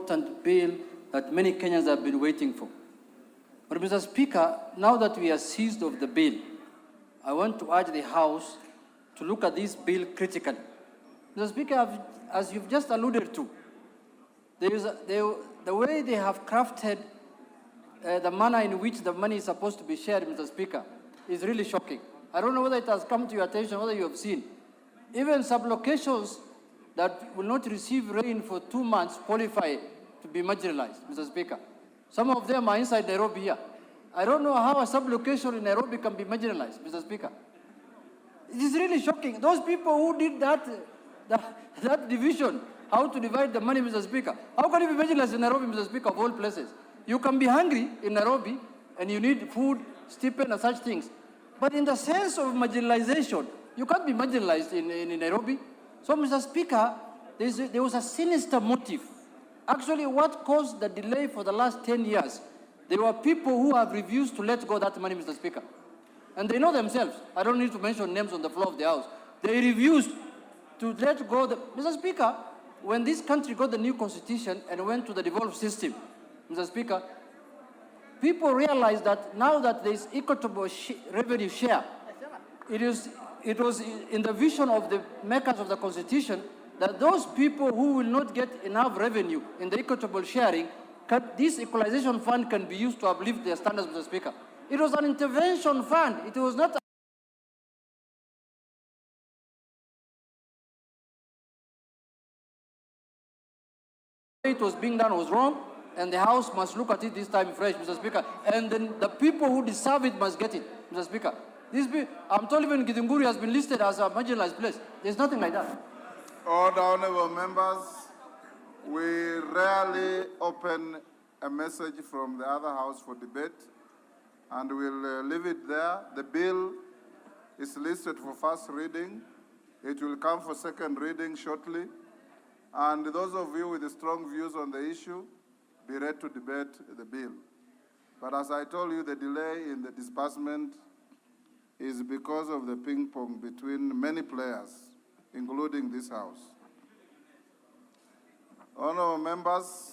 important bill that many Kenyans have been waiting for. But Mr. Speaker, now that we are seized of the bill, I want to urge the House to look at this bill critically. Mr. Speaker, as you've just alluded to, the way they have crafted the manner in which the money is supposed to be shared, Mr. Speaker, is really shocking. I don't know whether it has come to your attention, whether you have seen. Even sublocations that will not receive rain for 2 months qualify to be marginalized, Mr. Speaker. Some of them are inside Nairobi here. I don't know how a sublocation in Nairobi can be marginalized, Mr. Speaker. It is really shocking. Those people who did that division, how to divide the money, Mr. Speaker, how can you be marginalized in Nairobi, Mr. Speaker, of all places? You can be hungry in Nairobi and you need food, stipend, and such things. But in the sense of marginalization, you can't be marginalized in Nairobi. So, Mr. Speaker, there was a sinister motive. Actually, what caused the delay for the last 10 years, there were people who have refused to let go that money, Mr. Speaker. And they know themselves. I don't need to mention names on the floor of the House. They refused to let go. Mr. Speaker, when this country got the new constitution and went to the devolved system, Mr. Speaker, people realized that now that there is equitable revenue share, it was in the vision of the makers of the constitution that those people who will not get enough revenue in the equitable sharing, this equalization fund can be used to uplift their standards, Mr. Speaker. It was an intervention fund. It was not it was being done was wrong, and the House must look at it this time fresh, Mr. Speaker. And then the people who deserve it must get it, Mr. Speaker. I'm told even Githunguri has been listed as a marginalized place. There's nothing like that. Order, honorable members. We rarely open a message from the other house for debate, and we'll leave it there. The bill is listed for first reading. It will come for second reading shortly. And those of you with strong views on the issue, be ready to debate the bill. But as I told you, the delay in the disbursement is because of the ping pong between many players, including this House. Honorable members,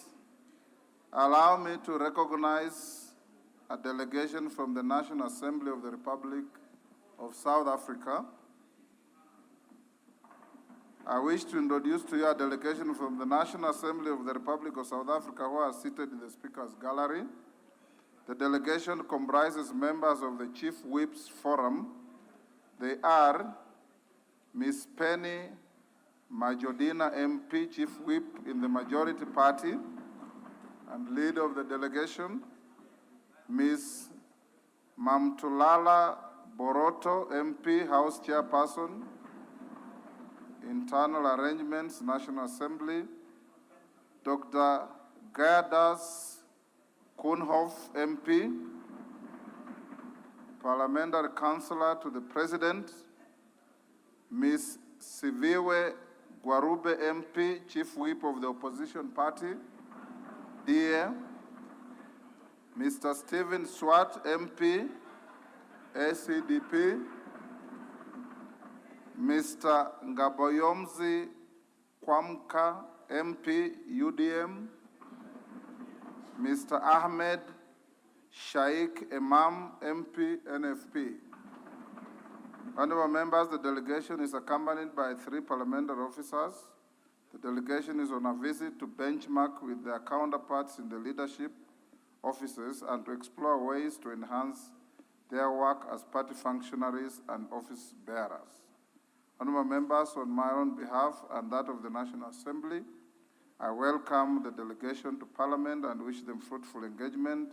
allow me to recognize a delegation from the National Assembly of the Republic of South Africa. I wish to introduce to you a delegation from the National Assembly of the Republic of South Africa who are seated in the Speaker's Gallery. The delegation comprises members of the Chief Whips Forum. They are Ms. Penny Majodina MP, Chief Whip in the Majority Party and leader of the delegation, Ms. Mamtulala Boroto MP, House Chairperson, Internal Arrangements, National Assembly, Dr. Gerdas Koenhoff MP, Parliamentary Counselor to the President, Ms. Siviwe Gwarube MP, Chief Whip of the Opposition Party, DA, Mr. Stephen Swart MP, ACDP, Mr. Ngaboyomzi Kwamka MP, UDM, Mr. Ahmed Shaikh Imam MP, NFP. Honorable members, the delegation is accompanied by 3 parliamentary officers. The delegation is on a visit to benchmark with their counterparts in the leadership offices and to explore ways to enhance their work as party functionaries and office bearers. Honorable members, on my own behalf and that of the National Assembly, I welcome the delegation to Parliament and wish them fruitful engagement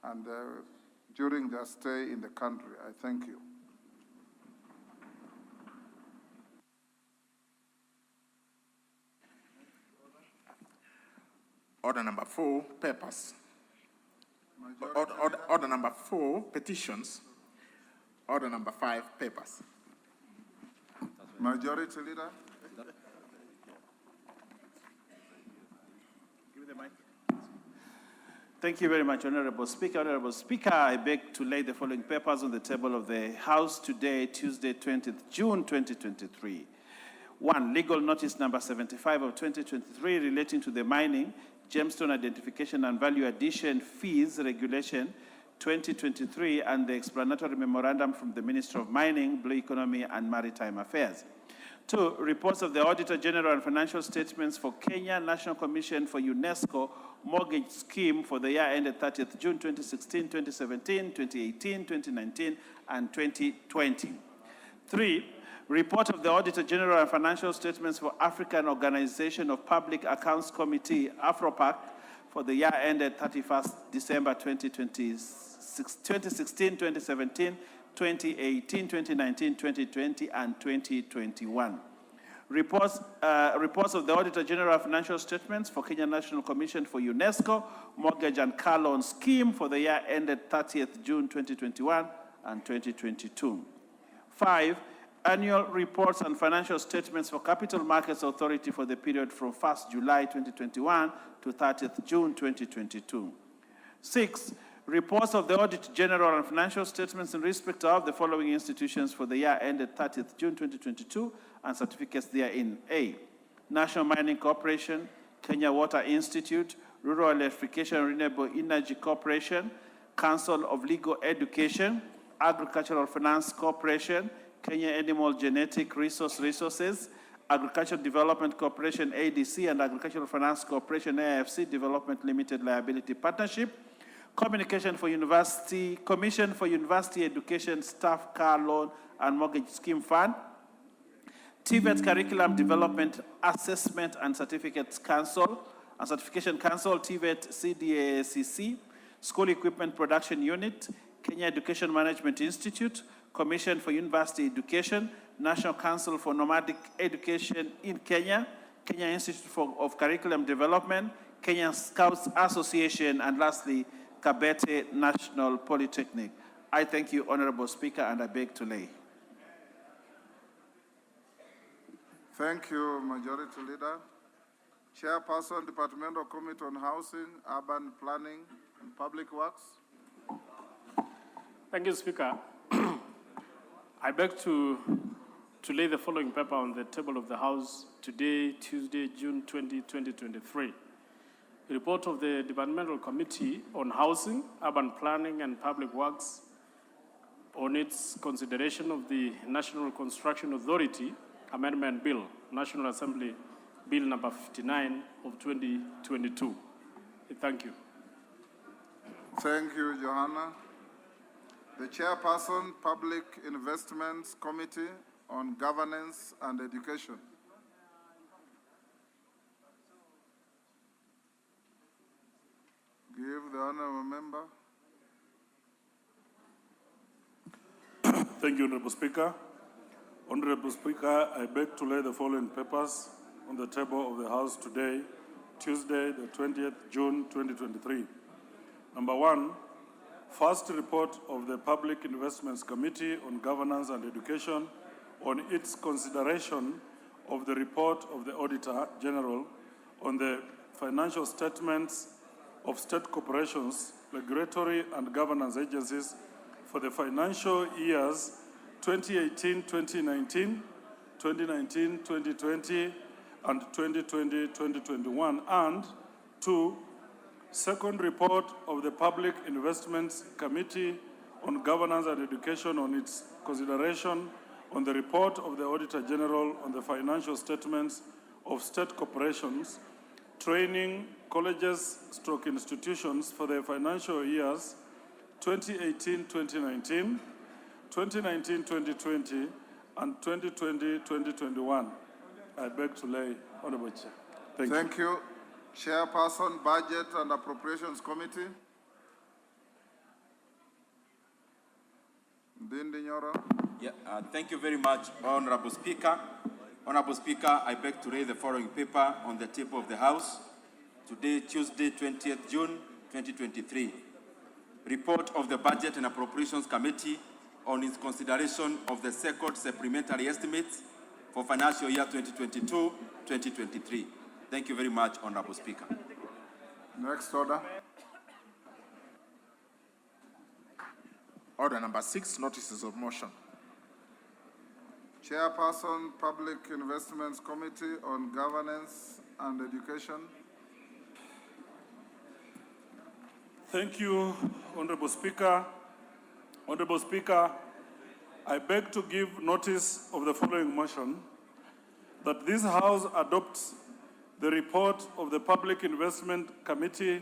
and during their stay in the country. I thank you. Order number 4, papers. Order number 4, petitions. Order number 5, papers. Majority Leader. Give me the mic. Thank you very much, Honorable Speaker. Honorable Speaker, I beg to lay the following papers on the table of the House today, Tuesday, 20th June 2023. 1. Legal notice number 75 of 2023 relating to the mining, Gemstone Identification and Value Addition Fees Regulation 2023 and the explanatory memorandum from the Ministry of Mining, Blue Economy and Maritime Affairs. 2, reports of the Auditor General and financial statements for Kenya National Commission for UNESCO Mortgage Scheme for the year ended 30th June 2016, 2017, 2018, 2019, and 2020. 3, report of the Auditor General and financial statements for African Organization of Public Accounts Committee, AFROPAC, for the year ended 31st December 2016, 2017, 2018, 2019, 2020, and 2021. Reports of the Auditor General of Financial Statements for Kenya National Commission for UNESCO Mortgage and Car Loan Scheme for the year ended 30th June 2021 and 2022. 5, annual reports and financial statements for Capital Markets Authority for the period from 1st July 2021 to 30th June 2022. 6, reports of the Auditor General and financial statements in respect of the following institutions for the year ended 30th June 2022 and certificates therein. A, National Mining Corporation, Kenya Water Institute, Rural Electrification and Renewable Energy Corporation, Council of Legal Education, Agricultural Finance Corporation, Kenya Animal Genetic Resources, Agricultural Development Corporation, ADC, and Agricultural Finance Corporation, AFC Development Limited Liability Partnership, Commission for University Education Staff Car Loan and Mortgage Scheme Fund, TVET Curriculum Development Assessment and Certificates Council, and Certification Council, TVET CDACC, School Equipment Production Unit, Kenya Education Management Institute, Commission for University Education, National Council for Nomadic Education in Kenya, Kenya Institute of Curriculum Development, Kenya Scouts Association, and lastly, Kabete National Polytechnic. I thank you, Honorable Speaker, and I beg to lay. Thank you, Majority Leader. Chairperson, Departmental Committee on Housing, Urban Planning, and Public Works. Thank you, Speaker. I beg to lay the following paper on the table of the House today, Tuesday, June 20, 2023. The report of the Departmental Committee on Housing, Urban Planning, and Public Works on its consideration of the National Construction Authority Amendment Bill, National Assembly Bill number 59 of 2022. Thank you. Thank you, Johanna. The Chairperson, Public Investments Committee on Governance and Education. Give the honorable member. Thank you, Honorable Speaker. Honorable Speaker, I beg to lay the following papers on the table of the House today, Tuesday, the 20th June 2023. Number 1, first report of the Public Investments Committee on Governance and Education on its consideration of the report of the Auditor General on the financial statements of state corporations, regulatory and governance agencies for the financial years 2018-2019, 2019-2020, and 2020-2021, and 2, second report of the Public Investments Committee on Governance and Education on its consideration on the report of the Auditor General on the financial statements of state corporations, training colleges / institutions for the financial years 2018-2019, 2019-2020, and 2020-2021. I beg to lay, Honorable Chair. Thank you. Chairperson, Budget and Appropriations Committee. Ndindi Nyoro. Yeah, thank you very much, Honorable Speaker. Honorable Speaker, I beg to lay the following paper on the table of the House. Today, Tuesday, 20th June, 2023. Report of the Budget and Appropriations Committee on its consideration of the second supplementary estimates for financial year 2022-2023. Thank you very much, Honorable Speaker. Next order. Order number 6, notices of motion. Chairperson, Public Investments Committee on Governance and Education. Thank you, Honorable Speaker. Honorable Speaker, I beg to give notice of the following motion, that this House adopts the report of the Public Investment Committee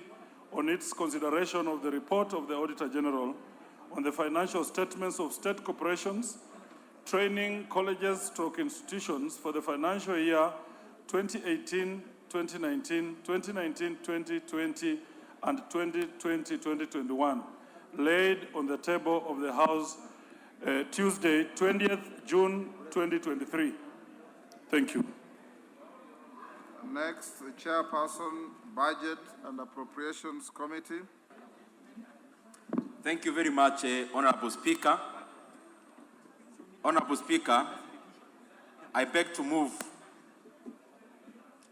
on its consideration of the report of the Auditor General on the financial statements of state corporations, training colleges / institutions for the financial year 2018, 2019, 2019, 2020, and 2020, 2021, laid on the table of the House Tuesday, 20th June 2023. Thank you. Next, the Chairperson, Budget and Appropriations Committee. Thank you very much, Honorable Speaker. Honorable Speaker, I beg to move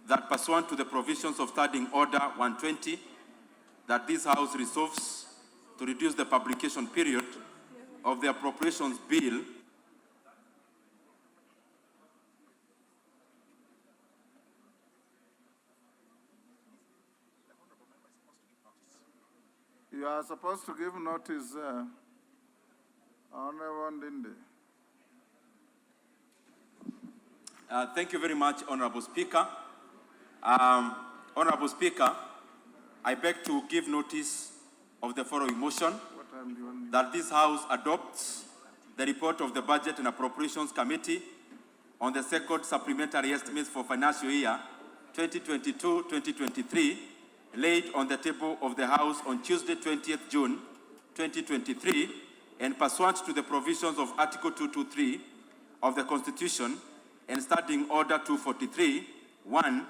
that pursuant to the provisions of Standing Order 120, that this House resolves to reduce the publication period of the Appropriations Bill You are supposed to give notice, Honorable Ndinde. Thank you very much, Honorable Speaker. Honorable Speaker, I beg to give notice of the following motion, What time do you want? that this House adopts the report of the Budget and Appropriations Committee on the second supplementary estimates for financial year 2022-2023, laid on the table of the House on Tuesday, 20th June 2023, and pursuant to the provisions of Article 223 of the Constitution and Standing Order 243, 1,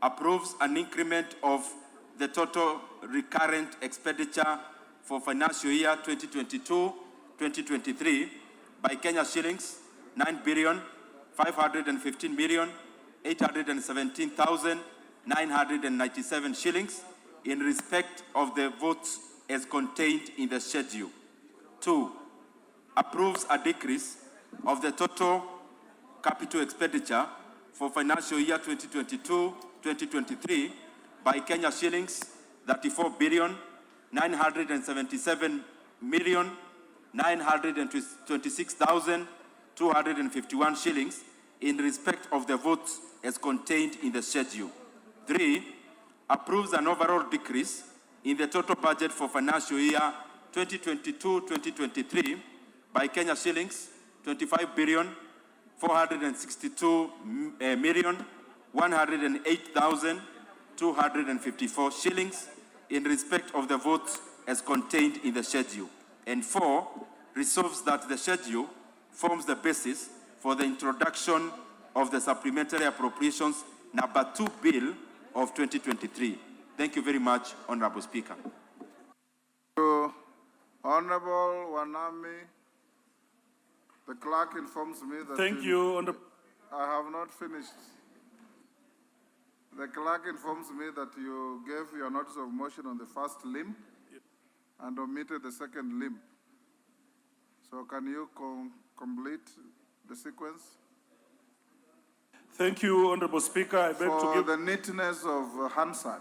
approves an increment of the total recurrent expenditure for financial year 2022-2023 by Kenya shillings 9,515,817,997 shillings in respect of the votes as contained in the schedule. 2, approves a decrease of the total capital expenditure for financial year 2022-2023 by Kenya shillings 34,977,926,251 shillings in respect of the votes as contained in the schedule. 3, approves an overall decrease in the total budget for financial year 2022-2023 by Kenya shillings 25,462,108,254 shillings in respect of the votes as contained in the schedule. And 4, resolves that the schedule forms the basis for the introduction of the Supplementary Appropriations Number 2 Bill of 2023. Thank you very much, Honorable Speaker. Honorable Wanami, the clerk informs me that Thank you, Honorable. I have not finished. The clerk informs me that you gave your notice of motion on the first limb and omitted the second limb. So can you complete the sequence? Thank you, Honorable Speaker. I beg to For give the neatness of Hansard,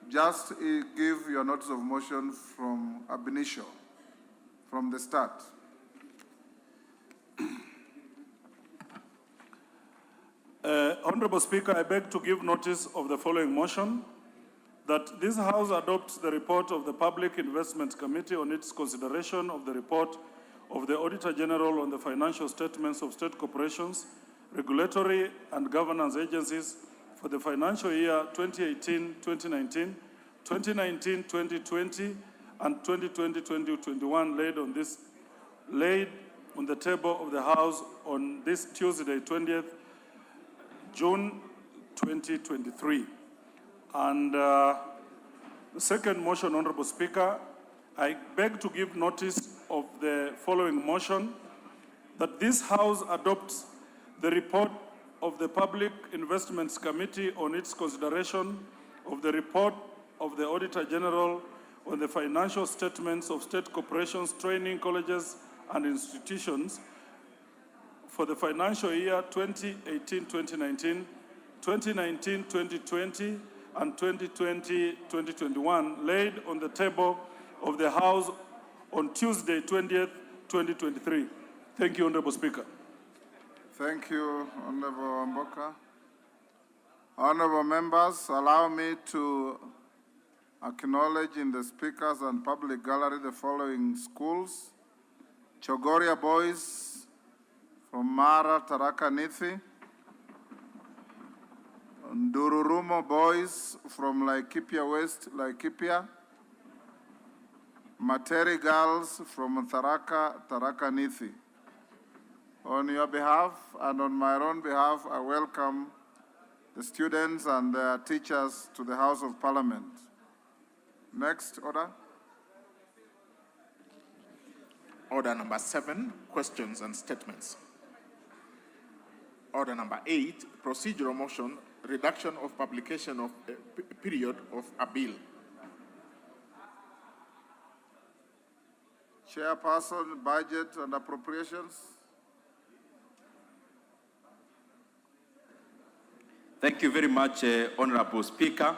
just give your notice of motion from ab initio, from the start. Honorable Speaker, I beg to give notice of the following motion, that this House adopts the report of the Public Investment Committee on its consideration of the report of the Auditor General on the financial statements of state corporations, regulatory and governance agencies for the financial year 2018-2019, 2019-2020, and 2020-2021, laid on the table of the House on this Tuesday, 20th June 2023. And the second motion, Honorable Speaker, I beg to give notice of the following motion, that this House adopts the report of the Public Investments Committee on its consideration of the report of the Auditor General on the financial statements of state corporations, training colleges, and institutions for the financial year 2018-2019, 2019-2020, and 2020-2021 laid on the table of the House on Tuesday, 20th, 2023. Thank you, Honorable Speaker. Thank you, Honorable Mboka. Honorable members, allow me to acknowledge in the speakers and public gallery the following schools: Chogoria Boys from Mara, Tharaka Nithi; Ndururumo Boys from Laikipia West, Laikipia; Materi Girls from Tharaka, Tharaka Nithi. On your behalf and on my own behalf, I welcome the students and their teachers to the House of Parliament. Next order. Order number 7, questions and statements. Order number 8, procedural motion, reduction of publication of period of a bill. Chairperson, Budget and Appropriations. Thank you very much, Honorable Speaker.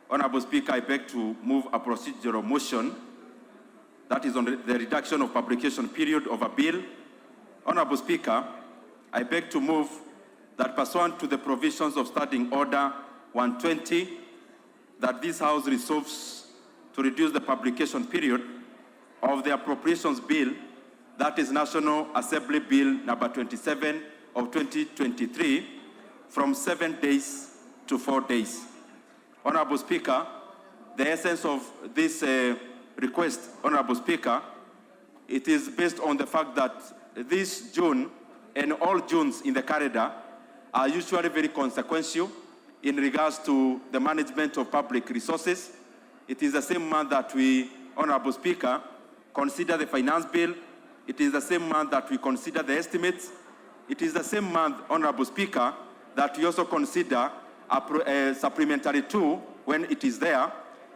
Honorable Speaker, I beg to move a procedural motion that is on the reduction of publication period of a bill. Honorable Speaker, I beg to move that pursuant to the provisions of Standing Order 120, that this House resolves to reduce the publication period of the Appropriations Bill, that is National Assembly Bill number 27 of 2023, from 7 days to 4 days. Honorable Speaker, the essence of this request, Honorable Speaker, it is based on the fact that this June and all Junes in the calendar are usually very consequential in regards to the management of public resources. It is the same month that we, Honorable Speaker, consider the finance bill. It is the same month that we consider the estimates. It is the same month, Honorable Speaker, that we also consider a supplementary 2 when it is there.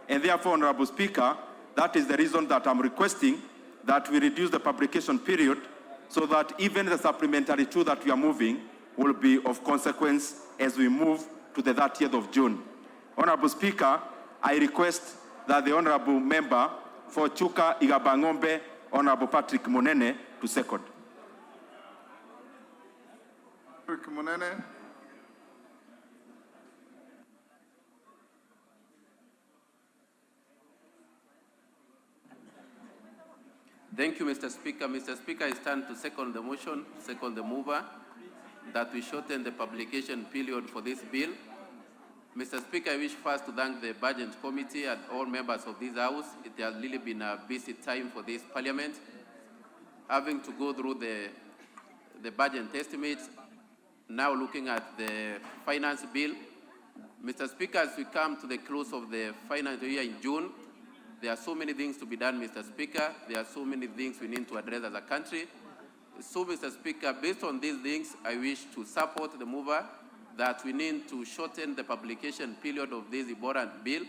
And therefore, Honorable Speaker, that is the reason that I'm requesting that we reduce the publication period so that even the supplementary 2 that we are moving will be of consequence as we move to the 30th of June. Honorable Speaker, I request that the Honorable Member for Chuka Igabangombe, Honorable Patrick Munene, to second. Patrick Munene. Thank you, Mr. Speaker. Mr. Speaker, I stand to second the motion, second the mover, that we shorten the publication period for this bill. Mr. Speaker, I wish first to thank the Budget Committee and all members of this House. It has really been a busy time for this Parliament, having to go through the budget estimates, now looking at the finance bill. Mr. Speaker, as we come to the close of the financial year in June, there are so many things to be done, Mr. Speaker. There are so many things we need to address as a country. So, Mr. Speaker, based on these things, I wish to support the mover that we need to shorten the publication period of this important bill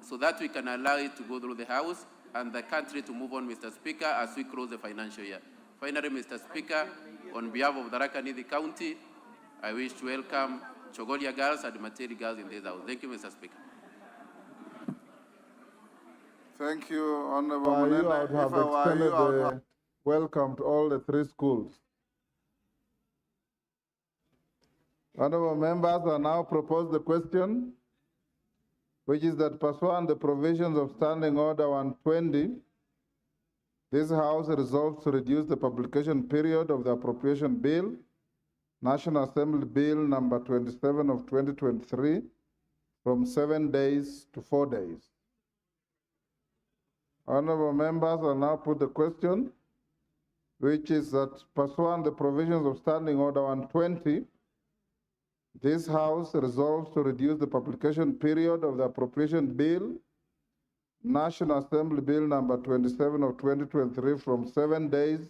so that we can allow it to go through the House and the country to move on, Mr. Speaker, as we close the financial year. Finally, Mr. Speaker, on behalf of Tharaka Nithi County, I wish to welcome Chogoria girls and Materi girls in this House. Thank you, Mr. Speaker. Thank you, Honorable Munene. I would have extended the welcome to all the 3 schools. Honorable members, I now propose the question, which is that pursuant the provisions of Standing Order 120, this House resolves to reduce the publication period of the Appropriation Bill, National Assembly Bill number 27 of 2023, from 7 days to 4 days. Honorable members, I now put the question, which is that pursuant the provisions of Standing Order 120, this House resolves to reduce the publication period of the Appropriation Bill, National Assembly Bill number 27 of 2023, from 7 days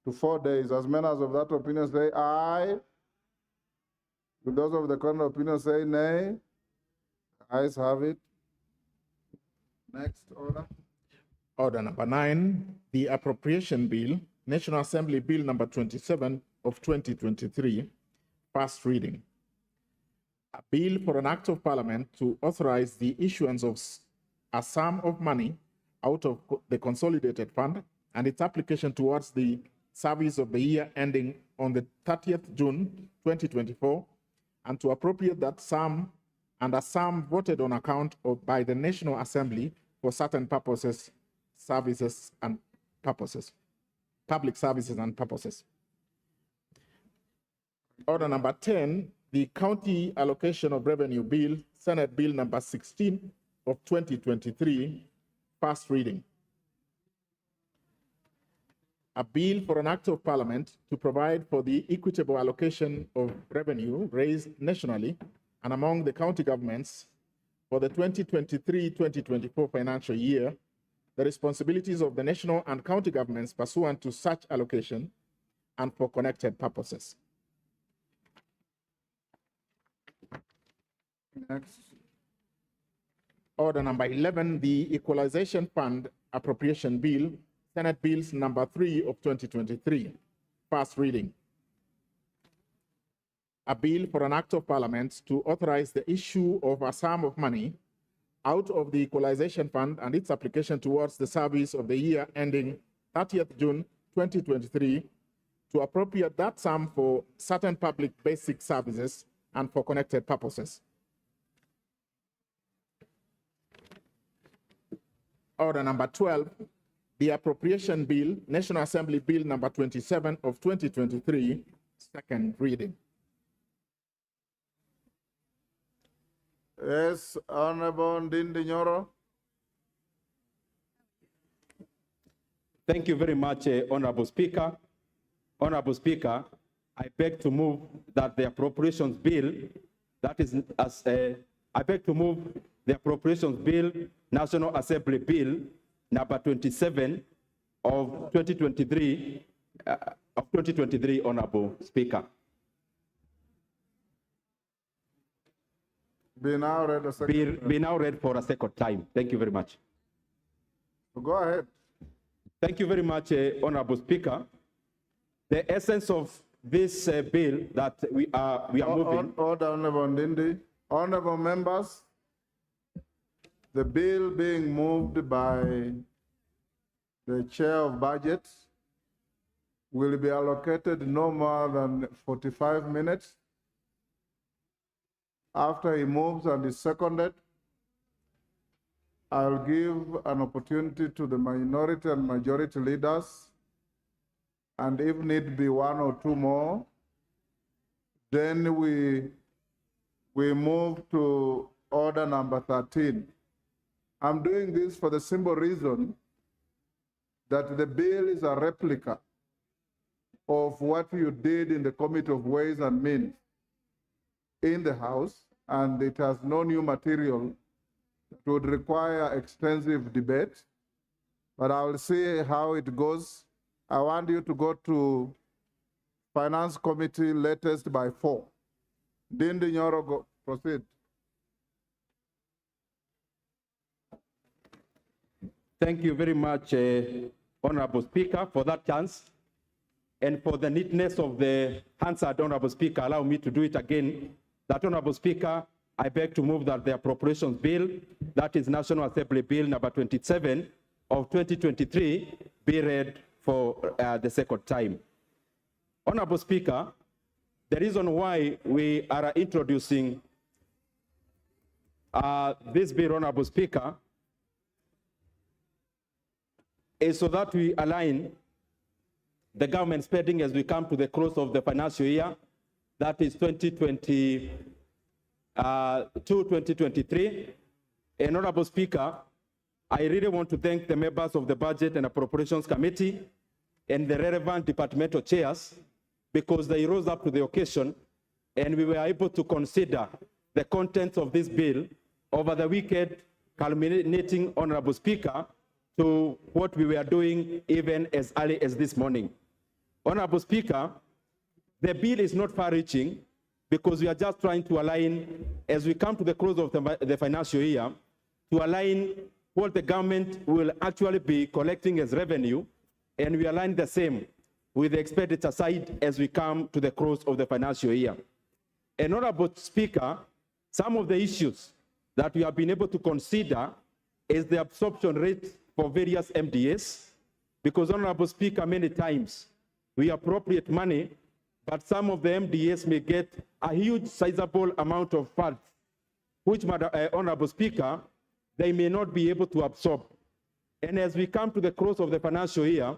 to 4 days. As members of that opinion say aye. Do those of the contrary opinion say nay? Ayes have it. Next order. Order number 9, the Appropriation Bill, National Assembly Bill number 27 of 2023, first reading. A bill for an act of parliament to authorize the issuance of a sum of money out of the consolidated fund and its application towards the service of the year ending on the 30th June 2024, and to appropriate that sum and a sum voted on account of by the National Assembly for certain purposes, services and purposes, public services and purposes. Order number 10, the County Allocation of Revenue Bill, Senate Bill number 16 of 2023, first reading. A bill for an act of parliament to provide for the equitable allocation of revenue raised nationally and among the county governments for the 2023-2024 financial year, the responsibilities of the national and county governments pursuant to such allocation and for connected purposes. Next. Order number 11, the Equalization Fund Appropriation Bill, Senate Bills number 3 of 2023, first reading. A bill for an act of parliament to authorize the issue of a sum of money out of the Equalization Fund and its application towards the service of the year ending 30th June 2023, to appropriate that sum for certain public basic services and for connected purposes. Order number 12, the Appropriation Bill, National Assembly Bill number 27 of 2023, second reading. Yes, Honorable Ndindi Nyoro. Thank you very much, Honorable Speaker. Honorable Speaker, I beg to move that the Appropriations Bill, that is, I beg to move the Appropriations Bill, National Assembly Bill, number 27 of 2023, Honorable Speaker. Be now read a second. Be now read for a second time. Thank you very much. Go ahead. Thank you very much, Honorable Speaker. The essence of this bill that we are moving. Order, Honorable Ndindi. Honorable members, the bill being moved by the Chair of Budget will be allocated no more than 45 minutes. After he moves and is seconded, I'll give an opportunity to the minority and majority leaders, and if need be one or two more, then we move to order number 13. I'm doing this for the simple reason that the bill is a replica of what you did in the Committee of Ways and Means in the House, and it has no new material that would require extensive debate, but I will see how it goes. I want you to go to Finance Committee latest by 4. Ndindi Nyoro, proceed. Thank you very much, Honorable Speaker, for that chance. And for the neatness of the answer, Honorable Speaker, allow me to do it again. That, Honorable Speaker, I beg to move that the Appropriations Bill, that is National Assembly Bill number 27 of 2023, be read for the second time. Honorable Speaker, the reason why we are introducing this bill, Honorable Speaker, is so that we align the government spending as we come to the close of the financial year, that is 2022-2023. And Honorable Speaker, I really want to thank the members of the Budget and Appropriations Committee and the relevant departmental chairs, because they rose up to the occasion and we were able to consider the contents of this bill over the weekend, culminating, Honorable Speaker, to what we were doing even as early as this morning. Honorable Speaker, the bill is not far-reaching because we are just trying to align, as we come to the close of the financial year, to align what the government will actually be collecting as revenue, and we align the same with the expenditure side as we come to the close of the financial year. And Honorable Speaker, Some of the issues that we have been able to consider is the absorption rate for various MDAs, because, Honorable Speaker, many times we appropriate money, but some of the MDAs may get a huge sizable amount of funds, which, Honorable Speaker, they may not be able to absorb. And as we come to the close of the financial year,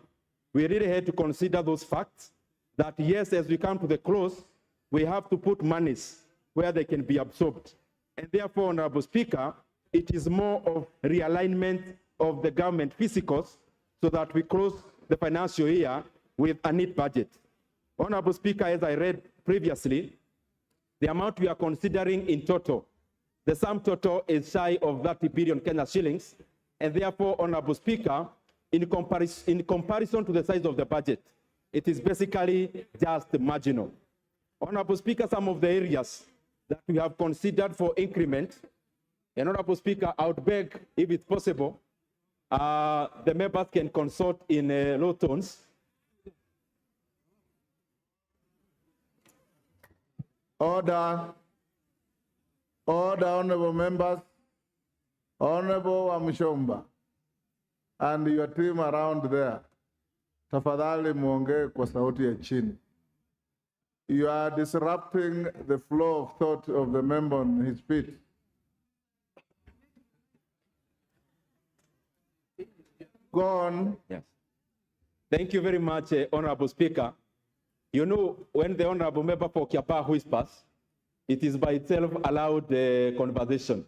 we really had to consider those facts, that yes, as we come to the close, we have to put monies where they can be absorbed. And therefore, Honorable Speaker, it is more of realignment of the government physicals so that we close the financial year with a neat budget. Honorable Speaker, as I read previously, the amount we are considering in total, the sum total is shy of 30 billion Kenya shillings, and therefore, Honorable Speaker, in comparison to the size of the budget, it is basically just marginal. Honorable Speaker, some of the areas that we have considered for increment, and Honorable Speaker, I would beg, if it's possible, the members can consult in low tones. Order. Order, honorable members. Honorable Wamshomba and your team around there. Tafadhali muongee kwa sauti ya chini. You are disrupting the flow of thought of the member on his feet. Go on. Yes. Thank you very much, Honorable Speaker. You know, when the Honorable Member for Kiapa whispers, it is by itself allowed conversation.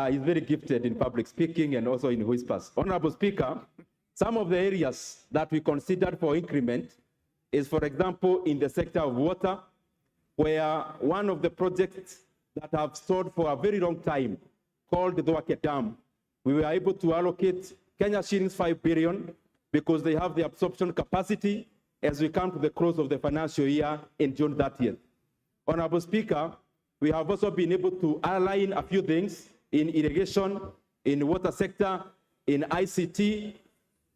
He's very gifted in public speaking and also in whispers. Honorable Speaker, some of the areas that we considered for increment is, for example, in the sector of water, where one of the projects that have stalled for a very long time, called the Doake Dam, we were able to allocate Kenya shillings 5 billion because they have the absorption capacity as we come to the close of the financial year in June 30th. Honorable Speaker, we have also been able to align a few things in irrigation, in water sector, in ICT,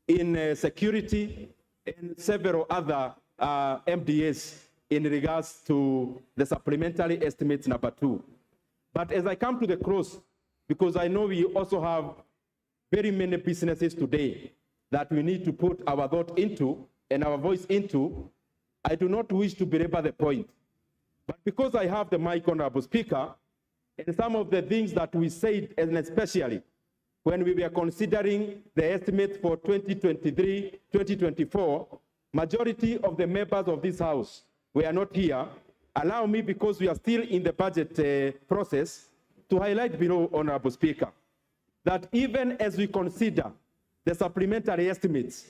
in security, and several other MDAs in regards to the supplementary estimates number 2. But as I come to the close, because I know we also have very many businesses today that we need to put our thought into and our voice into, I do not wish to belabor the point. But because I have the mic, Honorable Speaker, and some of the things that we said, and especially when we were considering the estimate for 2023, 2024, majority of the members of this House were not here. Allow me, because we are still in the budget process, to highlight below, Honorable Speaker, that even as we consider the supplementary estimates,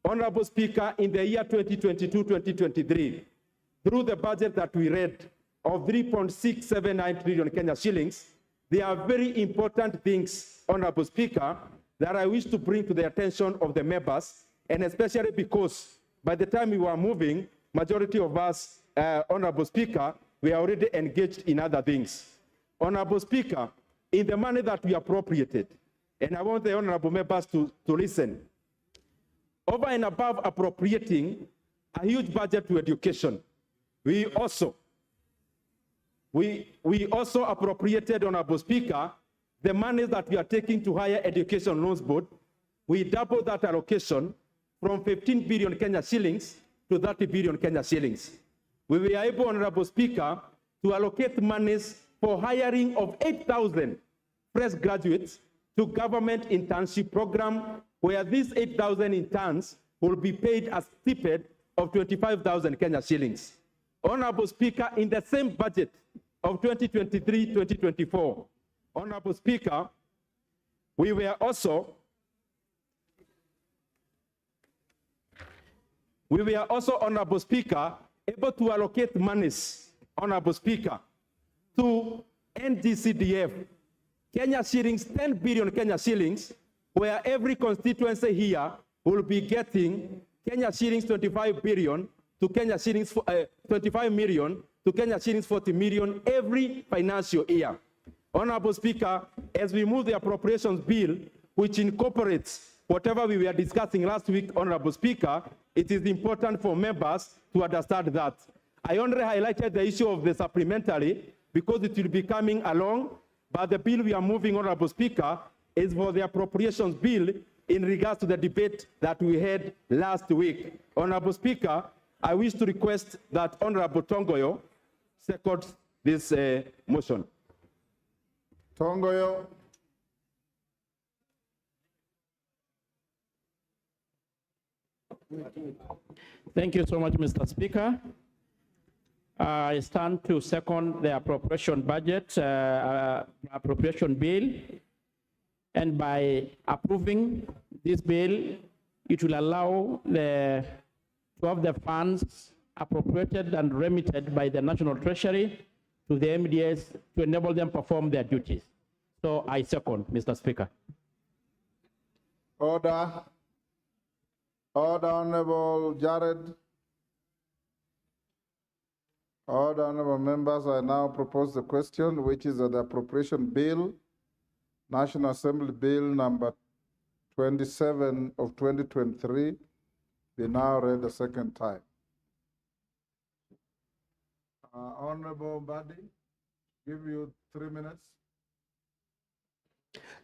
Honorable Speaker, in the year 2022-2023, through the budget that we read of 3.679 trillion Kenya shillings, there are very important things, Honorable Speaker, that I wish to bring to the attention of the members, and especially because by the time we were moving, majority of us, Honorable Speaker, we are already engaged in other things. Honorable Speaker, in the money that we appropriated, and I want the honorable members to listen, over and above appropriating a huge budget to education, we also appropriated, Honorable Speaker, the money that we are taking to Higher Education Loans Board. We doubled that allocation from 15 billion Kenya shillings to 30 billion Kenya shillings. We were able, Honorable Speaker, to allocate monies for hiring of 8,000 fresh graduates to government internship program, where these 8,000 interns will be paid a stipend of 25,000 Kenya shillings. Honorable Speaker, in the same budget of 2023-2024, Honorable Speaker, we were also, Honorable Speaker, able to allocate monies, Honorable Speaker, to NGCDF, Kenya shillings, 10 billion Kenya shillings, where every constituency here will be getting Kenya shillings 25 billion to Kenya shillings 25 million to Kenya shillings 40 million every financial year. Honorable Speaker, as we move the appropriations bill, which incorporates whatever we were discussing last week, Honorable Speaker, it is important for members to understand that. I already highlighted the issue of the supplementary, because it will be coming along. But the bill we are moving, Honorable Speaker, is for the appropriations bill in regards to the debate that we had last week. Honorable Speaker, I wish to request that Honorable Tongoyo seconds this motion. Tongoyo. Thank you so much, Mr. Speaker. I stand to second the appropriation budget, appropriation bill, and by approving this bill, it will allow to have the funds appropriated and remitted by the National Treasury to the MDS to enable them perform their duties. So I second, Mr. Speaker. Order. Order, Honorable Jared. Order, honorable members, I now propose the question, which is the appropriation bill, National Assembly Bill number 27 of 2023, be now read a second time. Honorable Badi, give you 3 minutes.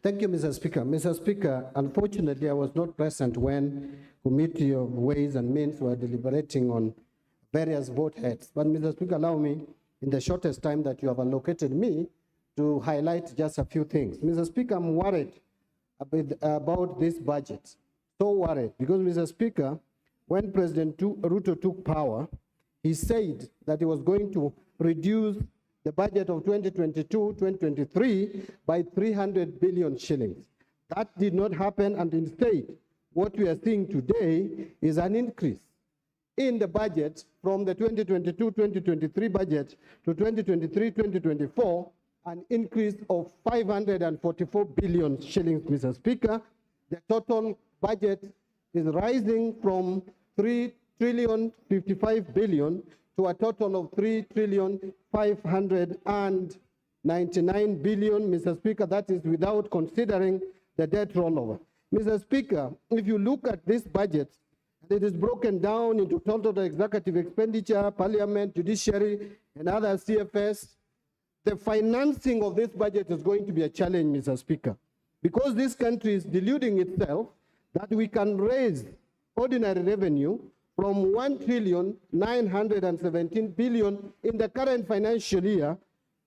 Thank you, Mr. Speaker. Mr. Speaker, unfortunately, I was not present when Committee of Ways and Means were deliberating on various vote heads. But Mr. Speaker, allow me, in the shortest time that you have allocated me, to highlight just a few things. Mr. Speaker, I'm worried about this budget. So worried, because Mr. Speaker, when President Ruto took power, he said that he was going to reduce the budget of 2022-2023 by 300 billion shillings. That did not happen, and instead, what we are seeing today is an increase in the budget from the 2022-2023 budget to 2023-2024, an increase of 544 billion shillings, Mr. Speaker. The total budget is rising from 3,055 billion to a total of 3,599 billion, Mr. Speaker. That is without considering the debt rollover. Mr. Speaker, if you look at this budget, it is broken down into total executive expenditure, parliament, judiciary, and other CFS. The financing of this budget is going to be a challenge, Mr. Speaker, because this country is deluding itself that we can raise ordinary revenue from 1,917 billion in the current financial year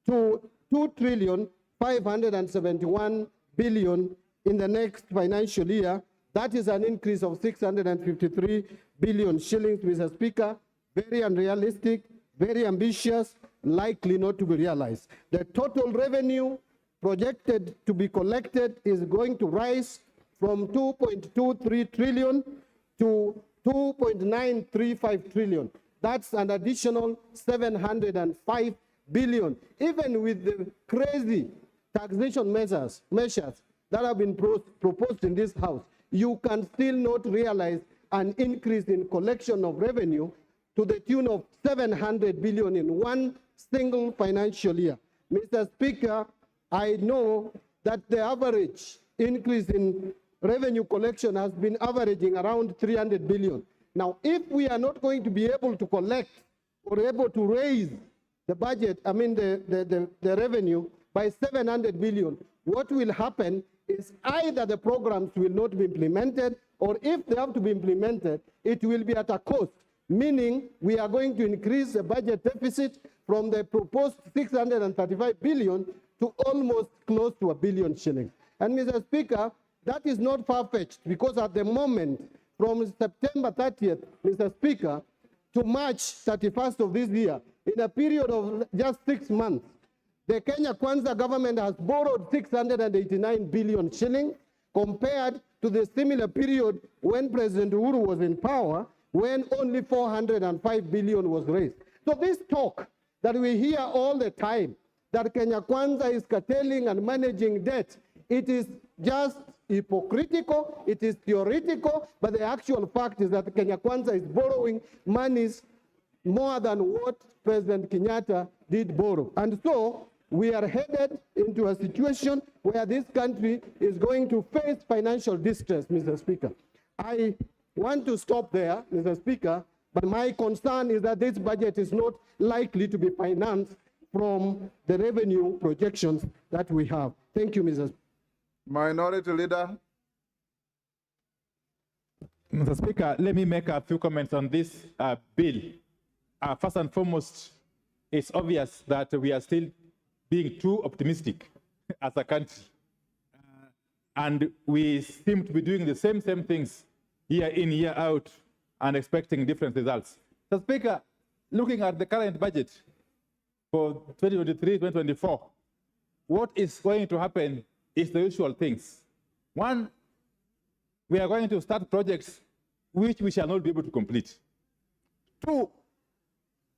to 2,571 billion in the next financial year. That is an increase of 653 billion shillings, Mr. Speaker. Very unrealistic, very ambitious, likely not to be realized. The total revenue projected to be collected is going to rise from 2.23 trillion to 2.935 trillion. That's an additional 705 billion. Even with the crazy taxation measures that have been proposed in this House, you can still not realize an increase in collection of revenue to the tune of 700 billion in one single financial year. Mr. Speaker, I know that the average increase in revenue collection has been averaging around 300 billion. Now, if we are not going to be able to collect or able to raise the budget, the revenue by 700 billion, what will happen is either the programs will not be implemented, or if they have to be implemented, it will be at a cost, meaning we are going to increase the budget deficit from the proposed 635 billion to almost close to 1 billion shillings. And Mr. Speaker, that is not far-fetched, because at the moment, from September 30th, Mr. Speaker, to March 31st of this year, in a period of just 6 months, the Kenya Kwanza government has borrowed 689 billion shillings compared to the similar period when President Uhuru was in power, when only 405 billion was raised. So this talk that we hear all the time, that Kenya Kwanza is curtailing and managing debt, it is just hypocritical, it is theoretical, but the actual fact is that Kenya Kwanza is borrowing monies more than what President Kenyatta did borrow. And so we are headed into a situation where this country is going to face financial distress, Mr. Speaker. I want to stop there, Mr. Speaker, but my concern is that this budget is not likely to be financed from the revenue projections that we have. Thank you, Mr. Minority Leader. Mr. Speaker, let me make a few comments on this bill. First and foremost, it's obvious that we are still being too optimistic as a country. And we seem to be doing the same things year in, year out, and expecting different results. Mr. Speaker, looking at the current budget for 2023-2024, what is going to happen is the usual things. One, we are going to start projects which we shall not be able to complete. Two,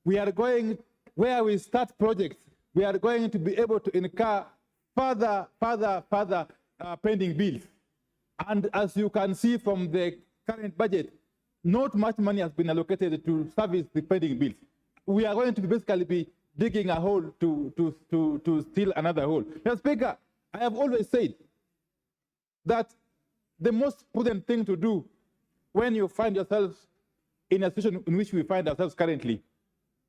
we are going, where we start projects, we are going to be able to incur further pending bills. And as you can see from the current budget, not much money has been allocated to service the pending bills. We are going to basically be digging a hole to steal another hole. Mr. Speaker, I have always said that the most prudent thing to do when you find yourselves in a situation in which we find ourselves currently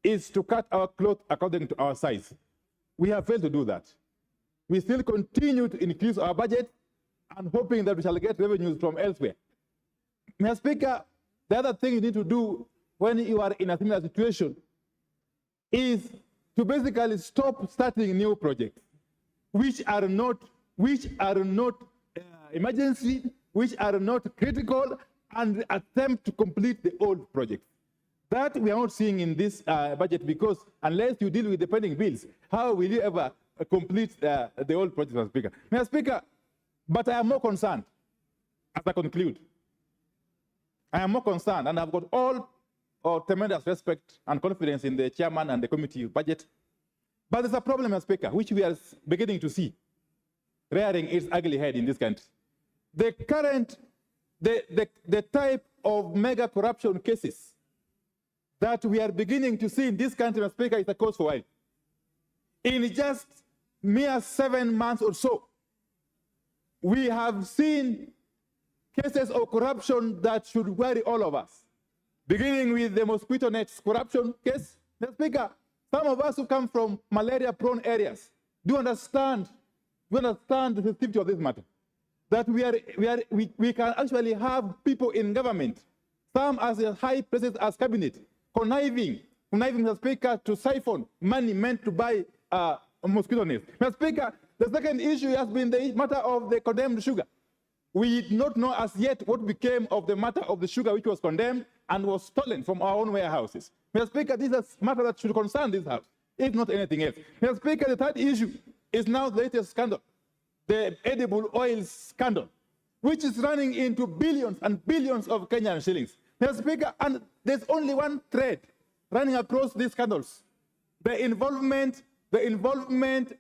is to cut our cloth according to our size. We have failed to do that. We still continue to increase our budget and hoping that we shall get revenues from elsewhere. Mr. Speaker, the other thing you need to do when you are in a similar situation is to basically stop starting new projects, which are not emergency, which are not critical, and attempt to complete the old projects. That we are not seeing in this budget, because unless you deal with the pending bills, how will you ever complete the old projects, Mr. Speaker? Mr. Speaker, but I am more concerned, as I conclude. I am more concerned, and I've got all tremendous respect and confidence in the chairman and the committee budget. But there's a problem, Mr. Speaker, which we are beginning to see rearing its ugly head in this country. The current, the type of mega corruption cases that we are beginning to see in this country, Mr. Speaker, is a cause for worry. In just mere 7 months or so, we have seen cases of corruption that should worry all of us, beginning with the mosquito nets corruption case. Mr. Speaker, some of us who come from malaria-prone areas do understand the sensitivity of this matter. That we can actually have people in government, some as high places as cabinet, conniving, Mr. Speaker, to siphon money meant to buy mosquito nets. Mr. Speaker, the second issue has been the matter of the condemned sugar. We did not know as yet what became of the matter of the sugar which was condemned and was stolen from our own warehouses. Mr. Speaker, this is a matter that should concern this House, if not anything else. Mr. Speaker, the third issue is now the latest scandal, the edible oil scandal, which is running into billions and billions of Kenyan shillings. Mr. Speaker, and there's only one thread running across these scandals: the involvement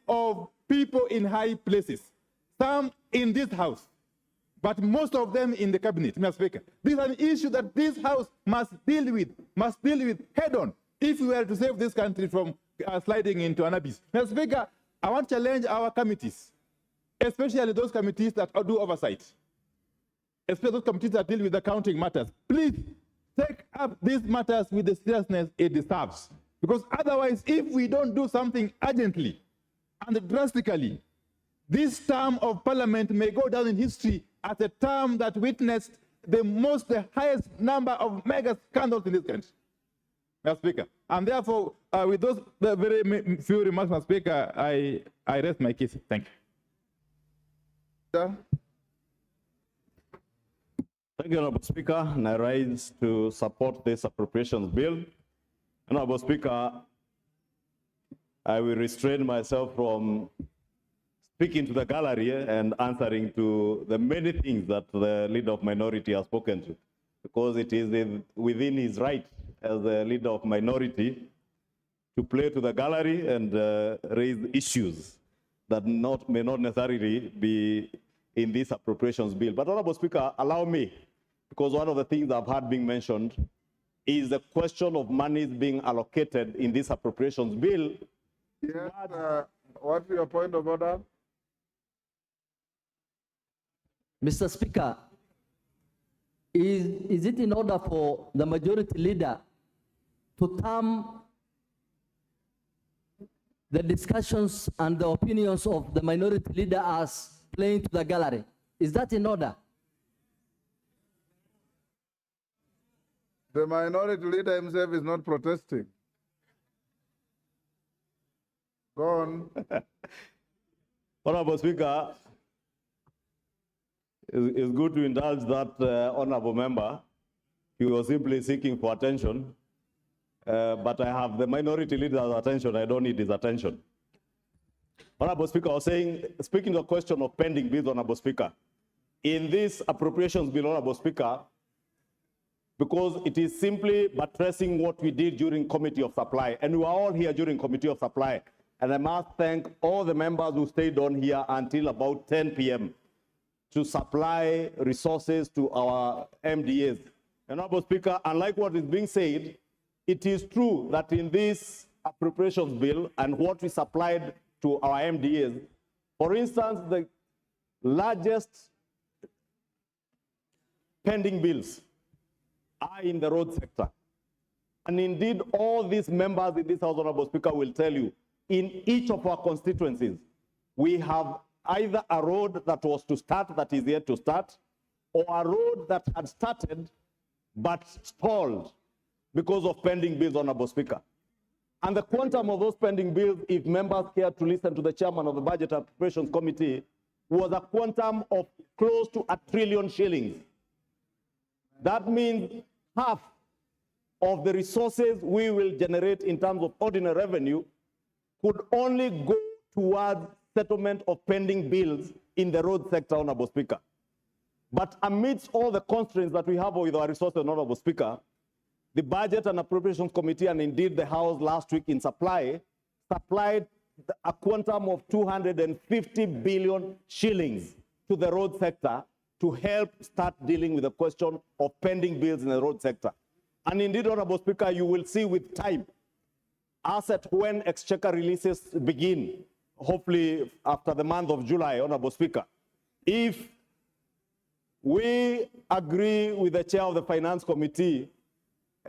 of people in high places, some in this House, but most of them in the cabinet, Mr. Speaker. This is an issue that this House must deal with head on if we were to save this country from sliding into an abyss. Mr. Speaker, I want to challenge our committees, especially those committees that do oversight, especially those committees that deal with accounting matters. Please take up these matters with the seriousness it deserves. Because otherwise, if we don't do something urgently and drastically, this term of parliament may go down in history as a term that witnessed the highest number of mega scandals in this country, Mr. Speaker. And therefore, with those very few remarks, Mr. Speaker, I rest my case. Thank you. Thank you, Honorable Speaker, and I rise to support this appropriations bill. Honorable Speaker, I will restrain myself from speaking to the gallery and answering to the many things that the leader of minority has spoken to, because it is within his right as the leader of minority to play to the gallery and raise issues that may not necessarily be in this appropriations bill. But Honorable Speaker, allow me, because one of the things I've heard being mentioned is the question of monies being allocated in this appropriations bill. Yes, what's your point of order? Mr. Speaker, is it in order for the majority leader to term the discussions and the opinions of the minority leader as playing to the gallery. Is that in order? The minority leader himself is not protesting. Go on. Honorable Speaker, it's good to indulge that honorable member. He was simply seeking for attention, but I have the minority leader's attention. I don't need his attention. Honorable Speaker, I was saying, speaking to the question of pending bills, Honorable Speaker, in this appropriations bill, Honorable Speaker, because it is simply buttressing what we did during Committee of Supply, and we were all here during Committee of Supply, and I must thank all the members who stayed on here until about 10 p.m. to supply resources to our MDAs. And Honorable Speaker, unlike what is being said, it is true that in this appropriations bill and what we supplied to our MDAs, for instance, the largest pending bills are in the road sector. And indeed, all these members in this House, Honorable Speaker, will tell you, in each of our constituencies, we have either a road that was to start that is yet to start, or a road that had started but stalled because of pending bills, Honorable Speaker. And the quantum of those pending bills, if members care to listen to the chairman of the Budget Appropriations Committee, was a quantum of close to R1 trillion shillings. That means half of the resources we will generate in terms of ordinary revenue could only go towards settlement of pending bills in the road sector, Honorable Speaker. But amidst all the constraints that we have with our resources, Honorable Speaker, the Budget and Appropriations Committee, and indeed the House last week in supplied a quantum of 250 billion shillings to the road sector to help start dealing with the question of pending bills in the road sector. And indeed, Honorable Speaker, you will see with time, as at when exchequer releases begin, hopefully after the month of July, Honorable Speaker, if we agree with the chair of the Finance Committee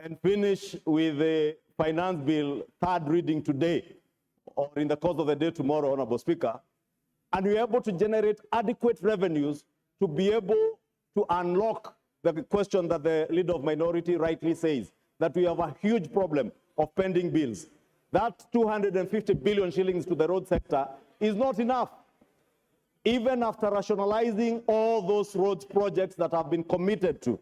and finish with the finance bill third reading today, or in the course of the day tomorrow, Honorable Speaker, and we're able to generate adequate revenues to be able to unlock the question that the leader of minority rightly says, that we have a huge problem of pending bills. That 250 billion shillings to the road sector is not enough. Even after rationalizing all those roads projects that have been committed to,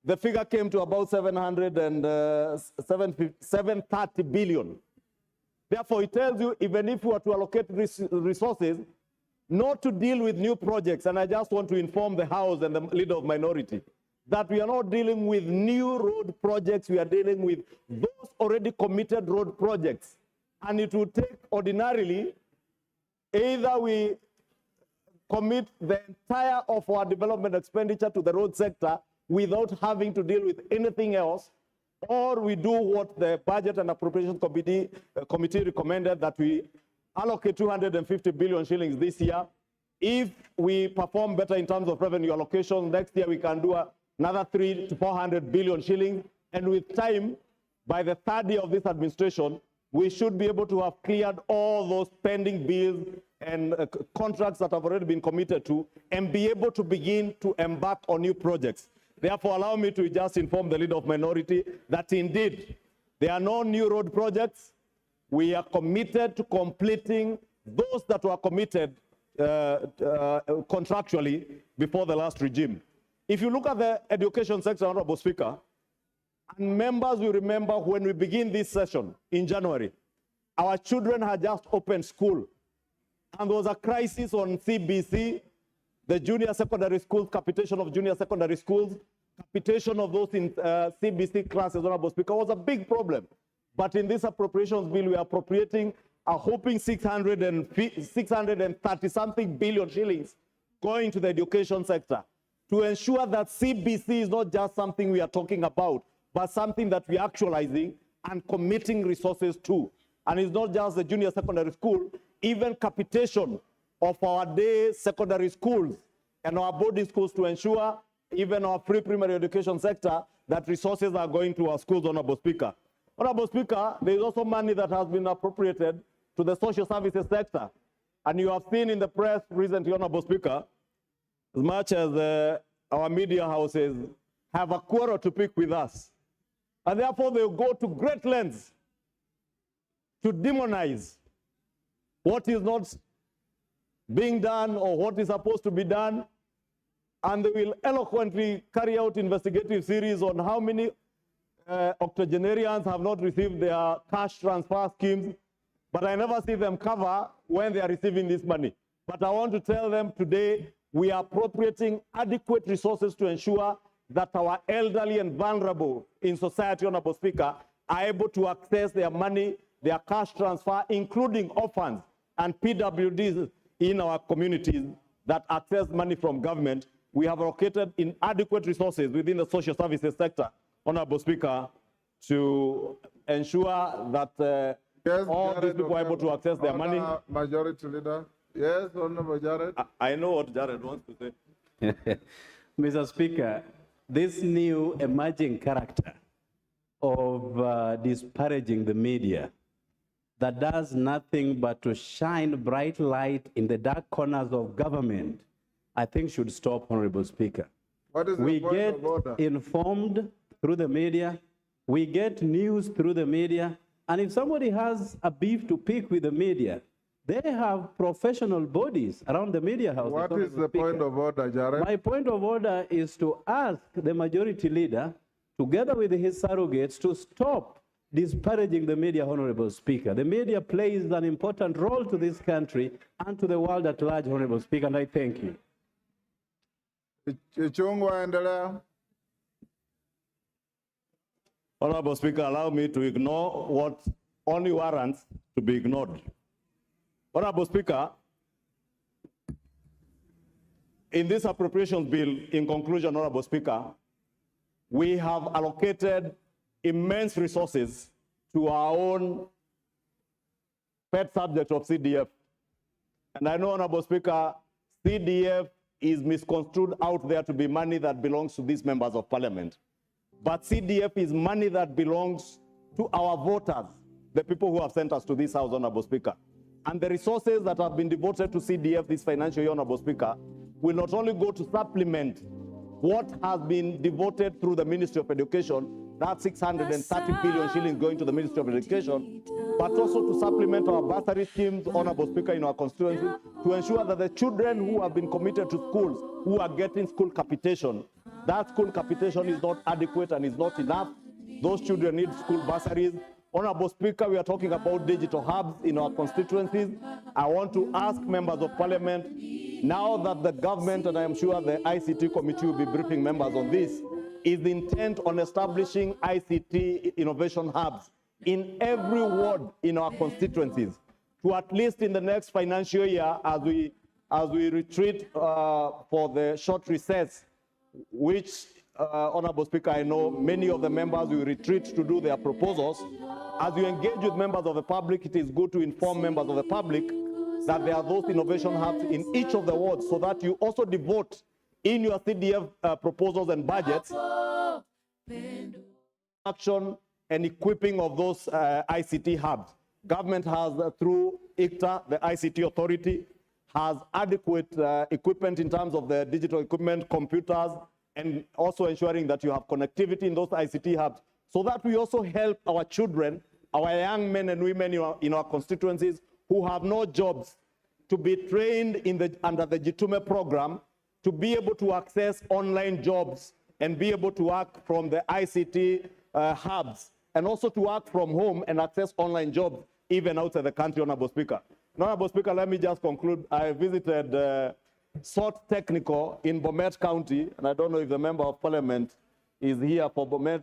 the figure came to about 730 billion. Therefore, it tells you, even if we were to allocate resources, not to deal with new projects, and I just want to inform the House and the leader of minority, that we are not dealing with new road projects, we are dealing with those already committed road projects. And it would take ordinarily, either we commit the entire of our development expenditure to the road sector without having to deal with anything else, or we do what the Budget and Appropriations Committee recommended, that we allocate 250 billion shillings this year. If we perform better in terms of revenue allocation, next year we can do another 300 to 400 billion shillings. And with time, by the third year of this administration, we should be able to have cleared all those pending bills and contracts that have already been committed to, and be able to begin to embark on new projects. Therefore, allow me to just inform the leader of minority that indeed there are no new road projects. We are committed to completing those that were committed contractually before the last regime. If you look at the education sector, Honorable Speaker, and members will remember when we begin this session in January, our children had just opened school, and there was a crisis on CBC, the junior secondary schools, capitation of junior secondary schools, capitation of those in CBC classes, Honorable Speaker, was a big problem. But in this appropriations bill, we are appropriating a whopping 630-something billion shillings going to the education sector to ensure that CBC is not just something we are talking about, but something that we are actualizing and committing resources to. And it's not just the junior secondary school, even capitation of our day secondary schools and our boarding schools, to ensure even our pre-primary education sector that resources are going to our schools, Honorable Speaker. Honorable Speaker, there is also money that has been appropriated to the social services sector. And you have seen in the press recently, Honorable Speaker, as much as our media houses have a quarrel to pick with us, and therefore they go to great lengths to demonize what is not being done or what is supposed to be done, and they will eloquently carry out investigative series on how many octogenarians have not received their cash transfer schemes, but I never see them cover when they are receiving this money. But I want to tell them today, we are appropriating adequate resources to ensure that our elderly and vulnerable in society, Honorable Speaker, are able to access their money, their cash transfer, including orphans and PWDs in our communities that access money from government. We have allocated inadequate resources within the social services sector, Honorable Speaker, to ensure that all these people are able to access their money. Majority Leader. Yes, Honorable Jared. I know what Jared wants to say. Mr. Speaker, this new emerging character of disparaging the media that does nothing but to shine bright light in the dark corners of government, I think should stop, Honorable Speaker. What is We the point get of order? informed through the media, we get news through the media, and if somebody has a beef to pick with the media, they have professional bodies around the media house. What is the point of order, Jared? My point of order is to ask the majority leader, together with his surrogates, to stop disparaging the media, Honorable Speaker. The media plays an important role to this country and to the world at large, Honorable Speaker, and I thank you. Ichung'wa, endelea. Honorable Speaker, allow me to ignore what only warrants to be ignored. Honorable Speaker, in this appropriations bill, in conclusion, Honorable Speaker, we have allocated immense resources to our own pet subject of CDF. And I know, Honorable Speaker, CDF is misconstrued out there to be money that belongs to these members of parliament. But CDF is money that belongs to our voters, the people who have sent us to this house, Honorable Speaker. And the resources that have been devoted to CDF this financial year, Honorable Speaker, will not only go to supplement what has been devoted through the Ministry of Education, that's 630 billion shillings going to the Ministry of Education, but also to supplement our bursary schemes, Honorable Speaker, in our constituency, to ensure that the children who have been committed to schools, who are getting school capitation, that school capitation is not adequate and is not enough. Those children need school bursaries. Honorable Speaker, we are talking about digital hubs in our constituencies. I want to ask members of parliament, now that the government, and I am sure the ICT committee will be briefing members on this, is intent on establishing ICT innovation hubs in every ward in our constituencies, to at least in the next financial year, as we retreat for the short recess, which, Honorable Speaker, I know many of the members will retreat to do their proposals. As you engage with members of the public, it is good to inform members of the public that there are those innovation hubs in each of the wards, so that you also devote in your CDF proposals and budgets action and equipping of those ICT hubs. Government has, through ICTA, the ICT authority, has adequate equipment in terms of the digital equipment, computers, and also ensuring that you have connectivity in those ICT hubs, so that we also help our children, our young men and women in our constituencies who have no jobs, to be trained under the Jitume program, to be able to access online jobs and be able to work from the ICT hubs, and also to work from home and access online jobs even outside the country, Honorable Speaker. Honorable Speaker, let me just conclude. I visited SOT Technical in Bomet County, and I don't know if the Member of Parliament is here for Bomet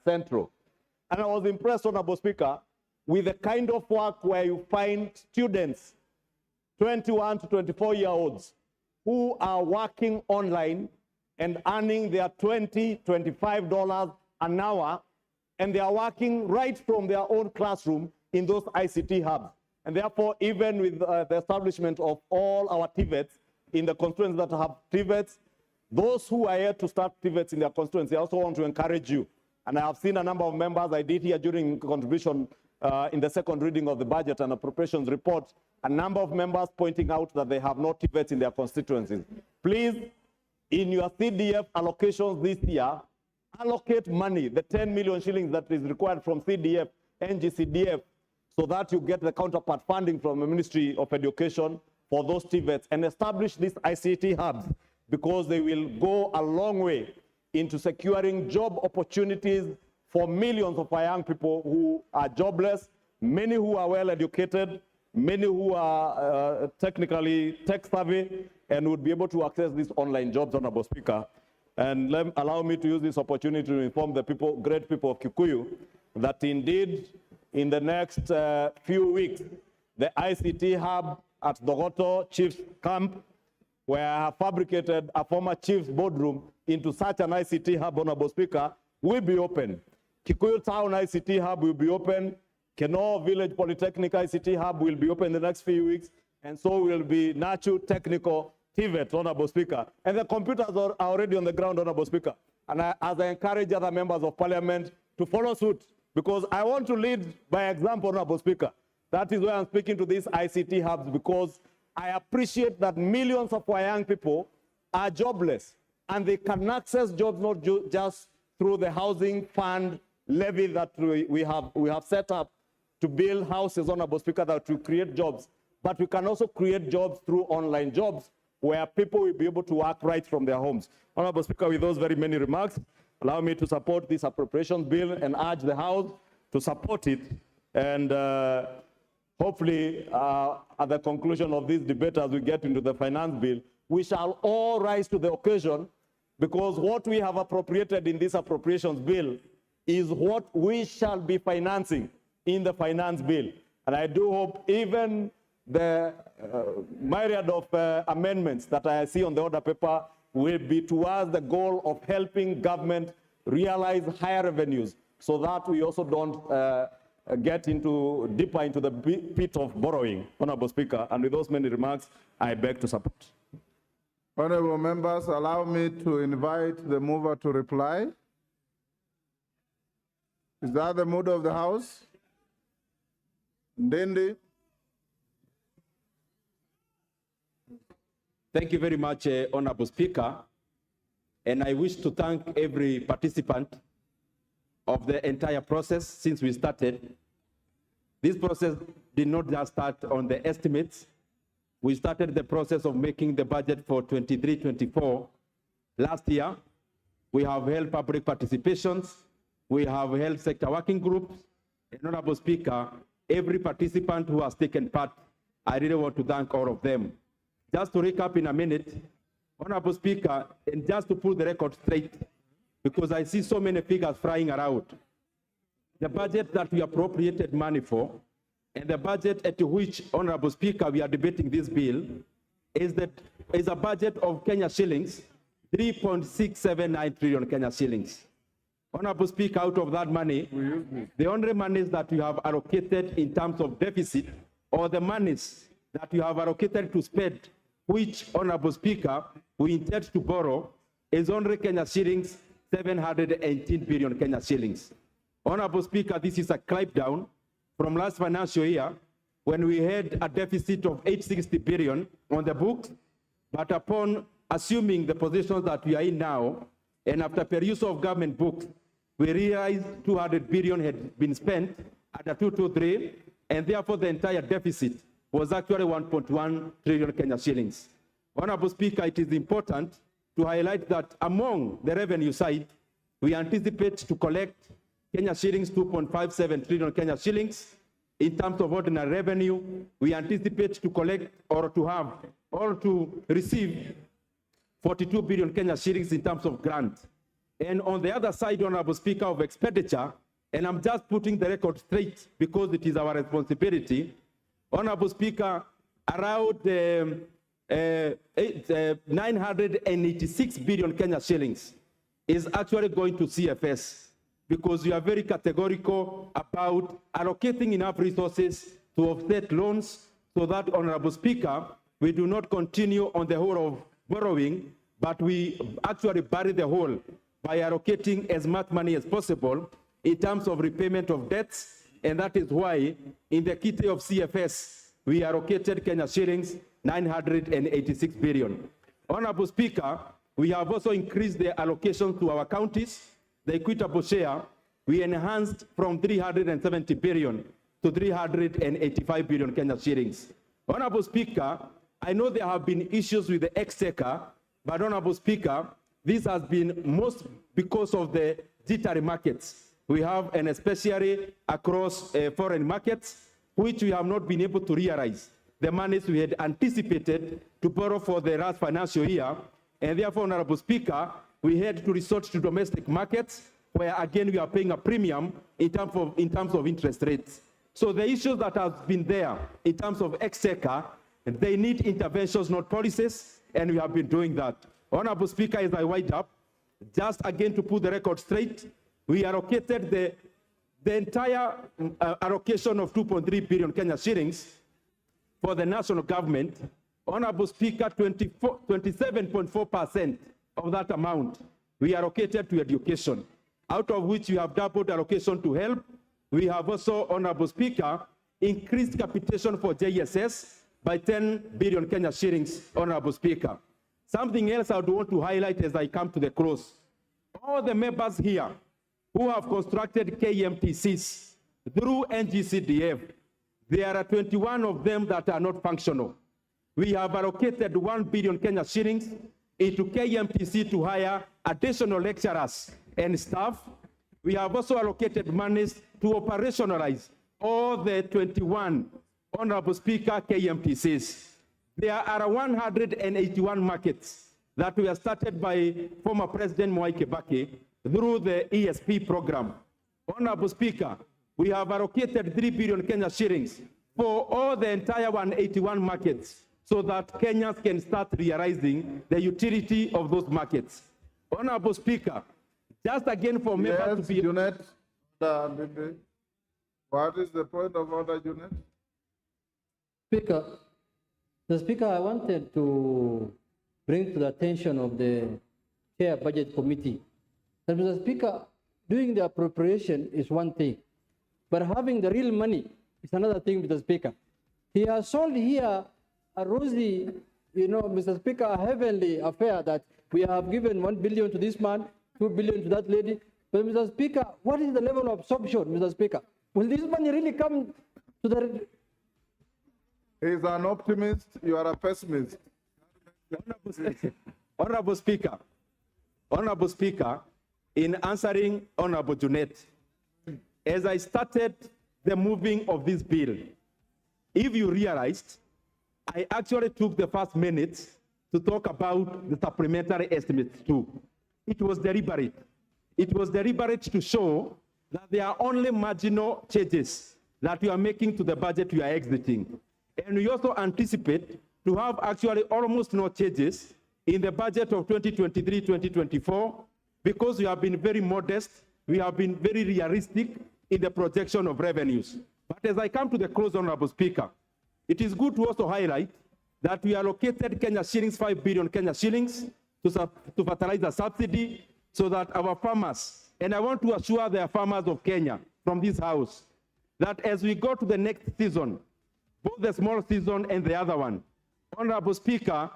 Central. And I was impressed, Honorable Speaker, with the kind of work where you find students, 21 to 24-year-olds, who are working online and earning their $20, $25 an hour, and they are working right from their own classroom in those ICT hubs. And therefore, even with the establishment of all our TVETs in the constituencies that have TVETs, those who are here to start TVETs in their constituency, I also want to encourage you And I have seen a number of members, I did here during contribution in the second reading of the budget and appropriations report, a number of members pointing out that they have no TVETs in their constituencies. Please, in your CDF allocations this year, allocate money, the 10 million shillings that is required from CDF, NGCDF, so that you get the counterpart funding from the Ministry of Education for those TVETs, and establish these ICT hubs, because they will go a long way into securing job opportunities for millions of our young people who are jobless, many who are well educated, many who are technically tech savvy, and would be able to access these online jobs, Honorable Speaker. And allow me to use this opportunity to inform the people, great people of Kikuyu, that indeed in the next few weeks, the ICT hub at Dogoto Chiefs Camp, where I have fabricated a former chief's boardroom into such an ICT hub, Honorable Speaker, will be open. Kikuyu Town ICT hub will be open. Kenor Village Polytechnic ICT hub will be open in the next few weeks. And so will be Nachu Technical TVET, Honorable Speaker. And the computers are already on the ground, Honorable Speaker. And as I encourage other members of Parliament to follow suit, because I want to lead by example, Honorable Speaker. That is why I'm speaking to these ICT hubs, because I appreciate that millions of our young people are jobless, and they can access jobs not just through the housing fund levy that we have set up to build houses, Honorable Speaker, that will create jobs, but we can also create jobs through online jobs where people will be able to work right from their homes. Honorable Speaker, with those very many remarks, allow me to support this appropriations bill and urge the House to support it. And hopefully, at the conclusion of this debate, as we get into the finance bill, we shall all rise to the occasion, because what we have appropriated in this appropriations bill is what we shall be financing in the finance bill. And I do hope even the myriad of amendments that I see on the order paper will be towards the goal of helping government realize higher revenues, so that we also don't get deeper into the pit of borrowing, Honorable Speaker. And with those many remarks, I beg to support. Honorable members, allow me to invite the mover to reply. Is that the mood of the House? Ndindi? Thank you very much, Honorable Speaker. And I wish to thank every participant of the entire process since we started. This process did not just start on the estimates. We started the process of making the budget for 23-24 last year. We have held public participations. We have held sector working groups. And Honorable Speaker, every participant who has taken part, I really want to thank all of them. Just to recap in a minute, Honorable Speaker, and just to put the record straight, because I see so many figures flying around. The budget that we appropriated money for, and the budget at which, Honorable Speaker, we are debating this bill, is a budget of Kenya shillings, 3.679 trillion Kenya shillings. Honorable Speaker, out of that money, the only monies that you have allocated in terms of deficit, or the monies that you have allocated to spend, which, Honorable Speaker, we intend to borrow, is only Kenya shillings, 718 billion Kenya shillings. Honorable Speaker, this is a climb down from last financial year, when we had a deficit of 860 billion on the books, but upon assuming the positions that we are in now, and after peruse of government books, we realized 200 billion had been spent at a 223, and therefore the entire deficit was actually 1.1 trillion Kenya shillings. Honorable Speaker, it is important to highlight that among the revenue side, we anticipate to collect Kenya shillings 2.57 trillion Kenya shillings. In terms of ordinary revenue, we anticipate to collect or to have or to receive 42 billion Kenya shillings in terms of grant. And on the other side, Honorable Speaker, of expenditure, and I'm just putting the record straight because it is our responsibility, Honorable Speaker, around 986 billion Kenya shillings is actually going to CFS, because we are very categorical about allocating enough resources to offset loans, so that, Honorable Speaker, we do not continue on the whole of borrowing, but we actually bury the whole by allocating as much money as possible in terms of repayment of debts, and that is why in the kitty of CFS, we allocated Kenya shillings 986 billion. Honorable Speaker, we have also increased the allocation to our counties. The equitable share, we enhanced from 370 billion to 385 billion Kenya shillings. Honorable Speaker, I know there have been issues with the exchequer, but Honorable Speaker, this has been most because of the jittery markets we have, and especially across foreign markets, which we have not been able to realize the monies we had anticipated to borrow for the last financial year. And therefore, Honorable Speaker, we had to resort to domestic markets, where again we are paying a premium in terms of interest rates. So the issues that have been there in terms of exchequer, they need interventions, not policies, and we have been doing that. Honorable Speaker, as I wind up, just again to put the record straight, we allocated the entire allocation of 2.3 billion Kenya shillings for the national government. Honorable Speaker, 27.4% of that amount we allocated to education, out of which we have doubled allocation to health. We have also, Honorable Speaker, increased capitation for JSS by 10 billion Kenya shillings, Honorable Speaker. Something else I would want to highlight as I come to the close. All the members here who have constructed KMTCs through NGCDF, there are 21 of them that are not functional. We have allocated 1 billion Kenya shillings into KMTC to hire additional lecturers and staff. We have also allocated monies to operationalize all the 21, Honorable Speaker, KMTCs. There are 181 markets that were started by former President Mwai Kibaki through the ESP program. Honorable Speaker, we have allocated 3 billion Kenya shillings for all the entire 181 markets, so that Kenyans can start realizing the utility of those markets. Honorable Speaker, just again for members to be... Junet, what is the point of order, Junet? Speaker, the Speaker, I wanted to bring to the attention of the Chair Budget Committee that, Mr. Speaker, doing the appropriation is one thing, but having the real money is another thing, Mr. Speaker. He has sold here a rosy, Mr. Speaker, a heavenly affair that we have given 1 billion to this man, 2 billion to that lady. But, Mr. Speaker, what is the level of absorption, Mr. Speaker? Will this money really come to the... He's an optimist, you are a pessimist. Honorable Speaker, in answering Honorable Junet, as I started the moving of this bill, if you realized, I actually took the first minutes to talk about the supplementary estimates too. It was deliberate. It was deliberate to show that there are only marginal changes that we are making to the budget we are exiting. And we also anticipate to have actually almost no changes in the budget of 2023-2024, because we have been very modest, we have been very realistic in the projection of revenues. But as I come to the close, Honorable Speaker, it is good to also highlight that we allocated Kenya shillings, 5 billion Kenya shillings to fertilizer subsidy, so that our farmers, and I want to assure the farmers of Kenya from this house, that as we go to the next season, both the small season and the other one, Honorable Speaker,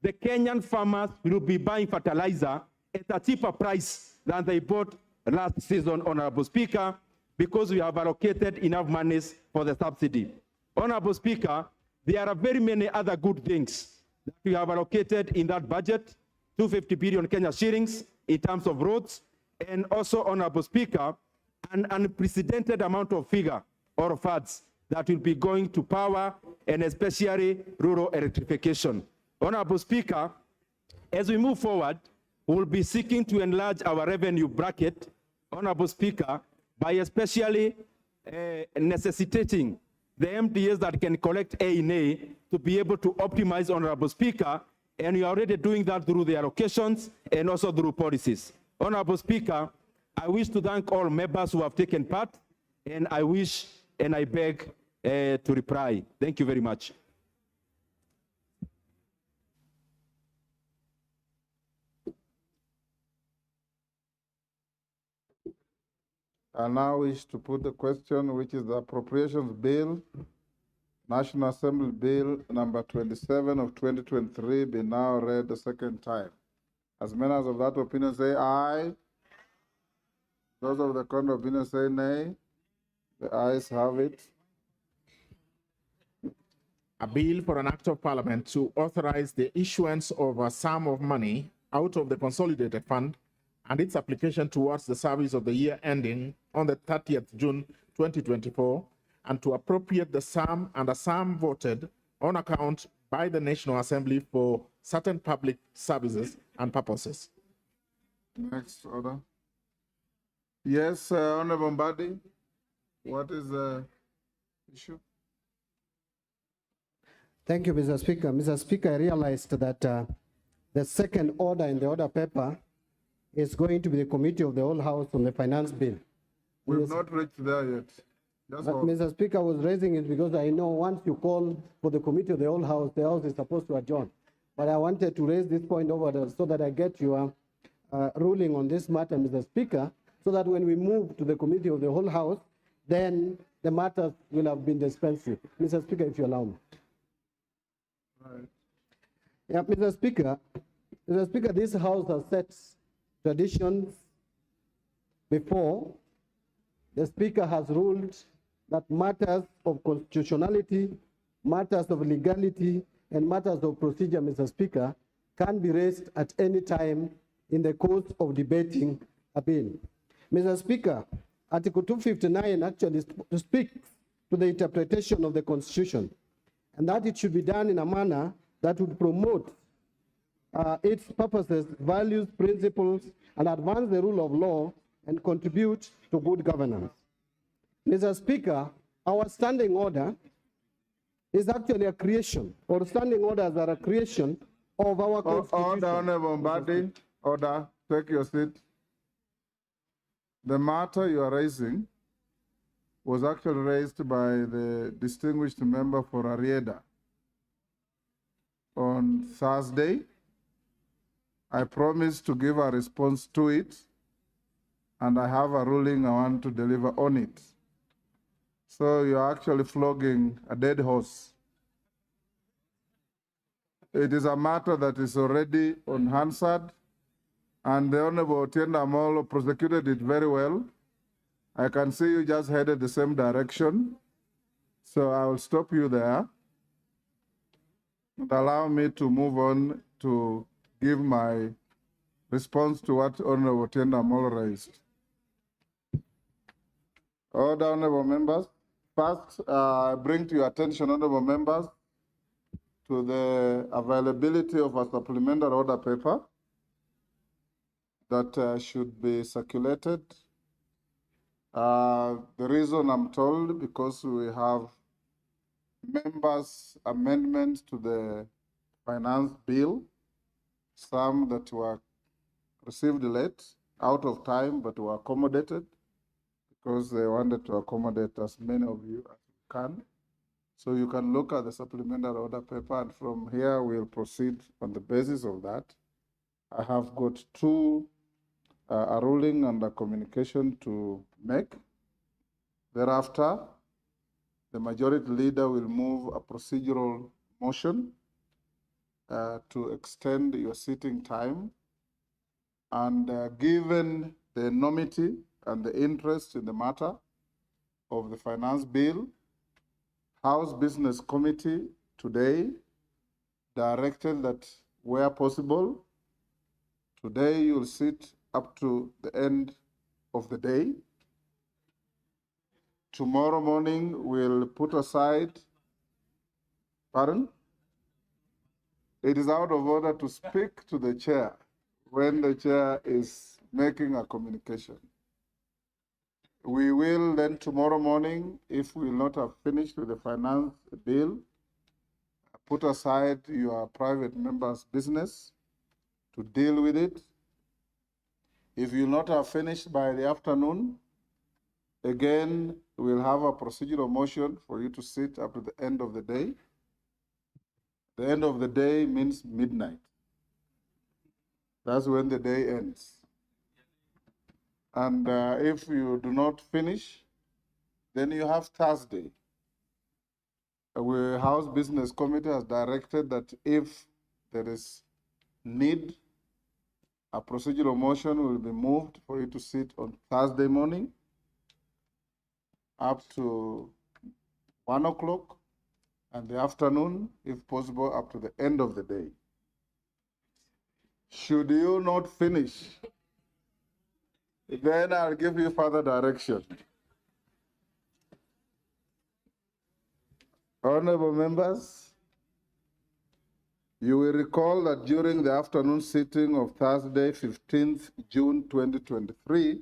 the Kenyan farmers will be buying fertilizer at a cheaper price than they bought last season, Honorable Speaker, because we have allocated enough monies for the subsidy. Honorable Speaker, there are very many other good things that we have allocated in that budget, 250 billion Kenya shillings in terms of roads, and also, Honorable Speaker, an unprecedented amount of figure or funds that will be going to power and especially rural electrification. Honorable Speaker, as we move forward, we will be seeking to enlarge our revenue bracket, Honorable Speaker, by especially necessitating the MDAs that can collect A&A to be able to optimize, Honorable Speaker, and we are already doing that through the allocations and also through policies. Honorable Speaker, I wish to thank all members who have taken part, and I wish and I beg to reply. Thank you very much. I now wish to put the question, which is the Appropriations Bill, National Assembly Bill number 27 of 2023, be now read the second time. As many as of that opinion say aye. Those of the contrary opinion say nay. The ayes have it. A bill for an act of parliament to authorize the issuance of a sum of money out of the consolidated fund and its application towards the service of the year ending on the 30th June 2024, and to appropriate the sum and a sum voted on account by the National Assembly for certain public services and purposes. Next order. Yes, Honorable Mbadi, what is the issue? Thank you, Mr. Speaker. Mr. Speaker, I realized that the second order in the order paper is going to be the Committee of the Whole House on the Finance Bill. We've not reached there yet. Just But Mr. Speaker, I was raising it because I know once you call for the Committee of the House is supposed to adjourn. But I wanted to raise this point over there so that I get your ruling on this matter, Mr. Speaker, so that when we move to the Committee of the Whole House, then the matters will have been dispensed with. Mr. Speaker, if you allow me. Right. Yeah, Mr. Speaker, this House has set traditions before. The Speaker has ruled that matters of constitutionality, matters of legality, and matters of procedure, Mr. Speaker, can be raised at any time in the course of debating a bill. Mr. Speaker, Article 259 actually speaks to the interpretation of the Constitution, and that it should be done in a manner that would promote its purposes, values, principles, and advance the rule of law and contribute to good governance. Mr. Speaker, our standing order is actually a creation, or standing orders are a creation of our Constitution. Order, Honorable Mbadi. Order. Take your seat. The matter you are raising was actually raised by the distinguished member for Arieda on Thursday. I promised to give a response to it, and I have a ruling I want to deliver on it. So you're actually flogging a dead horse. It is a matter that is already unanswered, and the Honorable Otienda Amolo prosecuted it very well. I can see you just headed the same direction, so I will stop you there and allow me to move on to give my response to what Honorable Otienda Amolo raised. Order, Honorable members. First, I bring to your attention, Honorable members, to the availability of a supplementary order paper that should be circulated. The reason I'm told, because we have members' amendments to the finance bill, some that were received late, out of time, but were accommodated because they wanted to accommodate as many of you as we can. So you can look at the supplementary order paper, and from here we'll proceed on the basis of that. I have got two, a ruling and a communication to make. Thereafter, the majority leader will move a procedural motion to extend your sitting time. And given the enormity and the interest in the matter of the finance bill, House Business Committee today directed that where possible, today you'll sit up to the end of the day. Tomorrow morning we'll put aside, pardon? It is out of order to speak to the chair when the chair is making a communication. We will then tomorrow morning, if we will not have finished with the finance bill, put aside your private member's business to deal with it. If you will not have finished by the afternoon, again, we'll have a procedural motion for you to sit up to the end of the day. The end of the day means midnight. That's when the day ends. And if you do not finish, then you have Thursday. Our House Business Committee has directed that if there is need, a procedural motion will be moved for you to sit on Thursday morning up to 1 o'clock, and the afternoon, if possible, up to the end of the day. Should you not finish, then I'll give you further direction. Honorable members, you will recall that during the afternoon sitting of Thursday, 15th June 2023,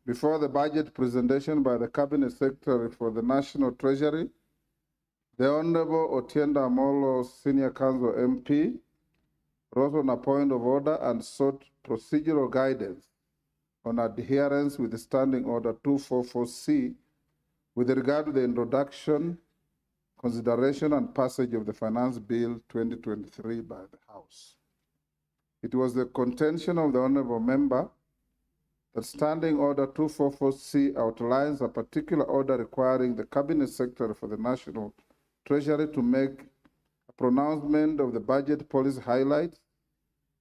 before the budget presentation by the Cabinet Secretary for the National Treasury, the Honorable Otienda Amolo, Senior Counsel MP, rose on a point of order and sought procedural guidance on adherence with the Standing Order 244C with regard to the introduction, consideration, and passage of the Finance Bill 2023 by the House. It was the contention of the Honorable Member that Standing Order 244C outlines a particular order requiring the Cabinet Secretary for the National Treasury to make a pronouncement of the budget policy highlights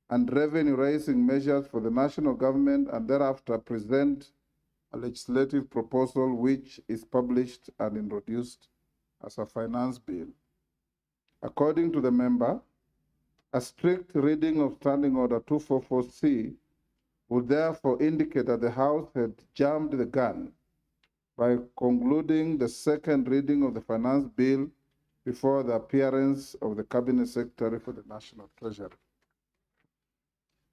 and revenue-raising measures for the national government, and thereafter present a legislative proposal which is published and introduced as a finance bill. According to the member, a strict reading of Standing Order 244C would therefore indicate that the House had jammed the gun by concluding the second reading of the finance bill before the appearance of the Cabinet Secretary for the National Treasury.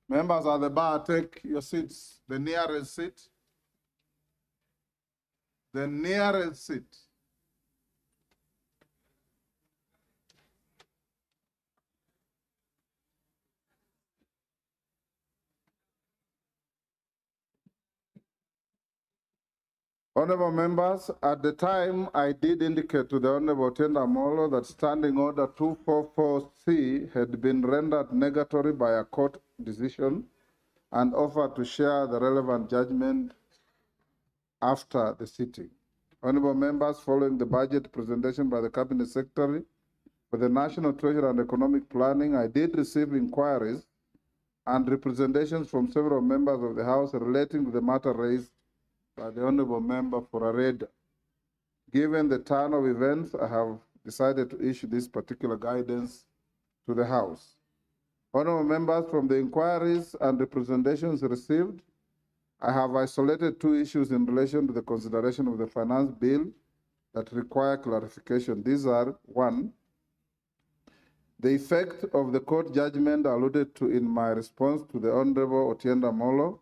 Members at the bar, take your seats. The nearest seat. The nearest seat. Honorable members, at the time I did indicate to the Honorable Otienda Amolo that Standing Order 244C had been rendered negatory by a court decision and offered to share the relevant judgment after the sitting. Honorable members, following the budget presentation by the Cabinet Secretary for the National Treasury and Economic Planning, I did receive inquiries and representations from several members of the House relating to the matter raised by the Honorable Member for Areda. Given the turn of events, I have decided to issue this particular guidance to the House. Honorable members, from the inquiries and representations received, I have isolated two issues in relation to the consideration of the finance bill that require clarification. These are: one, the effect of the court judgment alluded to in my response to the Honorable Otienda Amolo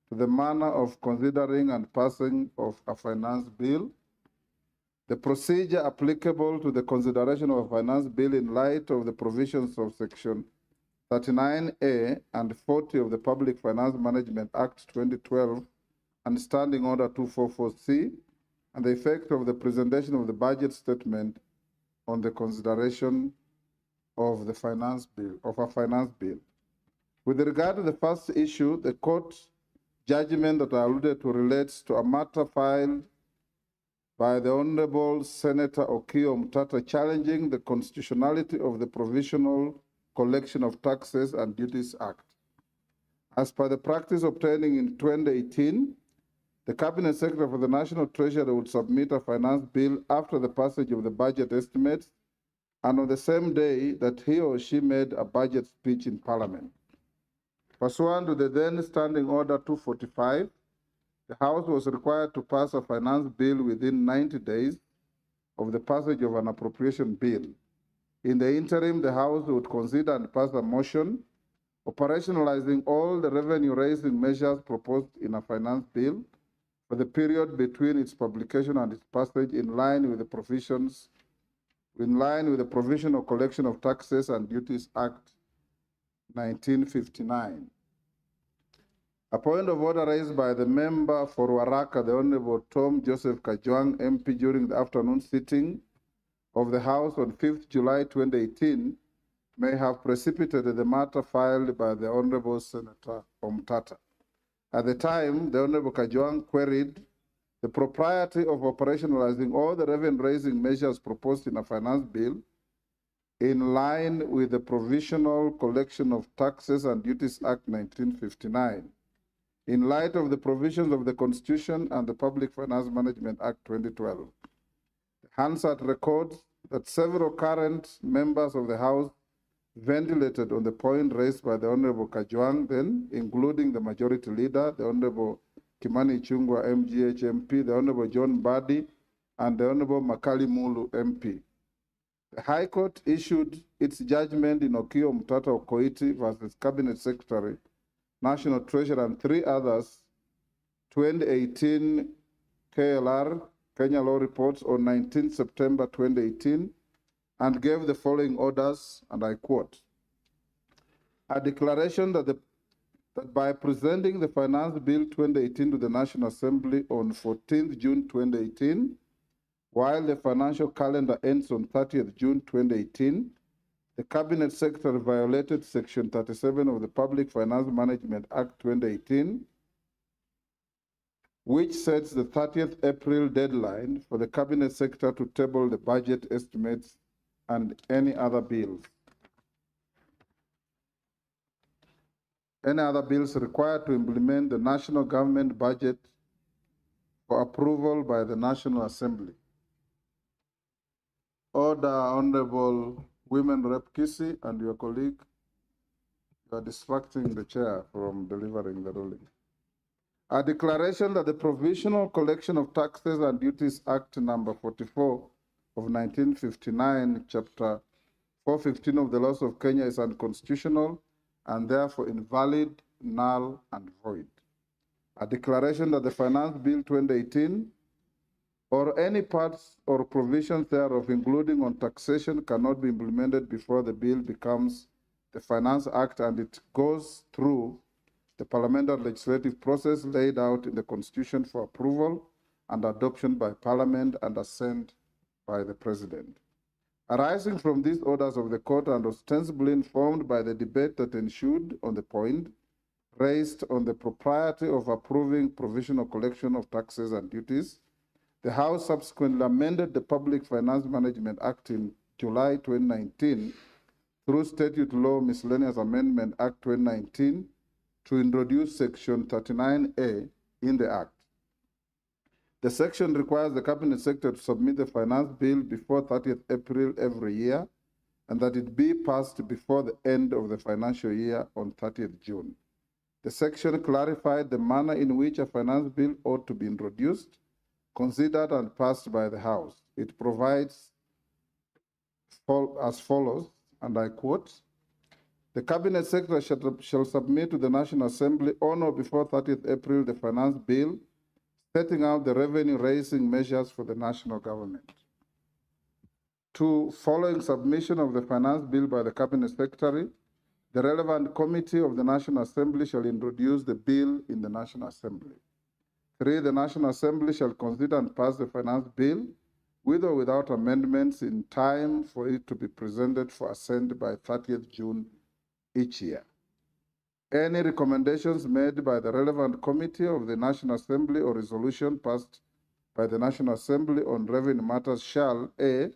to the manner of considering and passing of a finance bill, the procedure applicable to the consideration of a finance bill in light of the provisions of Section 39A and 40 of the Public Finance Management Act 2012 and Standing Order 244C, and the effect of the presentation of the budget statement on the consideration of the finance bill, of a finance bill. With regard to the first issue, the court judgment that I alluded to relates to a matter filed by the Honorable Senator Okiya Omtata challenging the constitutionality of the Provisional Collection of Taxes and Duties Act. As per the practice obtaining in 2018, the Cabinet Secretary for the National Treasury would submit a finance bill after the passage of the budget estimates and on the same day that he or she made a budget speech in Parliament. Pursuant to the then Standing Order 245, the House was required to pass a finance bill within 90 days of the passage of an appropriation bill. In the interim, the House would consider and pass a motion operationalizing all the revenue-raising measures proposed in a finance bill for the period between its publication and its passage in line with the provisions, in line with the Provisional Collection of Taxes and Duties Act 1959. A point of order raised by the member for Waraka, the Honorable Tom Joseph Kajwang, MP, during the afternoon sitting of the House on 5th July 2018 may have precipitated the matter filed by the Honorable Senator Omtata. At the time, the Honorable Kajwang queried the propriety of operationalizing all the revenue-raising measures proposed in a finance bill in line with the Provisional Collection of Taxes and Duties Act 1959, in light of the provisions of the Constitution and the Public Finance Management Act 2012. Hansard records that several current members of the House ventilated on the point raised by the Honorable Kajwang then, including the Majority Leader, the Honorable Kimani Ichung'wah, MGH MP, the Honorable John Mbadi, and the Honorable Makali Mulu MP. The High Court issued its judgment in Okio Mtata Okoiti versus Cabinet Secretary, National Treasurer, and three others, 2018 KLR, Kenya Law Reports, on 19 September 2018, and gave the following orders, and I quote, a declaration that by presenting the Finance Bill 2018 to the National Assembly on 14th June 2018, while the financial calendar ends on 30th June 2018, the Cabinet Secretary violated Section 37 of the Public Finance Management Act 2018, which sets the 30th April deadline for the Cabinet Secretary to table the budget estimates and any other bills. Any other bills required to implement the national government budget for approval by the National Assembly. Order, Honorable Women Rep Kisi and your colleague. You are distracting the chair from delivering the ruling. A declaration that the Provisional Collection of Taxes and Duties Act number 44 of 1959, Chapter 415 of the Laws of Kenya is unconstitutional and therefore invalid, null, and void. A declaration that the Finance Bill 2018 or any parts or provisions thereof, including on taxation, cannot be implemented before the bill becomes the Finance Act and it goes through the parliamentary legislative process laid out in the Constitution for approval and adoption by Parliament and assent by the President. Arising from these orders of the court and ostensibly informed by the debate that ensued on the point raised on the propriety of approving provisional collection of taxes and duties, the House subsequently amended the Public Finance Management Act in July 2019 through Statute Law Miscellaneous Amendment Act 2019 to introduce Section 39A in the Act. The section requires the Cabinet Secretary to submit the Finance Bill before 30th April every year and that it be passed before the end of the financial year on 30th June. The section clarified the manner in which a finance bill ought to be introduced, considered, and passed by the House. It provides as follows, and I quote, the Cabinet Secretary shall submit to the National Assembly on or before 30th April the Finance Bill setting out the revenue-raising measures for the national government. 2, following submission of the Finance Bill by the Cabinet Secretary, the relevant committee of the National Assembly shall introduce the bill in the National Assembly. 3, the National Assembly shall consider and pass the Finance Bill with or without amendments in time for it to be presented for assent by 30th June each year. Any recommendations made by the relevant committee of the National Assembly or resolution passed by the National Assembly on revenue matters shall, A,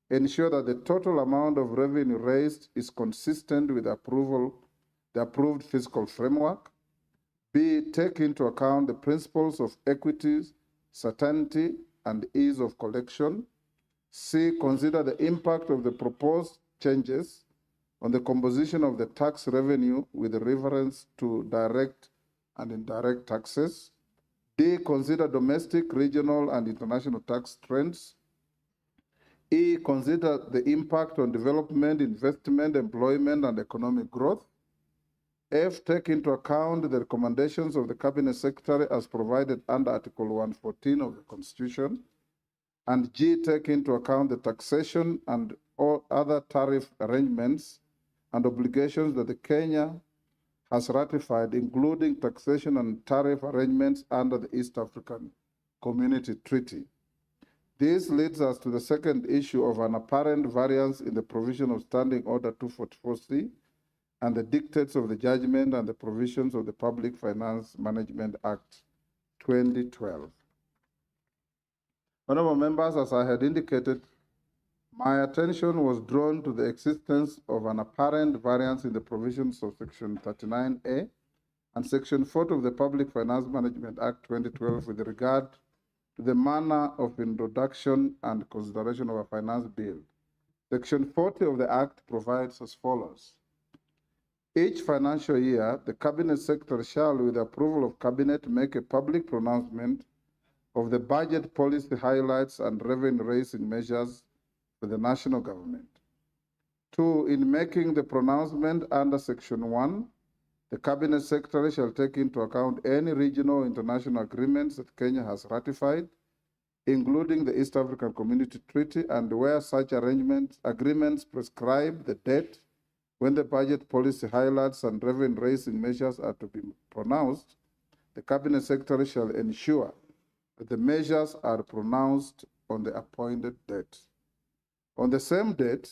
ensure that the total amount of revenue raised is consistent with the approved fiscal framework. B, take into account the principles of equity, certainty, and ease of collection. C, consider the impact of the proposed changes on the composition of the tax revenue with reference to direct and indirect taxes. D, consider domestic, regional, and international tax trends. E, consider the impact on development, investment, employment, and economic growth. F, take into account the recommendations of the Cabinet Secretary as provided under Article 114 of the Constitution. And G, take into account the taxation and all other tariff arrangements and obligations that the Kenya has ratified, including taxation and tariff arrangements under the East African Community Treaty. This leads us to the second issue of an apparent variance in the provision of Standing Order 244C and the dictates of the judgment and the provisions of the Public Finance Management Act 2012. Honorable members, as I had indicated, my attention was drawn to the existence of an apparent variance in the provisions of Section 39A and Section 40 of the Public Finance Management Act 2012 with regard to the manner of introduction and consideration of a finance bill. Section 40 of the Act provides as follows. Each financial year, the Cabinet Secretary shall, with the approval of Cabinet, make a public pronouncement of the budget policy highlights and revenue-raising measures for the national government. 2, in making the pronouncement under Section 1, the Cabinet Secretary shall take into account any regional or international agreements that Kenya has ratified, including the East African Community Treaty, and where such agreements prescribe the date when the budget policy highlights and revenue-raising measures are to be pronounced, the Cabinet Secretary shall ensure that the measures are pronounced on the appointed date. On the same date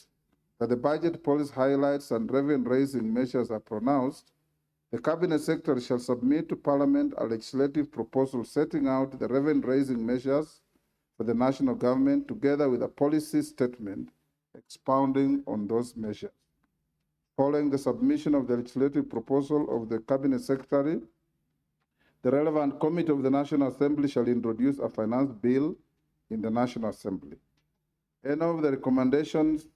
that the budget policy highlights and revenue-raising measures are pronounced, the Cabinet Secretary shall submit to Parliament a legislative proposal setting out the revenue-raising measures for the national government together with a policy statement expounding on those measures. Following the submission of the legislative proposal of the Cabinet Secretary, the relevant committee of the National Assembly shall introduce a finance bill in the National Assembly. Any of the recommendations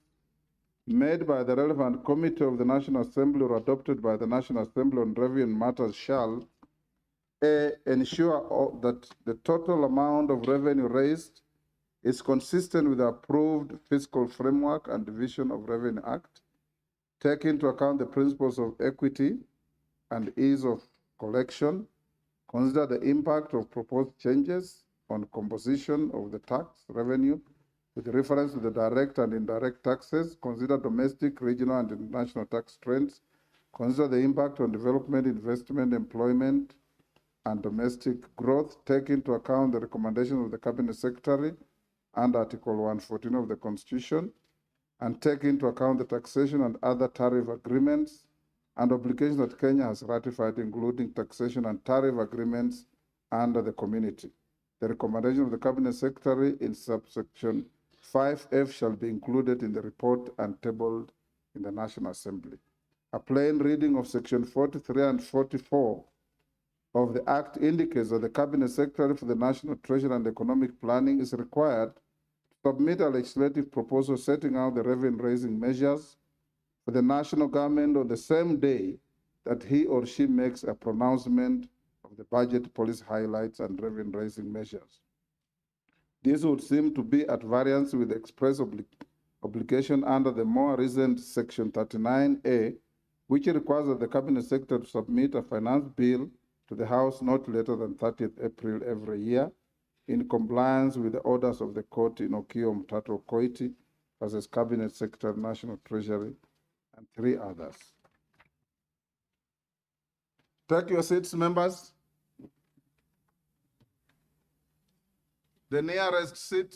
made by the relevant committee of the National Assembly or adopted by the National Assembly on revenue matters shall A, ensure that the total amount of revenue raised is consistent with the approved fiscal framework and Division of Revenue Act, take into account the principles of equity and ease of collection, consider the impact of proposed changes on composition of the tax revenue with reference to the direct and indirect taxes, consider domestic, regional, and international tax trends, consider the impact on development, investment, employment, and domestic growth, take into account the recommendations of the Cabinet Secretary and Article 114 of the Constitution, and take into account the taxation and other tariff agreements and obligations that Kenya has ratified, including taxation and tariff agreements under the community. The recommendation of the Cabinet Secretary in subsection 5F shall be included in the report and tabled in the National Assembly. A plain reading of section 43 and 44 of the Act indicates that the Cabinet Secretary for the National Treasury and Economic Planning is required to submit a legislative proposal setting out the revenue-raising measures for the national government on the same day that he or she makes a pronouncement of the budget policy highlights and revenue-raising measures. This would seem to be at variance with the express obligation under the more recent Section 39A, which requires that the Cabinet Secretary to submit a finance bill to the House not later than 30th April every year, in compliance with the orders of the court in Okio Mtato Koiti versus Cabinet Secretary, National Treasury, and 3 others. Take your seats, members. The nearest seat.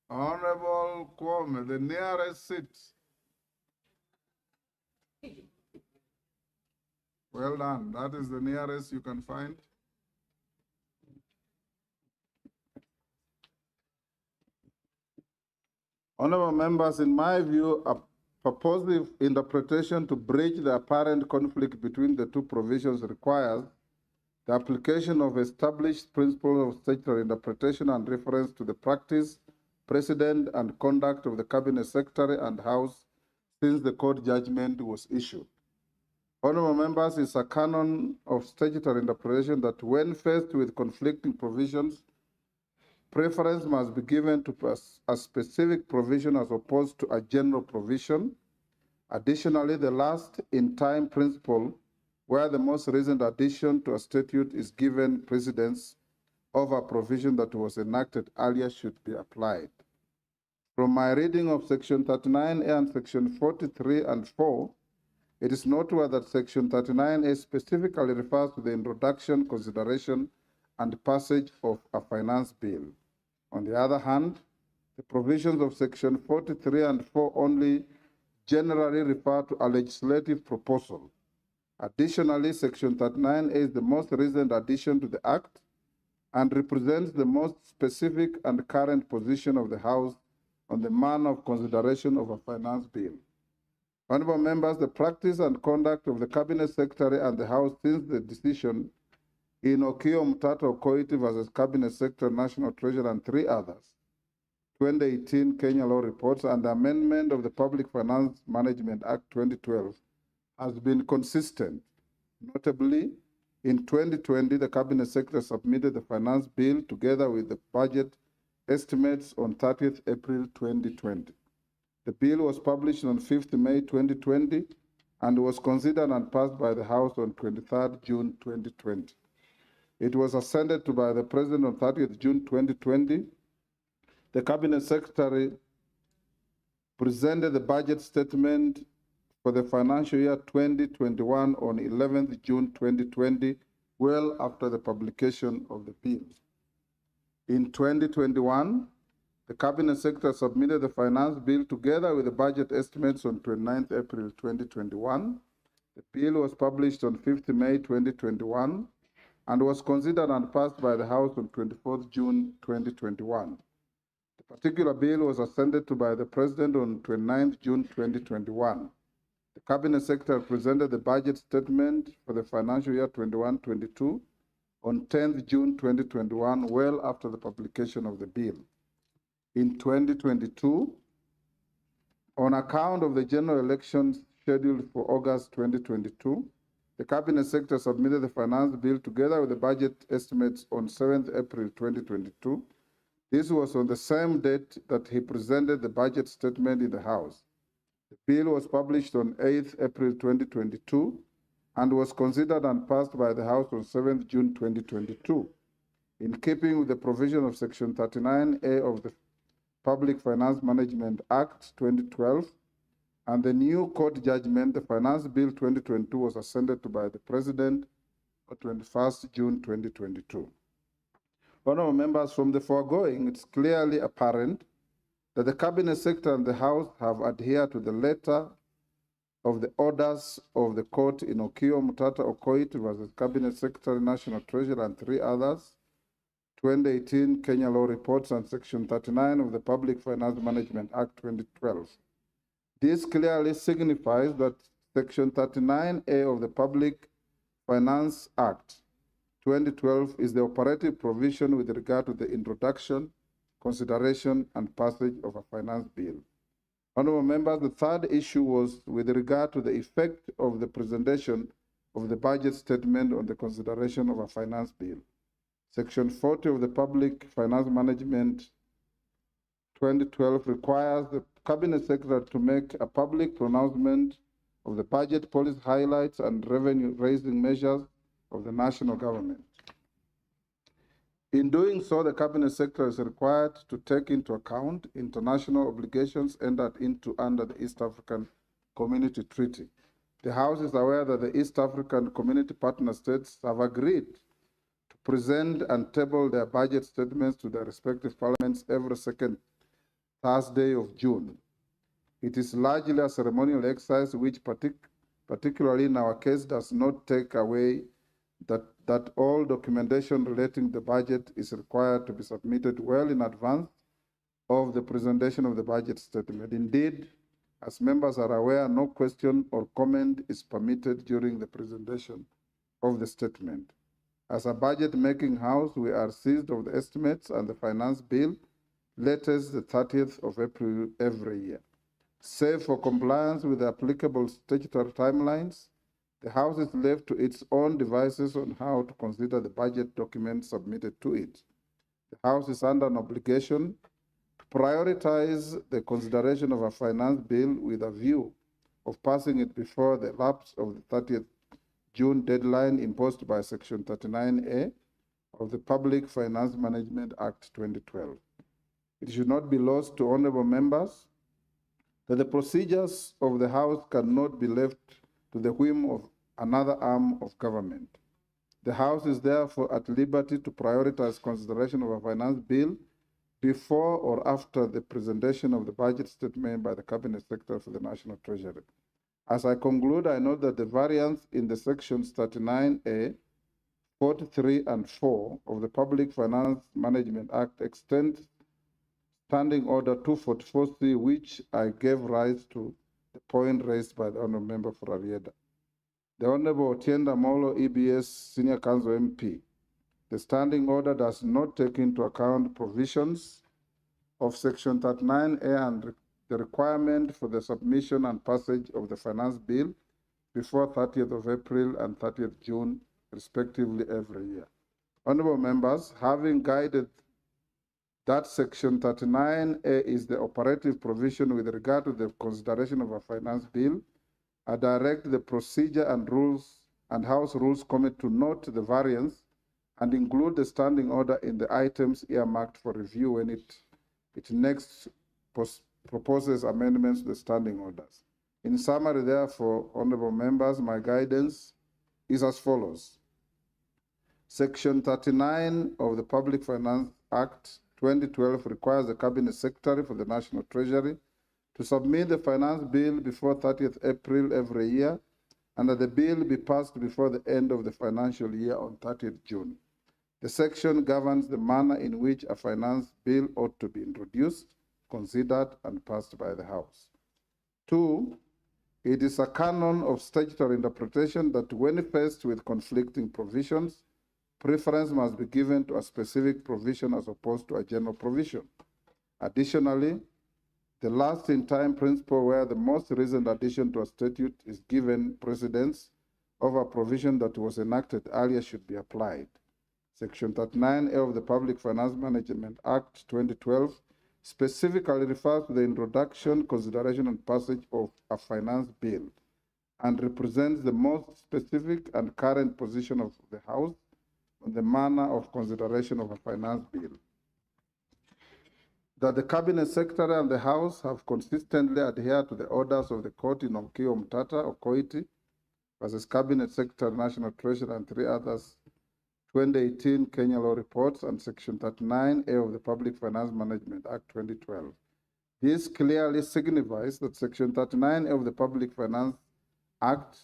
Honorable Kwame, the nearest seat. Well done. That is the nearest you can find. Honorable members, in my view, a purposive interpretation to bridge the apparent conflict between the two provisions requires the application of established principles of statutory interpretation and reference to the practice, precedent, and conduct of the Cabinet Secretary and House since the court judgment was issued. Honorable members, it's a canon of statutory interpretation that when faced with conflicting provisions, preference must be given to a specific provision as opposed to a general provision. Additionally, the last in time principle, where the most recent addition to a statute is given precedence over a provision that was enacted earlier, should be applied. From my reading of Section 39A and Section 43 and 4, it is noteworthy that Section 39A specifically refers to the introduction, consideration, and passage of a finance bill. On the other hand, the provisions of Section 43 and 4 only generally refer to a legislative proposal. Additionally, Section 39A is the most recent addition to the Act and represents the most specific and current position of the House on the manner of consideration of a finance bill. Honorable members, the practice and conduct of the Cabinet Secretary and the House since the decision in Okiya Omtatah Okoiti versus Cabinet Secretary, National Treasurer, and 3 others, 2018 Kenya Law Reports, and the amendment of the Public Finance Management Act 2012 has been consistent. Notably, in 2020, the Cabinet Secretary submitted the finance bill together with the budget estimates on 30th April 2020. The bill was published on 5th May 2020 and was considered and passed by the House on 23rd June 2020. It was assented to by the President on 30th June 2020. The Cabinet Secretary presented the budget statement for the financial year 2021 on 11th June 2020, well after the publication of the bill. In 2021, the Cabinet Secretary submitted the finance bill together with the budget estimates on 29th April 2021. The bill was published on 5th May 2021 and was considered and passed by the House on 24th June 2021. The particular bill was assented to by the President on 29th June 2021. The Cabinet Secretary presented the budget statement for the financial year 21-22 on 10th June 2021, well after the publication of the bill. In 2022, on account of the general elections scheduled for August 2022, the Cabinet Secretary submitted the finance bill together with the budget estimates on 7th April 2022. This was on the same date that he presented the budget statement in the House. The bill was published on 8th April 2022 and was considered and passed by the House on 7th June 2022. In keeping with the provision of Section 39A of the Public Finance Management Act 2012 and the new court judgment, the Finance Bill 2022 was assented to by the President on 21st June 2022. Honorable members, from the foregoing, it's clearly apparent that the Cabinet Secretary and the House have adhered to the letter of the orders of the court in Okiya Omtatah Okoiti versus Cabinet Secretary, National Treasurer, and 3 others, 2018 Kenya Law Reports, and Section 39 of the Public Finance Management Act 2012. This clearly signifies that Section 39A of the Public Finance Act 2012 is the operative provision with regard to the introduction, consideration, and passage of a finance bill. Honorable members, the third issue was with regard to the effect of the presentation of the budget statement on the consideration of a finance bill. Section 40 of the Public Finance Management 2012 requires the Cabinet Secretary to make a public pronouncement of the budget policy highlights and revenue-raising measures of the national government. In doing so, the Cabinet Secretary is required to take into account international obligations entered into under the East African Community Treaty. The House is aware that the East African Community Partner States have agreed to present and table their budget statements to their respective parliaments every second Thursday of June. It is largely a ceremonial exercise which particularly in our case does not take away that all documentation relating to the budget is required to be submitted well in advance of the presentation of the budget statement. Indeed, as members are aware, no question or comment is permitted during the presentation of the statement. As a budget-making house, we are seized of the estimates and the finance bill latest the 30th of April every year. Save for compliance with the applicable statutory timelines, the House is left to its own devices on how to consider the budget documents submitted to it. The House is under an obligation to prioritize the consideration of a finance bill with a view of passing it before the lapse of the 30th June deadline imposed by Section 39A of the Public Finance Management Act 2012. It should not be lost to honorable members that the procedures of the House cannot be left to the whim of another arm of government. The House is therefore at liberty to prioritize consideration of a finance bill before or after the presentation of the budget statement by the Cabinet Secretary for the National Treasury. As I conclude, I note that the variance in the sections 39A, 43, and 4 of the Public Finance Management Act extend Standing Order 244C, which I gave rise to the point raised by the Honourable Member for Arieda. The Honourable Otienda Molo, EBS Senior Council MP. The standing order does not take into account provisions of Section 39A and the requirement for the submission and passage of the Finance Bill before 30th of April and 30th June, respectively, every year. Honourable members, having guided that Section 39A is the operative provision with regard to the consideration of a Finance Bill, I direct the Procedure and Rules and House Rules Committee to note the variance and include the standing order in the items earmarked for review when it next proposes amendments to the standing orders. In summary, therefore, honourable members, my guidance is as follows. Section 39 of the Public Finance Act 2012 requires the Cabinet Secretary for the National Treasury to submit the Finance Bill before 30th April every year, and that the bill be passed before the end of the financial year on 30th June. The section governs the manner in which a finance bill ought to be introduced, considered, and passed by the House. 2, it is a canon of statutory interpretation that when faced with conflicting provisions, preference must be given to a specific provision as opposed to a general provision. Additionally, the last-in-time principle where the most recent addition to a statute is given precedence over a provision that was enacted earlier should be applied. Section 39A of the Public Finance Management Act 2012 specifically refers to the introduction, consideration, and passage of a finance bill and represents the most specific and current position of the House on the manner of consideration of a finance bill. That the Cabinet Secretary and the House have consistently adhered to the orders of the court in Onkio Mtata or Koiti versus Cabinet Secretary, National Treasury, and 3 others, 2018 Kenya Law Reports, and Section 39A of the Public Finance Management Act 2012. This clearly signifies that Section 39A of the Public Finance Act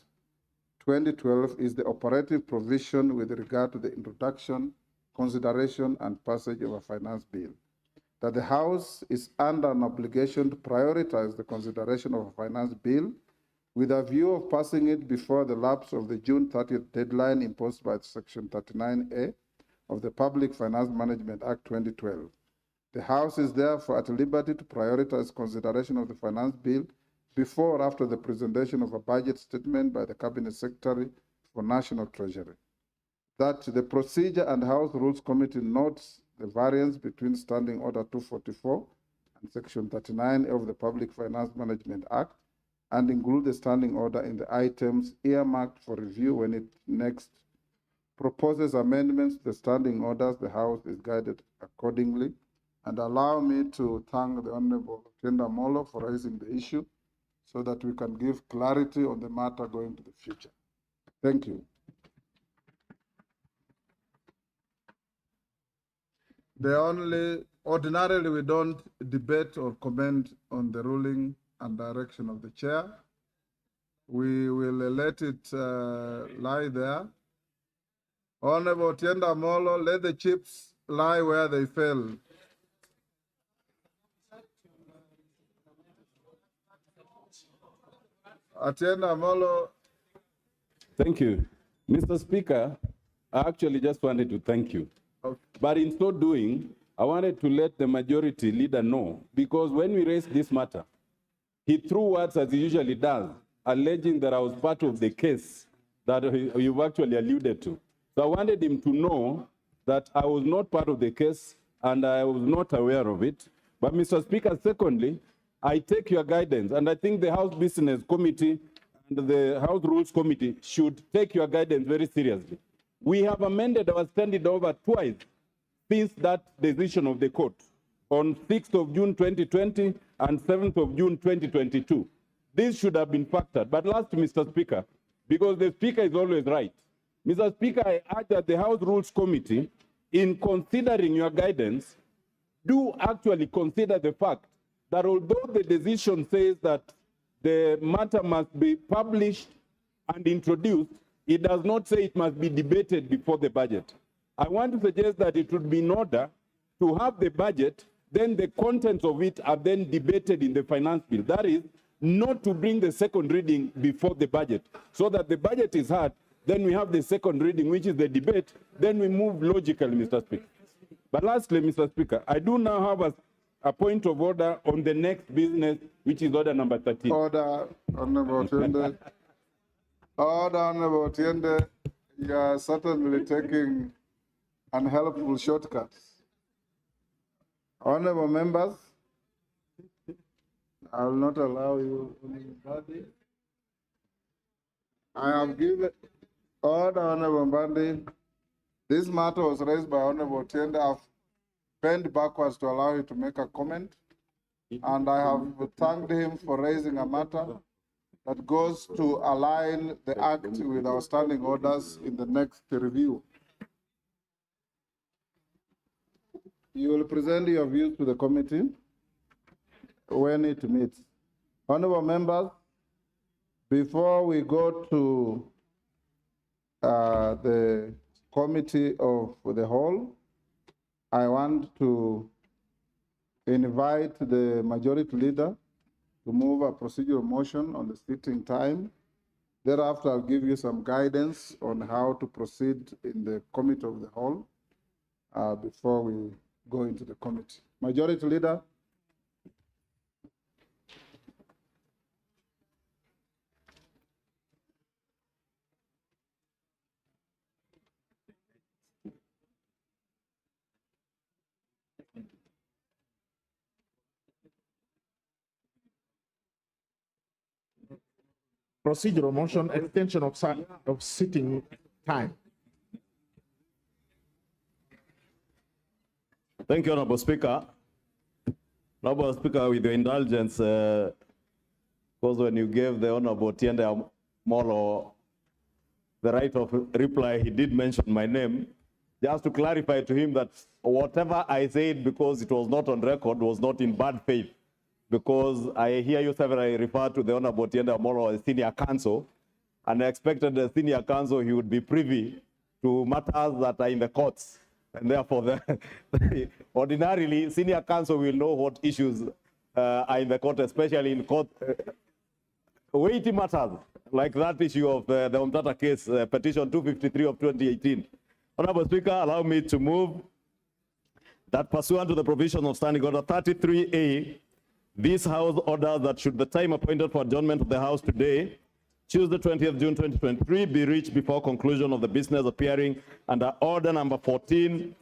2012 is the operative provision with regard to the introduction, consideration, and passage of a finance bill. That the House is under an obligation to prioritize the consideration of a finance bill with a view of passing it before the lapse of the June 30th deadline imposed by Section 39A of the Public Finance Management Act 2012. The House is therefore at liberty to prioritize consideration of the finance bill before or after the presentation of a budget statement by the Cabinet Secretary for National Treasury. That the Procedure and House Rules Committee notes the variance between Standing Order 244 and Section 39 of the Public Finance Management Act and include the standing order in the items earmarked for review when it next proposes amendments to the standing orders. The House is guided accordingly. And allow me to thank the Honourable Otienda Molo for raising the issue so that we can give clarity on the matter going to the future. Thank you. Ordinarily, we don't debate or comment on the ruling and direction of the chair. We will let it lie there. Honorable Otienda Molo, let the chips lie where they fell. Otienda Molo. Thank you. Mr. Speaker, I actually just wanted to thank you. Okay. But in so doing, I wanted to let the majority leader know, because when we raised this matter, he threw words as he usually does, alleging that I was part of the case that you've actually alluded to. So I wanted him to know that I was not part of the case and I was not aware of it. But Mr. Speaker, secondly, I take your guidance, and I think the House Business Committee and the House Rules Committee should take your guidance very seriously. We have amended our standing order twice since that decision of the court on 6th of June 2020 and 7th of June 2022. This should have been factored. But last, Mr. Speaker, because the Speaker is always right, Mr. Speaker, I urge that the House Rules Committee, in considering your guidance, do actually consider the fact that although the decision says that the matter must be published and introduced, it does not say it must be debated before the budget. I want to suggest that it would be in order to have the budget, then the contents of it are then debated in the finance bill. That is, not to bring the second reading before the budget, so that the budget is heard, then we have the second reading, which is the debate, then we move logically, Mr. Speaker. But lastly, Mr. Speaker, I do now have a point of order on the next business, which is order number 13. Order, Honorable Tiende. Order, Honorable Tiende. You are certainly taking unhelpful shortcuts. Honorable members, I will not allow you. I have given order, Honorable Bandi. This matter was raised by Honorable Tiende. I've bent backwards to allow you to make a comment, and I have thanked him for raising a matter that goes to align the act with our standing orders in the next review. You will present your views to the committee when it meets. Honorable members, before we go to the committee of the whole, I want to invite the majority leader to move a procedural motion on the sitting time. Thereafter, I'll give you some guidance on how to proceed in the committee of the whole before we go into the committee. Majority leader. Procedural motion, extension of sitting time. Thank you, Honorable Speaker. Honorable Speaker, with your indulgence, because when you gave the Honorable Tiende Molo the right of reply, he did mention my name. Just to clarify to him that whatever I said, because it was not on record, was not in bad faith. Because I hear you severally refer to the Honorable Tiende Molo as senior counsel, and I expected the senior counsel he would be privy to matters that are in the courts. And therefore, ordinarily, senior counsel will know what issues are in the court, especially in court weighty matters, like that issue of the Umtata case, petition 253 of 2018. Honorable Speaker, allow me to move that pursuant to the provision of Standing Order 33A, this House orders that should the time appointed for adjournment of the House today, Tuesday, 20th June 2023, be reached before conclusion of the business appearing under order number 14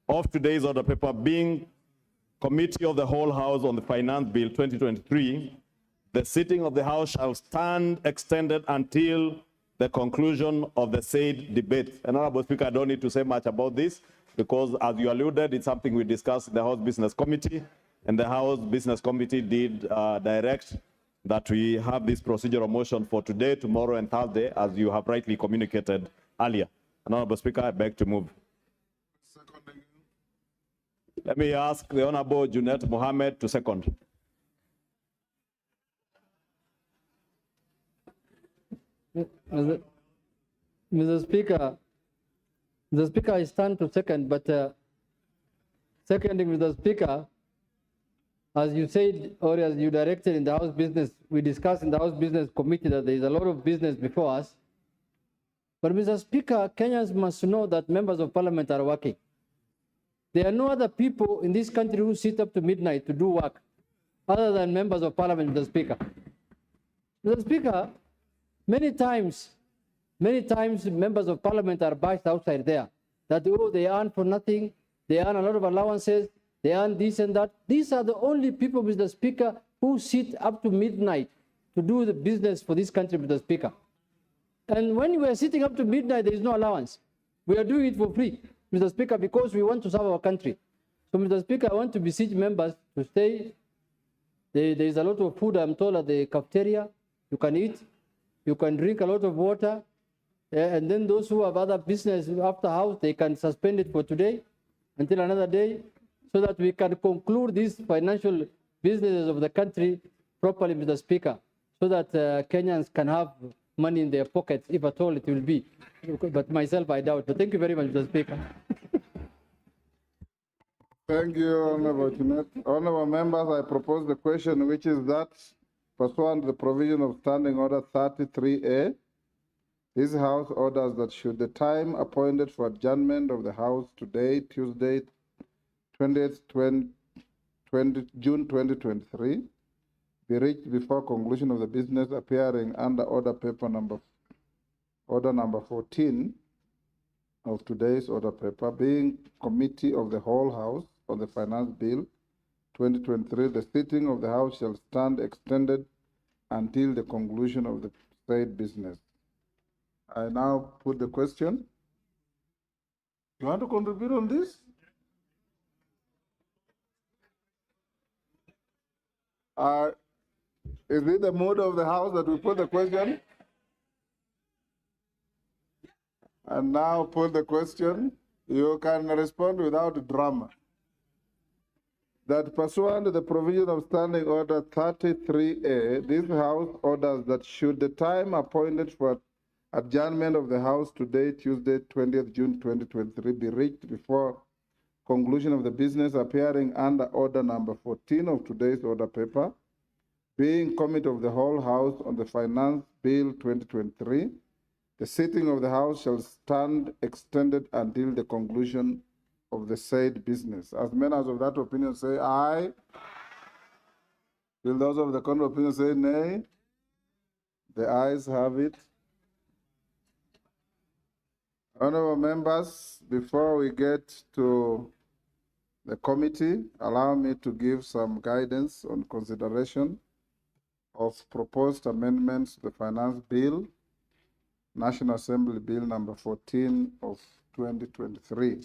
of today's order paper, being Committee of the Whole House on the Finance Bill 2023, the sitting of the House shall stand extended until the conclusion of the said debate. And Honorable Speaker, I don't need to say much about this, because as you alluded, it's something we discussed in the House Business Committee, and the House Business Committee did direct that we have this procedural motion for today, tomorrow, and Thursday, as you have rightly communicated earlier. And Honorable Speaker, I beg to move. Let me ask the Honorable Junet Mohammed to second. Mr. Speaker, I stand to second, but seconding Mr. Speaker, as you said, or as you directed in the House Business, we discussed in the House Business Committee that there is a lot of business before us. But Mr. Speaker, Kenyans must know that members of parliament are working. There are no other people in this country who sit up to midnight to do work other than members of parliament, Mr. Speaker. Mr. Speaker, many times members of parliament are bashed outside there that, oh, they earn for nothing, they earn a lot of allowances, they earn this and that. These are the only people, Mr. Speaker, who sit up to midnight to do the business for this country, Mr. Speaker. And when we are sitting up to midnight, there is no allowance. We are doing it for free, Mr. Speaker, because we want to serve our country. So, Mr. Speaker, I want to beseech members to stay. There is a lot of food, I'm told, at the cafeteria. You can eat, you can drink a lot of water, and then those who have other business after house, they can suspend it for today until another day. so that we can conclude these financial businesses of the country properly, Mr. Speaker, so that Kenyans can have money in their pockets, if at all it will be. But myself, I doubt. But thank you very much, Mr. Speaker. Thank you, Honorable Junet. Honorable members, I propose the question, which is that pursuant to the provision of Standing Order 33A, this House orders that should the time appointed for adjournment of the House today, Tuesday, 20th June 2023, be reached before conclusion of the business appearing under order number 14 of today's order paper, being Committee of the Whole House on the Finance Bill 2023, the sitting of the House shall stand extended until the conclusion of the said business. I now put the question. You want to contribute on this? Is it the mood of the House that we put the question? And now put the question. You can respond without drama. That pursuant to the provision of Standing Order 33A, this House orders that should the time appointed for adjournment of the House today, Tuesday, 20th June 2023, be reached before conclusion of the business appearing under order number 14 of today's order paper, being Committee of the Whole House on the Finance Bill 2023, the sitting of the House shall stand extended until the conclusion of the said business. As members of that opinion say aye. Will those of the contrary opinion say nay? The ayes have it. Honorable members, before we get to the committee, allow me to give some guidance on consideration of proposed amendments to the Finance Bill, National Assembly Bill number 14 of 2023.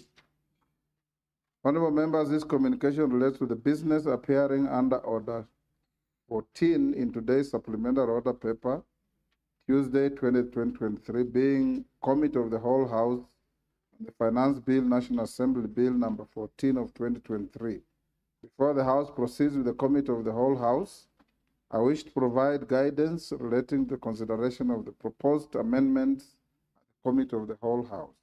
Honorable members, this communication relates to the business appearing under Order 14 in today's supplementary order paper, Tuesday, 2023, being Committee of the Whole House on the Finance Bill, National Assembly Bill number 14 of 2023. Before the House proceeds with the Committee of the Whole House, I wish to provide guidance relating to consideration of the proposed amendments at the Committee of the Whole House.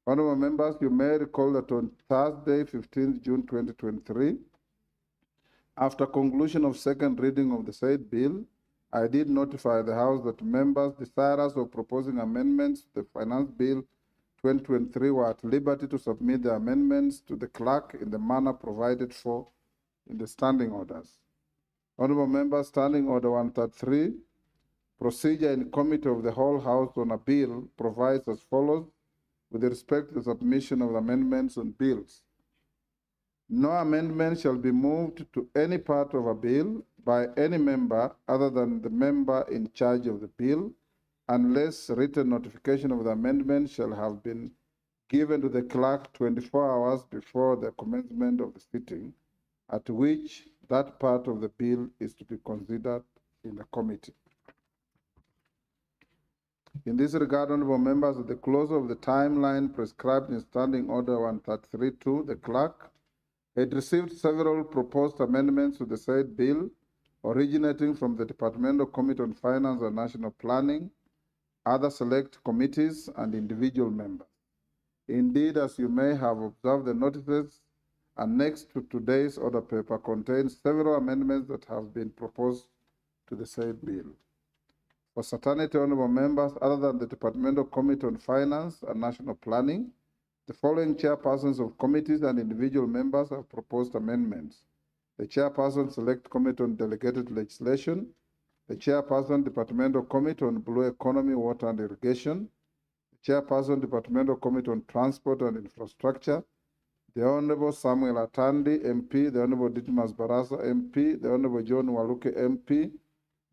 Honorable members, you may recall that on Thursday, 15th June 2023, after conclusion of second reading of the said bill, I did notify the House that members desirous of proposing amendments to the Finance Bill 2023 were at liberty to submit the amendments to the clerk in the manner provided for in the standing orders. Honorable members, Standing Order 133, procedure in Committee of the Whole House on a bill provides as follows with respect to the submission of amendments on bills. No amendment shall be moved to any part of a bill by any member other than the member in charge of the bill, unless written notification of the amendment shall have been given to the clerk 24 hours before the commencement of the sitting, at which that part of the bill is to be considered in the committee. In this regard, honorable members, at the close of the timeline prescribed in Standing Order 133-2, the clerk had received several proposed amendments to the said bill, originating from the Departmental Committee on Finance and National Planning, other select committees, and individual members. Indeed, as you may have observed, the notices annexed to today's order paper contains several amendments that have been proposed to the said bill. For certainty, honorable members, other than the Departmental Committee on Finance and National Planning, the following chairpersons of committees and individual members have proposed amendments. The Chairperson Select Committee on Delegated Legislation, the Chairperson Departmental Committee on Blue Economy, Water and Irrigation, the Chairperson Departmental Committee on Transport and Infrastructure, the Honorable Samuel Atandi, MP, the Honorable Ditmas Barasa, MP, the Honorable John Waluke, MP,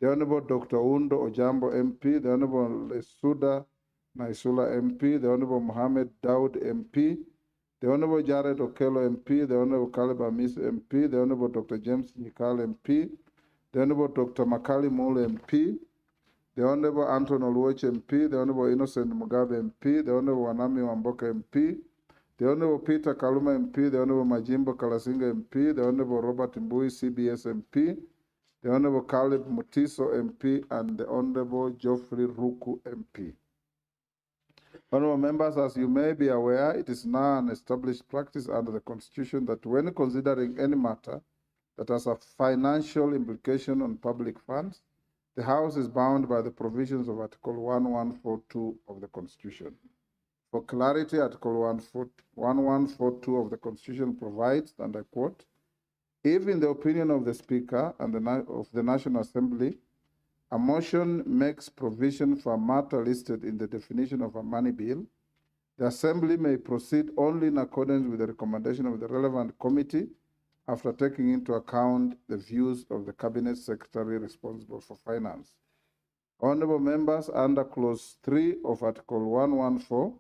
the Honorable Dr. Undo Ojambo, MP, the Honorable Lesuda Naisula, MP, the Honorable Mohammed Daud, MP, the Honorable Jared Okello, MP, the Honorable Caleb Amis, MP, the Honorable Dr. James Nikal, MP, the Honorable Dr. Makali Mule, MP, the Honorable Anton Oluoch, MP, the Honorable Innocent Mugabe, MP, the Honorable Wanami Wamboka, MP, the Honorable Peter Kaluma MP, the Honorable Majimbo Kalasinga MP, the Honorable Robert Mbui CBS MP, the Honorable Caleb Mutiso MP, and the Honorable Geoffrey Ruku MP. Honorable members, as you may be aware, it is now an established practice under the Constitution that when considering any matter that has a financial implication on public funds, the House is bound by the provisions of Article 1142 of the Constitution. For clarity, Article 1142 of the Constitution provides, and I quote, if in the opinion of the Speaker and of the National Assembly, a motion makes provision for a matter listed in the definition of a money bill, the Assembly may proceed only in accordance with the recommendation of the relevant committee after taking into account the views of the Cabinet Secretary responsible for finance. Honorable members, under Clause 3 of Article 114,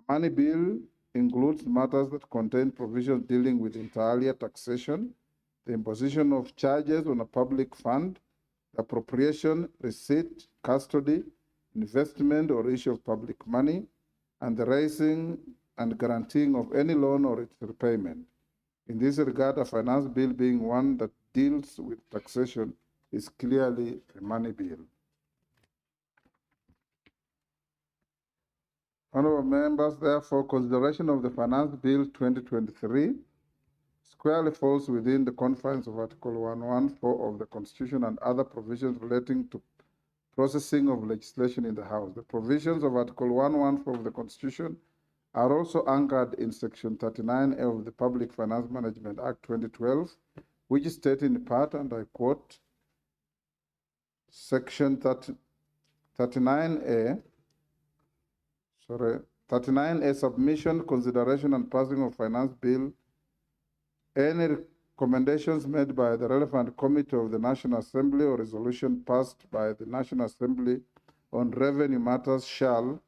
a money bill includes matters that contain provisions dealing with inter alia taxation, the imposition of charges on a public fund, appropriation, receipt, custody, investment or issue of public money, and the raising and guaranteeing of any loan or its repayment. In this regard, a finance bill being one that deals with taxation is clearly a money bill. Honorable members, therefore, consideration of the Finance Bill 2023 squarely falls within the confines of Article 114 of the Constitution and other provisions relating to processing of legislation in the House. The provisions of Article 114 of the Constitution are also anchored in Section 39A of the Public Finance Management Act 2012, which states in part, and I quote, Section 39A, submission, consideration, and passing of finance bill. Any recommendations made by the relevant committee of the National Assembly or resolution passed by the National Assembly on revenue matters shall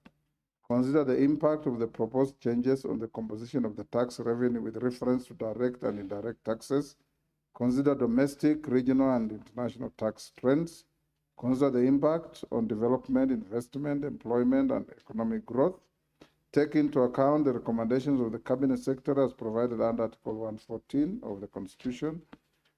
consider the impact of the proposed changes on the composition of the tax revenue with reference to direct and indirect taxes, consider domestic, regional, and international tax trends, consider the impact on development, investment, employment, and economic growth, take into account the recommendations of the Cabinet Secretary as provided under Article 114 of the Constitution,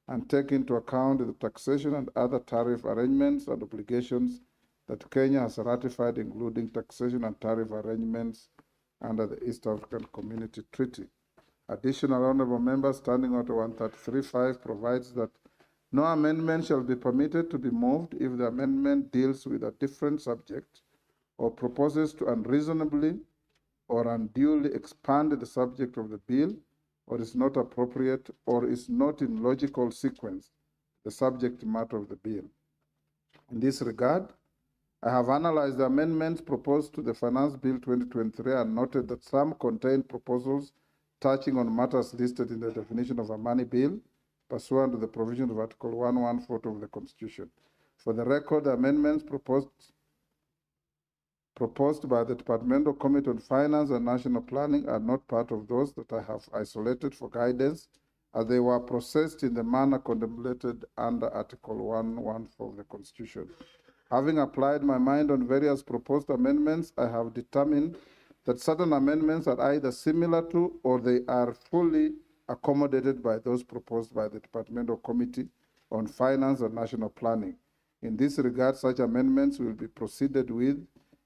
and take into account the taxation and other tariff arrangements and obligations that Kenya has ratified, including taxation and tariff arrangements under the East African Community Treaty. Additional honorable members, Standing Order 133.5 provides that no amendment shall be permitted to be moved if the amendment deals with a different subject or proposes to unreasonably or unduly expand the subject of the bill, or is not appropriate, or is not in logical sequence the subject matter of the bill. In this regard, I have analyzed the amendments proposed to the Finance Bill 2023 and noted that some contain proposals touching on matters listed in the definition of a money bill, pursuant to the provisions of Article 114 of the Constitution. For the record, the amendments proposed by the Departmental Committee on Finance and National Planning are not part of those that I have isolated for guidance, as they were processed in the manner contemplated under Article 114 of the Constitution. Having applied my mind on various proposed amendments, I have determined that certain amendments are either similar to or they are fully accommodated by those proposed by the Departmental Committee on Finance and National Planning. In this regard, such amendments will be proceeded with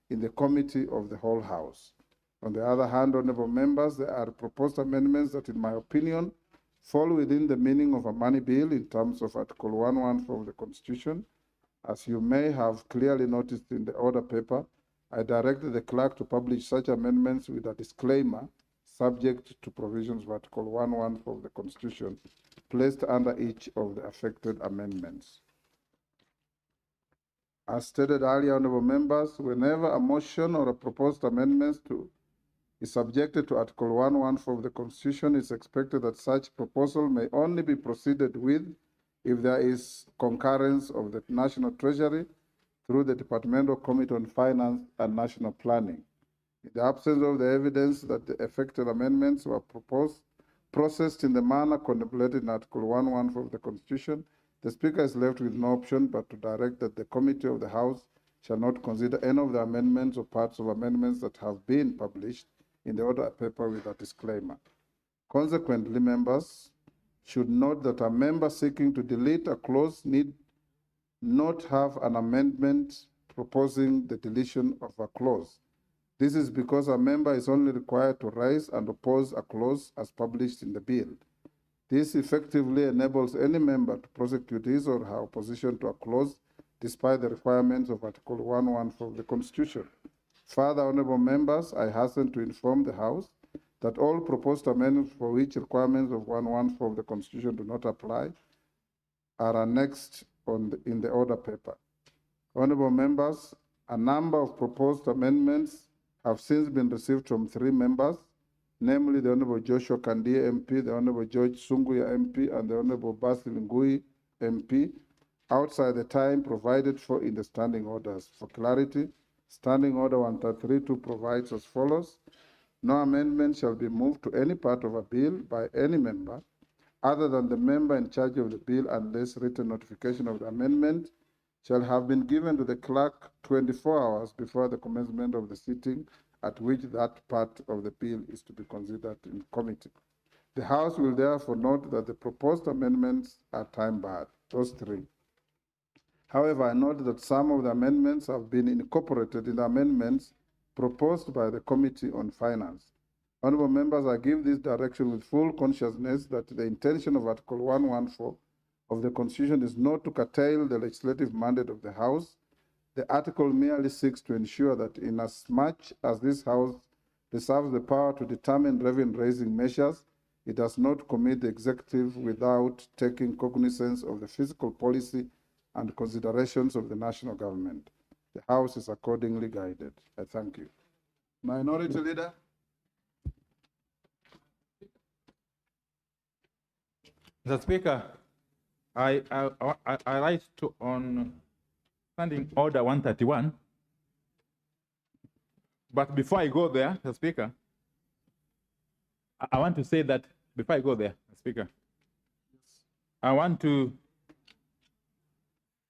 in the Committee of the Whole House. On the other hand, honorable members, there are proposed amendments that, in my opinion, fall within the meaning of a money bill in terms of Article 114 of the Constitution. As you may have clearly noticed in the order paper, I directed the clerk to publish such amendments with a disclaimer subject to provisions of Article 114 of the Constitution placed under each of the affected amendments. As stated earlier, honorable members, whenever a motion or a proposed amendment is subjected to Article 114 of the Constitution, it's expected that such proposal may only be proceeded with if there is concurrence of the National Treasury through the Departmental Committee on Finance and National Planning. In the absence of the evidence that the affected amendments were processed in the manner contemplated in Article 114 of the Constitution, the Speaker is left with no option but to direct that the Committee of the House shall not consider any of the amendments or parts of amendments that have been published in the order paper with a disclaimer. Consequently, members should note that a member seeking to delete a clause need not have an amendment proposing the deletion of a clause. This is because a member is only required to raise and oppose a clause as published in the bill. This effectively enables any member to prosecute his or her opposition to a clause despite the requirements of Article 114 of the Constitution. Further, honorable members, I hasten to inform the House that all proposed amendments for which requirements of 114 of the Constitution do not apply are annexed in the order paper. Honorable members, a number of proposed amendments have since been received from 3 members, namely the Honorable Joshua Kandia MP, the Honorable George Sunguya MP, and the Honorable Basil Ngui MP, outside the time provided for in the standing orders. For clarity, Standing Order 1332 provides as follows: no amendment shall be moved to any part of a bill by any member other than the member in charge of the bill unless written notification of the amendment shall have been given to the clerk 24 hours before the commencement of the sitting at which that part of the bill is to be considered in committee. The House will therefore note that the proposed amendments are time-barred, those 3. However, I note that some of the amendments have been incorporated in the amendments proposed by the Committee on Finance. Honorable members, I give this direction with full consciousness that the intention of Article 114 of the Constitution is not to curtail the legislative mandate of the House. The article merely seeks to ensure that inasmuch as this House reserves the power to determine revenue-raising measures, it does not commit the executive without taking cognizance of the fiscal policy and considerations of the national government. The House is accordingly guided. I thank you. Minority Leader. Mr. Speaker, I write to on Standing Order 131. But before I go there, Mr. Speaker, I want to say that before I go there, Mr. Speaker, I want to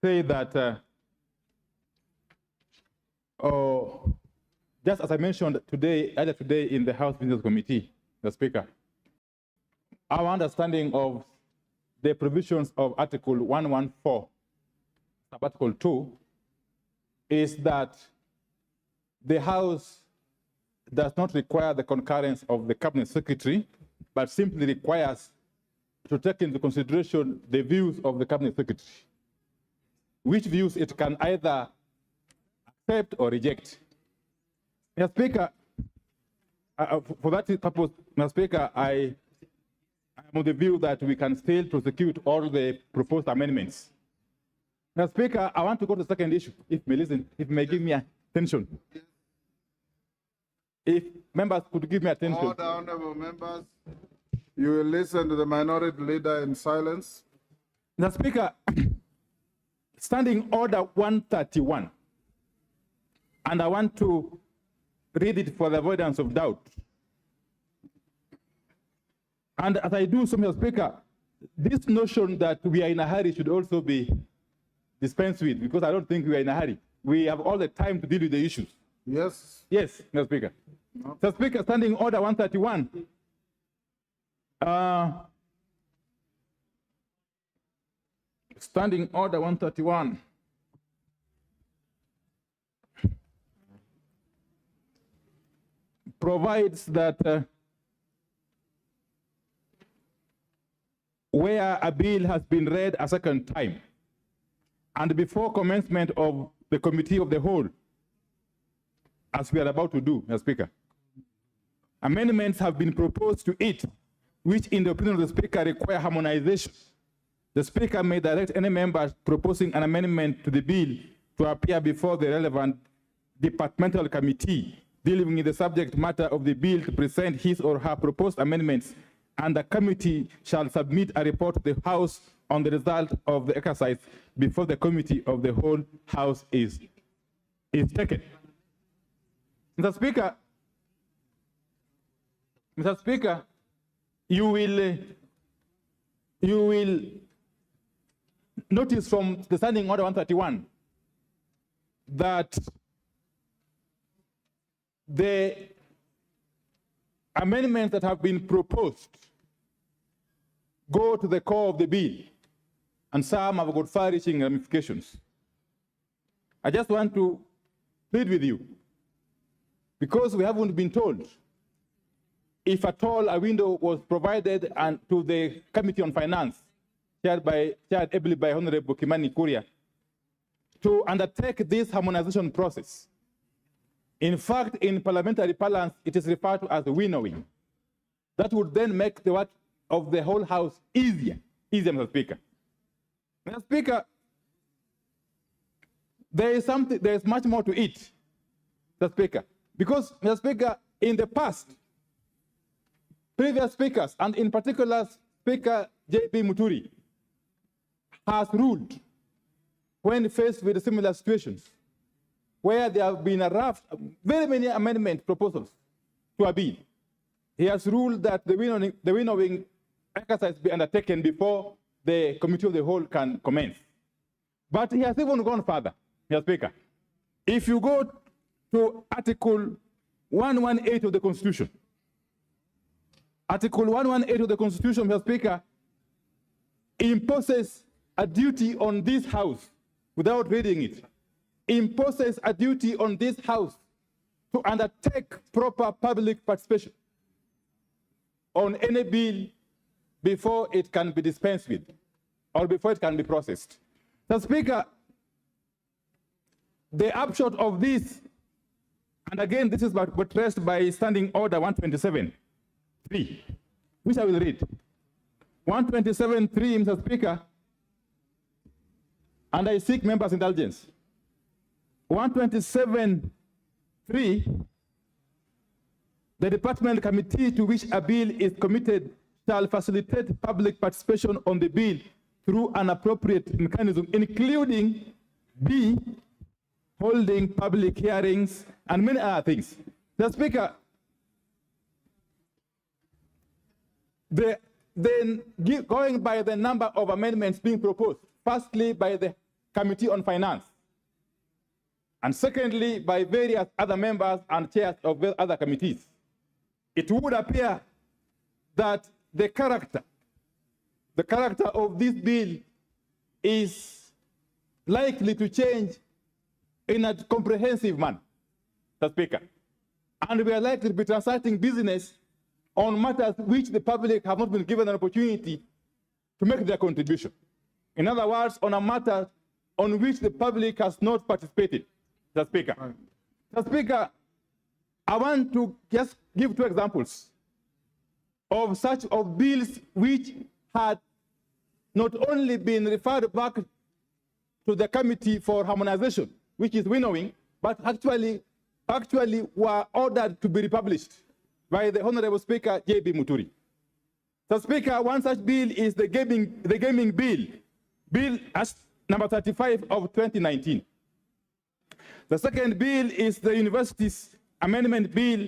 say that just as I mentioned earlier today in the House Business Committee, the Speaker, our understanding of the provisions of Article 114, Article 2, is that the House does not require the concurrence of the Cabinet Secretary, but simply requires to take into consideration the views of the Cabinet Secretary, which views it can either accept or reject. Mr. Speaker, for that purpose, Mr. Speaker, I am of the view that we can still prosecute all the proposed amendments. Mr. Speaker, I want to go to the second issue, if you may give me attention. If members could give me attention. Order, honorable members. You will listen to the Minority Leader in silence. Mr. Speaker, Standing Order 131, and I want to read it for the avoidance of doubt. And as I do so, Mr. Speaker, this notion that we are in a hurry should also be dispensed with, because I don't think we are in a hurry. We have all the time to deal with the issues. Yes. Yes, Mr. Speaker. No. Mr. Speaker, Standing Order 131. Standing Order 131. Provides that where a bill has been read a second time and before commencement of the Committee of the Whole, as we are about to do, Mr. Speaker, amendments have been proposed to it, which in the opinion of the Speaker require harmonization. The Speaker may direct any member proposing an amendment to the bill to appear before the relevant departmental committee dealing with the subject matter of the bill to present his or her proposed amendments, and the committee shall submit a report to the House on the result of the exercise before the Committee of the Whole House is taken. Mr. Speaker, you will notice from the Standing Order 131 that the amendments that have been proposed go to the core of the bill, and some have got far-reaching ramifications. I just want to plead with you, because we haven't been told if at all a window was provided and to the Committee on Finance, chaired ably by Honorable Kimani Kuria, to undertake this harmonization process. In fact, in parliamentary parlance, it is referred to as winnowing. That would then make the work of the whole House easier, Mr. Speaker. Mr. Speaker, there is much more to it, Mr. Speaker, because, Mr. Speaker, in the past, previous speakers, and in particular Speaker J.B. Muturi, has ruled when faced with similar situations, where there have been very many amendment proposals to a bill. He has ruled that the winnowing exercise be undertaken before the Committee of the Whole can commence. But he has even gone further, Mr. Speaker. If you go to Article 118 of the Constitution, Article 118 of the Constitution, Mr. Speaker, imposes a duty on this House, without reading it, imposes a duty on this House to undertake proper public participation on any bill before it can be dispensed with or before it can be processed. Mr. Speaker, the upshot of this, and again, this is buttressed by Standing Order 127.3, which I will read. 127.3, Mr. Speaker, and I seek members' indulgence. 127.3, the department committee to which a bill is committed shall facilitate public participation on the bill through an appropriate mechanism, including B, holding public hearings, and many other things. The Speaker, going by the number of amendments being proposed, firstly by the Committee on Finance, and secondly by various other members and chairs of other committees, it would appear that the character of this bill is likely to change in a comprehensive manner, Mr. Speaker. And we are likely to be transacting business on matters which the public have not been given an opportunity to make their contribution. In other words, on a matter on which the public has not participated, Mr. Speaker. Mr. Speaker, I want to just give two examples of bills which had not only been referred back to the Committee for Harmonization, which is winnowing, but actually were ordered to be republished by the Honorable Speaker J.B. Muturi. So, Speaker, one such bill is the gaming bill, Bill as number 35 of 2019. The second bill is the Universities Amendment Bill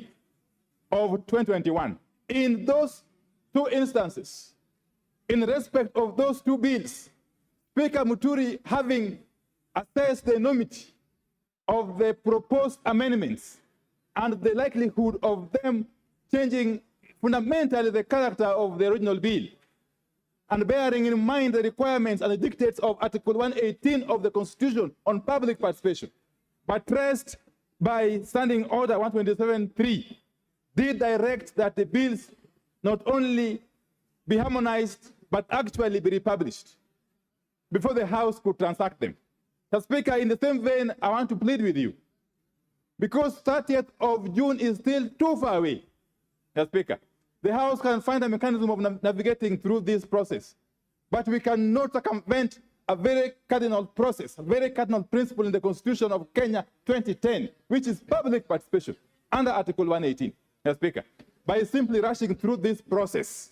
of 2021. In those two instances, in respect of those two bills, Speaker Muturi, having assessed the enormity of the proposed amendments and the likelihood of them changing fundamentally the character of the original bill, and bearing in mind the requirements and the dictates of Article 118 of the Constitution on public participation, buttressed by Standing Order 127.3, did direct that the bills not only be harmonized, but actually be republished before the House could transact them. Mr. Speaker, in the same vein, I want to plead with you, because 30th of June is still too far away, Mr. Speaker. The House can find a mechanism of navigating through this process, but we cannot circumvent a very cardinal process, a very cardinal principle in the Constitution of Kenya 2010, which is public participation under Article 118, Mr. Speaker. By simply rushing through this process,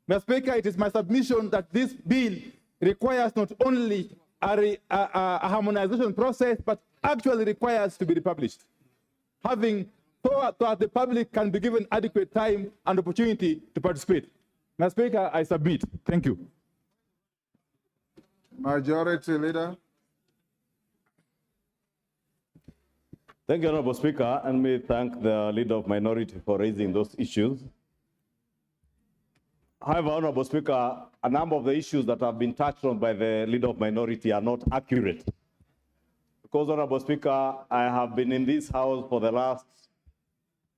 Mr. Speaker, it is my submission that this bill requires not only a harmonization process, but actually requires to be republished, having so that the public can be given adequate time and opportunity to participate. Mr. Speaker, I submit. Thank you. Majority Leader. Thank you, Honorable Speaker, and may thank the Leader of Minority for raising those issues. However, Honorable Speaker, a number of the issues that have been touched on by the Leader of Minority are not accurate. Because, Honorable Speaker, I have been in this House for the last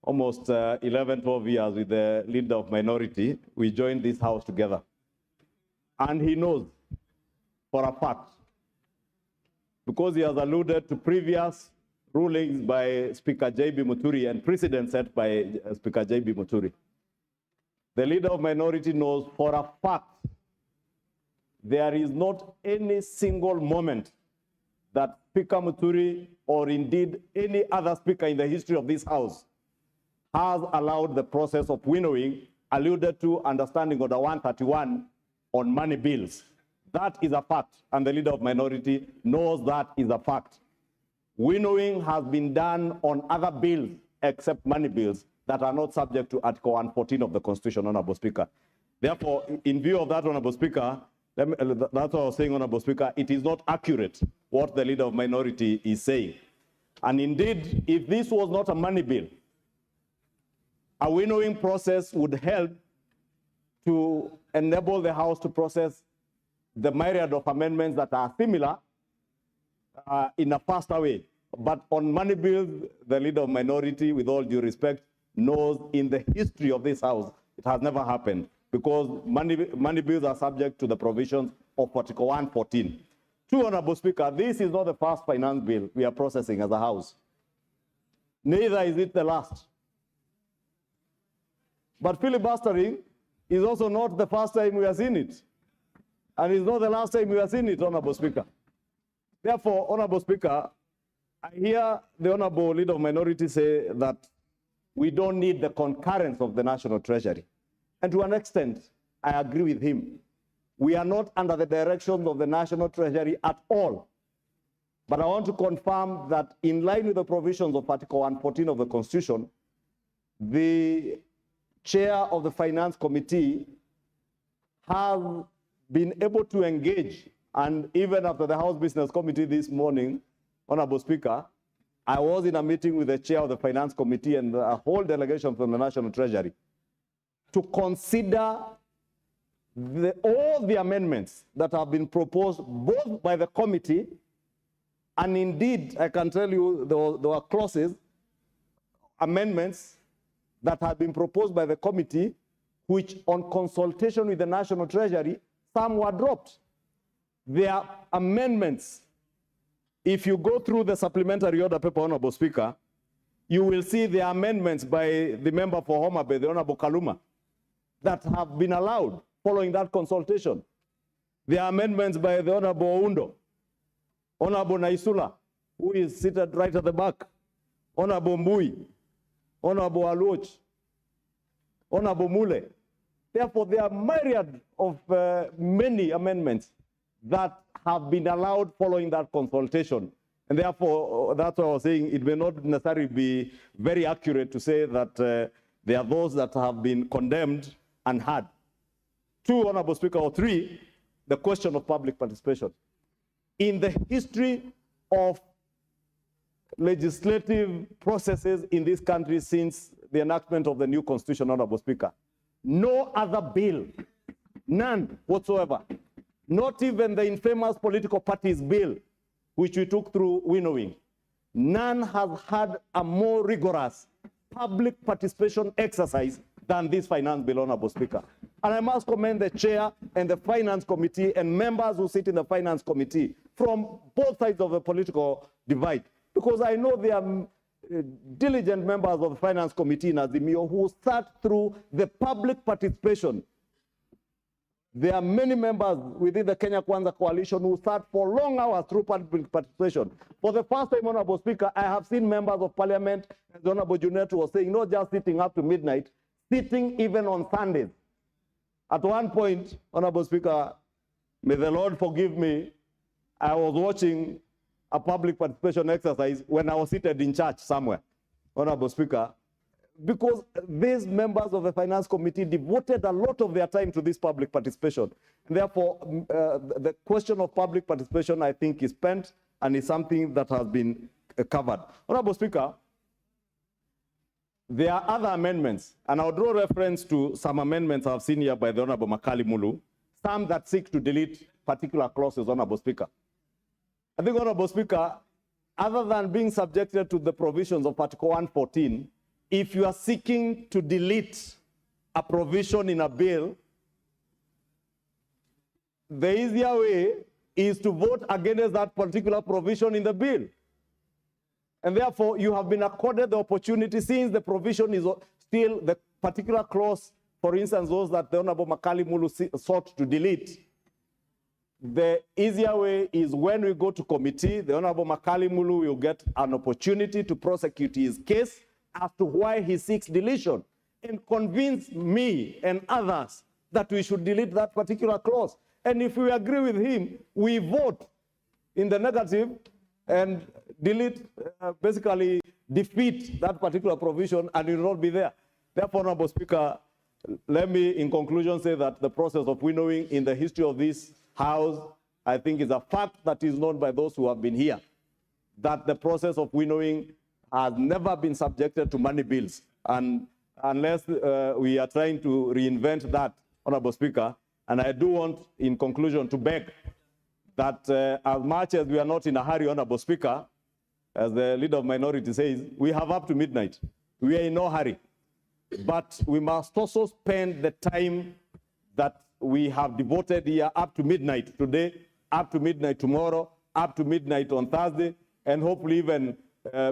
almost 11, 12 years with the Leader of Minority. We joined this House together. And he knows for a fact, because he has alluded to previous rulings by Speaker J.B. Muturi and precedents set by Speaker J.B. Muturi. The Leader of Minority knows for a fact there is not any single moment that Speaker Muturi or indeed any other speaker in the history of this House has allowed the process of winnowing alluded to understanding order 131 on money bills. That is a fact, and the Leader of Minority knows that is a fact. Winnowing has been done on other bills except money bills that are not subject to Article 114 of the Constitution, Honorable Speaker. Therefore, in view of that, Honorable Speaker, that's what I was saying, Honorable Speaker, it is not accurate what the Leader of Minority is saying. And indeed, if this was not a money bill, a winnowing process would help to enable the House to process the myriad of amendments that are similar in a faster way. But on money bills, the Leader of Minority, with all due respect, knows in the history of this House, it has never happened, because money bills are subject to the provisions of Article 114. Two, Honorable Speaker, this is not the first finance bill we are processing as a House. Neither is it the last. But filibustering is also not the first time we have seen it. And it's not the last time we have seen it, Honorable Speaker. Therefore, Honorable Speaker, I hear the Honorable Leader of Minority say that we don't need the concurrence of the National Treasury. And to an extent, I agree with him. We are not under the direction of the National Treasury at all. But I want to confirm that in line with the provisions of Article 114 of the Constitution, the Chair of the Finance Committee has been able to engage, and even after the House Business Committee this morning, Honorable Speaker, I was in a meeting with the Chair of the Finance Committee and a whole delegation from the National Treasury to consider all the amendments that have been proposed both by the committee, and indeed, I can tell you there were clauses, amendments that have been proposed by the committee, which on consultation with the National Treasury, some were dropped. There are amendments. If you go through the supplementary order paper, Honorable Speaker, you will see the amendments by the member for Homa Bay, the Honorable Kaluma, that have been allowed following that consultation. There are amendments by the Honorable Oundo, Honorable Naisula, who is seated right at the back, Honorable Mbui, Honorable Aluoch, Honorable Mule. Therefore, there are myriad of many amendments that have been allowed following that consultation. And therefore, that's what I was saying, it may not necessarily be very accurate to say that there are those that have been condemned and had. Two, Honorable Speaker, or three, the question of public participation. In the history of legislative processes in this country since the enactment of the new Constitution, Honorable Speaker, no other bill, none whatsoever, not even the infamous political parties bill, which we took through winnowing, none has had a more rigorous public participation exercise than this finance bill, Honorable Speaker. And I must commend the chair and the finance committee and members who sit in the finance committee from both sides of the political divide, because I know there are diligent members of the finance committee in Azimio who sat through the public participation. There are many members within the Kenya Kwanza coalition who sat for long hours through public participation. For the first time, Honorable Speaker, I have seen members of parliament, as the Honorable Junet was saying, not just sitting up to midnight, sitting even on Sundays. At one point, Honorable Speaker, may the Lord forgive me, I was watching a public participation exercise when I was seated in church somewhere, Honorable Speaker, because these members of the Finance Committee devoted a lot of their time to this public participation. Therefore, the question of public participation, I think, is spent and is something that has been covered. Honorable Speaker, there are other amendments, and I'll draw reference to some amendments I've seen here by the Honorable Makali Mulu, some that seek to delete particular clauses, Honorable Speaker. I think, Honorable Speaker, other than being subjected to the provisions of Article 114, if you are seeking to delete a provision in a bill, the easier way is to vote against that particular provision in the bill. And therefore, you have been accorded the opportunity, since the provision is still the particular clause, for instance, those that the Honorable Makali Mulu sought to delete. The easier way is when we go to committee, the Honorable Makali Mulu will get an opportunity to prosecute his case as to why he seeks deletion and convince me and others that we should delete that particular clause. And if we agree with him, we vote in the negative and delete, basically defeat that particular provision, and it will not be there. Therefore, Honorable Speaker, let me in conclusion say that the process of winnowing in the history of this House, I think, is a fact that is known by those who have been here, that the process of winnowing has never been subjected to money bills. And unless we are trying to reinvent that, Honorable Speaker, and I do want, in conclusion, to beg that as much as we are not in a hurry, Honorable Speaker, as the leader of minority says, we have up to midnight. We are in no hurry. But we must also spend the time that we have devoted here up to midnight today, up to midnight tomorrow, up to midnight on Thursday, and hopefully even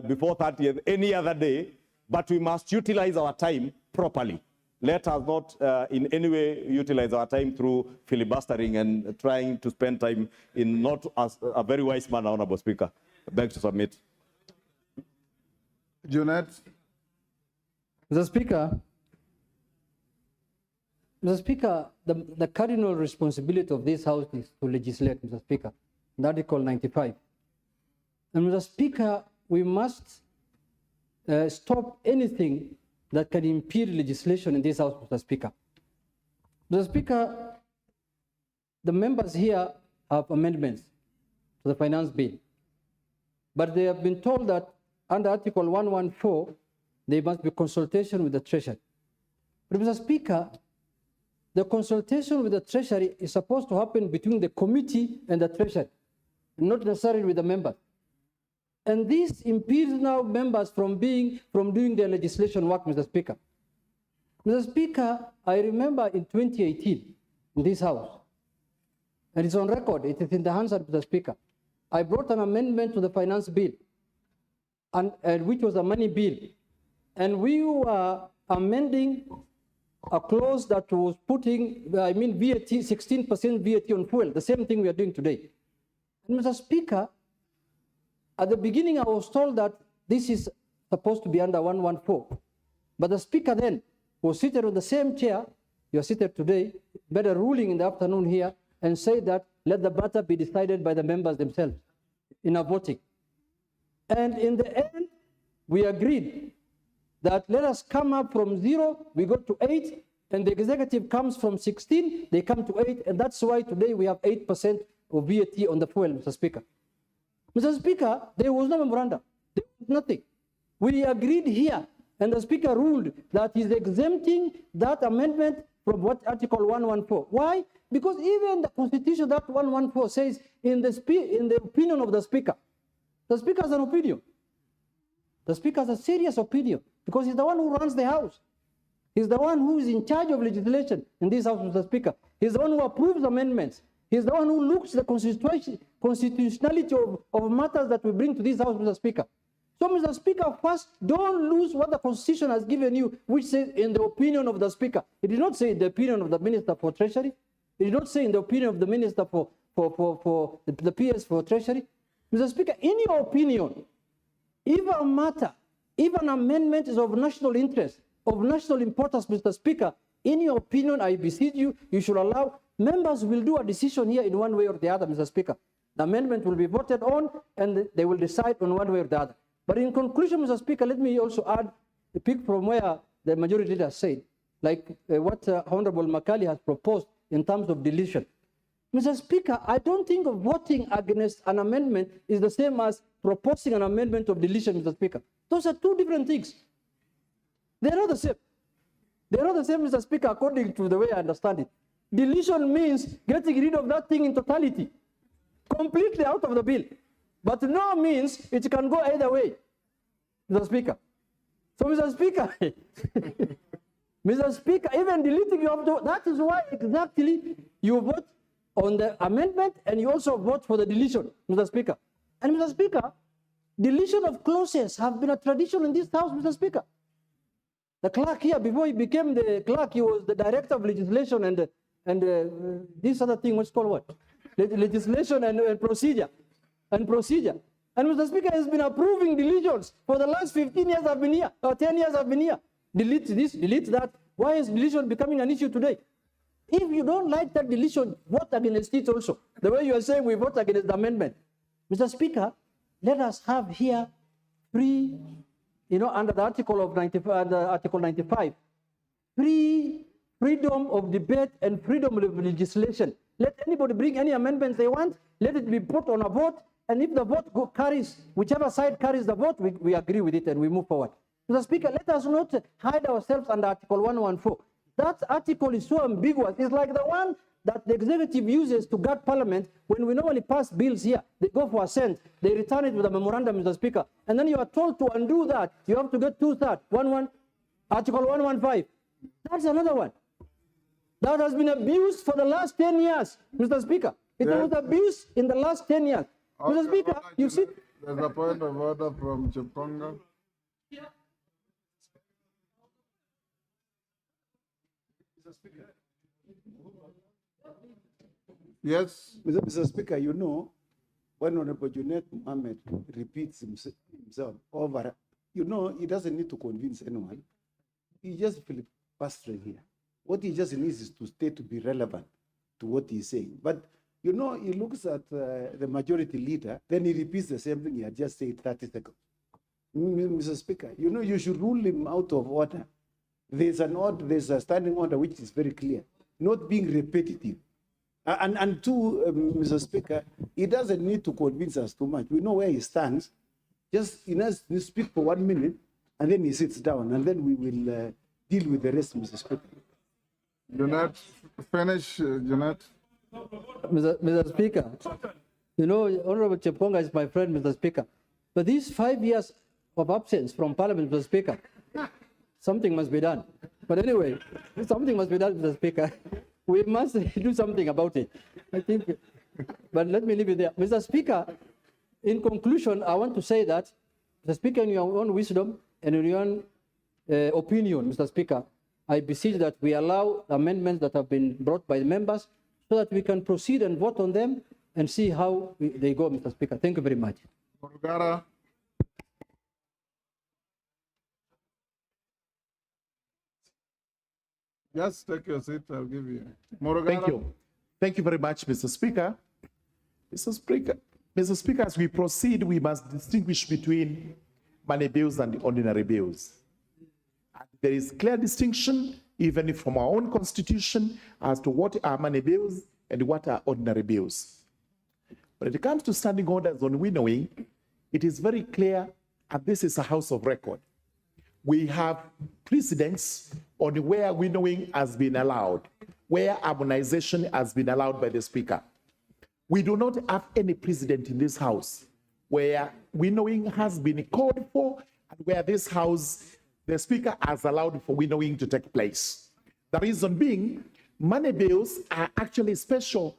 before 30th, any other day. But we must utilize our time properly. Let us not in any way utilize our time through filibustering and trying to spend time in not as a very wise manner, Honorable Speaker. I beg to submit. Junet. Mr. Speaker, the cardinal responsibility of this House is to legislate, Mr. Speaker, in Article 95. And Mr. Speaker, we must stop anything that can impede legislation in this House, Mr. Speaker. Mr. Speaker, the members here have amendments to the finance bill, but they have been told that under Article 114, there must be consultation with the Treasury. But Mr. Speaker, the consultation with the Treasury is supposed to happen between the committee and the Treasury, not necessarily with the members. And this impedes now members from doing their legislation work, Mr. Speaker. Mr. Speaker, I remember in 2018, in this House, and it's on record, it is in the hands of Mr. Speaker, I brought an amendment to the finance bill, and which was a money bill. And we were amending a clause that was putting, VAT, 16% VAT on fuel, the same thing we are doing today. And Mr. Speaker, at the beginning, I was told that this is supposed to be under 114. But the Speaker then was seated on the same chair you are seated today, made a ruling in the afternoon here, and said that let the matter be decided by the members themselves in a voting. And in the end, we agreed that let us come up from 0, we go to 8, and the executive comes from 16, they come to 8, and that's why today we have 8% of VAT on the fuel, Mr. Speaker. Mr. Speaker, there was no memorandum. There was nothing. We agreed here, and the Speaker ruled that he's exempting that amendment from what Article 114. Why? Because even the Constitution, that 114 says in the opinion of the Speaker. The Speaker has an opinion. The Speaker has a serious opinion because he's the one who runs the House. He's the one who is in charge of legislation in this House, Mr. Speaker. He's the one who approves amendments. He's the one who looks at the constitutionality of matters that we bring to this House, Mr. Speaker. So, Mr. Speaker, first, don't lose what the Constitution has given you, which says in the opinion of the Speaker. It did not say in the opinion of the Minister for Treasury. It did not say in the opinion of the Minister for the PS for Treasury. Mr. Speaker, in your opinion, if a matter, if an amendment is of national interest, of national importance, Mr. Speaker, in your opinion, I beseech you, you should allow, members will do a decision here in one way or the other, Mr. Speaker. The amendment will be voted on, and they will decide on one way or the other. But in conclusion, Mr. Speaker, let me also add a pick from where the majority leader said, like what Honorable Makali has proposed in terms of deletion. Mr. Speaker, I don't think voting against an amendment is the same as proposing an amendment of deletion, Mr. Speaker. Those are two different things. They're not the same. They're not the same, Mr. Speaker, according to the way I understand it. Deletion means getting rid of that thing in totality, completely out of the bill. But no means it can go either way, Mr. Speaker. So, Mr. Speaker, Mr. Speaker, even deleting, you have to, that is why exactly you vote on the amendment and you also vote for the deletion, Mr. Speaker. And Mr. Speaker, deletion of clauses have been a tradition in this house, Mr. Speaker. The clerk here, before he became the clerk, he was the director of legislation and this other thing, what's called what? Legislation and procedure. And Mr. Speaker has been approving deletions for the last 15 years I've been here, or 10 years I've been here. Delete this, delete that. Why is deletion becoming an issue today? If you don't like that deletion, vote against it also. The way you are saying we vote against the amendment. Mr. Speaker, let us have here free, under the Article 95, freedom of debate and freedom of legislation. Let anybody bring any amendments they want. Let it be put on a vote. And if the vote carries, whichever side carries the vote, we agree with it and we move forward. Mr. Speaker, let us not hide ourselves under Article 114. That article is so ambiguous. It's like the one that the executive uses to guard Parliament when we normally pass bills here. They go for assent. They return it with a memorandum, Mr. Speaker. And then you are told to undo that. You have to get 2/3. Article 115. That's another one. That has been abused for the last 10 years, Mr. Speaker. It was abused in the last 10 years. Okay, Mr. Speaker, you see. There's a point of order from Chiponga. Yes. Mr. Speaker, when Honorable Junet Mohammed repeats himself over, he doesn't need to convince anyone. He just filibustering here. What he just needs is to stay to be relevant to what he's saying. But, he looks at the majority leader, then he repeats the same thing he had just said 30 seconds. Mr. Speaker, you should rule him out of order. There's a standing order which is very clear, not being repetitive. And two, Mr. Speaker, he doesn't need to convince us too much. We know where he stands. Just he has to speak for 1 minute, and then he sits down, and then we will deal with the rest, Mr. Speaker. Junet, finish, Junet. Mr. Speaker, Honorable Chiponga is my friend, Mr. Speaker. But these 5 years of absence from Parliament, Mr. Speaker, something must be done. But anyway, something must be done, Mr. Speaker. We must do something about it, I think. But let me leave it there. Mr. Speaker, in conclusion, I want to say that, Mr. Speaker, in your own wisdom and in your own opinion, Mr. Speaker, I beseech that we allow amendments that have been brought by the members so that we can proceed and vote on them and see how they go, Mr. Speaker. Thank you very much. Morgara. Just take your seat, I'll give you. Morgara. Thank you. Thank you very much, Mr. Speaker. Mr. Speaker, as we proceed, we must distinguish between money bills and ordinary bills. There is clear distinction, even from our own constitution, as to what are money bills and what are ordinary bills. When it comes to standing orders on winnowing, it is very clear, and this is a house of record. We have precedents on where winnowing has been allowed, where harmonization has been allowed by the Speaker. We do not have any precedent in this house where winnowing has been called for and where this house, the Speaker has allowed for winnowing to take place. The reason being, money bills are actually special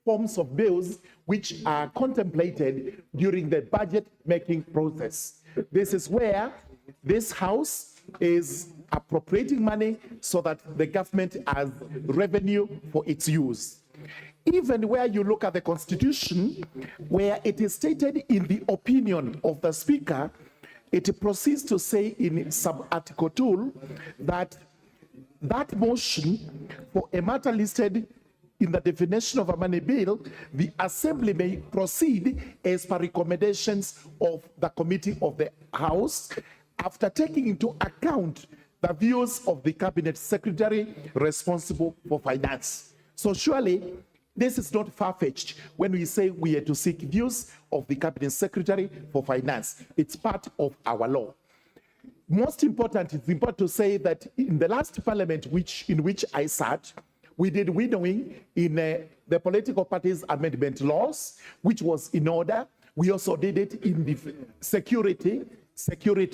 forms of bills which are contemplated during the budget making process. This is where this house is appropriating money so that the government has revenue for its use. Even where you look at the Constitution, where it is stated in the opinion of the Speaker, it proceeds to say in sub-article 2 that that motion for a matter listed in the definition of a money bill, the Assembly may proceed as per recommendations of the Committee of the House after taking into account the views of the Cabinet Secretary responsible for finance. So surely, this is not far-fetched when we say we are to seek views of the Cabinet Secretary for Finance. It's part of our law. Most important, it's important to say that in the last parliament in which I sat, we did winnowing in the political parties amendment laws, which was in order. We also did it in the security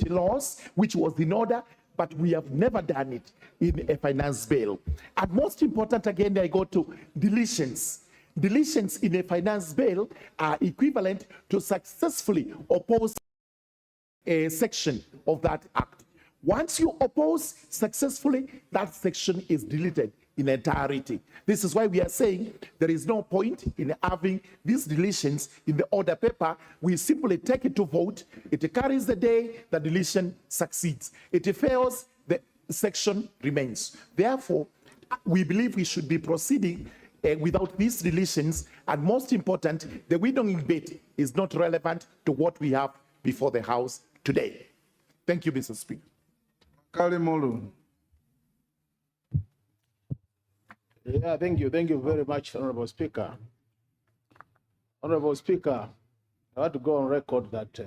laws, which was in order, but we have never done it in a finance bill. And most important, again, I go to deletions. Deletions in a finance bill are equivalent to successfully oppose a section of that act. Once you oppose successfully, that section is deleted in entirety. This is why we are saying there is no point in having these deletions in the order paper. We simply take it to vote. It carries the day, the deletion succeeds. It fails, the section remains. Therefore, we believe we should be proceeding without these deletions, and most important, the winnowing bit is not relevant to what we have before the House today. Thank you, Mr. Speaker. Kalimulu. Yeah, thank you very much, Honorable Speaker. Honorable Speaker, I want to go on record that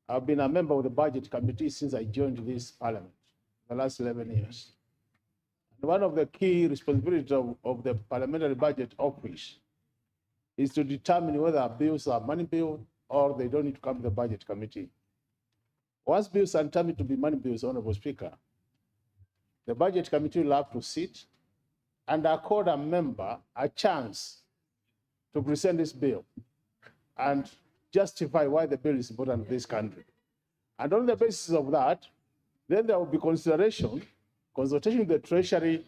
I've been a member of the Budget Committee since I joined this Parliament, the last 11 years. And one of the key responsibilities of the Parliamentary Budget Office is to determine whether bills are money bills or they don't need to come to the Budget Committee. Once bills are determined to be money bills, Honorable Speaker, the Budget Committee will have to sit and accord a member a chance to present this bill and justify why the bill is important to this country. And on the basis of that, then there will be consultation with the Treasury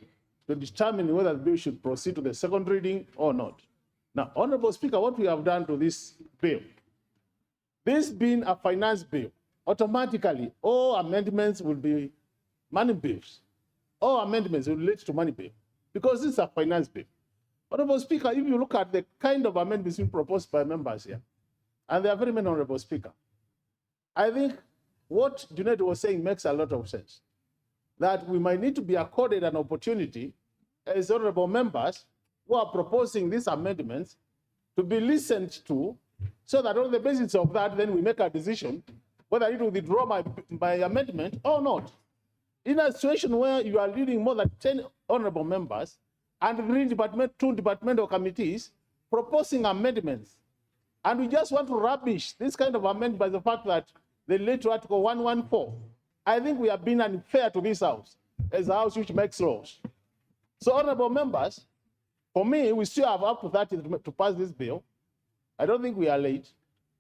to determine whether the bill should proceed to the second reading or not. Now, Honorable Speaker, what we have done to this bill, this being a finance bill, automatically all amendments will be money bills. All amendments will relate to money bill, because this is a finance bill. Honorable Speaker, if you look at the kind of amendments being proposed by members here, and there are very many, Honorable Speaker, I think what Junaid was saying makes a lot of sense, that we might need to be accorded an opportunity as honorable members who are proposing these amendments to be listened to, so that on the basis of that, then we make a decision whether I need to withdraw my amendment or not. In a situation where you are leading more than 10 honorable members and 2 departmental committees proposing amendments, and we just want to rubbish this kind of amendment by the fact that they relate to Article 114, I think we have been unfair to this House, as a House which makes laws. So, honorable members, for me, we still have up to 30 to pass this bill. I don't think we are late.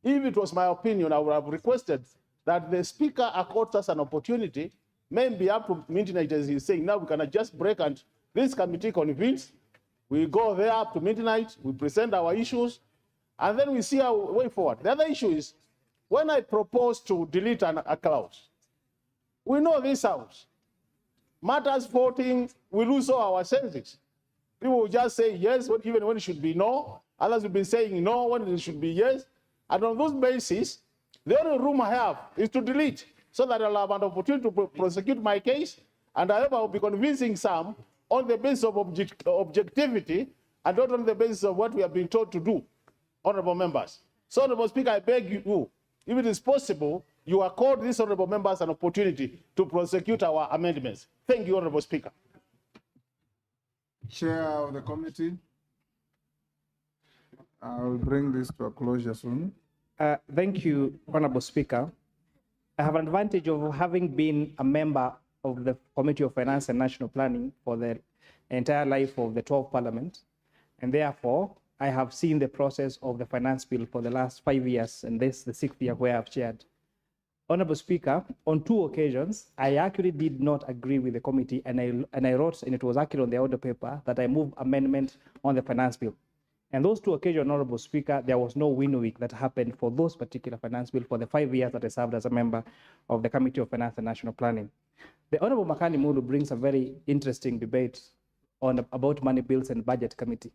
If it was my opinion, I would have requested that the Speaker accords us an opportunity, maybe up to midnight, as he's saying. Now we can just break and this committee convenes. We go there up to midnight, we present our issues, and then we see our way forward. The other issue is, when I propose to delete a clause, we know this House, matters voting, we lose all our senses. People will just say yes, even when it should be no. Others have been saying no when it should be yes. And on those bases, the only room I have is to delete, so that I'll have an opportunity to prosecute my case, and I hope I'll be convincing some on the basis of objectivity and not on the basis of what we have been told to do, honorable members. So, Honorable Speaker, I beg you, if it is possible, you accord these honorable members an opportunity to prosecute our amendments. Thank you, Honorable Speaker. Chair of the committee, I will bring this to a closure soon. Thank you, Honorable Speaker. I have an advantage of having been a member of the Committee of Finance and National Planning for the entire life of the 12th Parliament, and therefore I have seen the process of the finance bill for the last 5 years, and this is the 6th year where I've chaired. Honorable Speaker, on 2 occasions, I actually did not agree with the committee, and I wrote, and it was actually on the order paper, that I move amendment on the finance bill. And those 2 occasions, Honorable Speaker, there was no winnowing that happened for those particular finance bill for the 5 years that I served as a member of the Committee of Finance and National Planning. The Honorable Makani Mulu brings a very interesting debate about money bills and budget committee.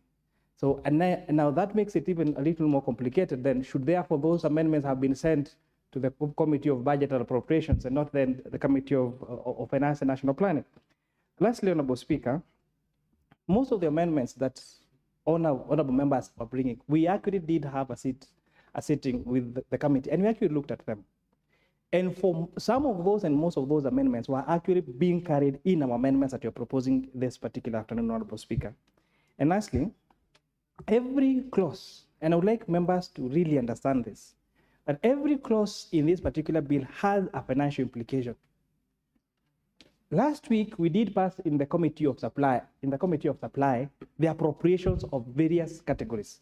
So, and now that makes it even a little more complicated. Then should therefore those amendments have been sent to the Committee of Budget and Appropriations and not then the Committee of Finance and National Planning? Lastly, Honorable Speaker, most of the amendments that honorable members were bringing, we actually did have a sitting with the committee, and we actually looked at them. And for some of those and most of those amendments were actually being carried in our amendments that you're proposing this particular afternoon, Honorable Speaker. And lastly, every clause, and I would like members to really understand this, that every clause in this particular bill has a financial implication. Last week, we did pass in the Committee of Supply, the appropriations of various categories.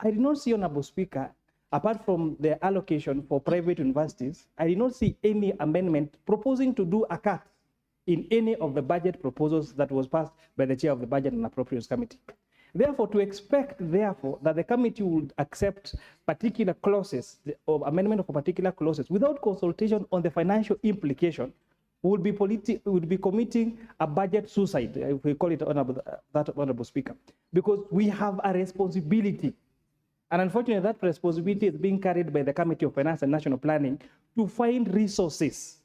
I did not see, Honorable Speaker, apart from the allocation for private universities, I did not see any amendment proposing to do a cut in any of the budget proposals that was passed by the Chair of the Budget and Appropriations Committee. Therefore, to expect, therefore, that the committee would accept particular clauses or amendment of particular clauses without consultation on the financial implication would be committing a budget suicide, if we call it Honorable Speaker, because we have a responsibility. And unfortunately, that responsibility is being carried by the Committee of Finance and National Planning to find resources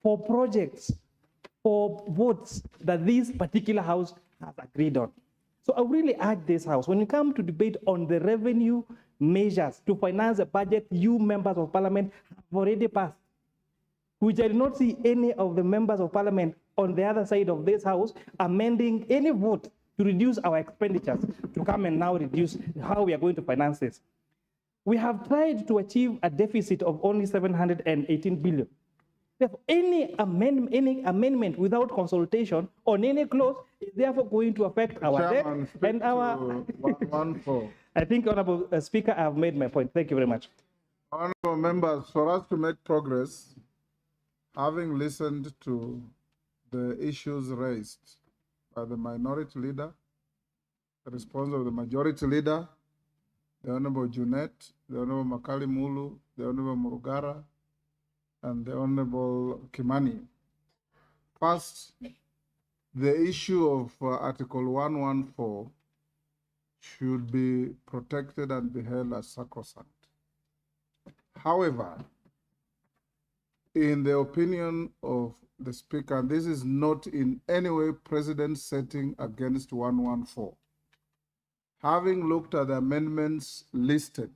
for projects, for votes that this particular House has agreed on. So I really urge this House, when you come to debate on the revenue measures to finance the budget you members of Parliament have already passed, which I did not see any of the members of Parliament on the other side of this House amending any vote to reduce our expenditures, to come and now reduce how we are going to finance this. We have tried to achieve a deficit of only 718 billion. Therefore, any amendment without consultation on any clause is therefore going to affect our Chairman, debt and our... 114. I think, Honorable Speaker, I have made my point. Thank you very much. Honorable members, for us to make progress, having listened to the issues raised by the minority leader, the response of the majority leader, the Honorable Junet, the Honorable Makali Mulu, the Honorable Murugara, and the Honorable Kimani. First, the issue of Article 114 should be protected and be held as sacrosanct. However, in the opinion of the Speaker, and this is not in any way President setting against 114, having looked at the amendments listed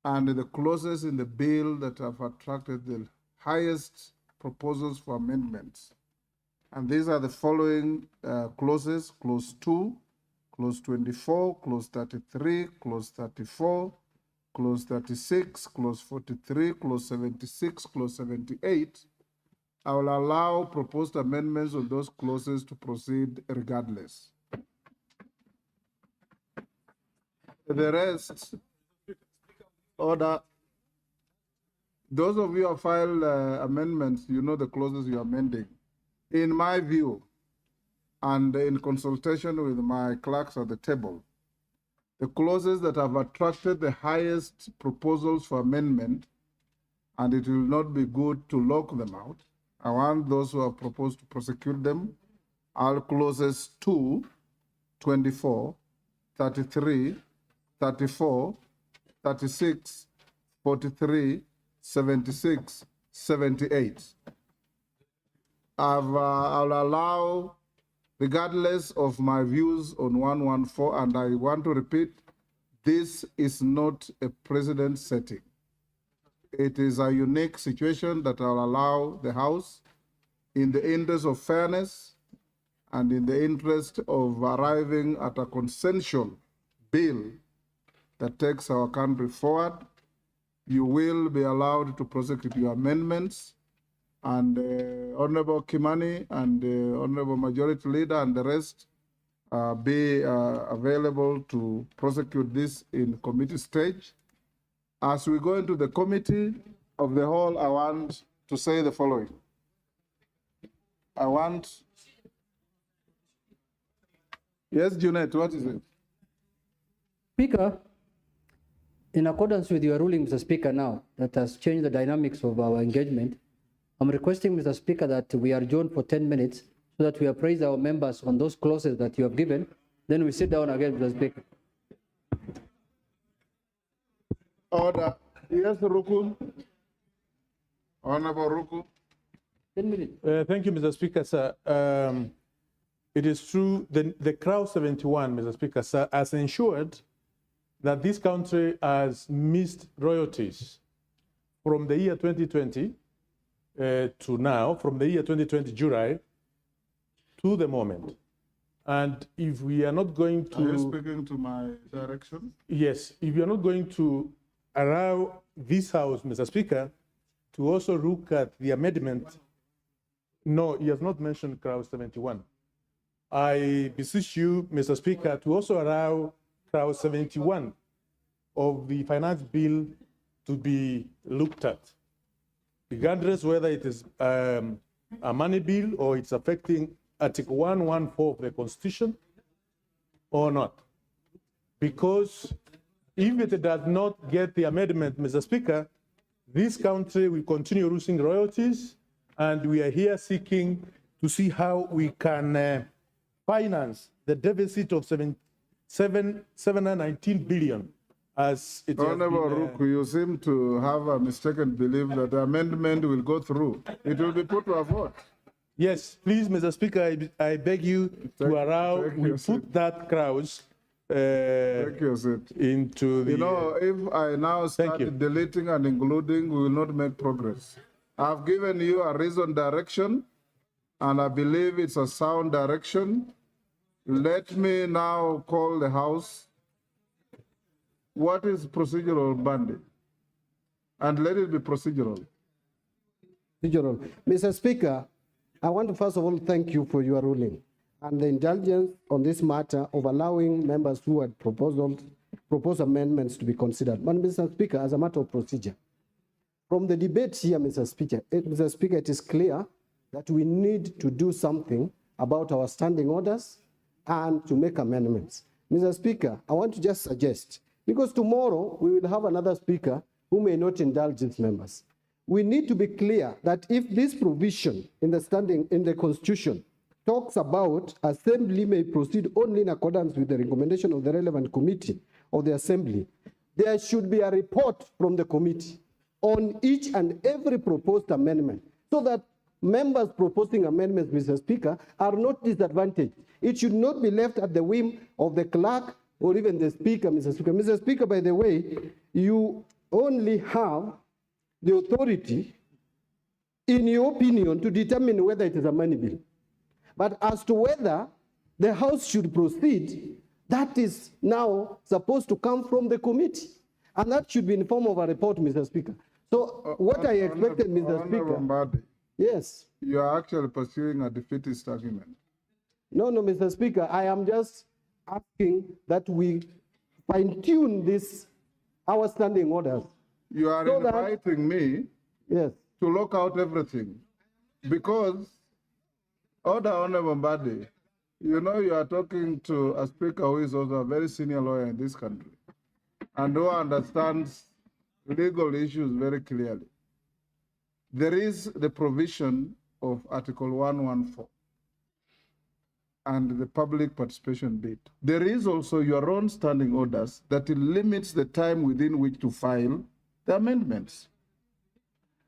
and the clauses in the bill that have attracted the highest proposals for amendments. And these are the following clauses: Clause 2, Clause 24, Clause 33, Clause 34, Clause 36, Clause 43, Clause 76, Clause 78. I will allow proposed amendments of those clauses to proceed regardless. The rest, order. Those of you who have filed amendments, you know the clauses you are amending. In my view, and in consultation with my clerks at the table, the clauses that have attracted the highest proposals for amendment, and it will not be good to lock them out. I want those who have proposed to prosecute them, are clauses 2, 24, 33, 34, 36, 43, 76, 78. I'll allow, regardless of my views on 114, and I want to repeat, this is not a precedent setting. It is a unique situation that I'll allow the House, in the interest of fairness and in the interest of arriving at a consensual bill that takes our country forward. You will be allowed to prosecute your amendments, and Honorable Kimani and Honorable Majority Leader and the rest be available to prosecute this in committee stage. As we go into the committee of the whole, I want to say the following. Yes, Junet, what is it? Speaker, in accordance with your ruling, Mr. Speaker, now that has changed the dynamics of our engagement, I'm requesting, Mr. Speaker, that we adjourn for 10 minutes so that we appraise our members on those clauses that you have given. Then we sit down again, Mr. Speaker. Order. Yes, Ruku. Honorable Ruku. 10 minutes. Thank you, Mr. Speaker, sir. It is true, the Crowd 71, Mr. Speaker, has ensured that this country has missed royalties from the year 2020 to now, from the year 2020 July to the moment. And if we are not going to... Are you speaking to my direction? Yes, if you are not going to allow this House, Mr. Speaker, to also look at the amendment. No, he has not mentioned Crowd 71. I beseech you, Mr. Speaker, to also allow Crowd 71 of the finance bill to be looked at, regardless whether it is a money bill or it's affecting Article 114 of the Constitution or not. Because if it does not get the amendment, Mr. Speaker, this country will continue losing royalties, and we are here seeking to see how we can finance the deficit of 719 billion as it Honorable has been, Ruku, you seem to have a mistaken belief that the amendment will go through. It will be put to a vote. Yes, please, Mr. Speaker, I beg you to allow we put that clause into the... You know, if I now start deleting and including, we will not make progress. I've given you a reasoned direction, and I believe it's a sound direction. Let me now call the House. What is procedural banding? And let it be procedural. Procedural. Mr. Speaker, I want to first of all thank you for your ruling and the indulgence on this matter of allowing members who had proposed amendments to be considered. But Mr. Speaker, as a matter of procedure, from the debate here, Mr. Speaker, it is clear that we need to do something about our standing orders and to make amendments. Mr. Speaker, I want to just suggest, because tomorrow we will have another speaker who may not indulge its members. We need to be clear that if this provision in the Constitution talks about Assembly may proceed only in accordance with the recommendation of the relevant committee of the Assembly, there should be a report from the committee on each and every proposed amendment so that members proposing amendments, Mr. Speaker, are not disadvantaged. It should not be left at the whim of the clerk or even the speaker, Mr. Speaker. Mr. Speaker, by the way, you only have the authority, in your opinion, to determine whether it is a money bill. But as to whether the House should proceed, that is now supposed to come from the committee. And that should be in form of a report, Mr. Speaker. So what I expected, Mr. Speaker... Yes. You are actually pursuing a defeatist argument. No, Mr. Speaker, I am just asking that we fine-tune our standing orders. You are inviting me to lock out everything because, Honorable Mbadi, you know you are talking to a speaker who is also a very senior lawyer in this country and who understands legal issues very clearly. There is the provision of Article 114 and the public participation bit. There is also your own standing orders that limits the time within which to file the amendments.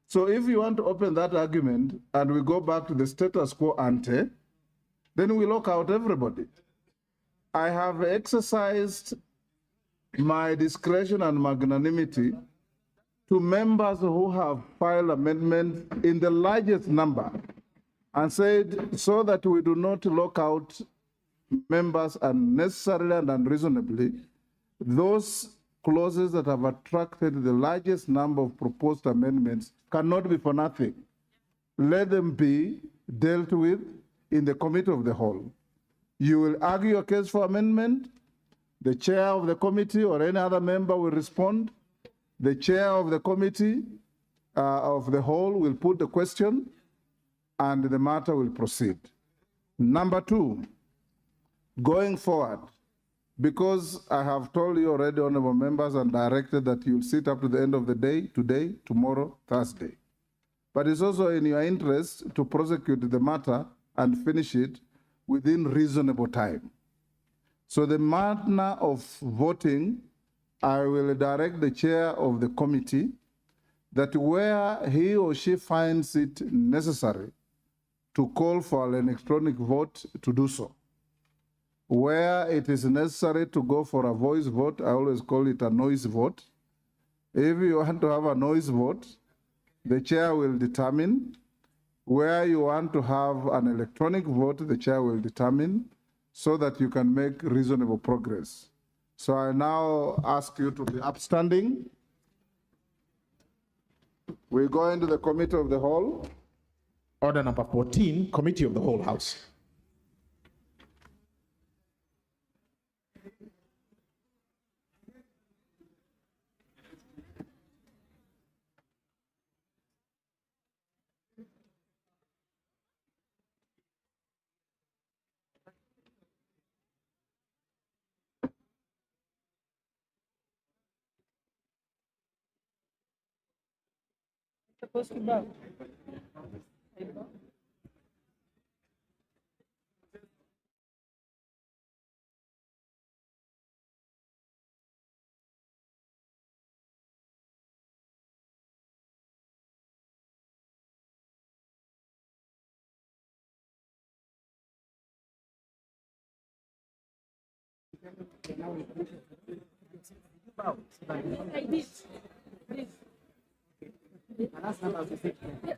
So if you want to open that argument and we go back to the status quo ante, then we lock out everybody. I have exercised my discretion and magnanimity to members who have filed amendments in the largest number and said so that we do not lock out members unnecessarily and unreasonably, those clauses that have attracted the largest number of proposed amendments cannot be for nothing. Let them be dealt with in the committee of the whole. You will argue your case for amendment. The chair of the committee or any other member will respond. The chair of the committee of the whole will put the question and the matter will proceed. Number two, going forward, because I have told you already, honorable members, and directed that you'll sit up to the end of the day, today, tomorrow, Thursday. But it's also in your interest to prosecute the matter and finish it within reasonable time. So the manner of voting, I will direct the chair of the committee that where he or she finds it necessary to call for an electronic vote to do so. Where it is necessary to go for a voice vote, I always call it a noise vote. If you want to have a noise vote, the chair will determine. Where you want to have an electronic vote, the chair will determine, so that you can make reasonable progress. So I now ask you to be upstanding. We go into the committee of the whole. Order number 14, Committee of the Whole House. Supposed to bow.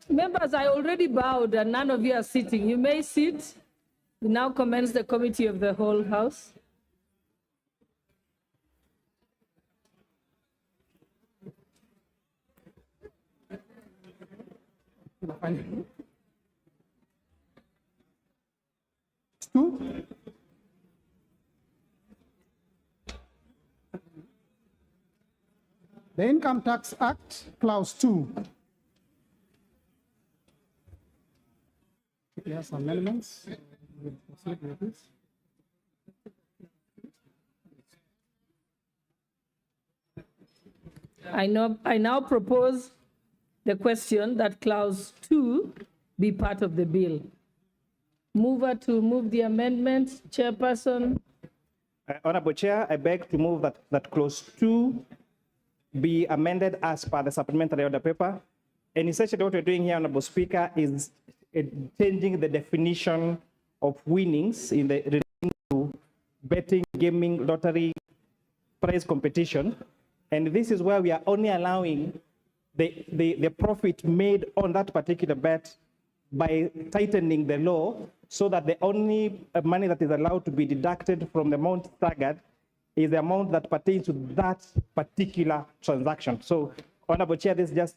Members, I already bowed and none of you are sitting. You may sit. We now commence the committee of the whole house. Two. The Income Tax Act, Clause 2. Yes, amendments. I now propose the question that Clause 2 be part of the bill. Mover to move the amendment, Chairperson. Honorable Chair, I beg to move that Clause 2 be amended as per the supplementary order paper. And essentially what we're doing here, Honorable Speaker, is changing the definition of winnings in the relating to betting, gaming, lottery, prize competition. And this is where we are only allowing the profit made on that particular bet by tightening the law so that the only money that is allowed to be deducted from the amount staggered is the amount that pertains to that particular transaction. So, Honorable Chair, this is just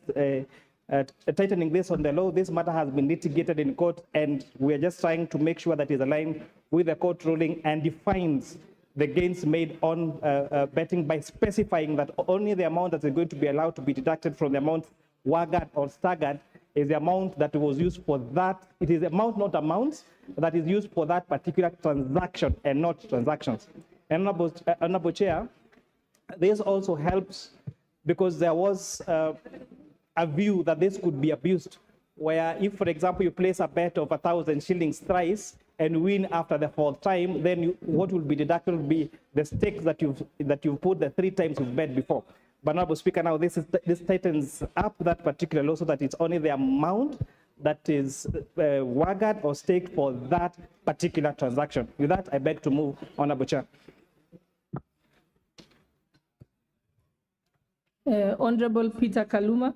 tightening this on the law. This matter has been litigated in court, and we are just trying to make sure that it's aligned with the court ruling and defines the gains made on betting by specifying that only the amount that is going to be allowed to be deducted from the amount waggered or staggered is the amount that was used for that. It is amount, not amounts, that is used for that particular transaction and not transactions. And Honorable Chair, this also helps because there was a view that this could be abused, where if, for example, you place a bet of 1,000 shillings thrice and win after the fourth time, then what will be deducted will be the stakes that you've put the 3 times you've bet before. But Honorable Speaker, now this tightens up that particular law so that it's only the amount that is waggered or staked for that particular transaction. With that, I beg to move, Honorable Chair. Honorable Peter Kaluma.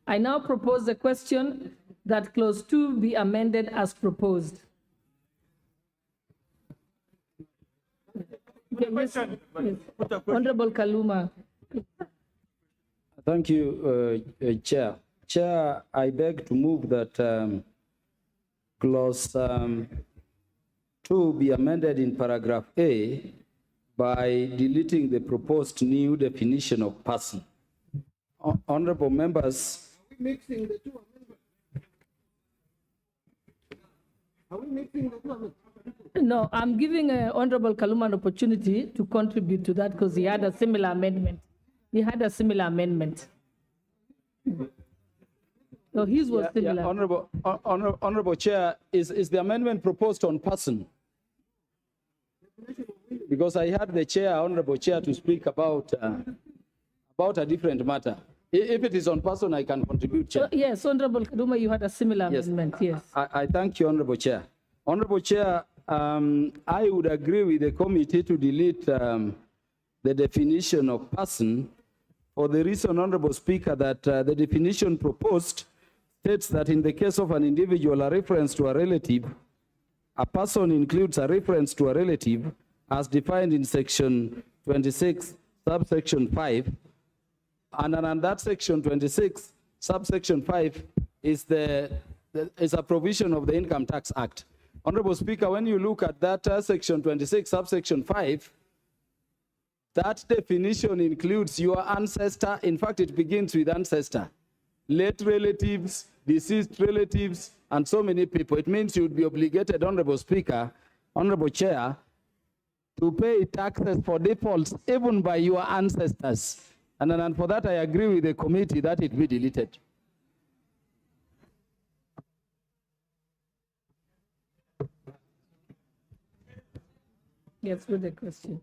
I now propose the question that Clause 2 be amended as proposed. Yes. Honorable Kaluma. Thank you, Chair. Chair, I beg to move that Clause 2 be amended in paragraph A by deleting the proposed new definition of person. Honorable members. Are we mixing the two amendments? Are we mixing the two amendments? No, I'm giving Honorable Kaluma an opportunity to contribute to that because he had a similar amendment. So his was similar. Honorable Chair, is the amendment proposed on person? Because I had the Chair, Honorable Chair, to speak about a different matter. If it is on person, I can contribute, Chair. Yes, Honorable Kaduma, you had a similar amendment, yes. I thank you, Honorable Chair. Honorable Chair, I would agree with the committee to delete the definition of person for the reason, Honorable Speaker, that the definition proposed states that in the case of an individual, a reference to a relative, a person includes a reference to a relative as defined in section 26, subsection 5, and on that section 26, subsection 5 is is a provision of the Income Tax Act. Honorable Speaker, when you look at that section 26, subsection 5, that definition includes your ancestor. In fact, it begins with ancestor, late relatives, deceased relatives, and so many people. It means you would be obligated, Honorable Speaker, Honorable Chair, to pay taxes for defaults even by your ancestors. And for that, I agree with the committee that it be deleted. Yes, with the question.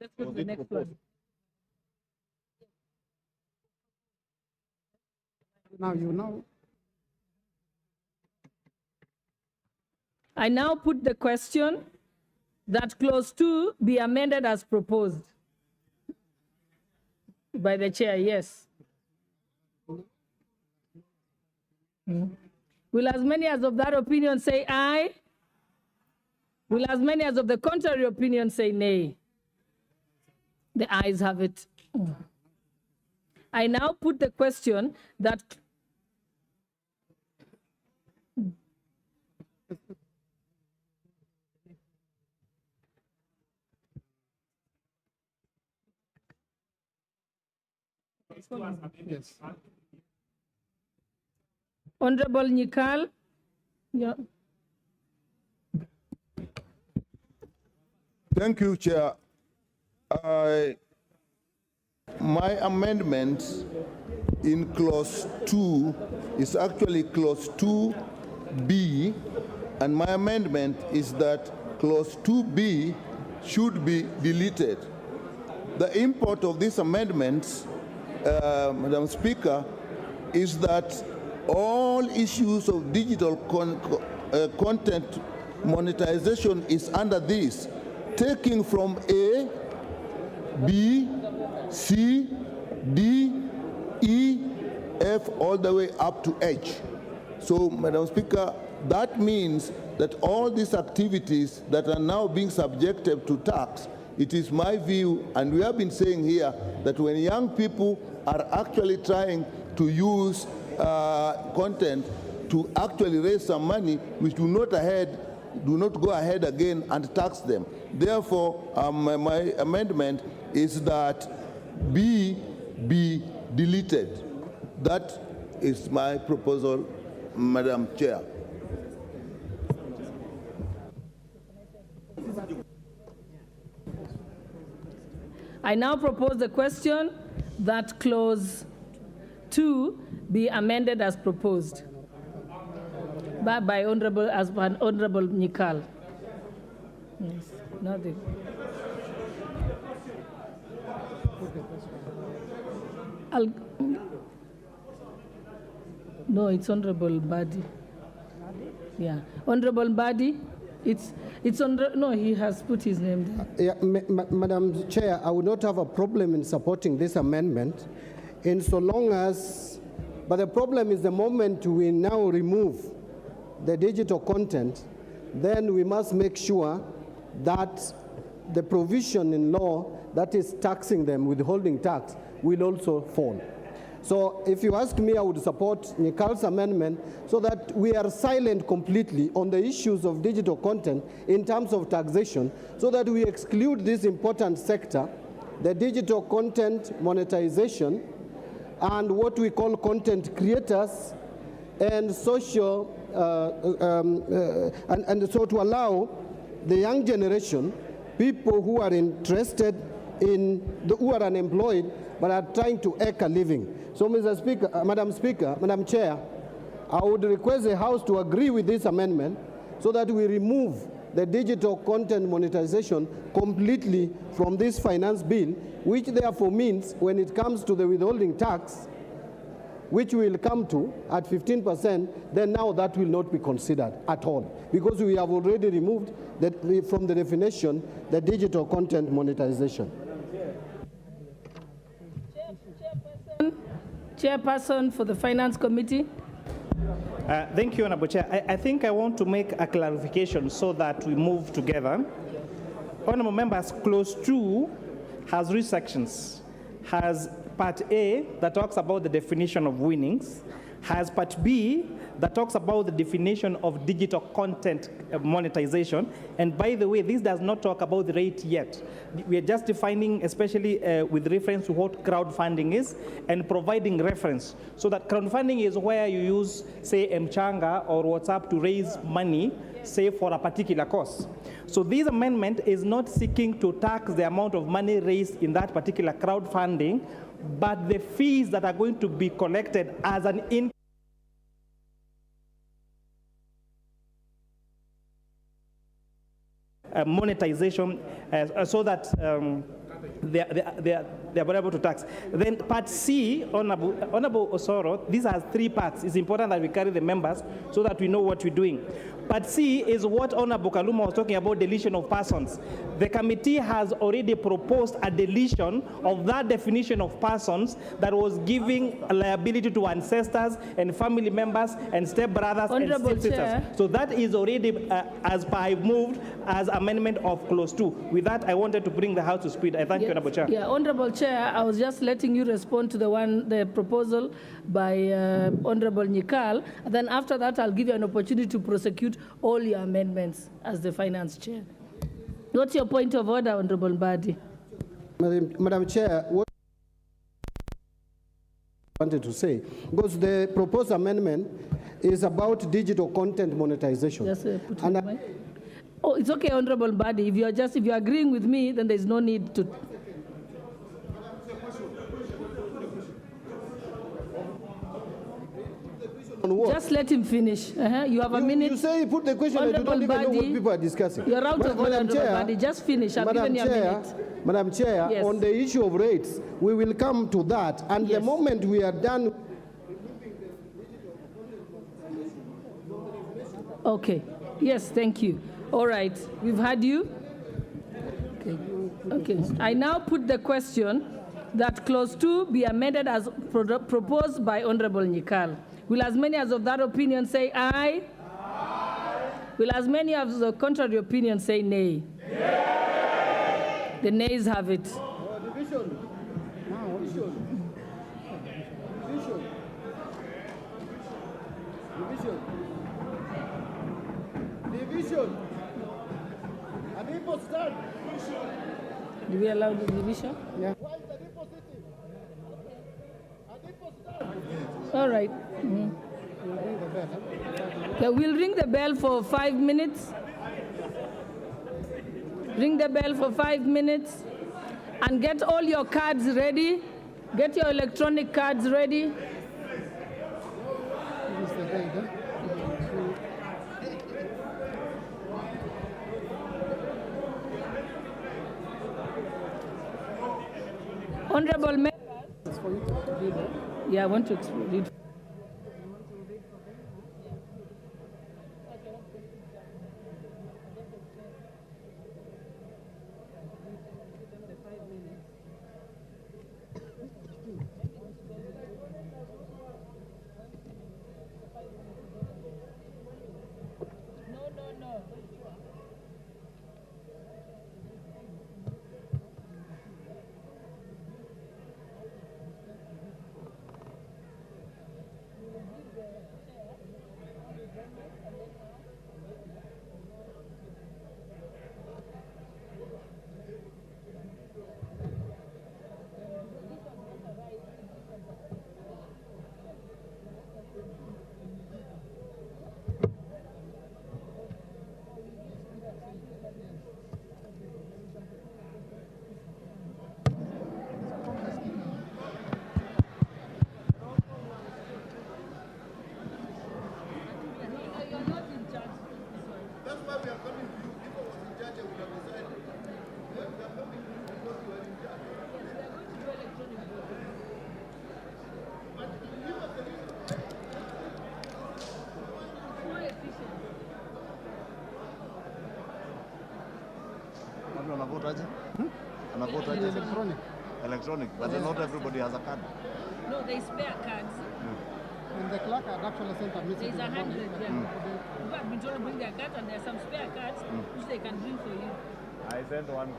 Let's go to the next one. Now you know. I now put the question that clause 2 be amended as proposed by the chair. Yes. Will as many as of that opinion say aye? Will as many as of the contrary opinion say nay? The ayes have it. I now put the question that Yes. Honorable Nikal. Yeah. Thank you, Chair. My amendment in clause 2 is actually clause 2B, and my amendment is that clause 2B should be deleted. The import of this amendment, Madam Speaker, is that all issues of digital content monetization is under this, taking from A, B, C, D, E, F, all the way up to H. So, Madam Speaker, that means that all these activities that are now being subjected to tax, it is my view, and we have been saying here, that when young people are actually trying to use content to actually raise some money, we do not go ahead again and tax them. Therefore, my amendment is that B be deleted. That is my proposal, Madam Chair. I now propose the question that clause 2 be amended as proposed by Honorable Nikal. Yes, nothing. No, it's Honorable Badi. Yeah, Honorable Badi. It's on. No, he has put his name there. Yeah, Madam Chair, I would not have a problem in supporting this amendment, in so long as. But the problem is the moment we now remove the digital content, then we must make sure that the provision in law that is taxing them, withholding tax, will also fall. So if you ask me, I would support Nikal's amendment so that we are silent completely on the issues of digital content in terms of taxation, so that we exclude this important sector, the digital content monetization, and what we call content creators, and social, and so to allow the young generation, people who are interested in, who are unemployed, but are trying to eke a living. So, Mr. Speaker, Madam Chair, I would request the House to agree with this amendment so that we remove the digital content monetization completely from this finance bill, which therefore means when it comes to the withholding tax, which will come to at 15%, then now that will not be considered at all, because we have already removed from the definition the digital content monetization. Chairperson for the Finance Committee. Thank you, Honorable Chair. I think I want to make a clarification so that we move together. Honorable members, clause 2 has 3 sections. Has part A that talks about the definition of winnings, has part B that talks about the definition of digital content monetization. And by the way, this does not talk about the rate yet. We are just defining, especially with reference to what crowdfunding is, and providing reference. So that crowdfunding is where you use, say, Mchanga or WhatsApp to raise money, say, for a particular cause. So this amendment is not seeking to tax the amount of money raised in that particular crowdfunding, but the fees that are going to be collected as an income monetization, so that they are able to tax. Then part C, Honorable Osoro, these are 3 parts. It's important that we carry the members so that we know what we're doing. Part C is what Honorable Kaluma was talking about, deletion of persons. The committee has already proposed a deletion of that definition of persons that was giving a liability to ancestors and family members and stepbrothers and stepsisters. So that is already, as I moved, as amendment of clause 2. With that, I wanted to bring the House to speed. I thank you, Honorable Chair. Yeah, Honorable Chair, I was just letting you respond to the proposal by Honorable Nyikal. And then after that, I'll give you an opportunity to prosecute all your amendments as the Finance Chair. What's your point of order, Honorable Mbadi? Madam Chair, what I wanted to say, because the proposed amendment is about digital content monetization. Just put it away. Oh, it's okay, Honorable Mbadi. If you're agreeing with me, then there's no need to. Just let him finish. You have a minute. You say put the question and you don't even know what people are discussing. You're out of order, Honorable Mbadi. Just finish. I've given you a minute. Madam Chair, Yes. on the issue of rates, we will come to that. And the moment we are done. Okay. Yes, thank you. All right. We've had you. Okay. Okay. I now put the question that clause 2 be amended as proposed by Honorable Nyikal. Will as many as of that opinion say aye? Aye. Will as many as the contrary opinion say nay? Nay. The nays have it. Division. Do we allow the division? Yeah. All right. Okay, we'll ring the bell for 5 minutes. Ring the bell for 5 minutes. And get all your cards ready. Get your electronic cards ready. Honorable members. Yeah, I want to read. electronic, but not everybody has a card. No, they spare cards. And the clerk had actually sent a message. There's 100, yeah. Mm. People have been told to bring their cards, and there are some spare cards which they can bring for you. I sent one.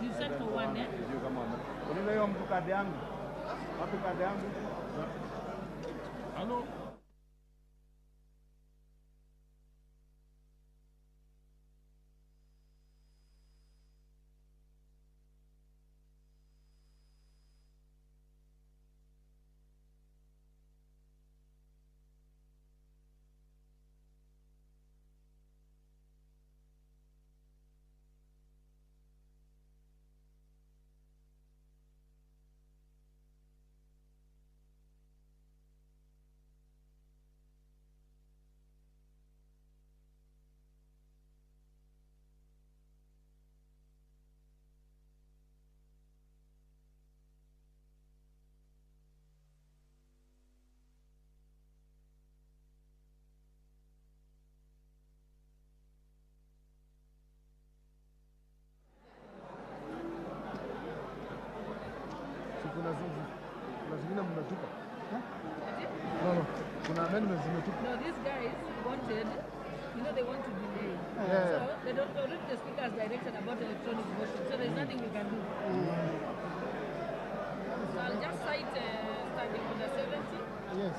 You sent for one, eh? You come on. Unile hiyo mtu kadi yangu. Wapi kadi yangu? Hello. Kuna zingine mnatupa. No, kuna amendments zimetupa. No, these guys wanted, they want to delay. Yeah. So they don't already the speaker has directed about electronic voting, so there's nothing we can do. So I'll just cite standing order 70. Yes.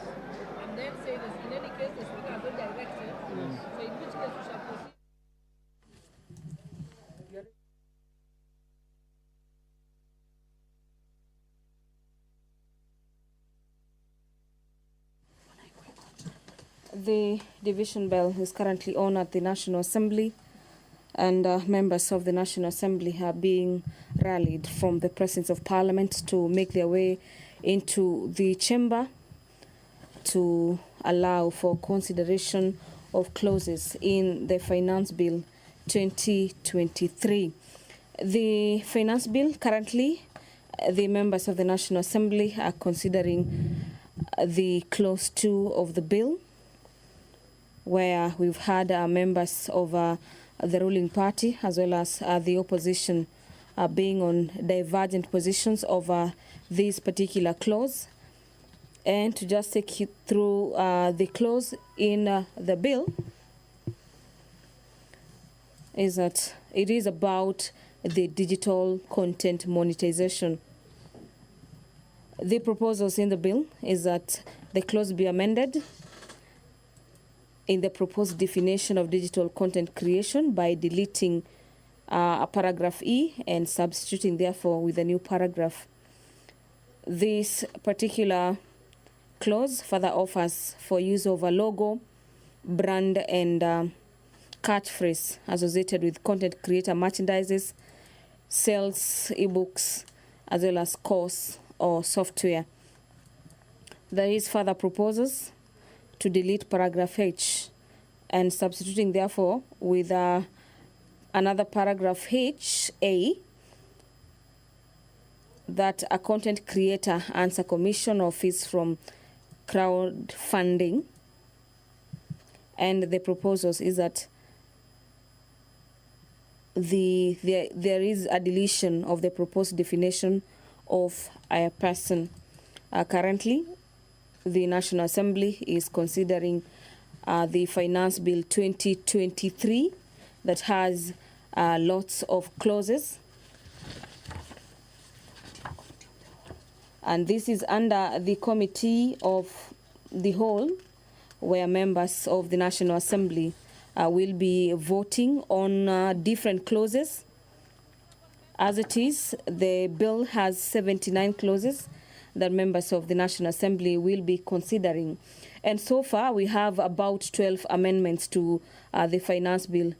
And then say this, in any case, the speaker has already directed. Yes. So in which case we shall proceed. The division bell is currently on at the National Assembly, and members of the National Assembly are being rallied from the presence of Parliament to make their way into the chamber to allow for consideration of clauses in the Finance Bill 2023. The Finance Bill currently, the members of the National Assembly are considering the clause 2 of the bill, where we've had members of the ruling party as well as the opposition being on divergent positions over this particular clause. And to just take you through the clause in the bill is that it is about the digital content monetization. The proposals in the bill is that the clause be amended in the proposed definition of digital content creation by deleting a paragraph E and substituting therefore with a new paragraph. This particular clause further offers for use of a logo, brand, and catchphrase associated with content creator merchandises, sales, ebooks, as well as course or software. There is further proposals to delete paragraph H and substituting therefore with another paragraph H, A, that a content creator earns a commission or fees from crowdfunding. And the proposals is that there is a deletion of the proposed definition of a person. Currently, the National Assembly is considering the Finance Bill 2023 that has lots of clauses. And this is under the Committee of the Whole, where members of the National Assembly will be voting on different clauses. As it is, the bill has 79 clauses that members of the National Assembly will be considering. And so far, we have about 12 amendments to the Finance Bill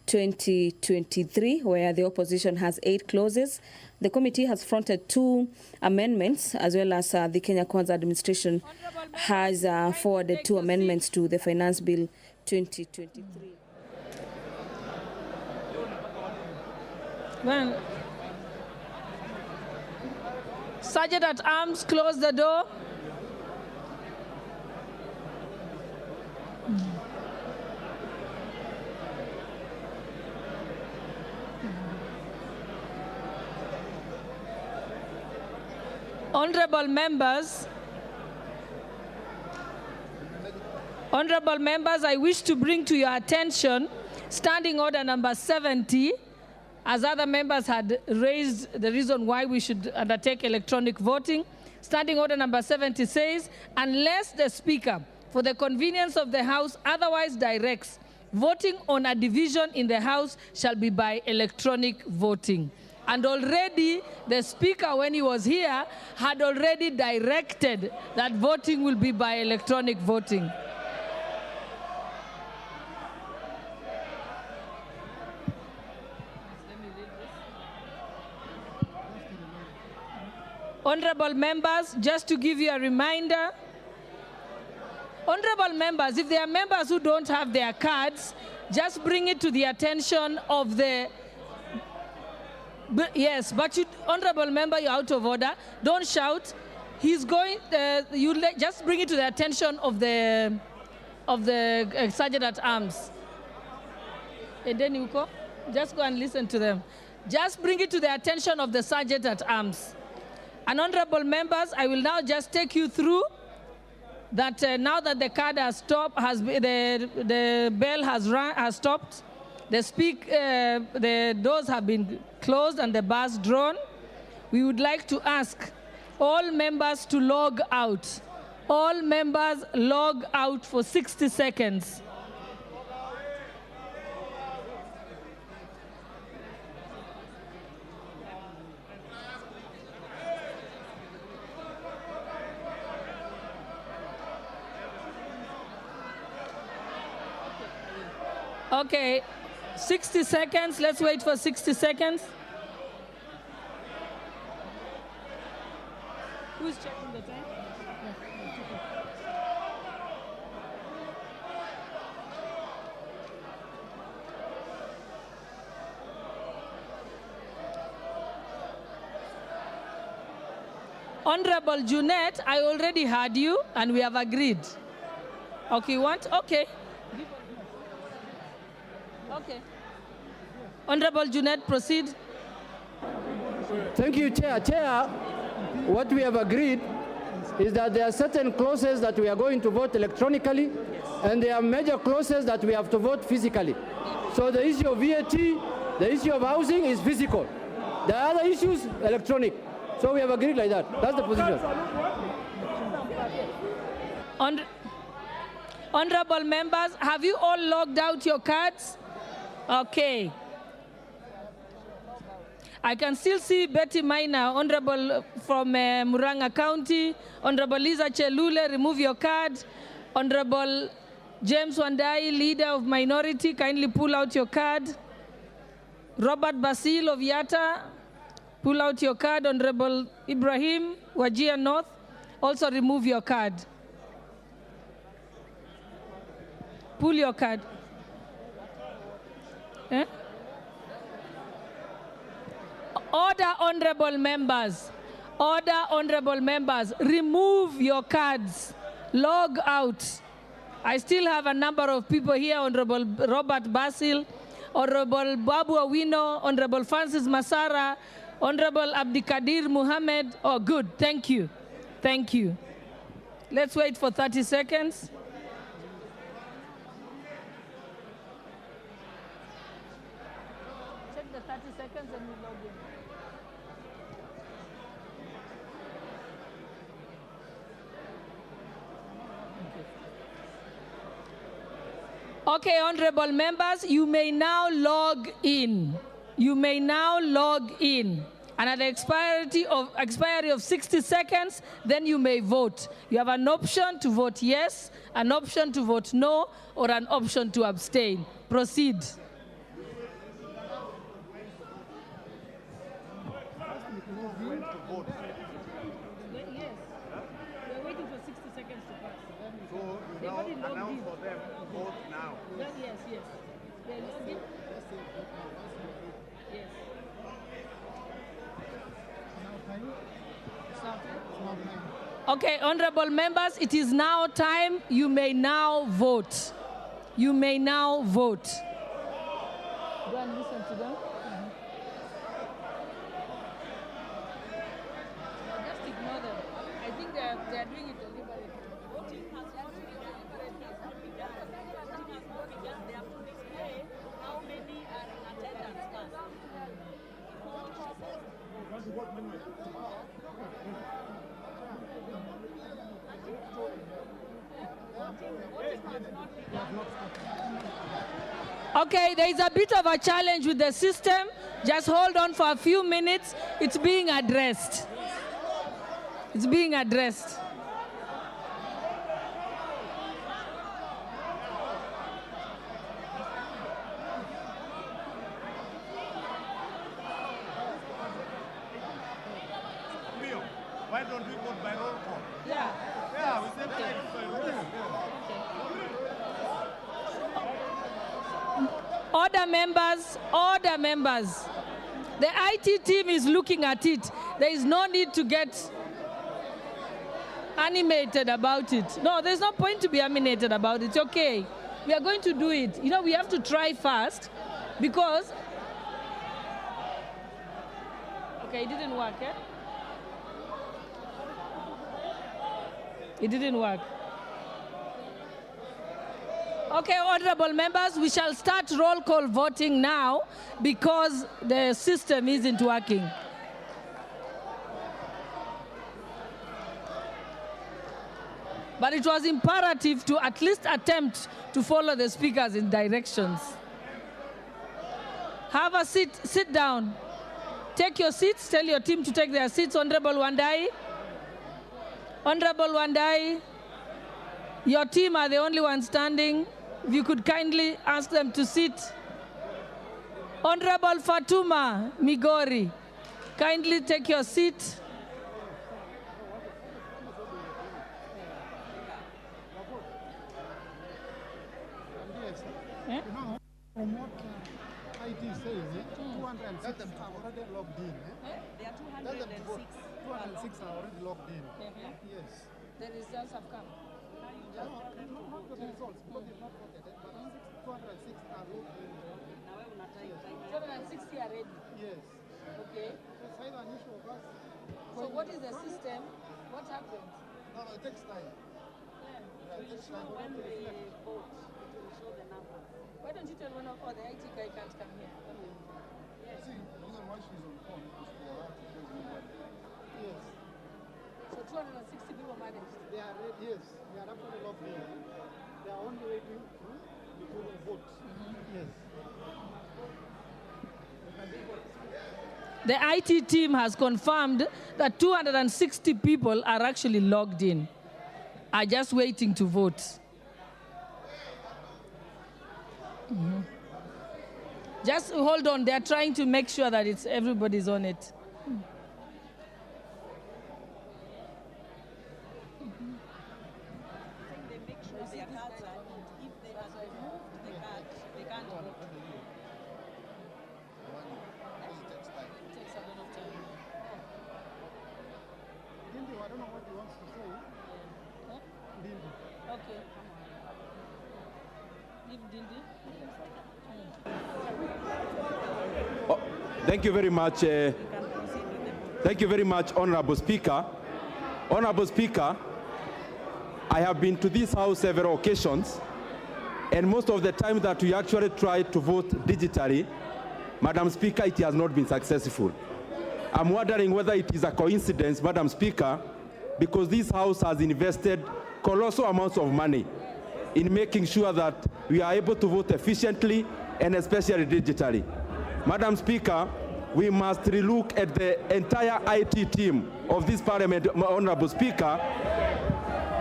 2023, where the opposition has 8 clauses. The committee has fronted 2 amendments, as well as the Kenya Kwanza administration has forwarded 2 amendments to the Finance Bill 2023. Well, Sergeant at Arms, close the door. Honorable members, I wish to bring to your attention Standing Order number 70, as other members had raised the reason why we should undertake electronic voting. Standing Order number 70 says, unless the Speaker, for the convenience of the House, otherwise directs, voting on a division in the House shall be by electronic voting. And already the Speaker, when he was here, had already directed that voting will be by electronic voting. Honorable members, just to give you a reminder, honorable members, if there are members who don't have their cards, just bring it to the attention of the, yes, but you, honorable member, you're out of order. Don't shout. He's going, just bring it to the attention of the Sergeant at Arms. And then you go, just go and listen to them. Just bring it to the attention of the Sergeant at Arms. And honorable members, I will now just take you through that now that the card has stopped, the bell has stopped, the doors have been closed and the bars drawn. We would like to ask all members to log out. All members log out for 60 seconds. Okay, 60 seconds. Let's wait for 60 seconds. Who's checking the time? Honorable Junet, I already heard you and we have agreed. Okay, what? Okay. Okay. Honorable Junet, proceed. Thank you, Chair. Chair, what we have agreed is that there are certain clauses that we are going to vote electronically, and there are major clauses that we have to vote physically. So the issue of VAT, the issue of housing is physical. The other issues, electronic. So we have agreed like that. That's the position. Honorable members, have you all logged out your cards? Okay. I can still see Betty Maina, Honorable from Muranga County. Honorable Lisa Chelule, remove your card. Honorable James Wandai, Leader of Minority, kindly pull out your card. Robert Basil of Yatta, pull out your card. Honorable Ibrahim, Wajir North, also remove your card. Pull your card. Eh? Order, honorable members. Order, honorable members. Remove your cards. Log out. I still have a number of people here. Honorable Robert Basil, Honorable Babu Awino, Honorable Francis Masara, Honorable Abdikadir Muhammad. Oh, good. Thank you. Thank you. Let's wait for 30 seconds. Check the 30 seconds and we log in. Okay, honorable members, you may now log in. You may now log in. And at the expiry of 60 seconds, then you may vote. You have an option to vote yes, an option to vote no, or an option to abstain. Proceed. Okay, honorable members, it is now time. You may now vote. You may now vote. Go and listen to them. Just ignore them. Okay, there is a bit of a challenge with the system. Just hold on for a few minutes. It's being addressed. It's being addressed. Why don't we vote by roll call? Yeah. Yeah, we said by roll call. Order members, order members. The IT team is looking at it. There is no need to get animated about it. No, there's no point to be animated about it. It's okay. We are going to do it. You know, we have to try first because... Okay, it didn't work, eh? It didn't work. Okay, honorable members, we shall start roll call voting now because the system isn't working. But it was imperative to at least attempt to follow the speakers in directions. Have a seat, sit down. Take your seats, tell your team to take their seats. Honorable Wandai. Honorable Wandai, your team are the only ones standing. If you could kindly ask them to sit. Honorable Fatuma Migori, kindly take your seat. You know, from what IT says, 206 are already logged in. There are 206. 206 are already logged in. Yes. The results have come. Not the results, because they've not voted. But 206 are logged in. 260 are ready. Yes. Okay. So it's either an issue of us. So what is the system? What happens? No, it takes time. Yeah, it takes time. When we vote, it will show the numbers. Why don't you tell one of the IT guy can't come here? Yes. See, the reason why she's on phone is for her to close the number. Yes. So 260 people managed. They are ready, yes. They are actually logged in. They are only waiting to do the vote. Yes. The IT team has confirmed that 260 people are actually logged in, are just waiting to vote. Just hold on, they're trying to make sure that everybody's on it. I don't know what he wants to say. Okay. Leave Dindi. Oh, thank you very much. Thank you very much, Honorable Speaker. Honorable Speaker, I have been to this House several occasions, and most of the time that we actually tried to vote digitally, Madam Speaker, it has not been successful. I'm wondering whether it is a coincidence, Madam Speaker, because this House has invested colossal amounts of money in making sure that we are able to vote efficiently and especially digitally. Madam Speaker, we must relook at the entire IT team of this Parliament, Honorable Speaker,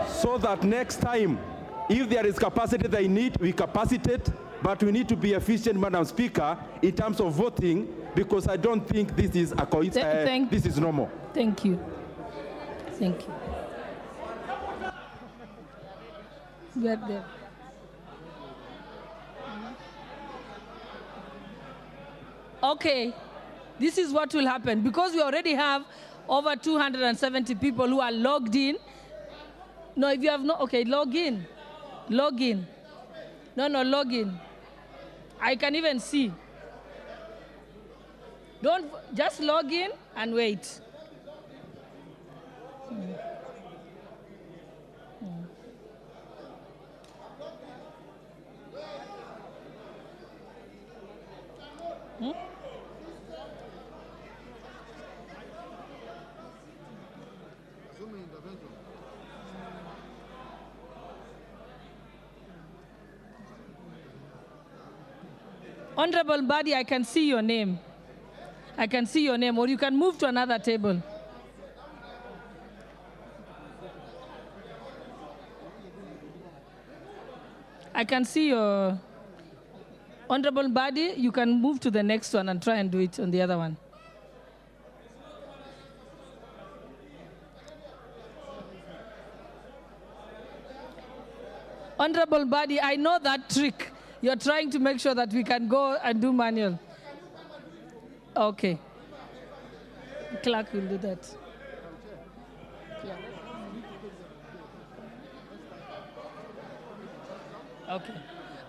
so that next time, if there is capacity they need, we capacitate, but we need to be efficient, Madam Speaker, in terms of voting, because I don't think this is a coincidence. This is normal. Thank you. Thank you. Get there. Okay, this is what will happen. Because we already have over 270 people who are logged in. No, if you have not, okay, log in. Log in. No, log in. I can even see. Don't, just log in and wait. Honorable Badi, I can see your name. I can see your name, or you can move to another table. I can see your Honorable Badi. You can move to the next one and try and do it on the other one. Honorable Badi, I know that trick. You're trying to make sure that we can go and do manual. Okay. Clerk will do that. Okay.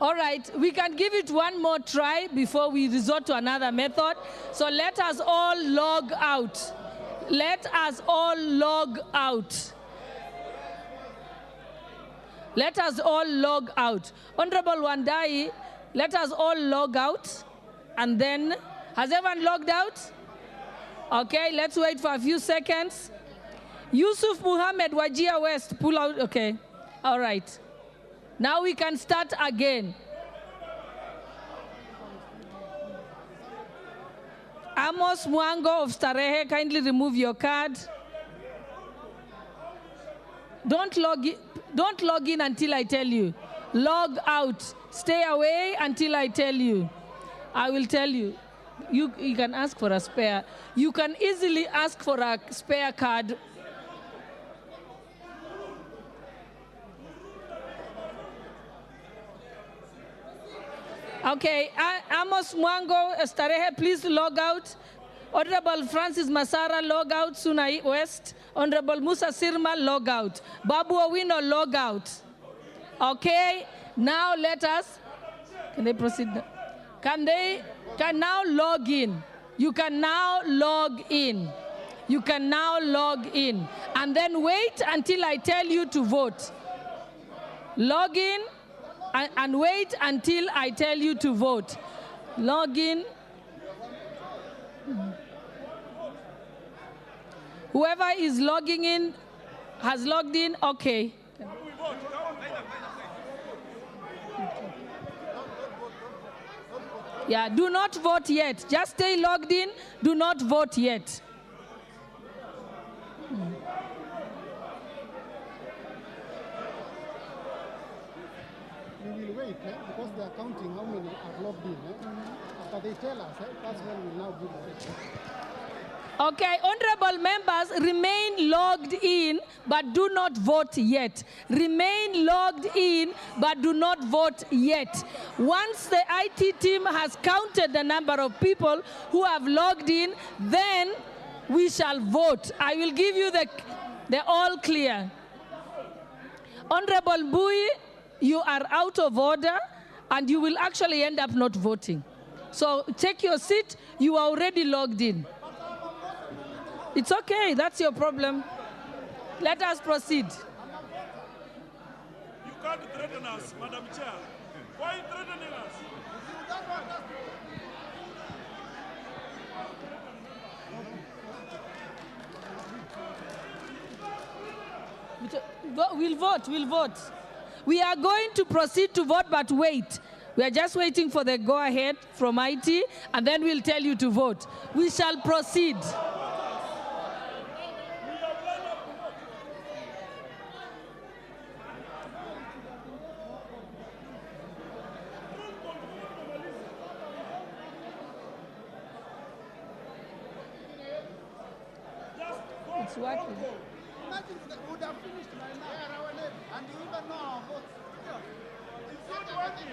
All right, we can give it one more try before we resort to another method. So let us all log out. Let us all log out. Let us all log out. Honorable Wandai, let us all log out. And then, has everyone logged out? Okay, let's wait for a few seconds. Yusuf Muhammad, Wajir West, pull out. Okay, all right. Now we can start again. Amos Mwango of Starehe, kindly remove your card. Don't log in until I tell you. Log out. Stay away until I tell you. I will tell you. You can ask for a spare. You can easily ask for a spare card. Okay, Amos Mwango, Starehe, please log out. Honorable Francis Masara, log out. Sunai West. Honorable Musa Sirma, log out. Babu Owino, log out. Okay, now let us, can they proceed? Can now log in. You can now log in. You can now log in. And then wait until I tell you to vote. Log in and wait until I tell you to vote. Log in. Whoever is logging in has logged in. Okay. Yeah, do not vote yet. Just stay logged in. Do not vote yet. We will wait because they are counting how many are logged in. After they tell us, that's when we now give it. Okay, honorable members, remain logged in, but do not vote yet. Remain logged in, but do not vote yet. Once the IT team has counted the number of people who have logged in, then we shall vote. I will give you the all clear. Honorable Bui, you are out of order, and you will actually end up not voting. So take your seat. You are already logged in. It's okay, that's your problem. Let us proceed. You can't threaten us, Madam Chair. Why are you threatening us? We'll vote. We are going to proceed to vote, but wait. We are just waiting for the go-ahead from IT, and then we'll tell you to vote. We shall proceed. It's working. Imagine we would have finished by now. And you even know our votes. It's not working.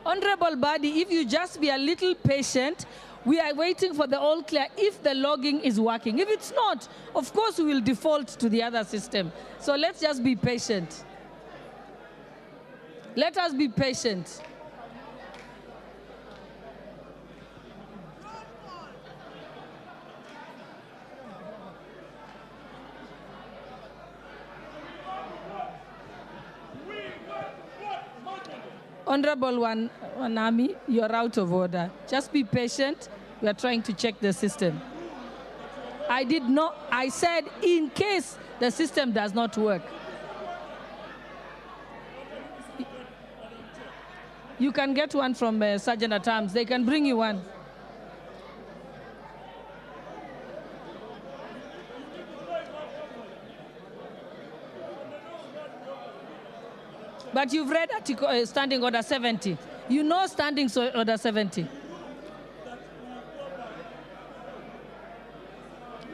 Honorable Badi, if you just be a little patient, we are waiting for the all clear if the logging is working. If it's not, of course we will default to the other system. So let's just be patient. Let us be patient. Honorable Wanami, you're out of order. Just be patient. We are trying to check the system. I said in case the system does not work. You can get one from Sergeant at Arms. They can bring you one. But you've read article, Standing Order 70. You know Standing Order 70.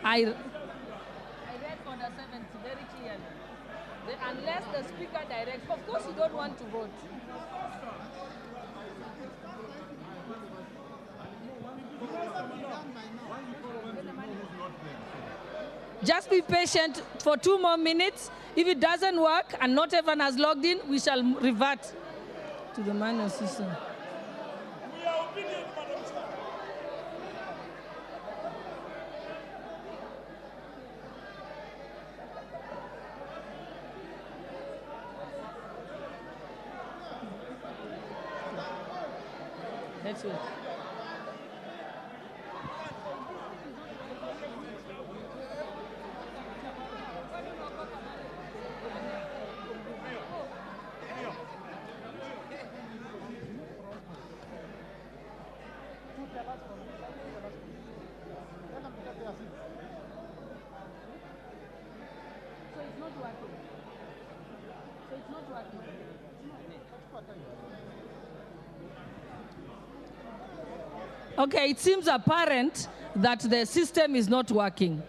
I read Order 70 very clearly. Unless the Speaker directs, of course you don't want to vote. Just be patient for 2 more minutes. If it doesn't work and not everyone has logged in, we shall revert to the manual system. We are obedient, Madam Chair. Let's wait. Okay, it seems apparent that the system is not working.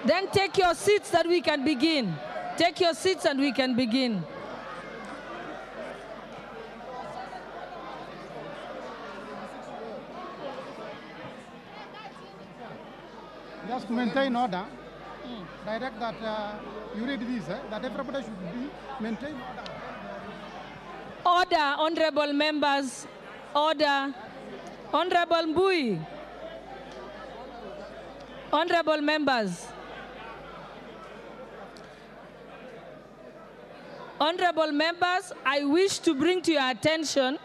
Then take your seats that we can begin. Take your seats and we can begin. Just to maintain order, direct that you read this, that everybody should be maintain order. Order, honorable members. Order. Honorable Mbui. Honorable members. Honorable members, I wish to bring to your attention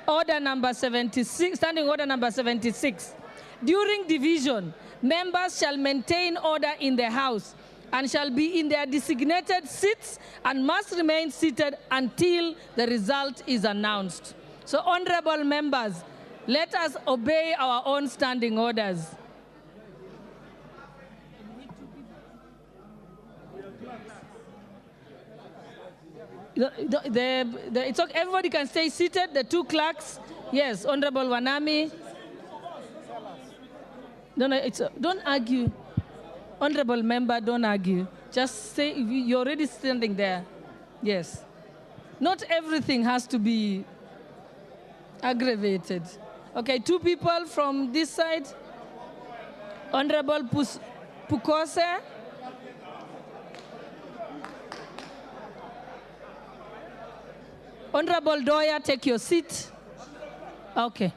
order number 76, standing order number 76. During division, members shall maintain order in the House and shall be in their designated seats and must remain seated until the result is announced. So, honorable members, let us obey our own standing orders. It's okay. Everybody can stay seated. The 2 clerks. Yes, Honorable Wanami. Don't argue. Honorable member, don't argue. Just say you're already standing there. Yes. Not everything has to be aggravated. Okay, 2 people from this side. Honorable Pukose. Honorable Doya, take your seat. Okay.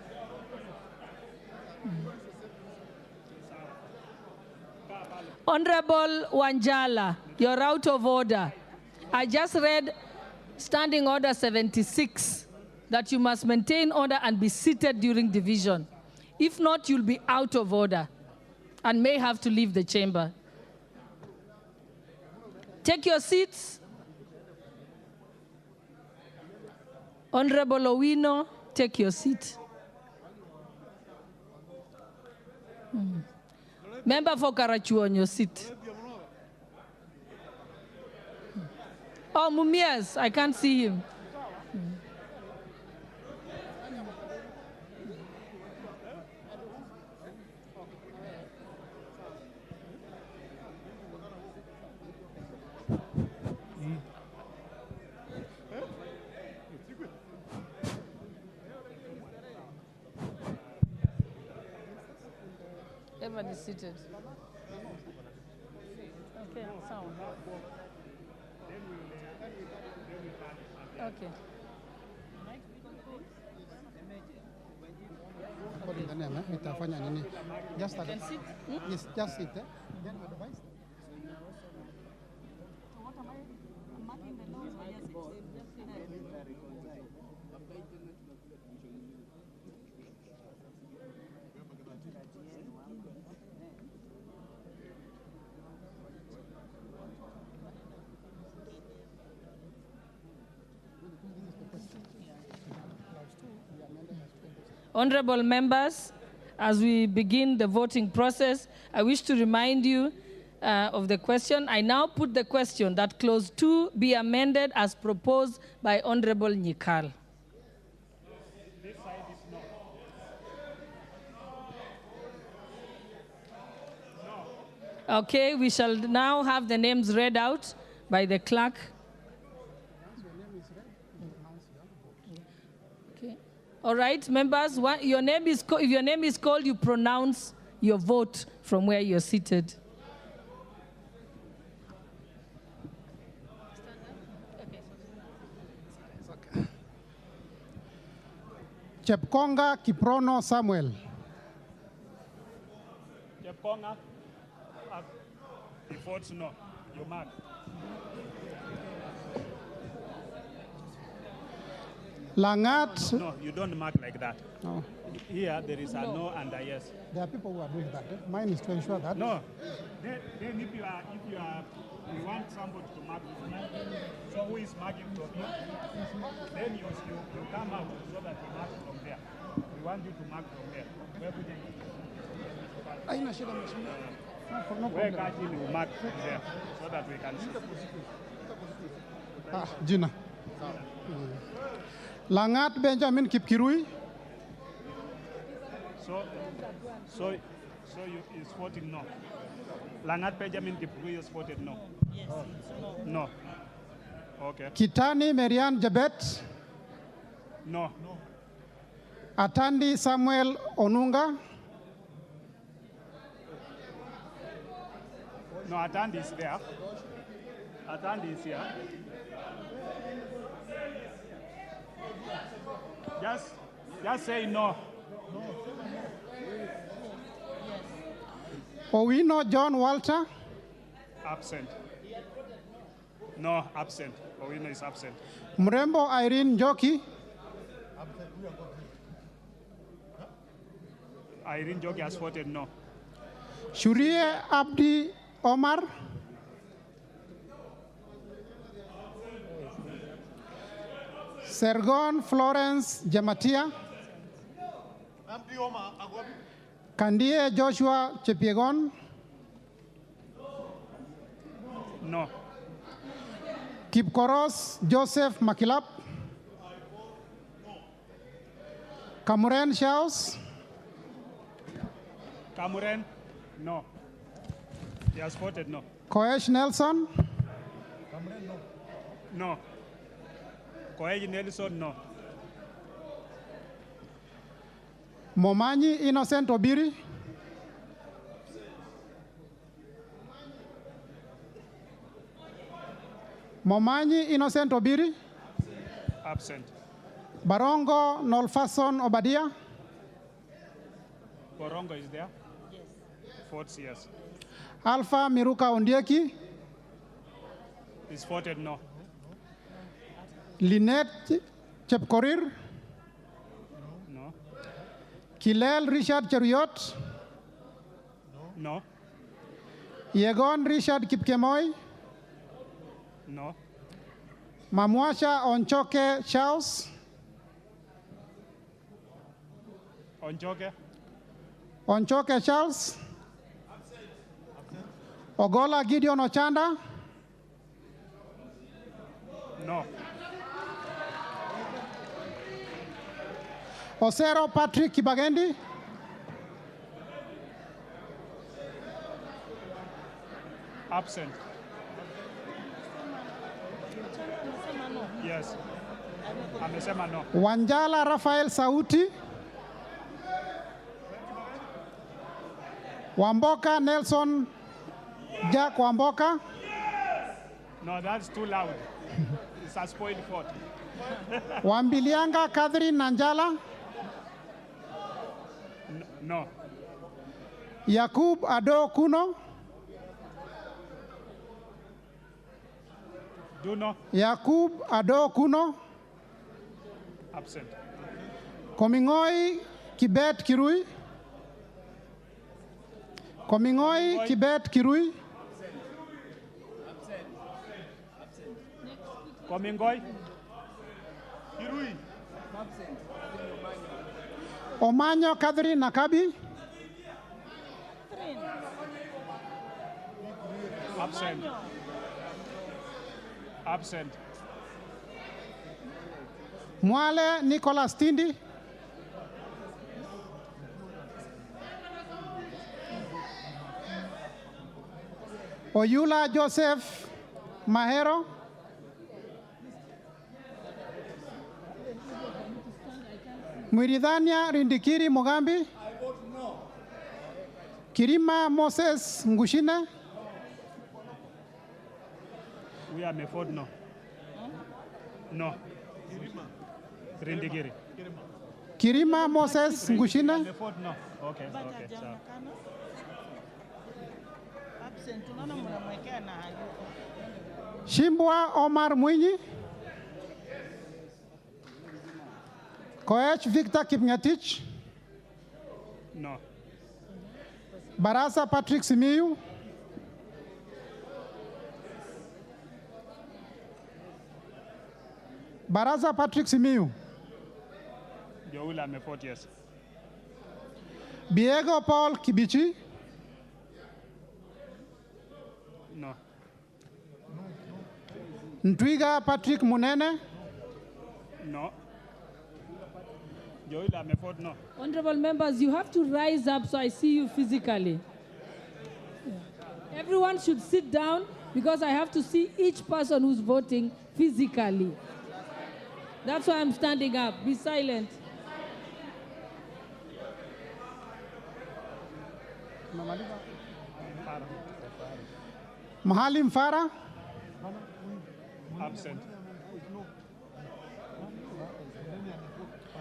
Honorable Wanjala, you're out of order. I just read Standing Order 76, that you must maintain order and be seated during division. If not, you'll be out of order and may have to leave the chamber. Take your seats. Honorable Owino, take your seat. Member for Karachu on your seat. Oh, Mumias, I can't see him. Everyone is seated. Okay, sound. Okay. Itafanya nini? Just You can sit. Yes, just sit. Then advise. Honorable members, as we begin the voting process, I wish to remind you of the question. I now put the question that clause 2 be amended as proposed by Honorable Nyikal. Okay, we shall now have the names read out by the clerk. Okay. All right, members, if your name is called, you pronounce your vote from where you're seated. Chepkonga Kiprono Samuel. Chepkonga, he votes no. You mark. Langat. No, you don't mark like that. No. Here there is a no and a yes. There are people who are doing that. Mine is to ensure that. No. Then if you want somebody to mark with me, so who is marking from here? Then you come out so that you mark from there. We want you to mark from there. Where would you? Aina shida mheshimiwa. No Where problem. can you mark from there so that we can see? Jina. Langat Benjamin Kipkirui. So you is voting no. Langat Benjamin Kipkirui is voted no. Yes. No. Okay. Kitani Marian Jabet. No. Atandi Samuel Onunga. No, Atandi is there. Atandi is here. Just say no. Owino John Walter. Absent. No, absent. Owino is absent. Mrembo Irene Joki. Irene Jogi has voted no. Shurie Abdi Omar. Sergon Florence Jamatia. Kandie Joshua Chepiegon. No. Kipkoros Joseph Makilap. Kamuren Shaus. Cameron? No. He has voted no. Koesh Nelson. No. Koeji Nelson, no. Momanyi Innocent Obiri. Momanyi Innocent Obiri. Absent. Barongo Nolfason Obadia. Borongo is there? Yes. Votes yes. Alpha Miruka Ondieki. He's voted no. Lynette Chepkorir. No. Kilel Richard Cheruiyot. No. Yegon Richard Kipkemoy. No. Mamwasha Onchoke Charles. Onjoke? Onchoke Charles. Ogola Gideon Ochanda. No. Osero Patrick Kibagendi. Absent. Yes. Amesema no. Wanjala Rafael Sauti. Wamboka Nelson Jack Wamboka. No, that's too loud. It's a spoiled vote. Wambilianga Catherine Nanjala. No. Yakub Ado Kuno. Do no. Yakub Ado Kuno. Absent. Komingoi Kibet Kirui. Komingoi Kibet Kirui. Komingoi. Kirui. Omanyo Catherine Nakabi. Absent. Absent. Mwale Nicholas Tindi. Oyula Joseph Mahero. Mwiridhania Rindikiri Mugambi. Kirima Moses Ngushine. We are Meford, no. No. Rindigiri. Kirima Moses Ngushine. Meford, no. Okay, okay. So. Shimbwa Omar Mwinyi. Koech Victor Kipngetich. No. Barasa Patrick Simiyu. Barasa Patrick Simiyu. Joula Meford, yes. Biego Paul Kibichi. No. Ntwiga Patrick Munene. No. Joula Meford, no. Honorable members, you have to rise up so I see you physically. Everyone should sit down because I have to see each person who's voting physically. That's why I'm standing up. Be silent. Mahalim Farah. Absent.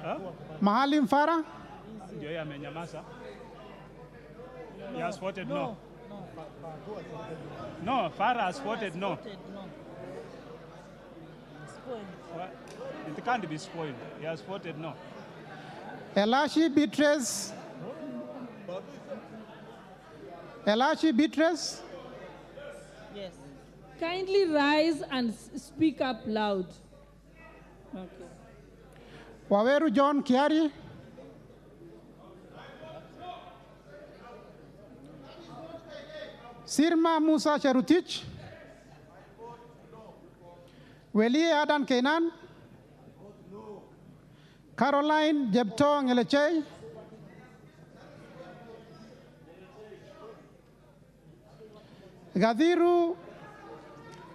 Huh? Mahalim Farah. Joya Menyamasa. He has voted no. No, Farah has voted no. Well, it can't be spoiled. He has voted no. Elashi Beatrice. Elashi Beatrice. Yes. Kindly rise and speak up loud. Okay. Waweru John Kiari. Sirma Musa Cherutich. Welie Adan Kenan. Caroline Jebto Ngelechei. Gadhiru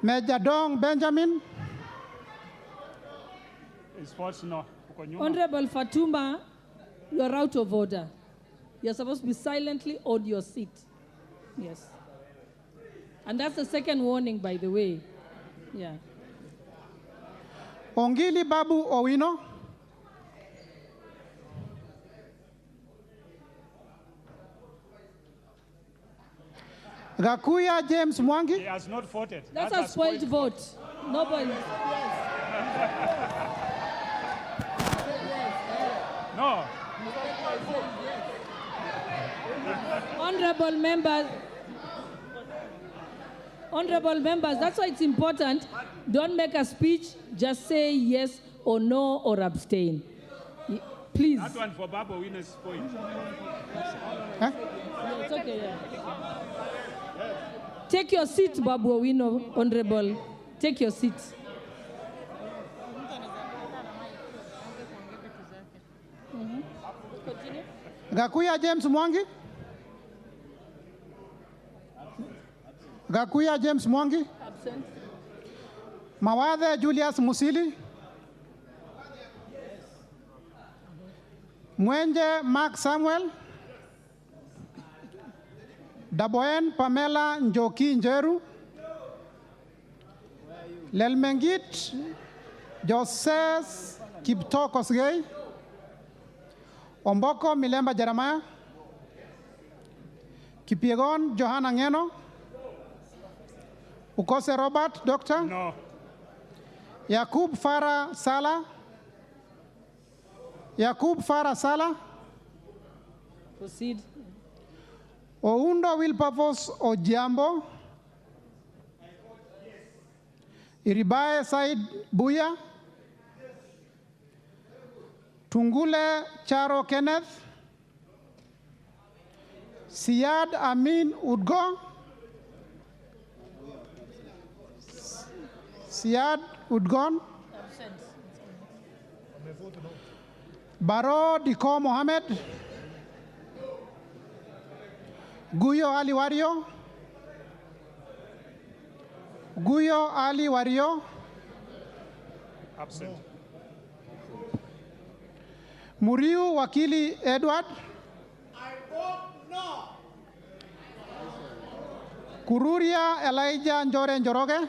Mejadong Benjamin. His votes no. Honorable Fatuma, you are out of order. You're supposed to be silently on your seat. Yes. And that's the second warning, by the way. Yeah. Ongili Babu Owino. Gakuya James Mwangi. He has not voted. That's a spoiled vote. Nobody. No. Honorable members, that's why it's important. Don't make a speech, just say yes or no or abstain. Please. That one for Babo Winner's point. Huh? Yeah, it's okay, yeah. Take your seat, Babu Owino, Honorable. Take your seat. Gakuya James Mwangi. Gakuya James Mwangi. Absent. Mawathe Julius Musili. Mwenje Mark Samuel. Daboen Pamela Njoki Njeru. Lelmengit Joses Kipto Kosgei. Omboko Milemba Jeremiah. Kipiegon Johanna Ngeno. Ukose Robert, Doctor. No. Yakub Farah Sala. Yakub Farah Sala. Proceed. Oundo Wilberforce Ojiambo. Iribae Said Buya. Tungule Charo Kenneth, Siad Amin Udgo, Siad Udgon, Baro Diko Mohammed, Guyo Ali Wario, Guyo Ali Wario, Absent. Muriu Wakili Edward, Kururia Elijah Njore Njoroge,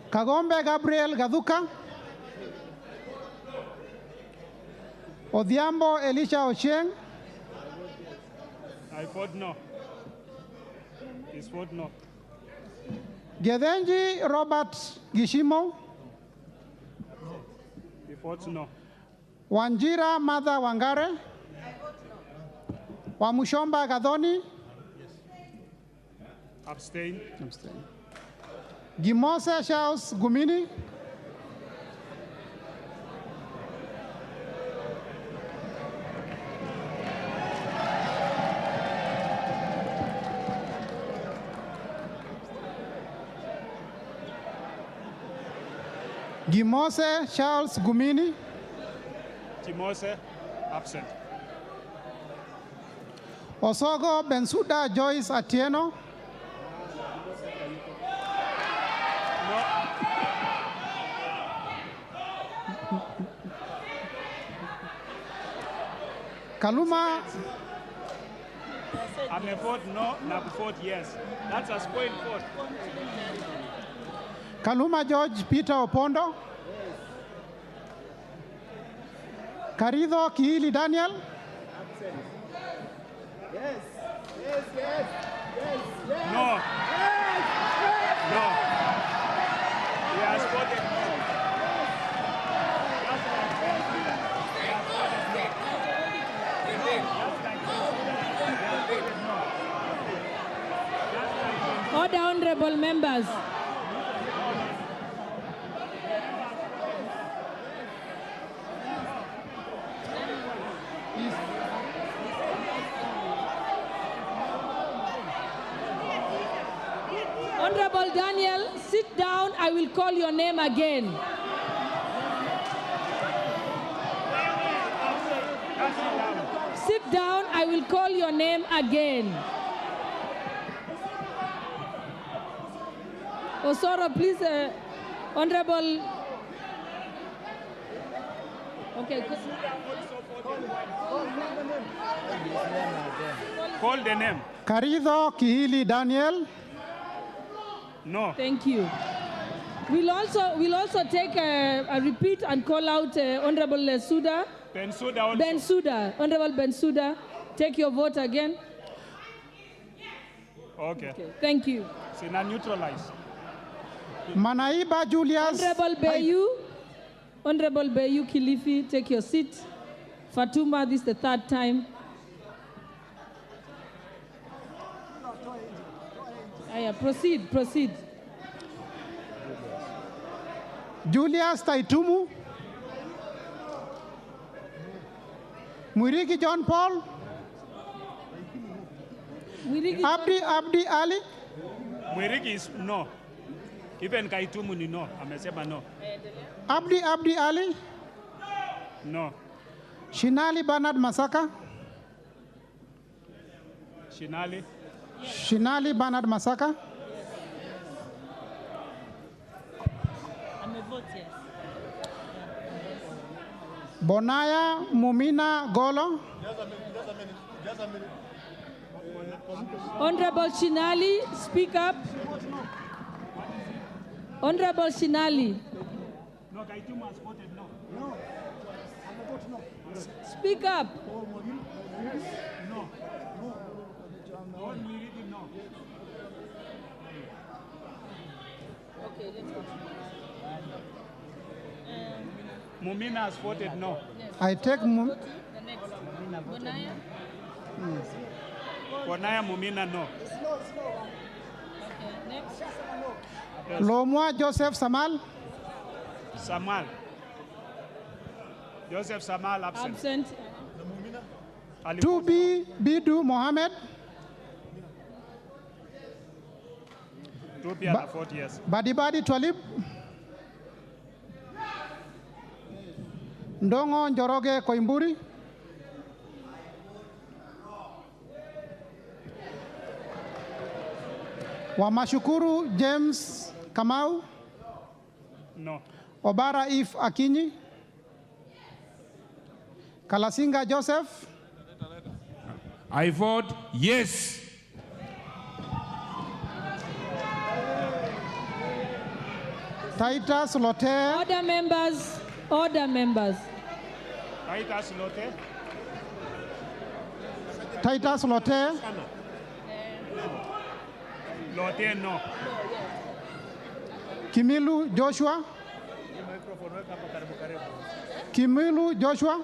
Kagombe Gabriel Gaduka, Odhiambo Elisha Ochieng, I vote no. Please vote no. Gedenji Robert Gishimo, He votes no. Wanjira Martha Wangare, Wamushomba Gadoni, Abstain. Gimose Charles Gumini, Gimose Charles Gumini, Timose, absent. Osogo Bensuda Joyce Atieno, Kaluma I'm a vote no, and I vote yes. That's a spoiled vote. Kaluma George Peter Opondo, Karido Kiili Daniel, No. No. He has voted no. Order, honorable members. Honorable Daniel, sit down. I will call your name again. Sit down. I will call your name again. Osoro, please, Honorable. Okay. Call the name. Karido Kiili Daniel, No. Thank you. We'll also take a repeat and call out Honorable Suda. Bensouda also. Bensouda, Honorable Bensouda, take your vote again. Okay. Thank you. So now neutralize. Manaiba Julius, Honorable Bayu Kilifi, take your seat. Fatuma, this is the third time. Proceed. Julius Taitumu, Mwirigi John Paul, Abdi Ali, Mwirigi is no. Even Kaitumu ni no. Amesema no. Abdi Ali, No. Shinali Bernard Masaka, Shinali Bernard Masaka, Bonaya Mumina Golo, Honorable Shinali, speak up. Honorable Shinali. No, Kaitumu has voted no. No. Speak up. No. Mwirigi no. Okay, let's go. Mumina has voted no. I take Bonaya. Bonaya Mumina no. Lomwa Joseph Samal. Samal. Joseph Samal absent. Absent. 2B Bidu Mohammed. 2B and 40 years. Badibadi Twalib. Ndongo Njoroge Koimburi. Wamashukuru James Kamau. No. Obara If Akinyi. Kalasinga Joseph. I vote yes. Titus Lote. Order members. Order members. Titus Lote. Titus Lote. Lote no. Kimilu Joshua. Kimilu Joshua.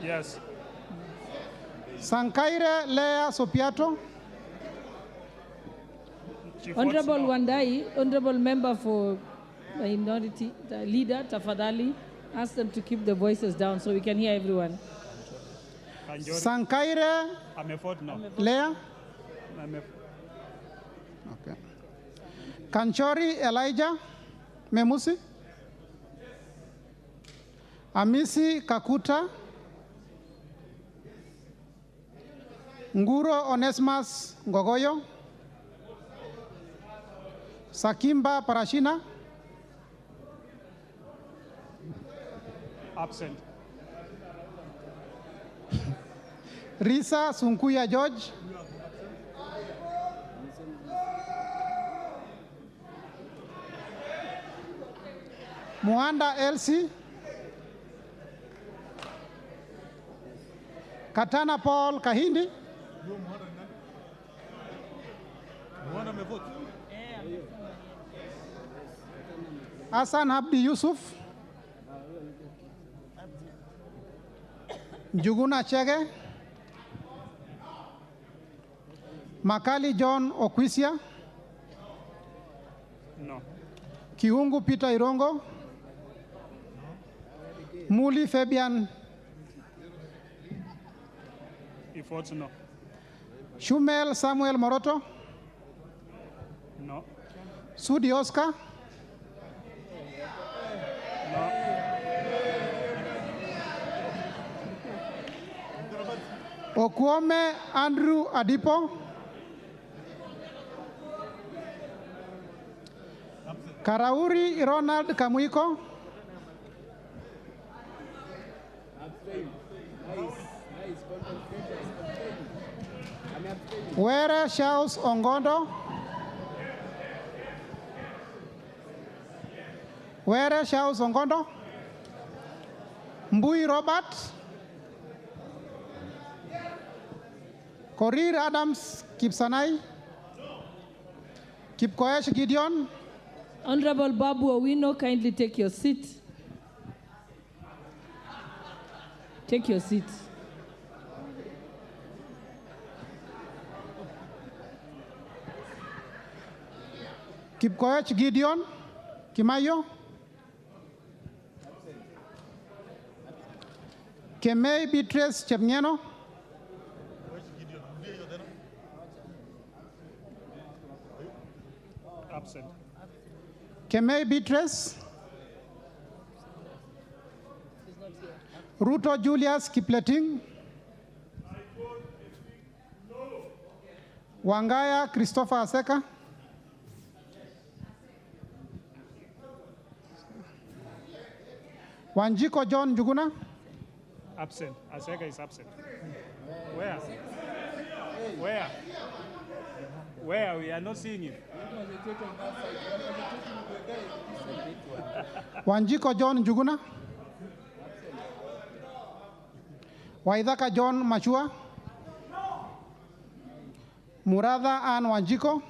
Yes. Sankaire Lea Sopiato. Honorable Wandai, honorable member for minority, the leader, Tafadhali, ask them to keep the voices down so we can hear everyone. Sankaire Lea. Okay. Kanchori Elijah Memusi. Amisi Kakuta. Nguro Onesmus Ngogoyo. Sakimba Parashina. Absent. Risa Sunkuya George. Muanda Elsie. Katana Paul Kahindi. Hassan Abdi Yusuf. Juguna Chege. Makali John Okwisia. No. Kiungu Peter Irongo. Muli Fabian. He votes no. Shumel Samuel Moroto. No. Sudi Oscar. No. Okwome Andrew Adipo. Karauri Ronald Kamuiko. Were Charles Ongondo. Were Charles Ongondo. Mbui Robert. Korir Adams Kipsanai. Kipkoesh Gideon. Honorable Babu Owino, kindly take your seat. Take your seat. Kipkoech Gideon Kimayo. Kemei Beatrice Chepngeno. Absent. Kemei Beatrice. Ruto Julius Kipleting. Wangaya Christopher Aseka. Wanjiko John Juguna. Absent. Aseka is absent. Where? Where? Where? We are not seeing it. Wanjiko John Juguna. Waidhaka John Machua. Muradha Ann Wanjiko.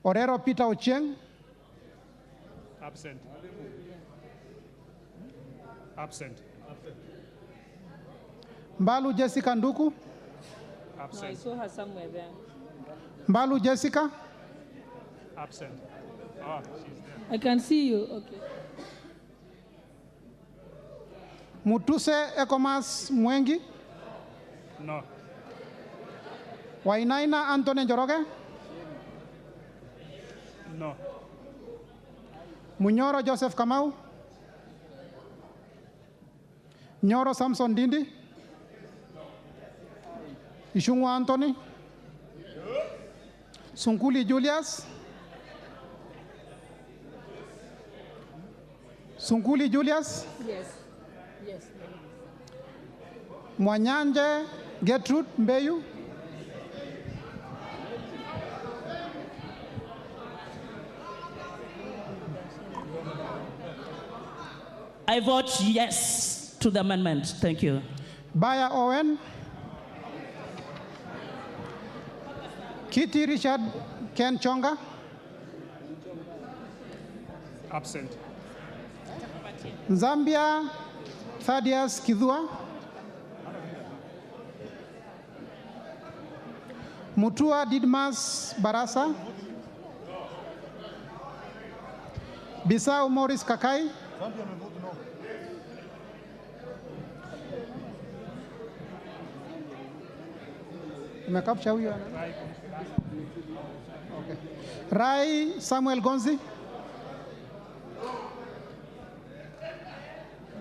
Orero Peter Ochieng. Absent. Absent. Mbalu Jessica Nduku. No, I saw her somewhere there. Mbalu Jessica. Absent. Oh, she's there. I can see you. Okay. Mutuse Ekomas Mwengi. No. Wainaina Anthony Njoroge. No. Munyoro Joseph Kamau. Nyoro Samson Dindi. Ishungwa Anthony. Sunkuli Julius. Sunkuli Julius. Yes. Yes. Mwanyanje Gertrude Mbeyu. I vote yes to the amendment. Thank you. Baya Owen. Kitty Richard Ken Chonga. Absent. Zambia Thaddeus Kidhua. Mutua Didmas Barasa. Bisau Morris Kakai. Umekapcha huyo? Okay. Rai Samuel Gonzi.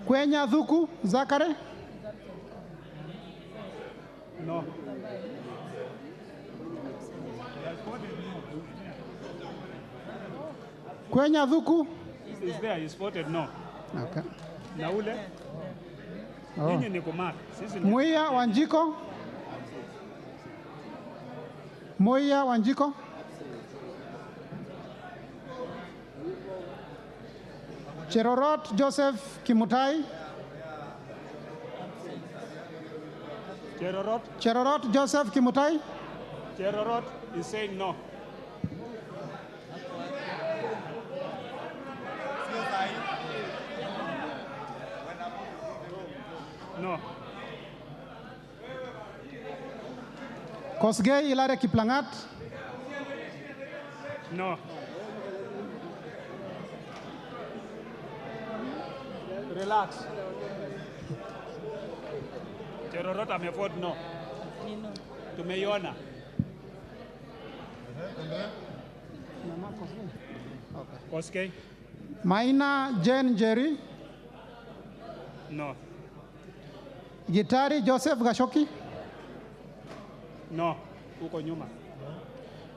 Kwenya Dhuku Zakare. No. Kwenya Dhuku. He's there. He's voted no. Okay. Na ule? Oh. Nyinyi ni kumaka. Sisi ni... Muia Wanjiko. Muia Wanjiko. Cherorot Joseph Kimutai. Cherorot? Cherorot Joseph Kimutai. Cherorot is saying no. No. Kosgei Ilare Kiplangat. No. Relax. Cherorot amevote no. Tumeiona. Koskei? Maina Jane Jerry. No. Gitari Joseph Gashoki. No. Uko nyuma.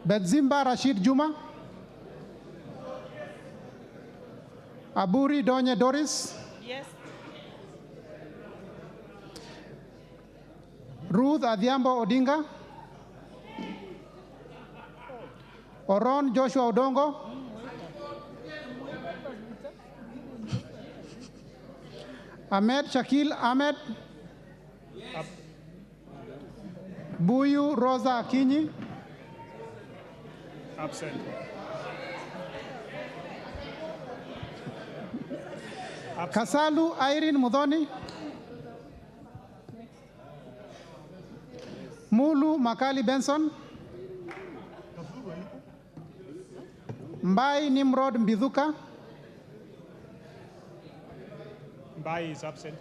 Bedzimba Rashid Juma. Aburi Donye Doris. Yes. Ruth Adhiambo Odinga. Oron Joshua Odongo. Ahmed Shakil Ahmed. Buyu Rosa Akinyi. Absent. Kasalu Irene Mudhoni. Mulu Makali Benson. Mbai Nimrod Mbidhuka. Mbai is absent.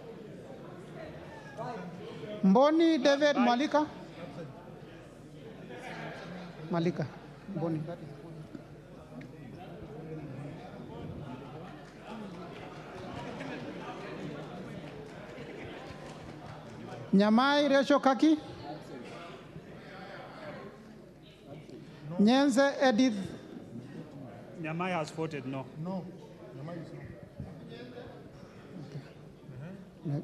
Mboni David Malika. Malika. Mboni. Nyamai Resho Kaki. Nyenze Edith. Nyamai has voted no. No. Nyamai is no.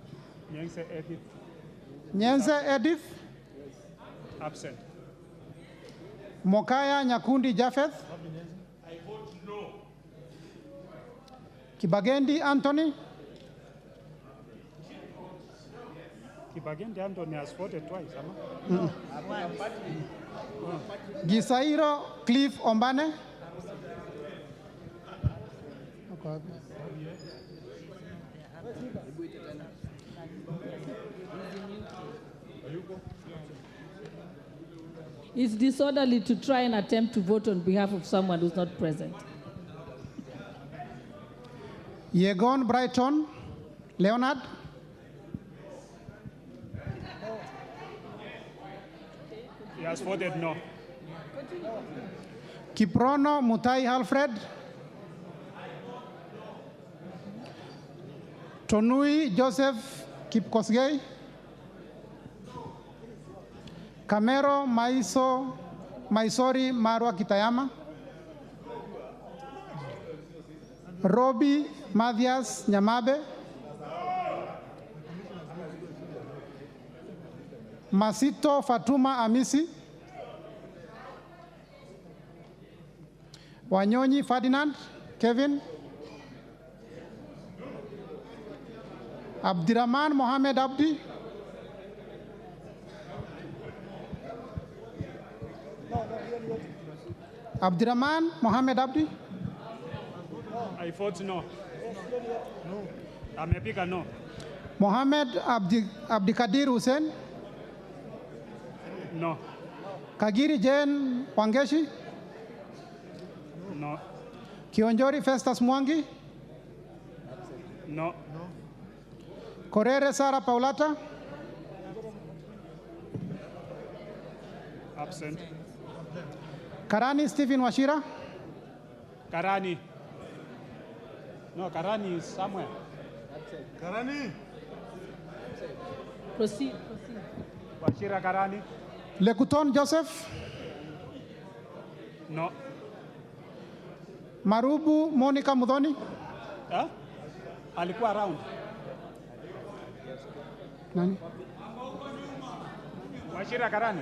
Nyenze Edith. Nyenze Edith. Absent. Mokaya Nyakundi Japheth. I vote no. Kibagendi Anthony. Kibagendi Anthony has voted twice, ama? Gisairo Cliff Ombane. It's disorderly to try and attempt to vote on behalf of someone who's not present. Yegon Brighton Leonard. He has voted no. Kiprono Mutai Alfred. Tonui Joseph Kipkosgei. Kamero Maisori Marwa Kitayama. Robi Mathias Nyamabe. Masito Fatuma Amisi. Wanyonyi Ferdinand Kevin. Abdirahman Mohamed Abdi. Abdirahman Mohamed Abdi. I vote no. Amepiga no. Mohamed Abdikadir Hussein. No. Kagiri Jane Wangeshi. No. Kionjori Festus Mwangi. No. Korere Sara Paulata. Absent. Karani Stephen Washira. Karani. No, Karani is somewhere. Karani. Proceed. Washira Karani. Lekuton Joseph. No. Marubu Monica Mudhoni. Huh? Alikuwa around. Nani? Washira Karani.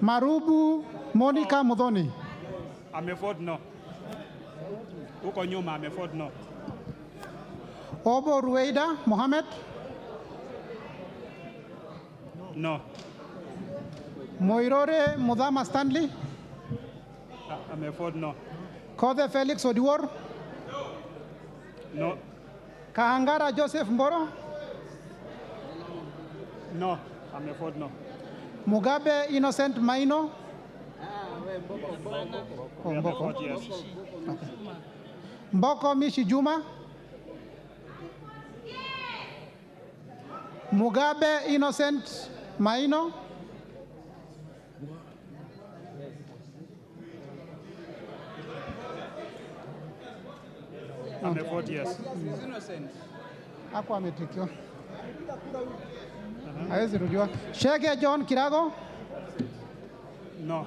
Marubu Monica Mudhoni. Amevote no. Huko nyuma amevote no. Obo Rueida Mohamed. No. Moirore Mudhama Stanley. Amevote no. Kode Felix Odiwor. No. Kahangara Joseph Mboro. No. Amevote no. Mugabe Innocent Maino. Mboko. Yes. Okay. Mboko Mishi Juma. Mugabe Innocent Maino. Amevote yes. Hapo ametikiwa. Hawezi rudiwa. Shege John Kirago. No.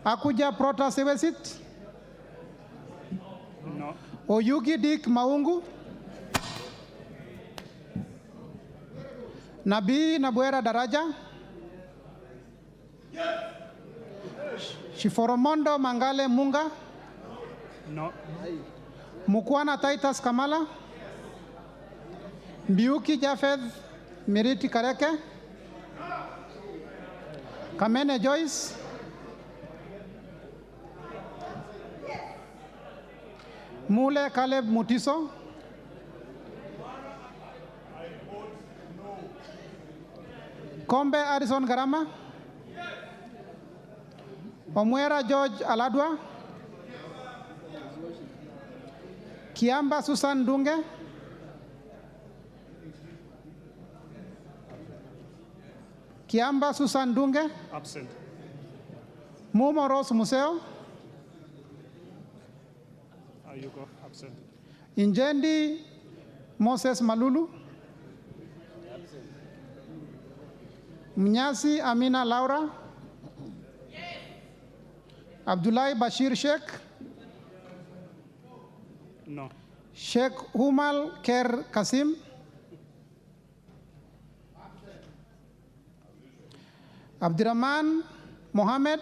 Akuja Prota Sewesit. No. Oyugi Dick Maungu. Nabii Nabwera Daraja. Shiforomondo Mangale Munga. No. Mukwana Titus Kamala. Mbiuki Jafeth Miriti Kareke. Kamene Joyce. Mule Caleb Mutiso. Kombe Addison Garama. Omwera George Aladwa. Kiamba Susan Dunge. Kiamba Susan Dunge. Absent. Mumo Rose Museo. Ayuko. Absent. Injendi Moses Malulu. Mnyasi Amina Laura. Abdullahi Bashir Sheikh. No. Sheikh Humal Ker Kasim. Abdirahman Mohammed.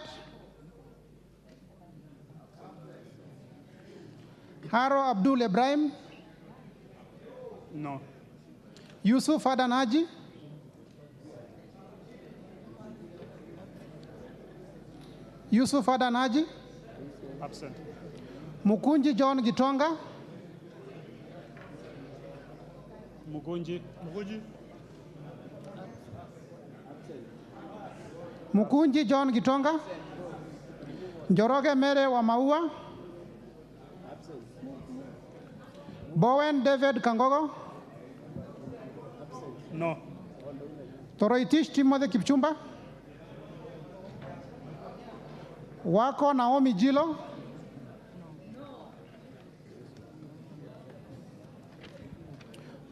Haro Abdul Ibrahim. No. Yusuf Adan Haji. Yusuf Adan Haji. Absent. Mukunji John Gitonga. Mugunji. Mugunji. Mukunji John Gitonga, Njoroge Mere wa Maua, Bowen David Kangogo, No. Toroitish Timothy Kipchumba, Wako Naomi Jilo,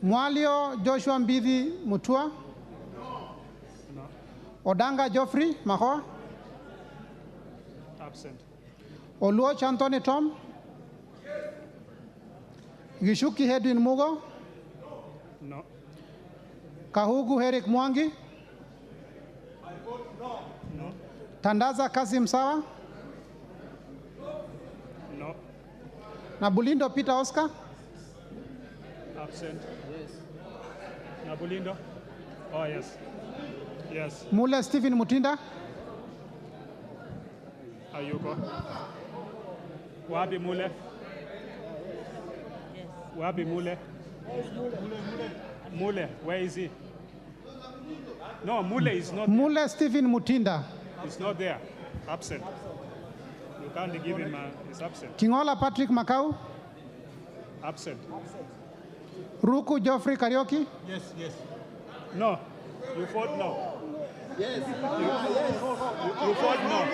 Mwalio Joshua Mbidhi Mutua, Odanga Geoffrey Mahoa, Absent. Oluoch Anthony Tom, Gishuki Edwin Mugo, No. Kahugu Eric Mwangi, No. Tandaza Kasim Sawa, No. Nabulindo Peter Oscar, Absent. Yes. Nabulindo? Oh, yes. Yes. Mule Stephen Mutinda, Ayuko. Wapi Mule? Wapi Mule? Mule, where is he? No, Mule is not there. Mule Stephen Mutinda, He's not there. Absent. You can't give him he's absent. Kingola Patrick Makau, Absent. Ruku Geoffrey Karioki, Yes, yes. No. You fought no. Yes. You fought no.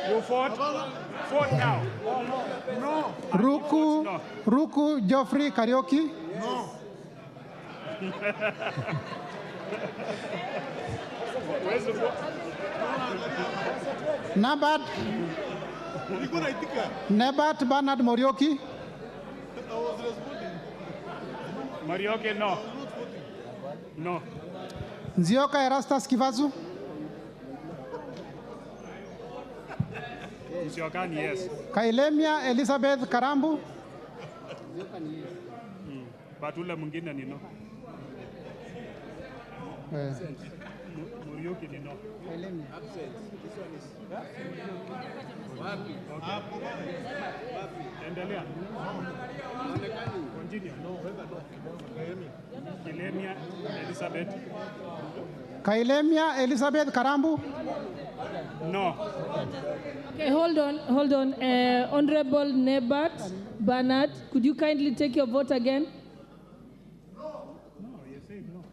You fought now. No. Ruku Geoffrey Karioki, No. Where's the vote? Nebat Bernard Morioki, Marioke, no. No. Nzioka Erastus Kivazu, Siokani, yes. Kailemia Elizabeth Karambu, But ule mwingine ni no. Muriuki ni no. Absent. This one is wapi? Endelea. Continue. No, Kilemia Elizabeth. Kailemia Elizabeth Karambu, No. Okay, hold on. Honorable Nebat Bernard, could you kindly take your vote again? No, you said no.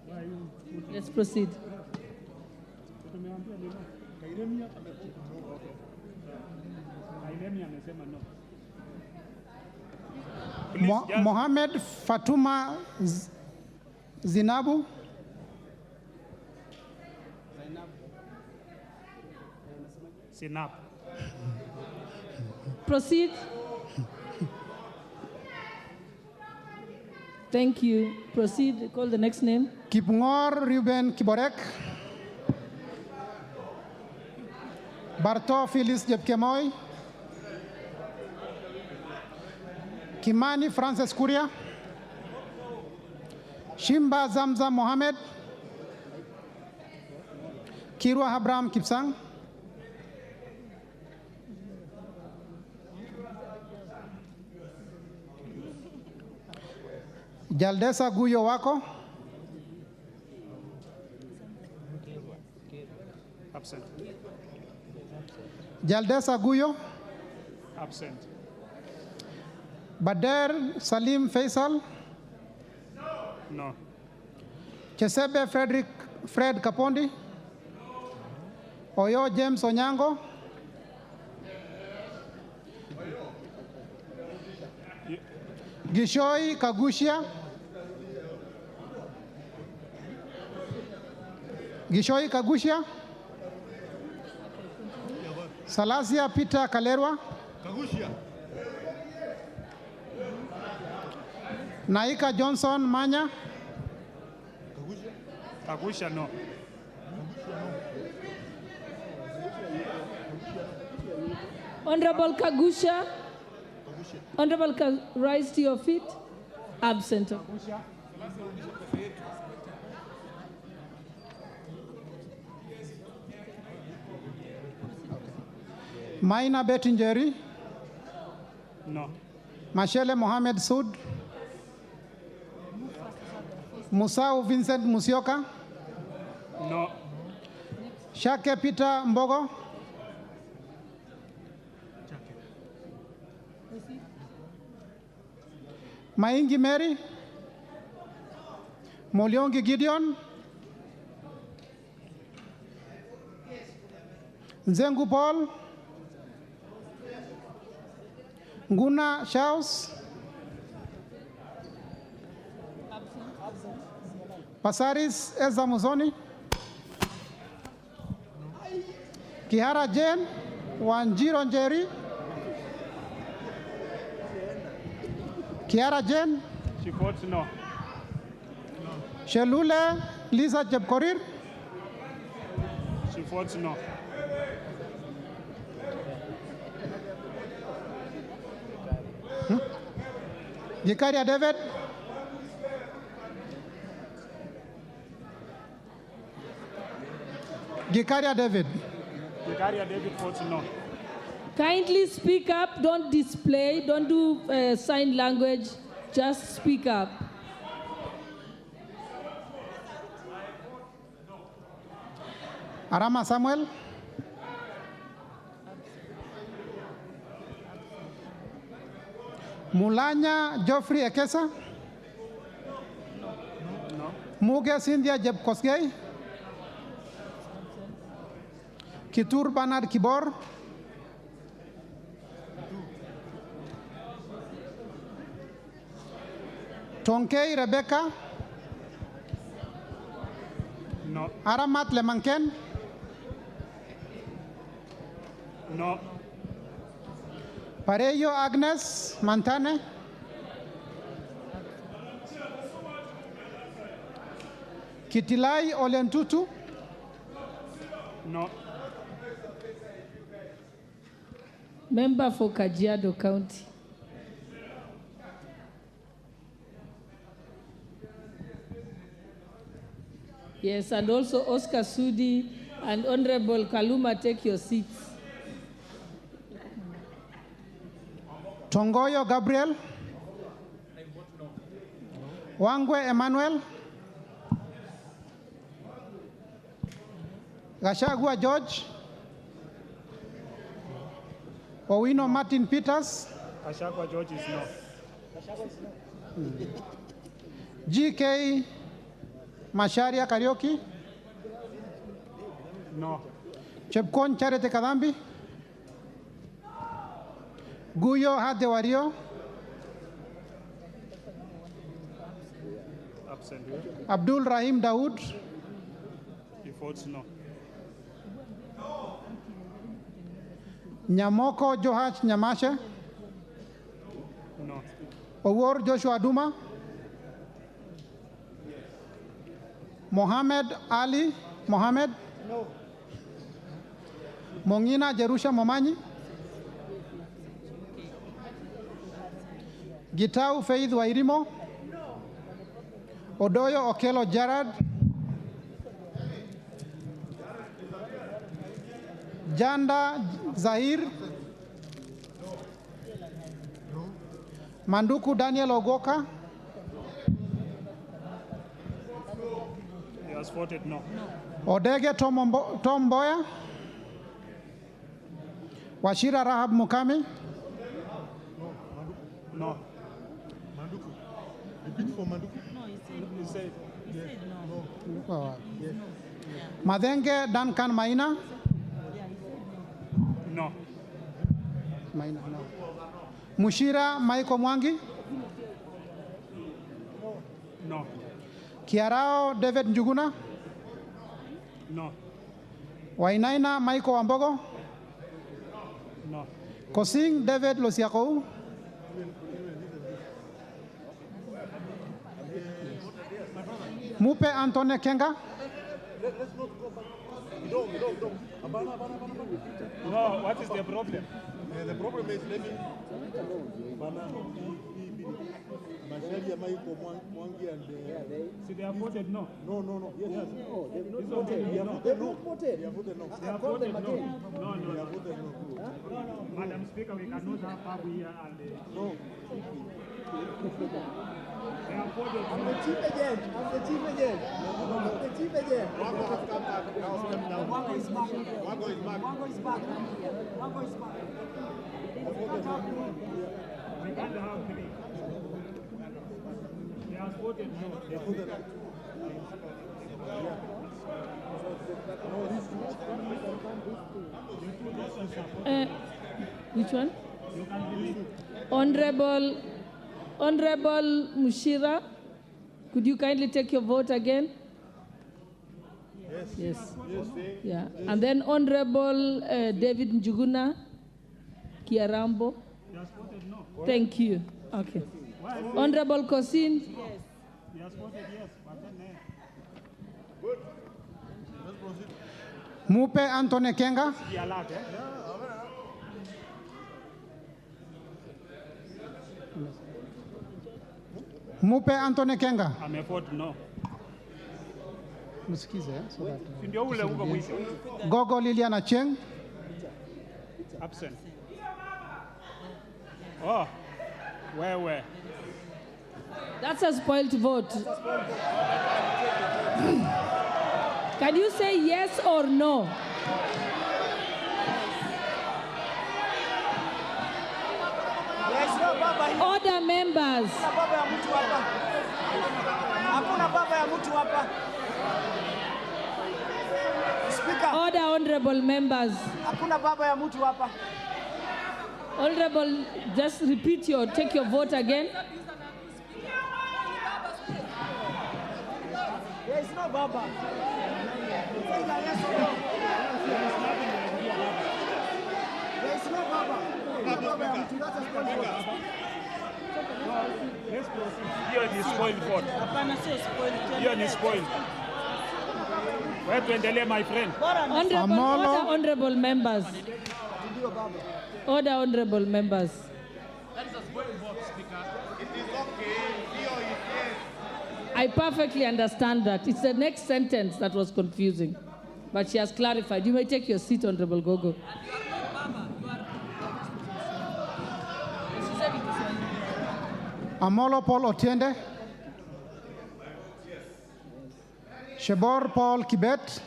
Why are you? Let's proceed. Mohamed Fatuma Zinabu, Sinap. Proceed. Thank you. Proceed. Call the next name. Kipngor Ruben Kiborek, Barto Phyllis Jepkemoy, Kimani Francis Kuria, Shimba Zamza Mohamed, Kirwa Abraham Kipsang, Jaldesa Guyo Wako, Absent. Jaldesa Guyo, Absent. Bader Salim Faisal, No. Chesebe Fred Kapondi, Oyo James Onyango, Gishoi Kagushia, Salasia Peter Kalerwa, Naika Johnson Manya, Kagusha, no. Honorable Kagusha. Rise to your feet. Absent. Maina Bettingeri, No. Mashele Mohamed Sud, Musau Vincent Musioka. No. Shake Peter Mbogo. Maingi Mary. Moliongi Gideon. Nzengu Paul. Nguna Shaus. Pasaris Eza Muzoni. Kihara Jane. Wanjiro Njeri. Kiara Jane. She votes no. Shelule Lisa Jebkorir. She votes no. Gikaria David. Gikaria David. Gikaria David votes no. Kindly speak up, don't display, don't do sign language, just speak up. Arama Samuel. Mulanya Geoffrey Ekesa. No. Muge Cynthia Jebkosgei. Kitur Bernard Kibor. Tonkei Rebecca. No. Aramat Lemanken. No. Pareyo Agnes Mantane. Kitilai Olentutu. No. Member for Kajiado County. Yes, and also Oscar Sudi and Honorable Kaluma, take your seats. Tongoyo Gabriel. Wangwe Emmanuel. Gashagua George. Owino Martin Peters. Gashagua George is no. GK Masharia Karaoke. No. Chepkon Charity Kadambi. Guyo Hadewario. Absent. Abdul Rahim Dawood. He votes no. Nyamoko Johach Nyamashe. No. Owor Joshua Duma. Mohammed Ali Mohammed. No. Mongina Jerusha Momanyi. Gitau Faith Wairimo. Odoyo Okelo Gerard. Janda Zahir. Manduku Daniel Ogoka. He has voted no. Odege Tom Boya. Washira Rahab Mukami. No. Manduku. Repeat for Manduku. He said Oh. Madenge Duncan Maina. no. Maina, no. Mushira Maiko Mwangi. No. Kiarao David Njuguna. No. Wainaina Maiko Wambogo. No. Kosing David Losiakou. Mupe Antone Kenga. No, what is the problem? The problem is See, they have voted no. No. Yes. No, they have not voted. voted no. They have voted no. They have voted no. No. Madam Speaker, we cannot have Babu here and... No. They have I'm the chief agent. I'm the chief agent. I'm the chief agent. Wango has come back. Now step down. Wango is back. Wango is back. Wango is back. Wango is back. We can't have three. He has voted no. They voted no. Which one? Honorable Mushira, could you kindly take your vote again? Yes. Yeah. And then Honorable David Njuguna Kiarambo. Thank you. Okay. Honorable Kosin. Yes. He has voted yes. Mupe Antone Kenga. Mupe Antone Kenga. Amevote no. Msikize, so that. Ndio ule uko mwisho. Gogo Liliana Cheng. Absent. Oh, where? That's a spoiled vote. Can you say yes or no? Order members. Hakuna baba ya mtu hapa. Speaker. Order, honorable members. Hakuna baba ya mtu hapa. Honorable, just repeat take your vote again. There is no baba. There is no baba. Baba ya mtu, that's a spoiled vote. Let's proceed. Hiyo ni spoiled vote. Hapana, sio spoiled. Hiyo ni spoiled. Wewe tuendelee, my friend. Honorable members. Order, honorable members. That is a spoiled vote, Speaker. It is okay. Hiyo is yes. I perfectly understand that. It's the next sentence that was confusing. But she has clarified. You may take your seat, Honorable Gogo. Amolo Paul Otiende. Shebor Paul Kibet.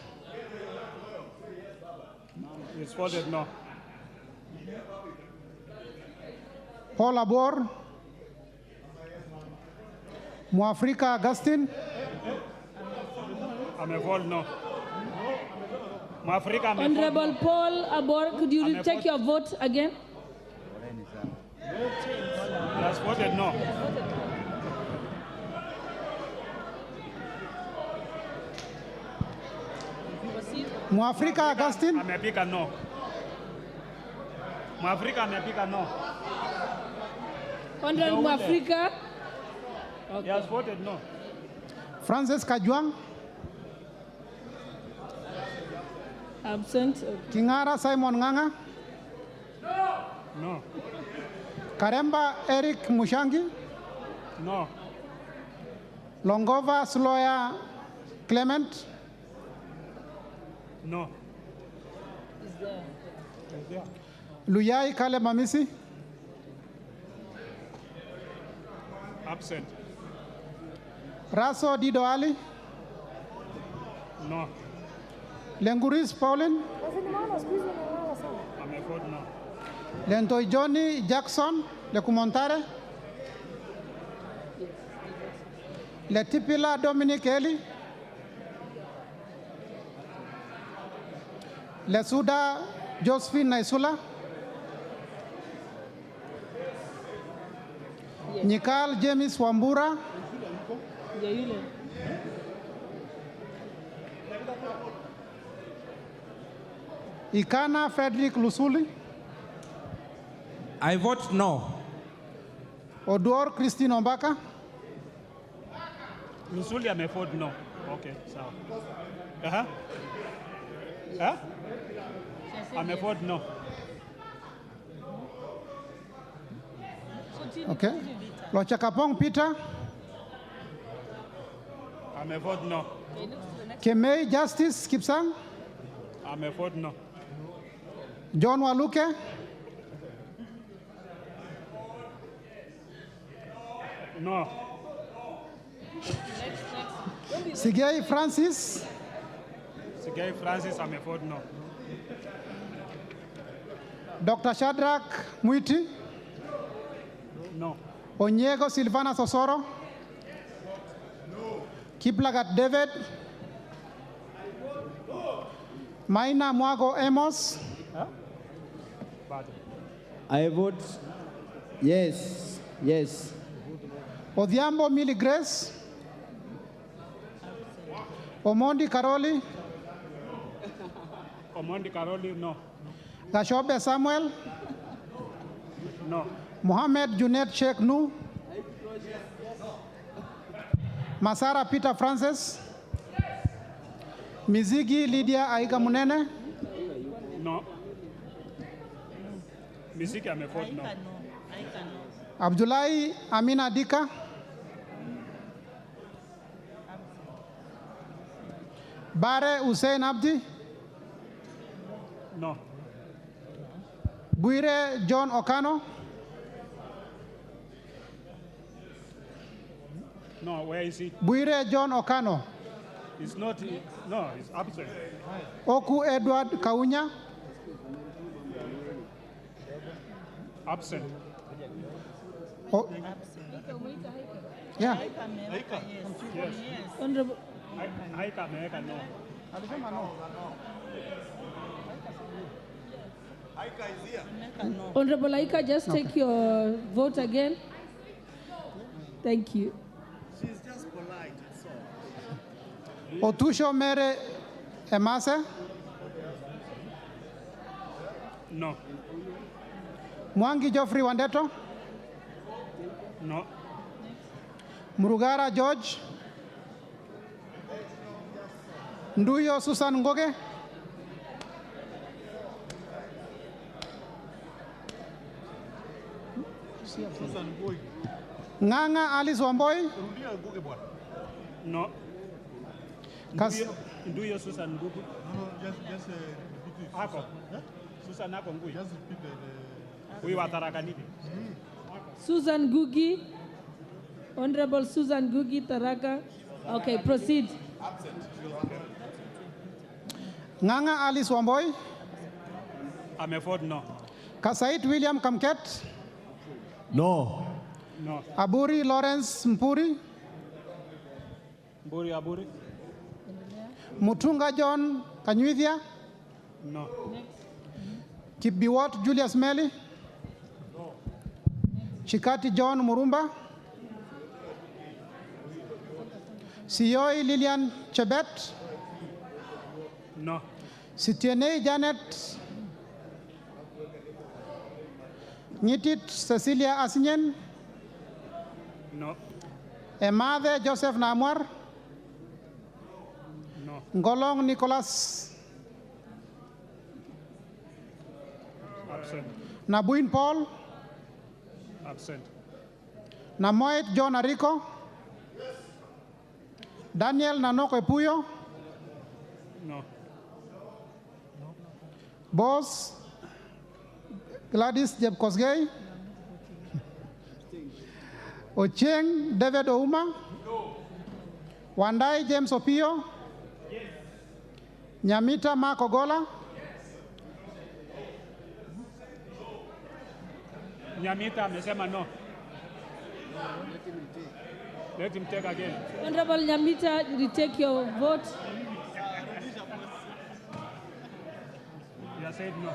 It's voted no. Paul Abor. Mwafrika Augustine. Amevote no. Mwafrika amevote Honorable Paul Abor, could you take your vote again? He has voted no. Mwafrika Augustine. Amepiga no. Mwafrika amepiga no. Honorable Mwafrika. He has voted no. Francis Kajwang. Absent. Kingara Simon Nganga. No. Karemba Eric Mushangi. No. Longova Sloya Clement. No. Luyai Kale Mamisi. Absent. Raso Dido Ali. No. Lenguris Pauline. Amevote no. Lentoi Johnny Jackson Lekumontare. Letipila Dominic Eli. Lesuda Josephine Naisula. Nikal James Wambura. Ikana Frederick Lusuli. I vote no. Odor Christine Ombaka. Lusuli amevote no. Okay, sawa. Amevote no. Okay. Lochakapong Peter. Amevote no. Kemei Justice Kipsang. Amevote no. John Waluke. No. Sigei Francis. Sigei Francis, I'm a vote no. Dr. Shadrach Mwiti. No. Onyego Silvana Sosoro. Kiplagat David. Maina Mwago Amos. I vote yes. Yes. Odhiambo Millie Grace. Omondi Karoli. Omondi Karoli, no. Gashobe Samuel. No. Mohamed Junet Sheikh Nu. Masara Peter Francis. Mizigi Lydia Aiga Munene. No. Mizigi, I'm a vote no. Abdullahi Amina Dika. Bare Hussein Abdi. No. Buire John Okano. No, where is he? Buire John Okano. He's not, no, he's absent. Oku Edward Kaunya. Absent. Oh. Yeah. Yes. Honorable. Haika Meheka, no. Honorable Aika, just take your vote again. Thank you. She's just polite, it's all. Otusho Mere Emase. No. Mwangi Geoffrey Wandeto. No. Murugara George. Nduyo Susan Ngoge. Susan Boy. Nganga Alice Wamboi. No. Kas Nduyo Susan Ngugu. No, just Ako. Susan Ako Ngui. Just repeat the... Huyu wa Tharaka Nithi. Susan Gugi. Honorable Susan Gugi Tharaka. Okay, proceed. Nganga Alice Wamboi. I'm a vote no. Kasait William Kamket. No. No. Aburi Lawrence Mpuri. Mburi Aburi. Mutunga John Kanyuithia. No. Kibiwot Julius Meli. No. Chikati John Murumba. Sioi Lilian Chebet. No. Sitienei Janet. Nyitit Cecilia Asinyen. No. Emade Joseph Namwar. No. Ngolong Nicholas. Absent. Nabuin Paul. Absent. Namoit John Ariko. Daniel Nanoko Epuyo. No. Boss Gladys Jebkosgei. Ocheng David Ouma. Wandai James Opio. Nyamita Makogola. Nyamita amesema no. Let him take again. Honorable Nyamita, retake your vote. You said no.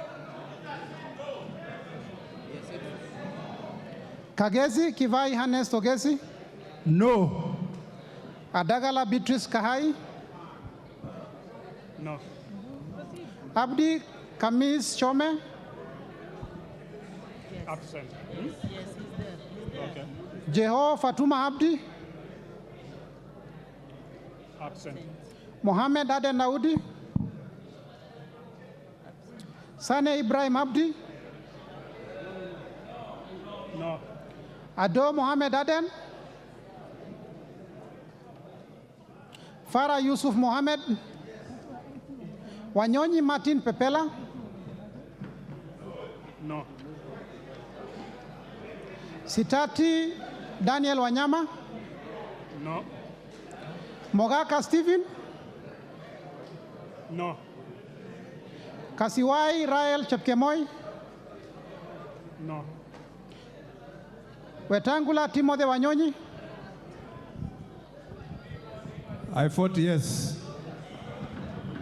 Kagezi Kivai Hannes Togesi. No. Adagala Beatrice Kahai. No. Abdi Kamis Chome. Absent. Yes, he's there. Okay. Jeho Fatuma Abdi. Absent. Mohammed Aden Naudi. Sane Ibrahim Abdi. No. Ado Mohammed Aden. Farah Yusuf Mohammed. Wanyonyi Martin Pepela. No. Sitati Daniel Wanyama. No. Mogaka Stephen, No. Kasiwai Rael Chepkemoi, No. Wetangula Timothy Wanyonyi, I vote yes.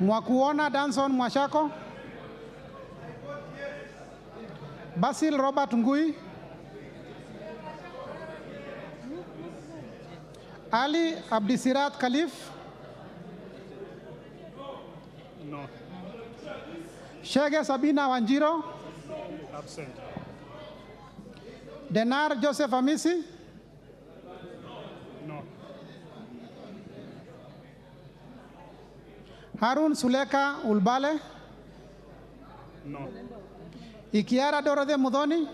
Mwakuona Danson Mwashako, Basil Robert Ngui, Ali Abdisirat Khalif, No. Shege Sabina Wanjiro, Absent. Denar Joseph Amisi, No. Harun Suleka Ulbale, No. Ikiara Dorothy Mudhoni,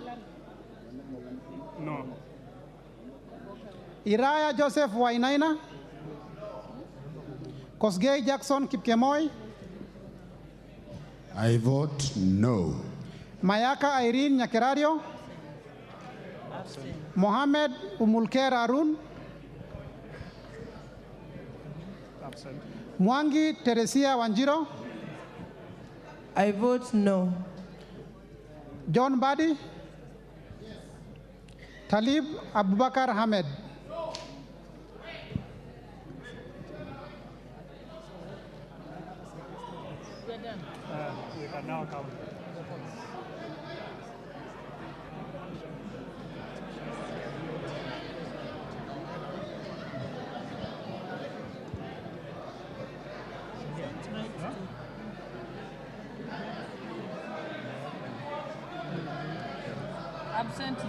No. Iraya Joseph Wainaina, Kosgei Jackson Kipkemoi, I vote no. Mayaka Irene Nyakerario, Mohamed Umulker Arun, Absent. Mwangi Teresia Wanjiro, I vote no. John Badi, Talib Abubakar Hamed. We can now count. Absent is 2.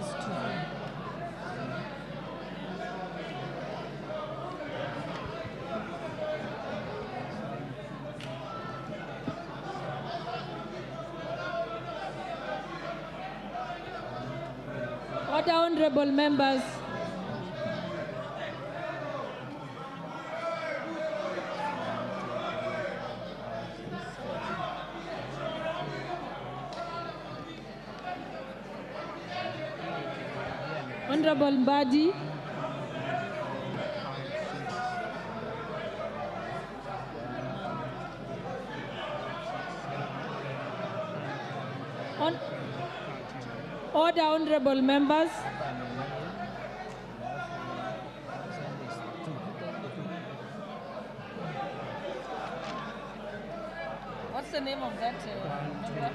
Order, honorable members. Honorable Mbadi. Order, honorable members. What's the name of that member?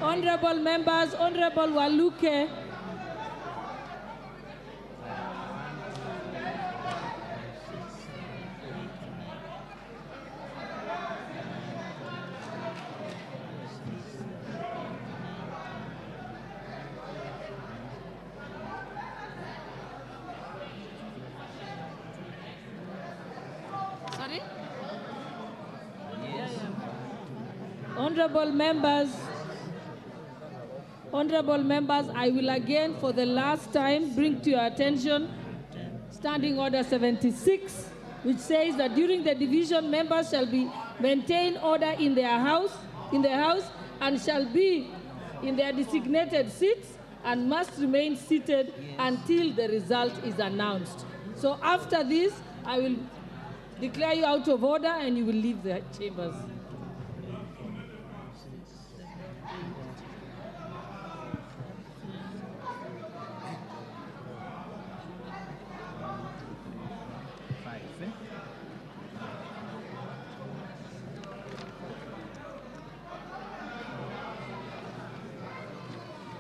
Honorable members, Honorable Waluke. Sorry? Honorable members, I will again for the last time bring to your attention Standing Order 76, which says that during the division, members shall be maintain order in their house, and shall be in their designated seats and must remain seated until the result is announced. So after this, I will declare you out of order and you will leave the chambers.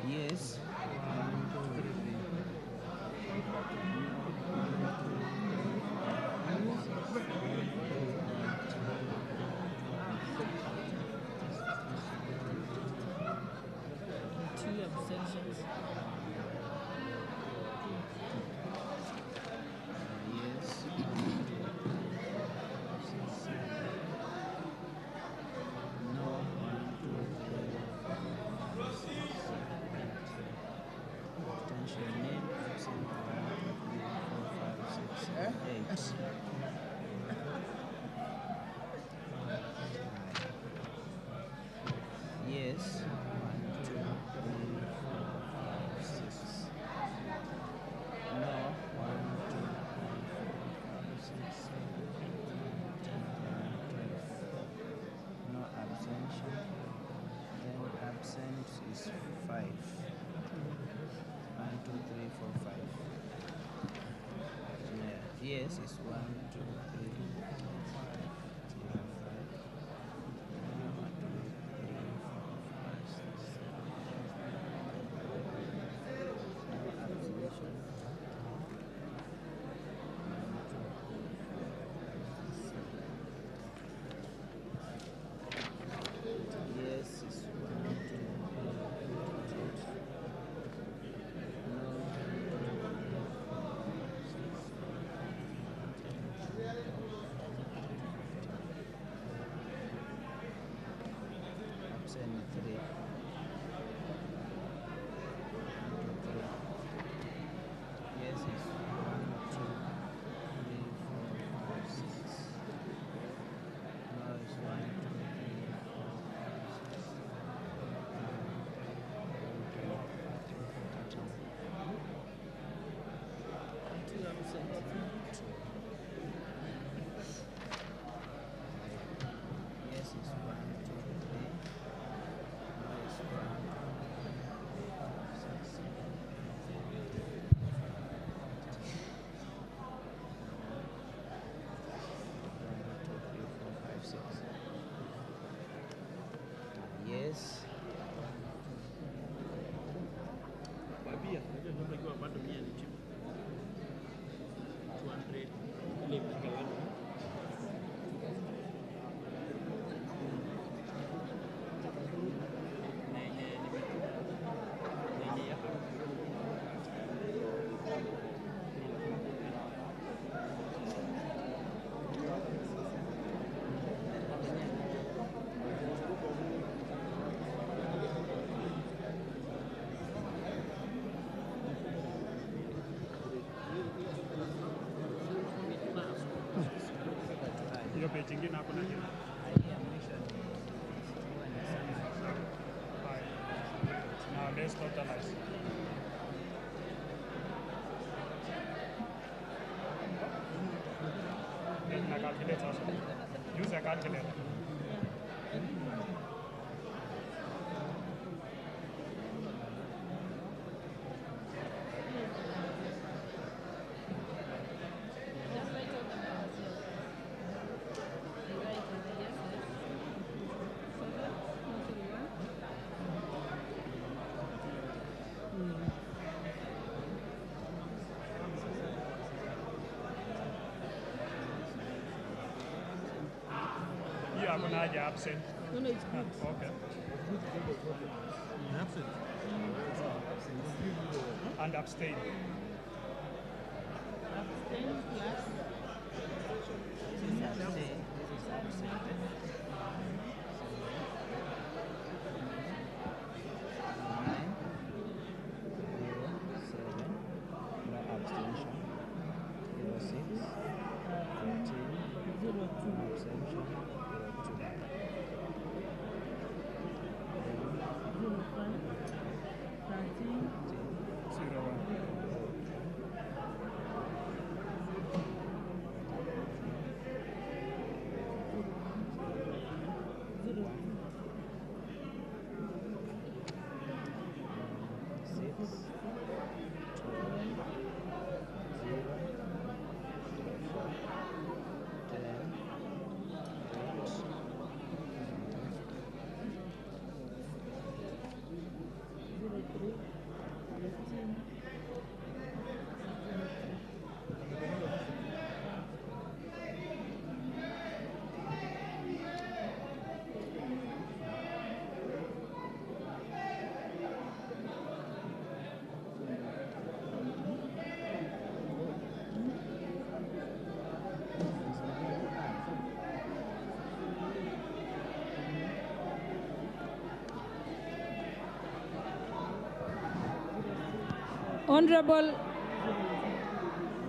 Yes. Two abstentions. Yes. Yes is 1, 2, 3, Hiyo page ingine hakuna kitu. Now let's totalize. Then na calculate also. Use a calculator. Hiyo hakuna haja absent. No, no, it's good. Okay. Absent. And abstain. Abstain plus.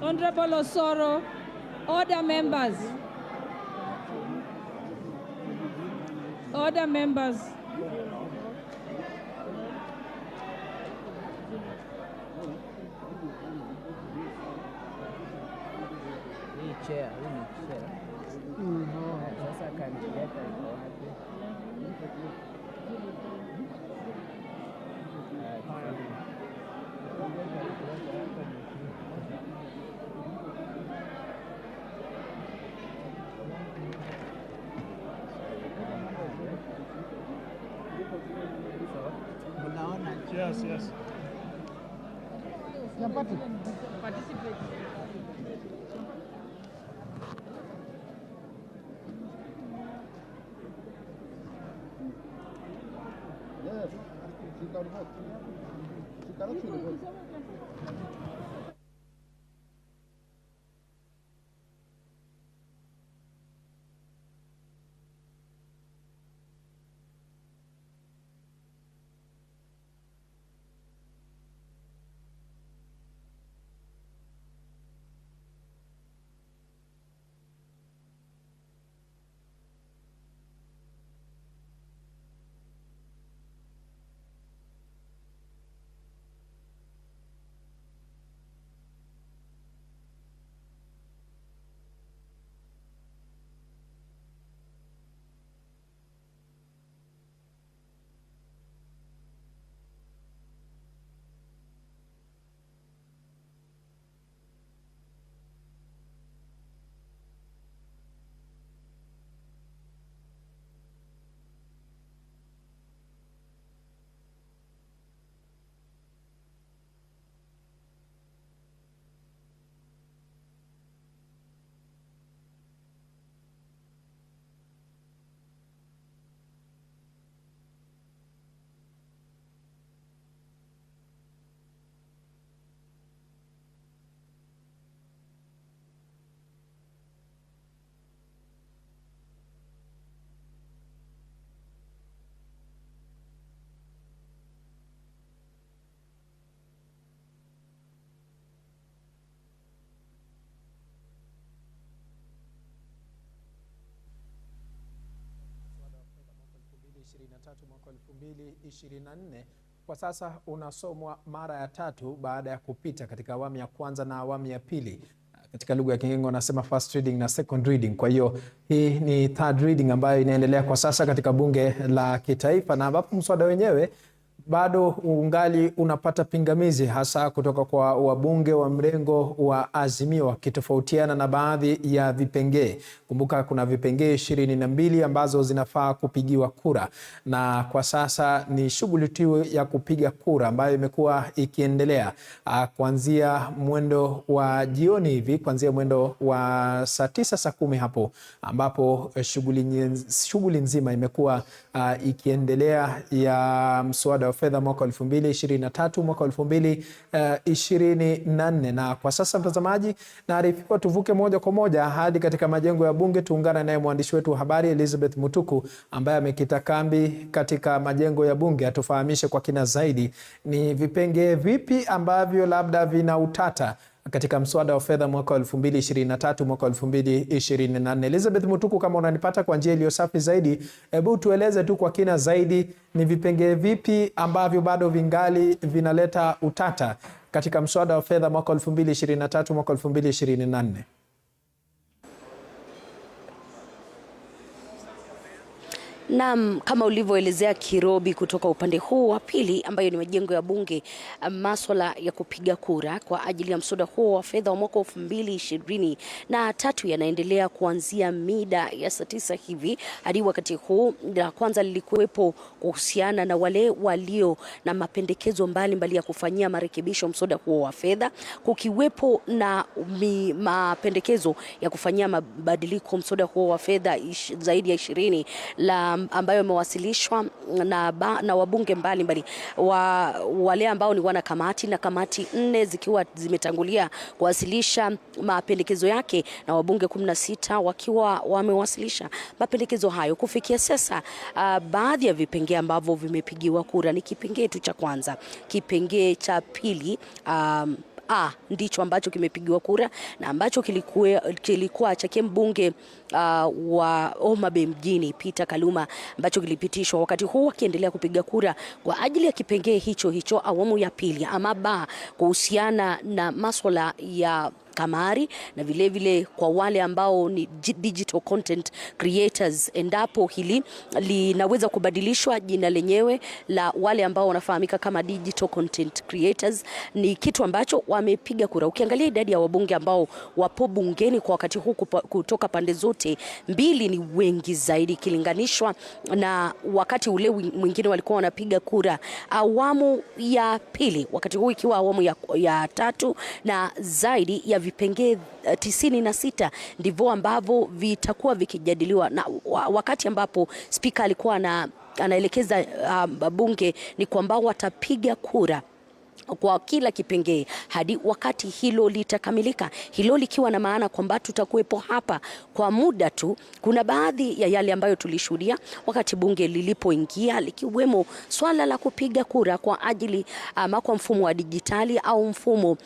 Honorable Osoro, order members. Order members. Chair, sasa kandidata iko wapi? Yes, yes. Participate. Yes, she can vote. She can actually vote. Mwaka 2023 kwa sasa unasomwa mara ya tatu baada ya kupita katika awamu ya kwanza na awamu ya pili. Katika lugha ya Kingereza wanasema first reading na second reading. Kwa hiyo hii ni third reading ambayo inaendelea kwa sasa katika bunge la kitaifa, na ambapo mswada wenyewe bado ungali unapata pingamizi hasa kutoka kwa wabunge wa mrengo wa Azimio wakitofautiana na baadhi ya vipengee. Kumbuka kuna vipengee 22 ambazo zinafaa kupigiwa kura, na kwa sasa ni shughuli tu ya kupiga kura ambayo imekuwa ikiendelea kuanzia mwendo wa jioni hivi, kuanzia mwendo wa saa 9 saa 10 hapo, ambapo shughuli nzima imekuwa ikiendelea ya mswada wa fedha mwaka 2023 mwaka 2024. Na kwa sasa mtazamaji, naarifiwa tuvuke moja kwa moja hadi katika majengo ya bunge, tuungana naye mwandishi wetu wa habari Elizabeth Mutuku ambaye amekita kambi katika majengo ya bunge, atufahamishe kwa kina zaidi ni vipengee vipi ambavyo labda vina utata katika mswada wa fedha mwaka 2023 mwaka 2024. Elizabeth Mutuku, kama unanipata kwa njia iliyo safi zaidi, hebu tueleze tu kwa kina zaidi ni vipengee vipi ambavyo bado vingali vinaleta utata katika mswada wa fedha mwaka 2023 mwaka 2024. Naam, kama ulivyoelezea Kirobi, kutoka upande huu wa pili ambayo ni majengo ya bunge, masuala ya kupiga kura kwa ajili ya mswada huo wa fedha wa mwaka 2023 yanaendelea kuanzia mida ya saa 9 hivi hadi wakati huu. La kwanza lilikuwepo kuhusiana na wale walio na mapendekezo mbalimbali ya kufanyia marekebisho mswada huo wa fedha, kukiwepo na mapendekezo ya kufanyia mabadiliko mswada huo wa fedha zaidi ya 20 ambayo yamewasilishwa na wabunge mbalimbali, wale ambao ni wanakamati na kamati 4 zikiwa zimetangulia kuwasilisha mapendekezo yake, na wabunge 16 wakiwa wamewasilisha mapendekezo hayo. Kufikia sasa baadhi ya vipengee ambavyo vimepigiwa kura ni kipengee tu cha kwanza. Kipengee cha pili ndicho ambacho kimepigiwa kura na ambacho kilikuwa cha mbunge wa Homa Bay mjini Peter Kaluma, ambacho kilipitishwa wakati huu wakiendelea kupiga kura kwa ajili ya kipengee hicho awamu ya pili ama kuhusiana na masuala ya kamari, na vile kwa wale ambao ni digital content creators, endapo hili linaweza kubadilishwa jina lenyewe la wale ambao wanafahamika kama digital content creators, ni kitu ambacho wamepiga kura. Ukiangalia idadi ya wabunge ambao wapo bungeni kwa wakati huu kutoka pande zote mbili ni wengi zaidi kilinganishwa na wakati ule mwingine walikuwa wanapiga kura awamu ya pili, wakati huu ikiwa awamu ya tatu, na zaidi ya vipengee 96 ndivyo ambavyo vitakuwa vikijadiliwa. Na wakati ambapo spika alikuwa anaelekeza bunge ni kwamba watapiga kura kwa kila kipengee hadi wakati hilo litakamilika. Hilo likiwa na maana kwamba tutakuwepo hapa kwa muda tu. Kuna baadhi ya yale ambayo tulishuhudia wakati bunge lilipoingia, likiwemo swala la kupiga kura kwa ajili kwa mfumo wa dijitali au mfumo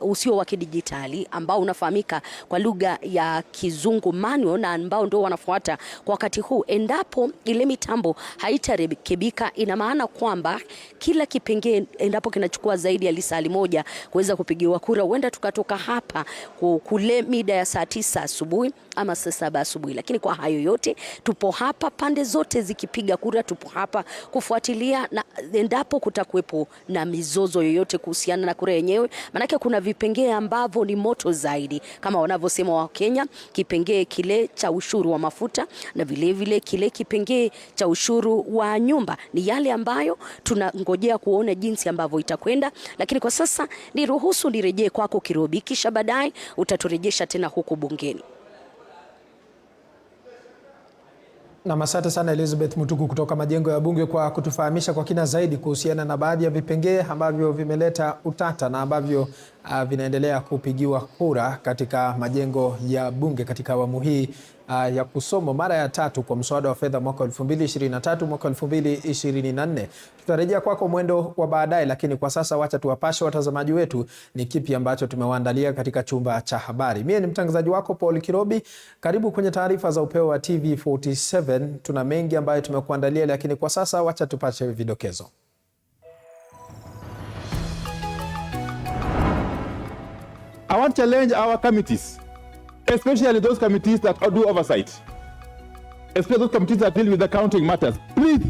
usio wa kidijitali ambao unafahamika kwa lugha ya Kizungu manual, na ambao ndio wanafuata kwa wakati huu. Endapo ile mitambo haitarekebika, ina maana kwamba kila kipengee endapo kinachukua zaidi ya lisali moja kuweza kupigiwa kura, huenda tukatoka hapa kule mida ya saa 9 asubuhi ama saa 7 asubuhi. Lakini kwa hayo yote tupo hapa, pande zote zikipiga kura, tupo hapa kufuatilia, na endapo kutakuwepo na mizozo yoyote kuhusiana na kura yenyewe, manake kuna vipengee ambavyo ni moto zaidi kama wanavyosema wa Kenya, kipengee kile cha ushuru wa mafuta na vile kile kipengee cha ushuru wa nyumba, ni yale ambayo tunangojea kuona jinsi ambavyo itakwenda. Lakini kwa sasa niruhusu nirejee kwako Kirobi, kisha baadaye utaturejesha tena huko bungeni. Na asante sana Elizabeth Mutuku kutoka majengo ya bunge kwa kutufahamisha kwa kina zaidi kuhusiana na baadhi ya vipengee ambavyo vimeleta utata na ambavyo vinaendelea kupigiwa kura katika majengo ya bunge katika awamu hii ya kusomwa mara ya tatu kwa mswada wa fedha mwaka 2023 mwaka 2024. Tutarejea kwako mwendo wa baadaye, lakini kwa sasa wacha tuwapashe watazamaji wetu ni kipi ambacho tumewaandalia katika chumba cha habari. Mimi ni mtangazaji wako Paul Kirobi. Karibu kwenye taarifa za upeo wa TV47. Tuna mengi ambayo tumekuandalia, lakini kwa sasa wacha tupate vidokezo. I want to challenge our committees, especially those committees that do oversight, especially those committees that deal with accounting matters. Please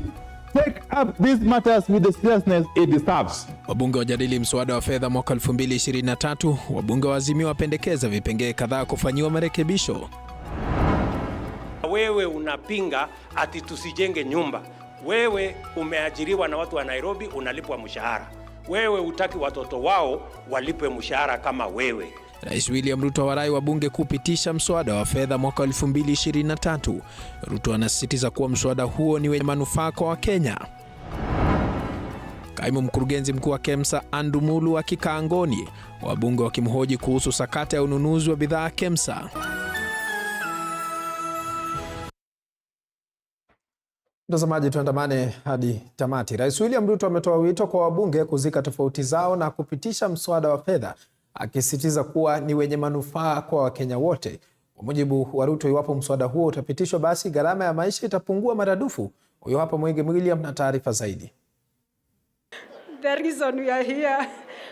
take up these matters with the seriousness it deserves. Wabunge wajadili mswada wa fedha mwaka 2023. Wabunge wa Azimio wapendekeza vipengee kadhaa kufanyiwa marekebisho. Wewe unapinga ati tusijenge nyumba. Wewe umeajiriwa na watu wa Nairobi, unalipwa mshahara. Wewe hutaki watoto wao walipwe mshahara kama wewe. Rais William Ruto warai wabunge kupitisha mswada wa fedha mwaka 2023. Ruto anasisitiza kuwa mswada huo ni wenye manufaa kwa Wakenya. Kaimu mkurugenzi mkuu wa KEMSA Andrew Mulu akikaangoni, wabunge wakimhoji kuhusu sakata ya ununuzi wa bidhaa KEMSA. Mtazamaji, tuandamane hadi tamati. Rais William Ruto ametoa wito kwa wabunge kuzika tofauti zao na kupitisha mswada wa fedha, akisisitiza kuwa ni wenye manufaa kwa Wakenya wote. Kwa mujibu wa Ruto, iwapo mswada huo utapitishwa, basi gharama ya maisha itapungua maradufu. Huyo hapa Mwenge William na taarifa zaidi. The reason we are here.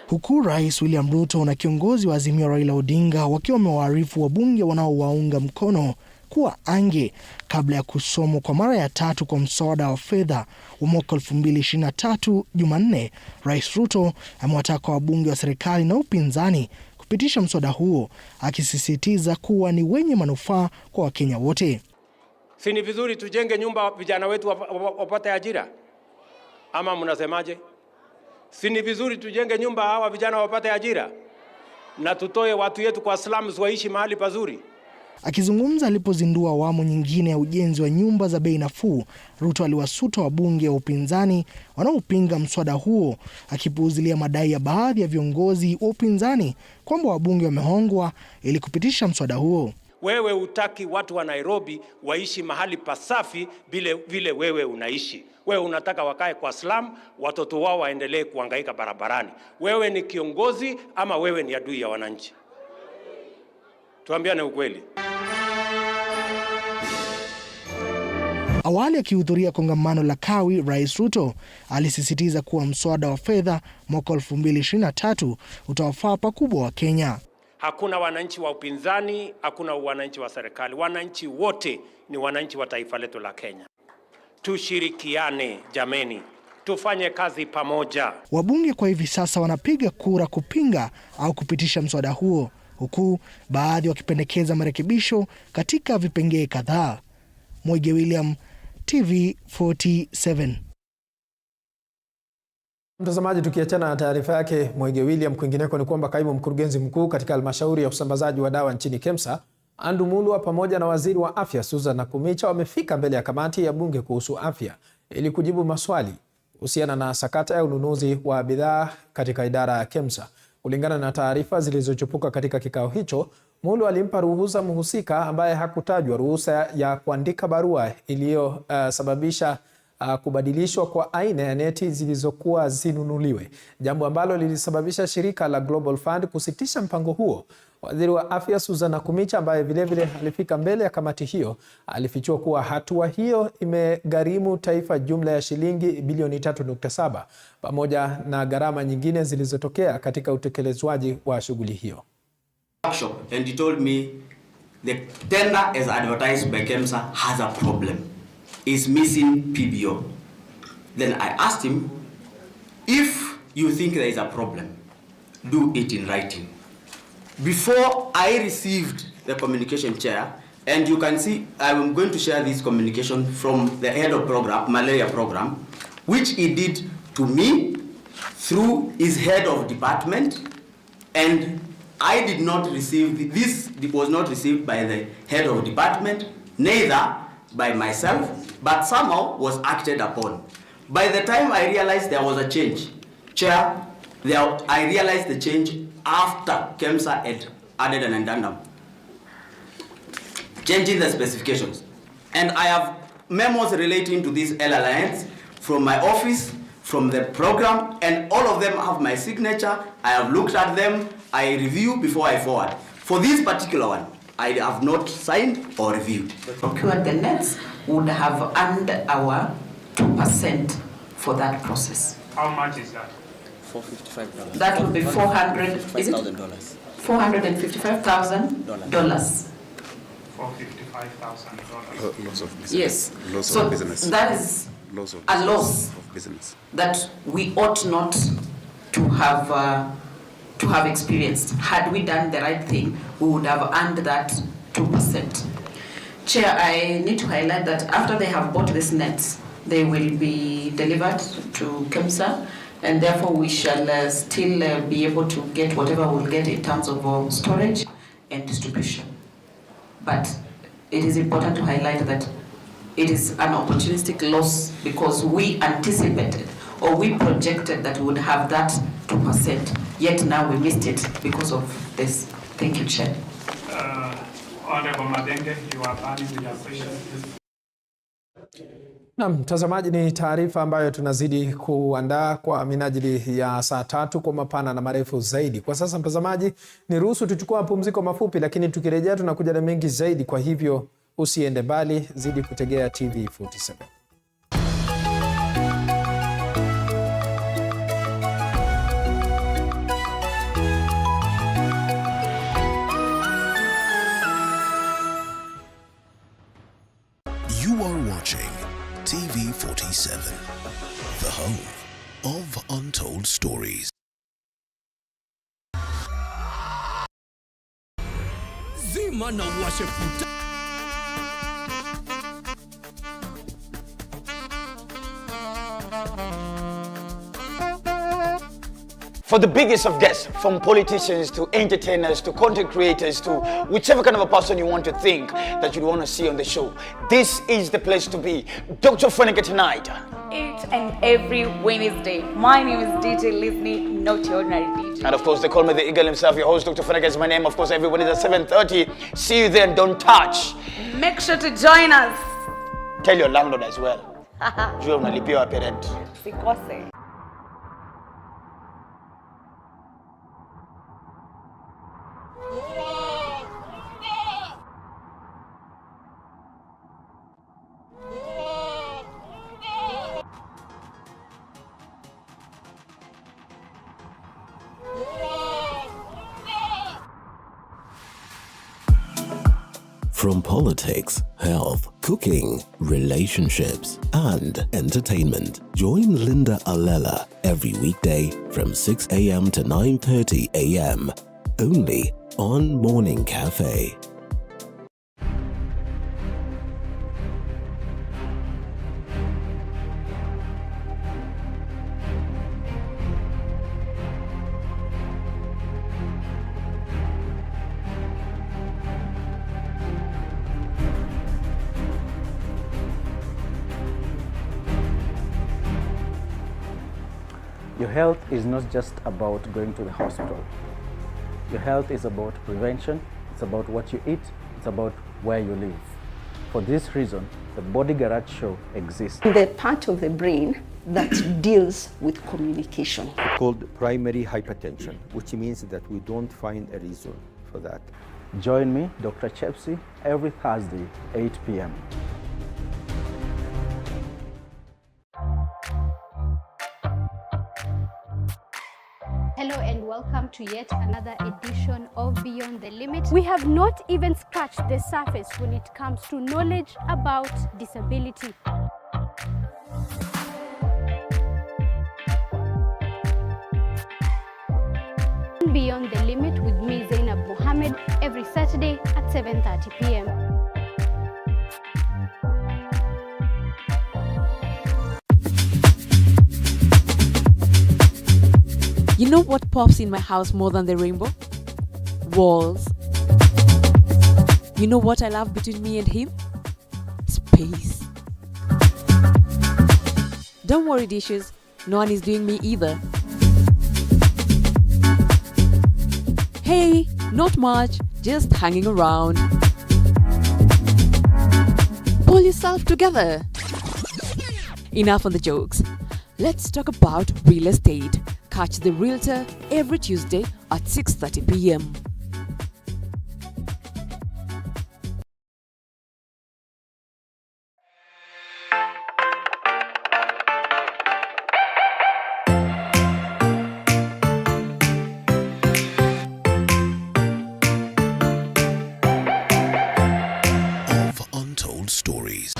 Huku Rais William Ruto na kiongozi wa Azimio Raila Odinga wakiwa wamewaarifu wabunge wanaowaunga mkono kuwa ange kabla ya kusomwa kwa mara ya tatu kwa mswada wa fedha wa mwaka 2023 Jumanne, Rais Ruto amewataka wabunge wa serikali na upinzani kupitisha mswada huo, akisisitiza kuwa ni wenye manufaa kwa Wakenya wote. Si ni vizuri tujenge nyumba vijana wetu wapate ajira? Ama mnasemaje? Si ni vizuri tujenge nyumba hawa vijana wapate ajira? Na tutoe watu yetu kwa slums waishi mahali pazuri? Akizungumza alipozindua awamu nyingine ya ujenzi wa nyumba za bei nafuu, Ruto aliwasuta wabunge wa upinzani wanaopinga mswada huo, akipuuzilia madai ya baadhi ya viongozi wa upinzani kwamba wabunge wamehongwa ili kupitisha mswada huo. Wewe hutaki watu wa Nairobi waishi mahali pasafi vile wewe unaishi. Wewe unataka wakae kwa slum, watoto wao waendelee kuhangaika barabarani. Wewe ni kiongozi ama wewe ni adui ya wananchi? Tuambiane ukweli. Awali akihudhuria kongamano la Kawi, Rais Ruto alisisitiza kuwa mswada wa fedha mwaka 2023 utawafaa pakubwa wa Kenya. Hakuna wananchi wa upinzani, hakuna wananchi wa serikali. Wananchi wote ni wananchi wa taifa letu la Kenya. Tushirikiane jameni, tufanye kazi pamoja. Wabunge kwa hivi sasa wanapiga kura kupinga au kupitisha mswada huo, huku baadhi wakipendekeza marekebisho katika vipengee kadhaa. Mwege William, TV 47. Mtazamaji, tukiachana na taarifa yake Mwege William, kwingineko ni kwamba kaimu mkurugenzi mkuu katika halmashauri ya usambazaji wa dawa nchini KEMSA, Andu Mulwa, pamoja na waziri wa afya Susan Nakumicha wamefika mbele ya kamati ya bunge kuhusu afya ili kujibu maswali kuhusiana na sakata ya ununuzi wa bidhaa katika idara ya KEMSA. Kulingana na taarifa zilizochipuka katika kikao hicho, Mulwa alimpa ruhusa mhusika ambaye hakutajwa ruhusa ya kuandika barua iliyosababisha kubadilishwa kwa aina ya neti zilizokuwa zinunuliwe, jambo ambalo lilisababisha shirika la Global Fund kusitisha mpango huo. Waziri wa afya Susan Nakumicha, ambaye vilevile alifika mbele ya kamati hiyo, alifichua kuwa hatua hiyo imegharimu taifa jumla ya shilingi bilioni 3.7 pamoja na gharama nyingine zilizotokea katika utekelezwaji wa shughuli hiyo. And he told me the tender as advertised by KEMSA has a problem. Is missing PBO. Then I asked him, if you think there is a problem, do it in writing. Before I received the communication chair, and you can see I'm going to share this communication from the head of program, malaria program, which he did to me through his head of department, and I did not receive this. It was not received by the head of department, neither by myself, but somehow was acted upon. By the time I realized there was a change, Chair, I realized the change after KEMSA had added an addendum, changing the specifications. And I have memos relating to this L-Alliance from my office, from the program, and all of them have my signature. I have looked at them, I review before I forward. For this particular one, I have not signed or reviewed. Procured the nets would have earned our 2% for that process. How much is that? $455. That would be $400,000. $455,000. $455,000. Loss of business. Yes. Loss so of business. That is loss of a loss of business that we ought not to have experienced. Had we done the right thing, we would have earned that 2%. Chair, I need to highlight that after they have bought these nets, they will be delivered to KEMSA, and therefore we shall still be able to get whatever we'll get in terms of storage and distribution. But it is important to highlight that it is an opportunistic loss because we anticipated or we projected that we would have that 2%, yet now we missed it because of this. Thank you, Chair. Honorable Madenge, you are planning with your question. Na mtazamaji, ni taarifa ambayo tunazidi kuandaa kwa minajili ya saa 3 kwa mapana na marefu zaidi. Kwa sasa mtazamaji, ni ruhusu tuchukua mapumziko mafupi, lakini tukirejea tunakuja na mengi zaidi. Kwa hivyo usiende mbali, zidi kutegea TV 47. You are watching TV 47, the home of untold stories. Zima na washe futa. For the biggest of guests, from politicians to entertainers to content creators to whichever kind of a person you want to think that you'd want to see on the show, this is the place to be. Dr. Funike tonight. Each and every Wednesday. My name is DJ Lizney, not your ordinary DJ. And of course, they call me the eagle himself. Your host, Dr. Funike, is my name. Of course, every Wednesday at 7:30. See you there and don't touch. Make sure to join us. Tell your landlord as well. Jua unalipia parent. Sikose. From politics, health, cooking, relationships, and entertainment. Join Linda Alela every weekday from 6 a.m. to 9:30 a.m. only on Morning Cafe. Your health is not just about going to the hospital. Your health is about prevention, it's about what you eat, it's about where you live. For this reason, the Body Garage Show exists. The part of the brain that deals with communication. Called primary hypertension, which means that we don't find a reason for that. Join me, Dr. Chepsi, every Thursday, 8 p.m. Hello and welcome to yet another edition of Beyond the Limit. We have not even scratched the surface when it comes to knowledge about disability. Beyond the Limit with me, Zainab Mohammed, every Saturday at 7:30 p.m. You know what pops in my house more than the rainbow? Walls. You know what I love between me and him? Space. Don't worry, dishes. No one is doing me either. Hey, not much. Just hanging around. Pull yourself together. Enough on the jokes. Let's talk about real estate. Catch The Realtor every Tuesday at 6:30 p.m. Of Untold Stories.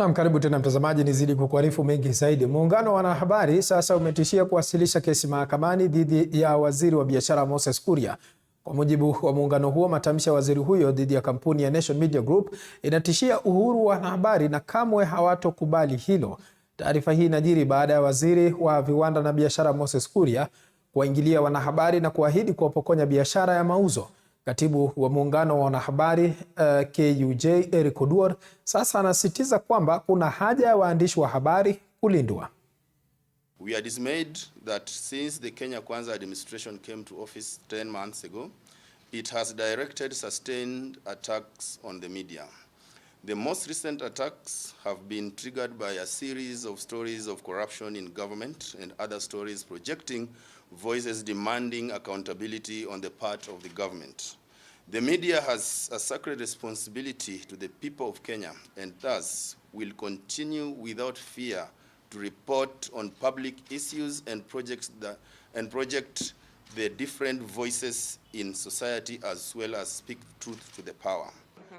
Naam, karibu tena mtazamaji, nizidi kukuarifu mengi zaidi. Muungano wa wanahabari sasa umetishia kuwasilisha kesi mahakamani dhidi ya waziri wa biashara Moses Kuria. Kwa mujibu wa muungano huo, matamshi ya waziri huyo dhidi ya kampuni ya Nation Media Group inatishia uhuru wa wanahabari na kamwe hawatokubali hilo. Taarifa hii inajiri baada ya waziri wa viwanda na biashara Moses Kuria kuwaingilia wanahabari na kuahidi kuwapokonya biashara ya mauzo. Katibu wa muungano wa wanahabari KUJ Eric Oduor sasa anasisitiza kwamba kuna haja ya waandishi wa habari kulindwa. We are dismayed that since the Kenya Kwanza administration came to office 10 months ago, it has directed sustained attacks on the media. The most recent attacks have been triggered by a series of stories of corruption in government and other stories projecting voices demanding accountability on the part of the government. The media has a sacred responsibility to the people of Kenya and thus will continue without fear to report on public issues and project the different voices in society as well as speak truth to the power.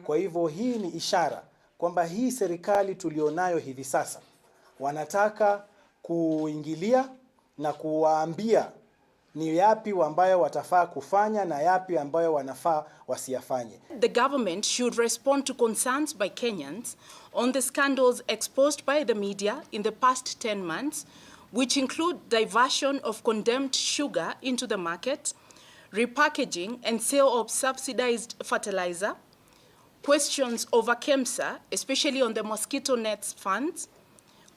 Kwa hivyo hii ni ishara kwamba hii serikali tulionayo hivi sasa wanataka kuingilia na kuwaambia ni yapi ambayo watafaa kufanya na yapi ambayo wanafaa wasiyafanye. The government should respond to concerns by Kenyans on the scandals exposed by the media in the past 10 months, which include diversion of condemned sugar into the market, repackaging and sale of subsidized fertilizer, questions over KEMSA, especially on the mosquito nets funds,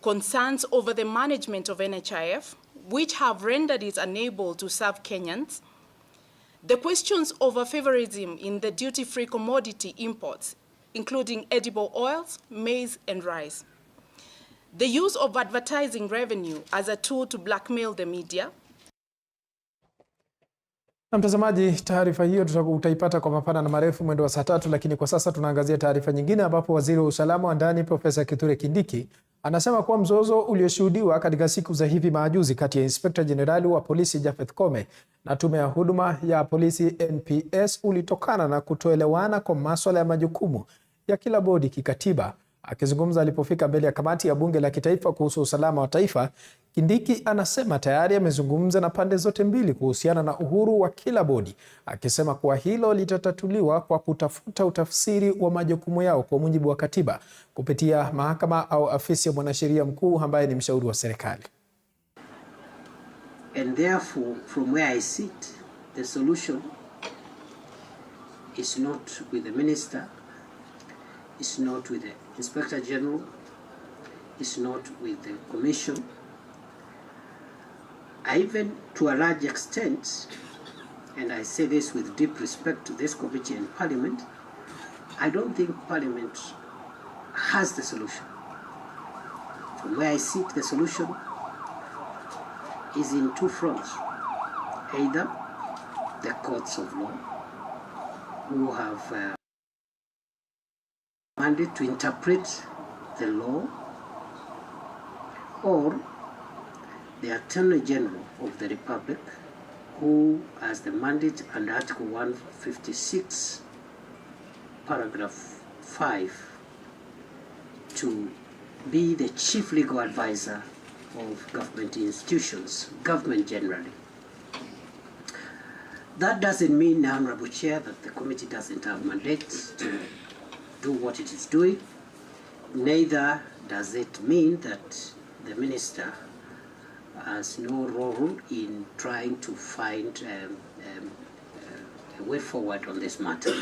concerns over the management of NHIF, which have rendered it unable to serve Kenyans, the questions over favorism in the duty-free commodity imports, including edible oils, maize, and rice, the use of advertising revenue as a tool to blackmail the media. Na mtazamaji, taarifa hiyo utaipata kwa mapana na marefu mwendo wa saa 3, lakini kwa sasa tunaangazia taarifa nyingine ambapo waziri wa usalama wa ndani Profesa Kithure Kindiki anasema kuwa mzozo ulioshuhudiwa katika siku za hivi majuzi kati ya Inspekta Jenerali wa Polisi Japhet Koome na tume ya huduma ya polisi NPS ulitokana na kutoelewana kwa masuala ya majukumu ya kila bodi kikatiba. Akizungumza alipofika mbele ya kamati ya bunge la kitaifa kuhusu usalama wa taifa, Kindiki anasema tayari amezungumza na pande zote mbili kuhusiana na uhuru wa kila bodi, akisema kuwa hilo litatatuliwa kwa kutafuta utafsiri wa majukumu yao kwa mujibu wa katiba kupitia mahakama au afisi ya mwanasheria mkuu ambaye ni mshauri wa serikali. And therefore, from where I sit, the solution is not with the minister, it's not with the Inspector General, it's not with the Commission. Even to a large extent, and I say this with deep respect to this committee and Parliament, I don't think Parliament has the solution. From where I sit, the solution is in two fronts. Either the courts of law, who have mandate to interpret the law, or the Attorney General of the Republic, who has the mandate under Article 156, paragraph 5, to be the chief legal advisor of government institutions, government generally. That doesn't mean, Honorable Chair, that the committee doesn't have mandate to do what it is doing. Neither does it mean that the minister has no role in trying to find a way forward on this matter.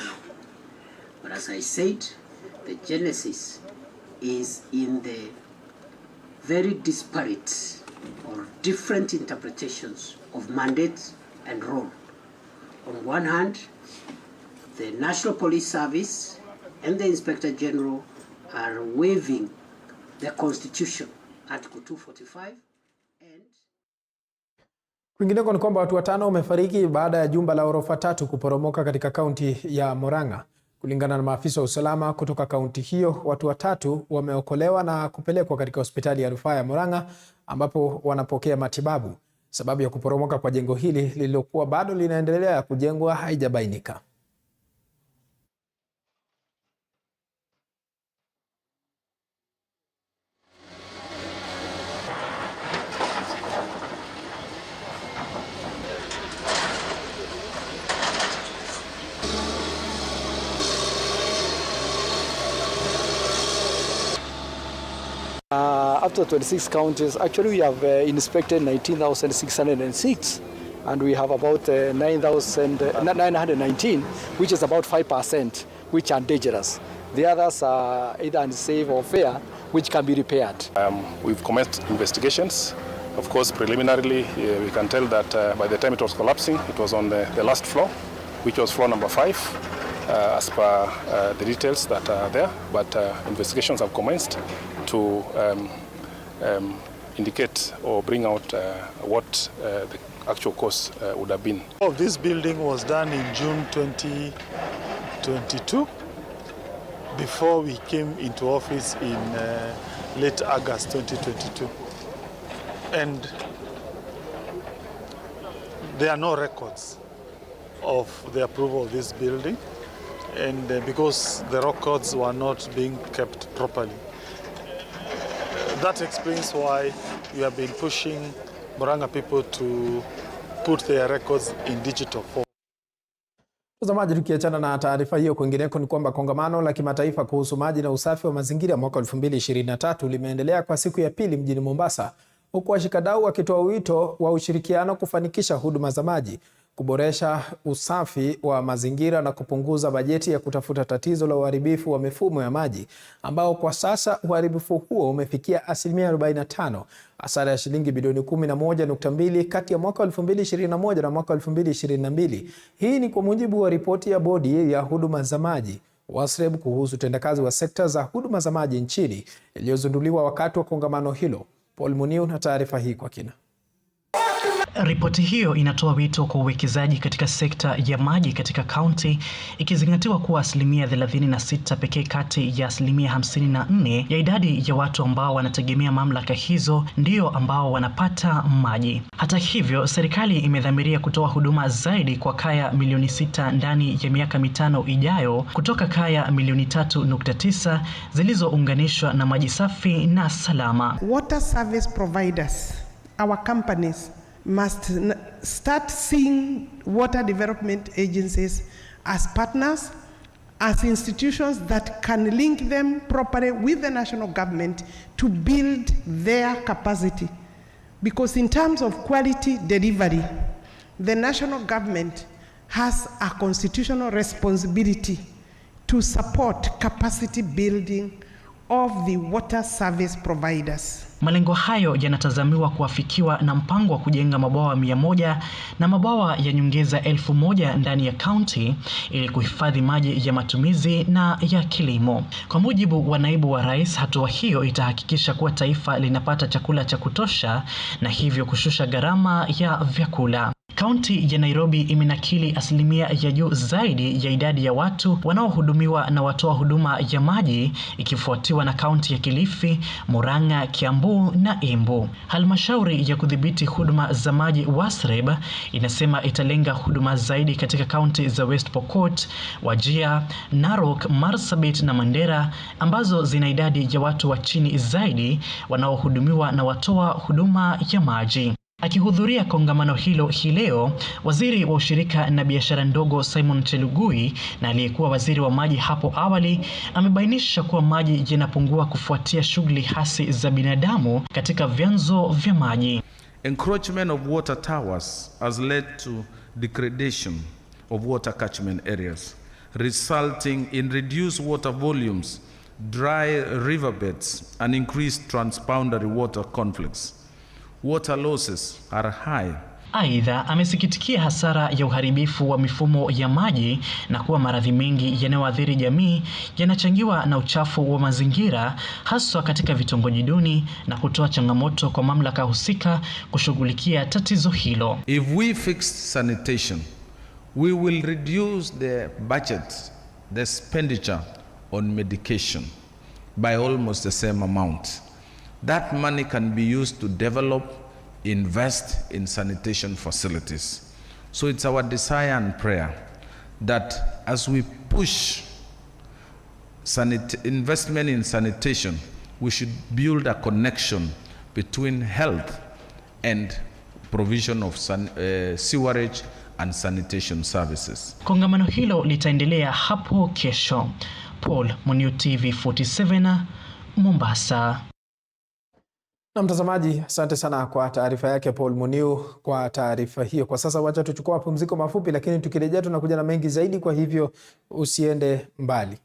But as I said, the genesis is in the very disparate or different interpretations of mandate and role. On one hand, the National Police Service and the Inspector General are waiving the Constitution, Article 245. Kwingineko ni kwamba watu 5 wamefariki baada ya jumba la orofa 3 kuporomoka katika kaunti ya Murang'a. Kulingana na maafisa wa usalama kutoka kaunti hiyo, watu 3 wameokolewa na kupelekwa katika hospitali ya rufaa ya Murang'a ambapo wanapokea matibabu. Sababu ya kuporomoka kwa jengo hili lililokuwa bado linaendelea kujengwa haijabainika. Up to 26 counties, actually we have inspected 19,606 and we have about 919, which is about 5%, which are dangerous. The others are either unsafe or fair, which can be repaired. We've commenced investigations. Of course, preliminarily, we can tell that by the time it was collapsing, it was on the last floor, which was floor number 5. As per the details that are there, but investigations have commenced to indicate or bring out what the actual cause would have been. This building was done in June 2022 before we came into office in late August 2022. And there are no records of the approval of this building, and because the records were not being kept properly. That explains why we have been pushing Murang'a people to put their records in digital form. Mtazamaji, tukiachana na taarifa hiyo, kwingineko ni kwamba kongamano la kimataifa kuhusu maji na usafi wa mazingira mwaka 2023 limeendelea kwa siku ya pili mjini Mombasa, huku washikadau wakitoa wito wa ushirikiano kufanikisha huduma za maji, kuboresha usafi wa mazingira na kupunguza bajeti ya kutafuta tatizo la uharibifu wa mifumo ya maji ambao kwa sasa uharibifu huo umefikia 45%, hasara ya shilingi bilioni 11.2 kati ya mwaka 2021 na mwaka 2022. Hii ni kwa mujibu wa ripoti ya bodi ya huduma za maji WASREB kuhusu utendakazi wa sekta za huduma za maji nchini iliyozinduliwa wakati wa kongamano hilo. Paul Muniu na taarifa hii kwa kina. Ripoti hiyo inatoa wito kwa uwekezaji katika sekta ya maji katika kaunti, ikizingatiwa kuwa 36% pekee kati ya 54% ya idadi ya watu ambao wanategemea mamlaka hizo ndio ambao wanapata maji. Hata hivyo, serikali imedhamiria kutoa huduma zaidi kwa kaya milioni 6 ndani ya miaka 5 ijayo kutoka kaya milioni 3.9 zilizounganishwa na maji safi na salama. Water service providers, our companies, must start seeing water development agencies as partners, as institutions that can link them properly with the national government to build their capacity. Because in terms of quality delivery, the national government has a constitutional responsibility to support capacity building of the water service providers. Malengo hayo yanatazamiwa kuafikiwa na mpango wa kujenga mabwawa 100 na mabwawa ya nyongeza 1000 ndani ya kaunti ili kuhifadhi maji ya matumizi na ya kilimo. Kwa mujibu wa naibu wa rais, hatua hiyo itahakikisha kuwa taifa linapata chakula cha kutosha na hivyo kushusha gharama ya vyakula. Kaunti ya Nairobi imenakili asilimia ya juu zaidi ya idadi ya watu wanaohudumiwa na watoa huduma ya maji, ikifuatiwa na kaunti ya Kilifi, Murang'a, Kiambu na Embu. Halmashauri ya kudhibiti huduma za maji WASREB inasema italenga huduma zaidi katika kaunti za West Pokot, Wajir, Narok, Marsabit na Mandera ambazo zina idadi ya watu wa chini zaidi wanaohudumiwa na watoa huduma ya maji. Akihudhuria kongamano hilo hii leo, waziri wa ushirika na biashara ndogo Simon Chelugui na aliyekuwa waziri wa maji hapo awali amebainisha kuwa maji yanapungua kufuatia shughuli hasi za binadamu katika vyanzo vya maji. Encroachment of water towers has led to degradation of water catchment areas, resulting in reduced water volumes, dry riverbeds, and increased transboundary water conflicts. Water losses are high. Aidha, amesikitikia hasara ya uharibifu wa mifumo ya maji na kuwa maradhi mengi yanayoathiri jamii yanachangiwa na uchafu wa mazingira, haswa katika vitongoji duni, na kutoa changamoto kwa mamlaka husika kushughulikia tatizo hilo. If we fix sanitation, we will reduce the budget, the expenditure on medication by almost the same amount. That money can be used to develop, invest in sanitation facilities. So it's our desire and prayer that as we push investment in sanitation, we should build a connection between health and provision of sewerage and sanitation services. Kongamano hilo litaendelea hapo kesho. Paul Muniu, TV 47, Mombasa. Na mtazamaji, asante sana kwa taarifa yake Paul Muniu kwa taarifa hiyo. Kwa sasa wacha tuchukue mapumziko mafupi, lakini tukirejea tunakuja na mengi zaidi, kwa hivyo usiende mbali.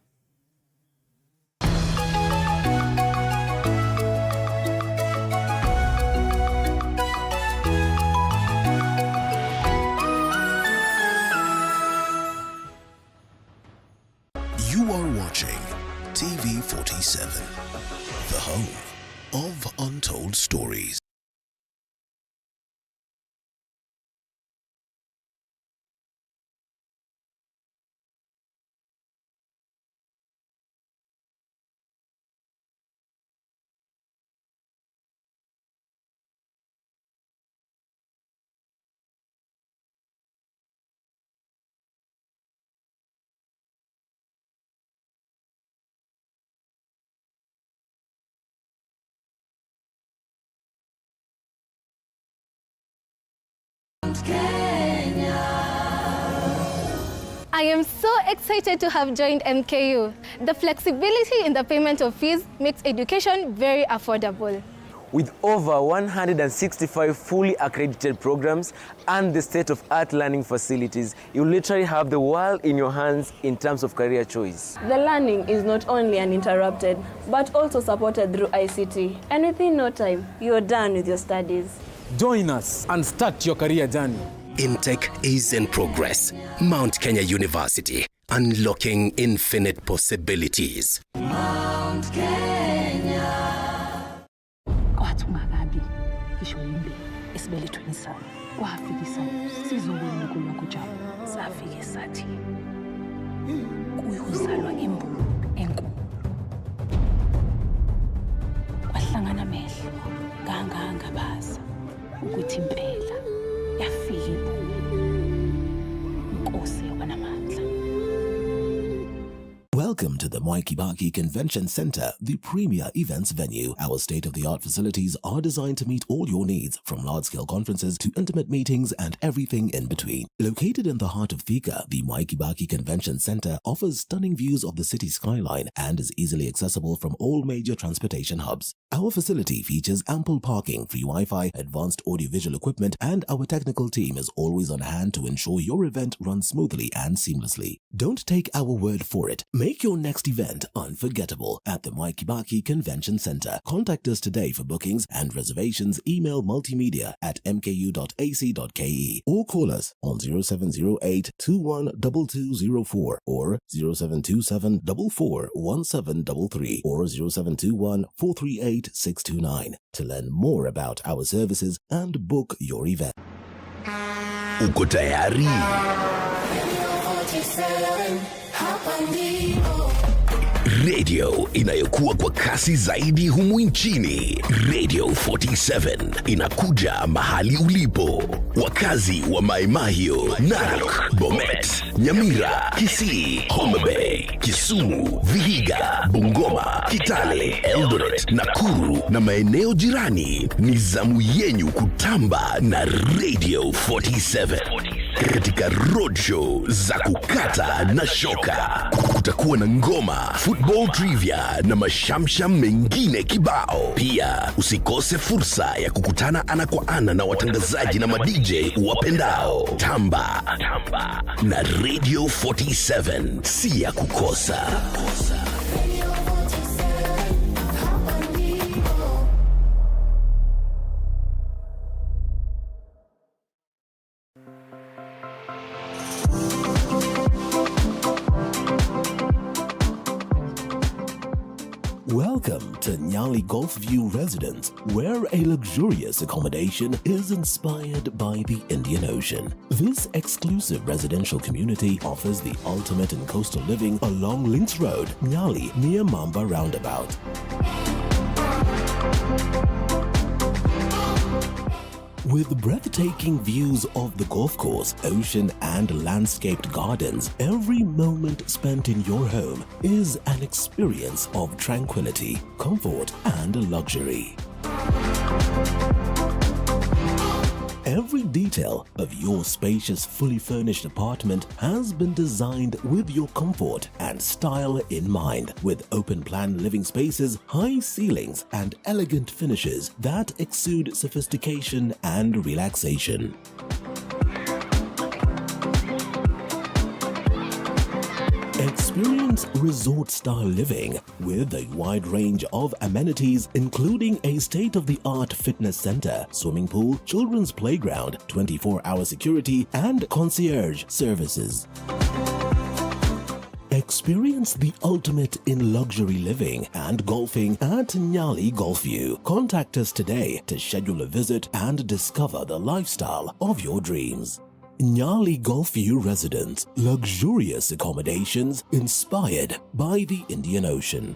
You are watching TV 47, the home of untold stories. I am so excited to have joined MKU. The flexibility in the payment of fees makes education very affordable. With over 165 fully accredited programs and the state-of-art learning facilities, you literally have the world in your hands in terms of career choice. The learning is not only uninterrupted, but also supported through ICT. And within no time, you're done with your studies. Join us and start your career journey. Intake is in progress. Mount Kenya University, unlocking infinite possibilities. Mount Kenya. Watu magabi, kisho yimbe, isibeli tunisana. wafikisa sizobona unkulu wakho Jabu. Safike sathi kuyozalwa imbulu enkulu. Kwahlangana amehlo ngangabaza ukuthi impela yafika imbulu. Inkosi yabanamandla. Welcome to the Mwai Kibaki Convention Center, the premier events venue. Our state-of-the-art facilities are designed to meet all your needs, from large-scale conferences to intimate meetings and everything in between. Located in the heart of Thika, the Mwai Kibaki Convention Center offers stunning views of the city skyline and is easily accessible from all major transportation hubs. Our facility features ample parking, free Wi-Fi, advanced audiovisual equipment, and our technical team is always on hand to ensure your event runs smoothly and seamlessly. Don't take our word for it. Make your next event unforgettable at the Mwai Kibaki Convention Center. Contact us today for bookings and reservations. Email multimedia@mku.ac.ke or call us on 0708 212204 or 0727 441733 or 0721 438 629 to learn more about our services and book your event. Uko tayari? Radio inayokuwa kwa kasi zaidi humu nchini. Radio 47 inakuja mahali ulipo. Wakazi wa Mai Mahiu, Narok, Bomet, Nyamira, Kisii, Homa Bay, Kisumu, Vihiga, Bungoma, Kitale, Eldoret, Nakuru na maeneo jirani. Ni zamu yenyu kutamba na Radio 47. Katika roadshow za kukata na shoka. Kutakuwa na ngoma, football trivia na mashamsham mengine kibao. Pia usikose fursa ya kukutana ana kwa ana na watangazaji na ma-DJ wapendao. Tamba na Radio 47, si ya kukosa. Welcome to Nyali Golf View Residence, where a luxurious accommodation is inspired by the Indian Ocean. This exclusive residential community offers the ultimate in coastal living along Links Road, Nyali, near Mamba Roundabout. With breathtaking views of the golf course, ocean, and landscaped gardens, every moment spent in your home is an experience of tranquility, comfort, and luxury. Every detail of your spacious, fully furnished apartment has been designed with your comfort and style in mind, with open-plan living spaces, high ceilings, and elegant finishes that exude sophistication and relaxation. Experience resort-style living with a wide range of amenities, including a state-of-the-art fitness center, swimming pool, children's playground, 24-hour security, and concierge services. Experience the ultimate in luxury living and golfing at Nyali Golf View. Contact us today to schedule a visit and discover the lifestyle of your dreams. Nyali Golf View Residence, luxurious accommodations inspired by the Indian Ocean.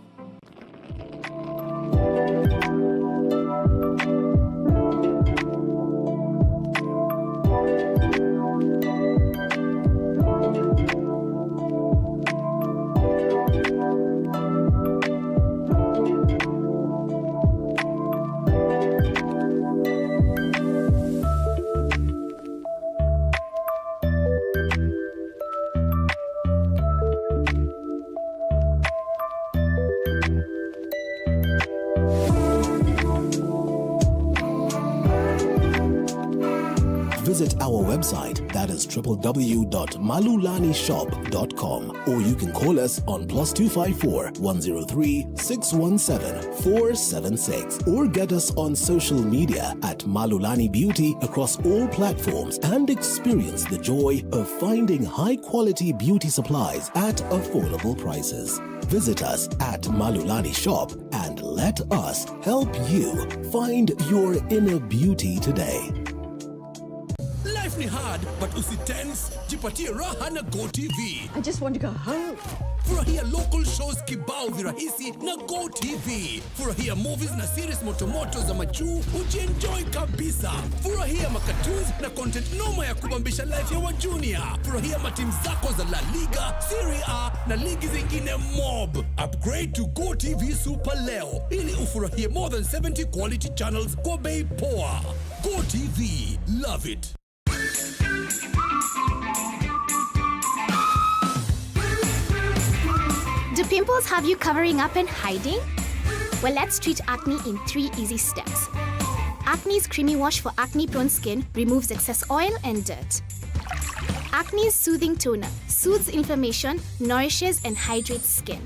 Visit our website, that is www.malulanishop.com, or you can call us on +254 103 617 476, or get us on social media at Malulani Beauty across all platforms and experience the joy of finding high-quality beauty supplies at affordable prices. Visit us at Malulani Shop and let us help you find your inner beauty today. hard but usitense, jipatie raha na Go TV. I just want to go home. Furahia local shows kibao virahisi na Go TV. Furahia movies na series motomoto za majuu, ujienjoy kabisa. Furahia makatoons na content noma ya kubambisha life ya wajunia. Furahia matimu zako za La Liga, Serie A na ligi zingine mob. Upgrade to Go TV Super leo ili ufurahie more than 70 quality channels kwa bei poa. Go TV, love it. Do pimples have you covering up and hiding? Well, let's treat acne in 3 easy steps. Acne's Creamy Wash for acne-prone skin removes excess oil and dirt. Acne's Soothing Toner soothes inflammation, nourishes and hydrates skin.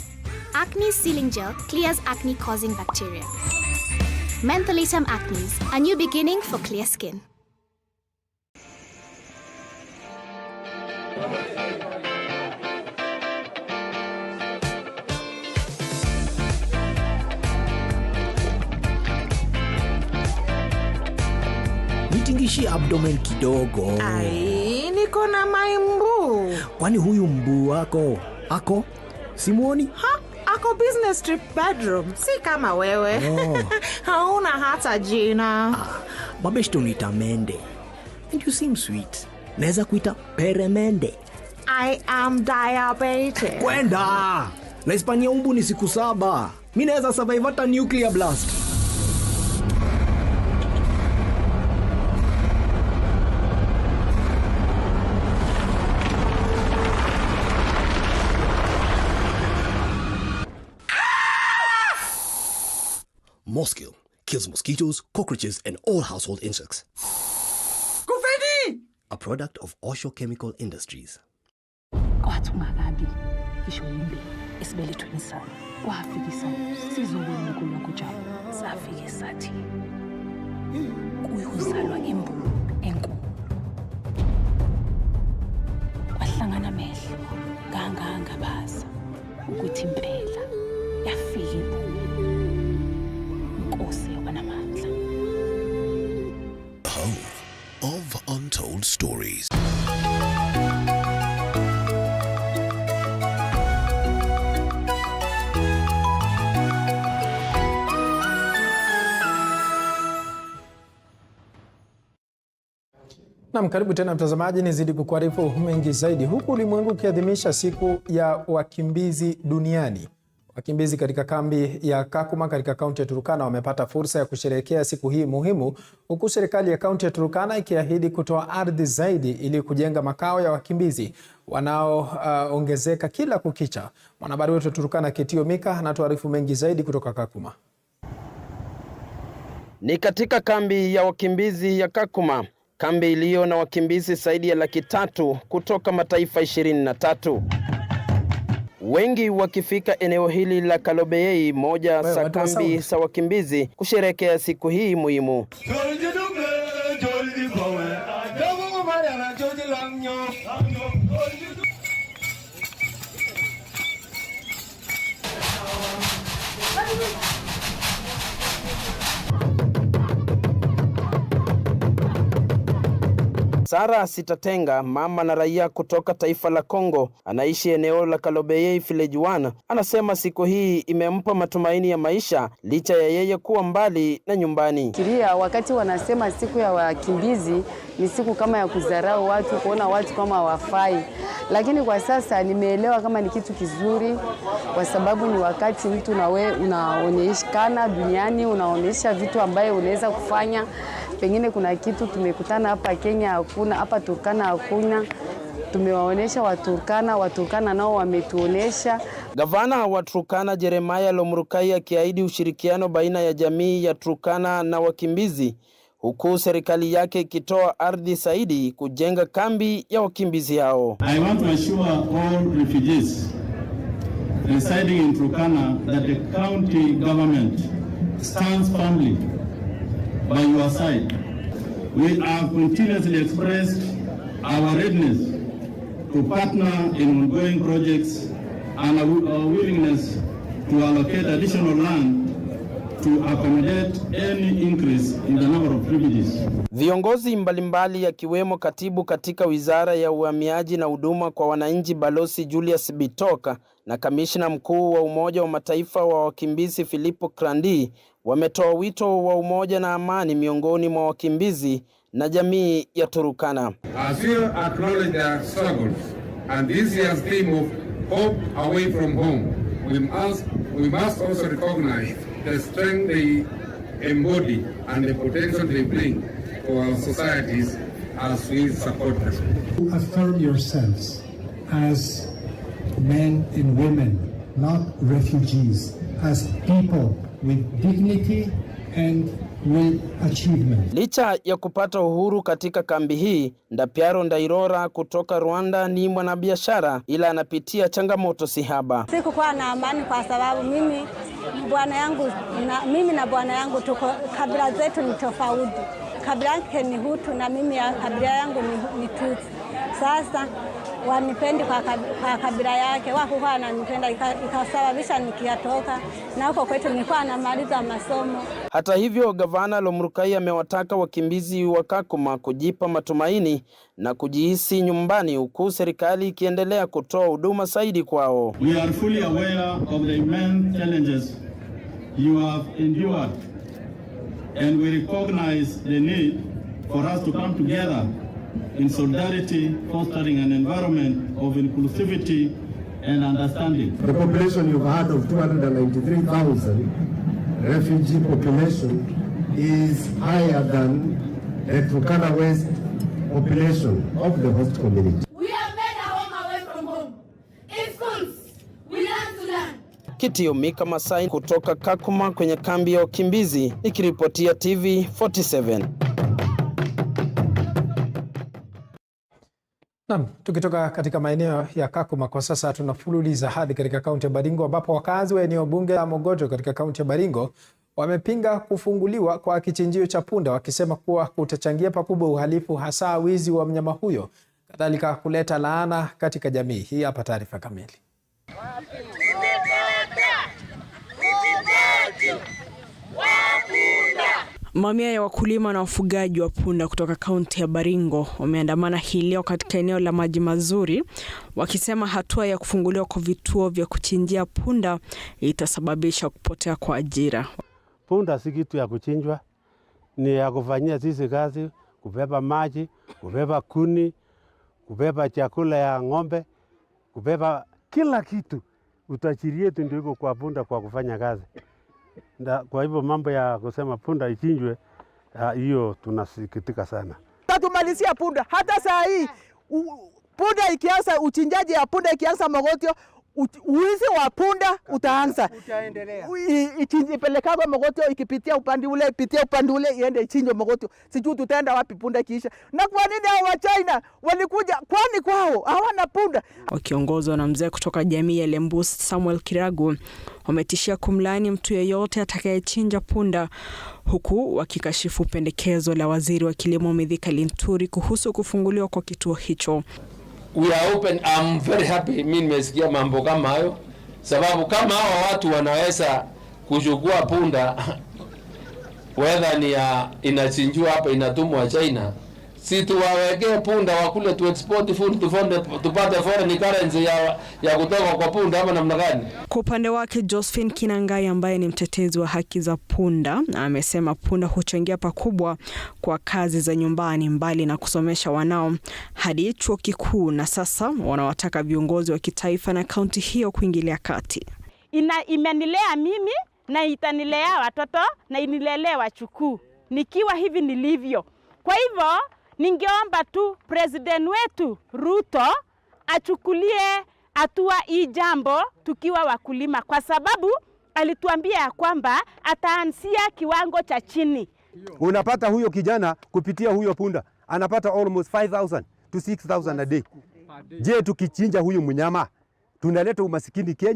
Acne's Sealing Gel clears acne-causing bacteria. Mentholatum Acne's, a new beginning for clear skin. Nitingishi abdomen kidogo. Ai, niko na maimbu. Kwani huyu mbu wako ako? Simuoni? Ha, ako business trip bedroom. Si kama wewe. Oh. Hauna hata jina. Mabeshto nita Mende. And you seem sweet. Naweza kuita Peremende. I am diabetic. Kwenda. Na Hispania umbu ni siku 7. Mimi naweza survive hata nuclear blast. Moskill kills mosquitoes, cockroaches, and all household insects. Kufedi! A product of Osho Chemical Industries. Kwathu makabi kisho yimbi esibelethweni sami wafikisa sizobona uNkulunkulu wakujaba safike sathi kuyozalwa imbulo enkulu kwahlangana amehlo ngangabaza ukuthi impela yafika imbulo inkosi yabanamandla. Home of untold stories. Naam, karibu tena mtazamaji, nizidi kukuarifu mengi zaidi. Huku ulimwengu ukiadhimisha siku ya wakimbizi duniani, wakimbizi katika kambi ya Kakuma katika kaunti ya Turkana wamepata fursa ya kusherehekea siku hii muhimu, huku serikali ya kaunti ya Turkana ikiahidi kutoa ardhi zaidi ili kujenga makao ya wakimbizi wanaoongezeka kila kukicha. Mwanahabari wetu Turkana Ketio Mika anatuarifu mengi zaidi kutoka Kakuma. Ni katika kambi ya wakimbizi ya Kakuma, kambi iliyo na wakimbizi zaidi ya 300,000 kutoka mataifa 23. Wengi wakifika eneo hili la Kalobeyei, moja za kambi za wakimbizi, kusherehekea siku hii muhimu. Sara Sitatenga, mama na raia kutoka taifa la Kongo, anaishi eneo la Kalobeyei Village 1, anasema siku hii imempa matumaini ya maisha licha ya yeye kuwa mbali na nyumbani. Kiria wakati wanasema siku ya wakimbizi ni siku kama ya kudharau watu, kuona watu kama hawafai. Lakini kwa sasa nimeelewa kama ni kitu kizuri, kwa sababu ni wakati mtu nawe unaonyeshana duniani, unaonyesha vitu ambaye unaweza kufanya. Pengine kuna kitu tumekutana hapa Kenya hakuna, hapa Turkana hakuna. Tumewaonesha Waturkana nao wametuonesha. Gavana wa Turkana Jeremiah Lomrukai akiahidi ushirikiano baina ya jamii ya Turkana na wakimbizi, huku serikali yake ikitoa ardhi zaidi kujenga kambi ya wakimbizi hao. I want to assure all refugees residing in Turkana that the county government stands firmly by your side. We have continuously expressed our readiness to partner in ongoing projects and our willingness to allocate additional land to accommodate any increase in the number of refugees. Viongozi mbalimbali akiwemo katibu katika Wizara ya Uhamiaji na Huduma kwa Wananchi Balozi Julius Bitoka na kamishna mkuu wa Umoja wa Mataifa wa wakimbizi Filippo Grandi wametoa wito wa umoja na amani miongoni mwa wakimbizi na jamii ya Turkana. As we acknowledge their struggles and this year's theme of hope away from home, we must also recognize the strength they embody and the potential they bring to our societies as we support them. Affirm yourselves as men and women, not refugees, as people with dignity and with achievement. Licha ya kupata uhuru katika kambi hii, Ndapiaro Ndairora kutoka Rwanda ni mwanabiashara ila anapitia changamoto sihaba. Sikuwa na amani kwa sababu mimi na bwana yangu tuko, kabila zetu ni tofauti. Kabila yake ni Hutu na mimi kabila yangu ni Tutsi. Sasa wanipendi kwa kabila yake, wako wananipenda, ikasababisha nikiatoka na huko kwetu nilikuwa namaliza masomo. Hata hivyo, Gavana Lomrukai amewataka wakimbizi wa Kakuma kujipa matumaini na kujihisi nyumbani huku serikali ikiendelea kutoa huduma zaidi kwao. We are fully aware of the immense challenges you have endured and we recognize the need for us to come together in solidarity, fostering an environment of inclusivity and understanding. The population you've had of 293,000 refugee population is higher than the Turkana West population of the host community. We have made a home away from home. In schools, we learn to learn. Kitio Mika Masai kutoka Kakuma kwenye kambi ya wakimbizi ikiripotia TV 47. Naam, tukitoka katika maeneo ya Kakuma kwa sasa tunafululiza hadi katika kaunti ya Baringo ambapo wakazi wa eneo bunge la Mogoto katika kaunti ya Baringo wamepinga kufunguliwa kwa kichinjio cha punda wakisema kuwa kutachangia pakubwa uhalifu hasa wizi wa mnyama huyo, kadhalika kuleta laana katika jamii. Hii hapa taarifa kamili. Mamia ya wakulima na wafugaji wa punda kutoka kaunti ya Baringo wameandamana hii leo katika eneo la Maji Mazuri wakisema hatua ya kufunguliwa kwa vituo vya kuchinjia punda itasababisha kupotea kwa ajira. Punda si kitu ya kuchinjwa, ni ya kufanyia sisi kazi, kubeba maji, kubeba kuni, kubeba chakula ya ng'ombe, kubeba kila kitu. Utajiri yetu ndio iko kwa punda kwa kufanya kazi. Kwa hivyo mambo ya kusema punda ichinjwe, hiyo tunasikitika sana. Tatumalizia punda. Hata saa hii punda ikianza, uchinjaji ya punda ikianza Mogotio, uwizi wa punda utaanza. Utaendelea. Ipelekagwa Mogotio, ikipitia upande ule, iende ichinjwe Mogotio. Sijui tutaenda wapi punda ikiisha. Na kwa nini hao wa China walikuja? Kwani kwao hawana punda? Wakiongozwa na mzee kutoka jamii ya Lembus Samuel Kiragu, wametishia kumlaani mtu yeyote atakayechinja punda, huku wakikashifu pendekezo la waziri wa kilimo Mithika Linturi kuhusu kufunguliwa kwa kituo hicho. We are open. I'm very happy mimi nimesikia mambo kama hayo, sababu kama hawa watu wanaweza kuchukua punda whether ni inachinjwa hapa inatumwa China, si tuwawekee punda wakule tu export food tupate foreign currency ya kutoka kwa punda ama namna gani? Kwa upande wake Josephine Kinangai ambaye ni mtetezi wa haki za punda amesema punda huchangia pakubwa kwa kazi za nyumbani mbali na kusomesha wanao hadi chuo kikuu, na sasa wanawataka viongozi wa kitaifa na kaunti hiyo kuingilia kati. Imenilea mimi na itanilea watoto na inilelea wachukuu nikiwa hivi nilivyo. Kwa hivyo ningeomba tu president wetu Ruto achukulie hatua hii jambo tukiwa wakulima, kwa sababu alituambia ya kwamba ataanzia kiwango cha chini. Unapata huyo kijana kupitia huyo punda anapata almost 5,000 to 6,000 a day. Je, tukichinja huyu mnyama tunaleta umasikini Kenya?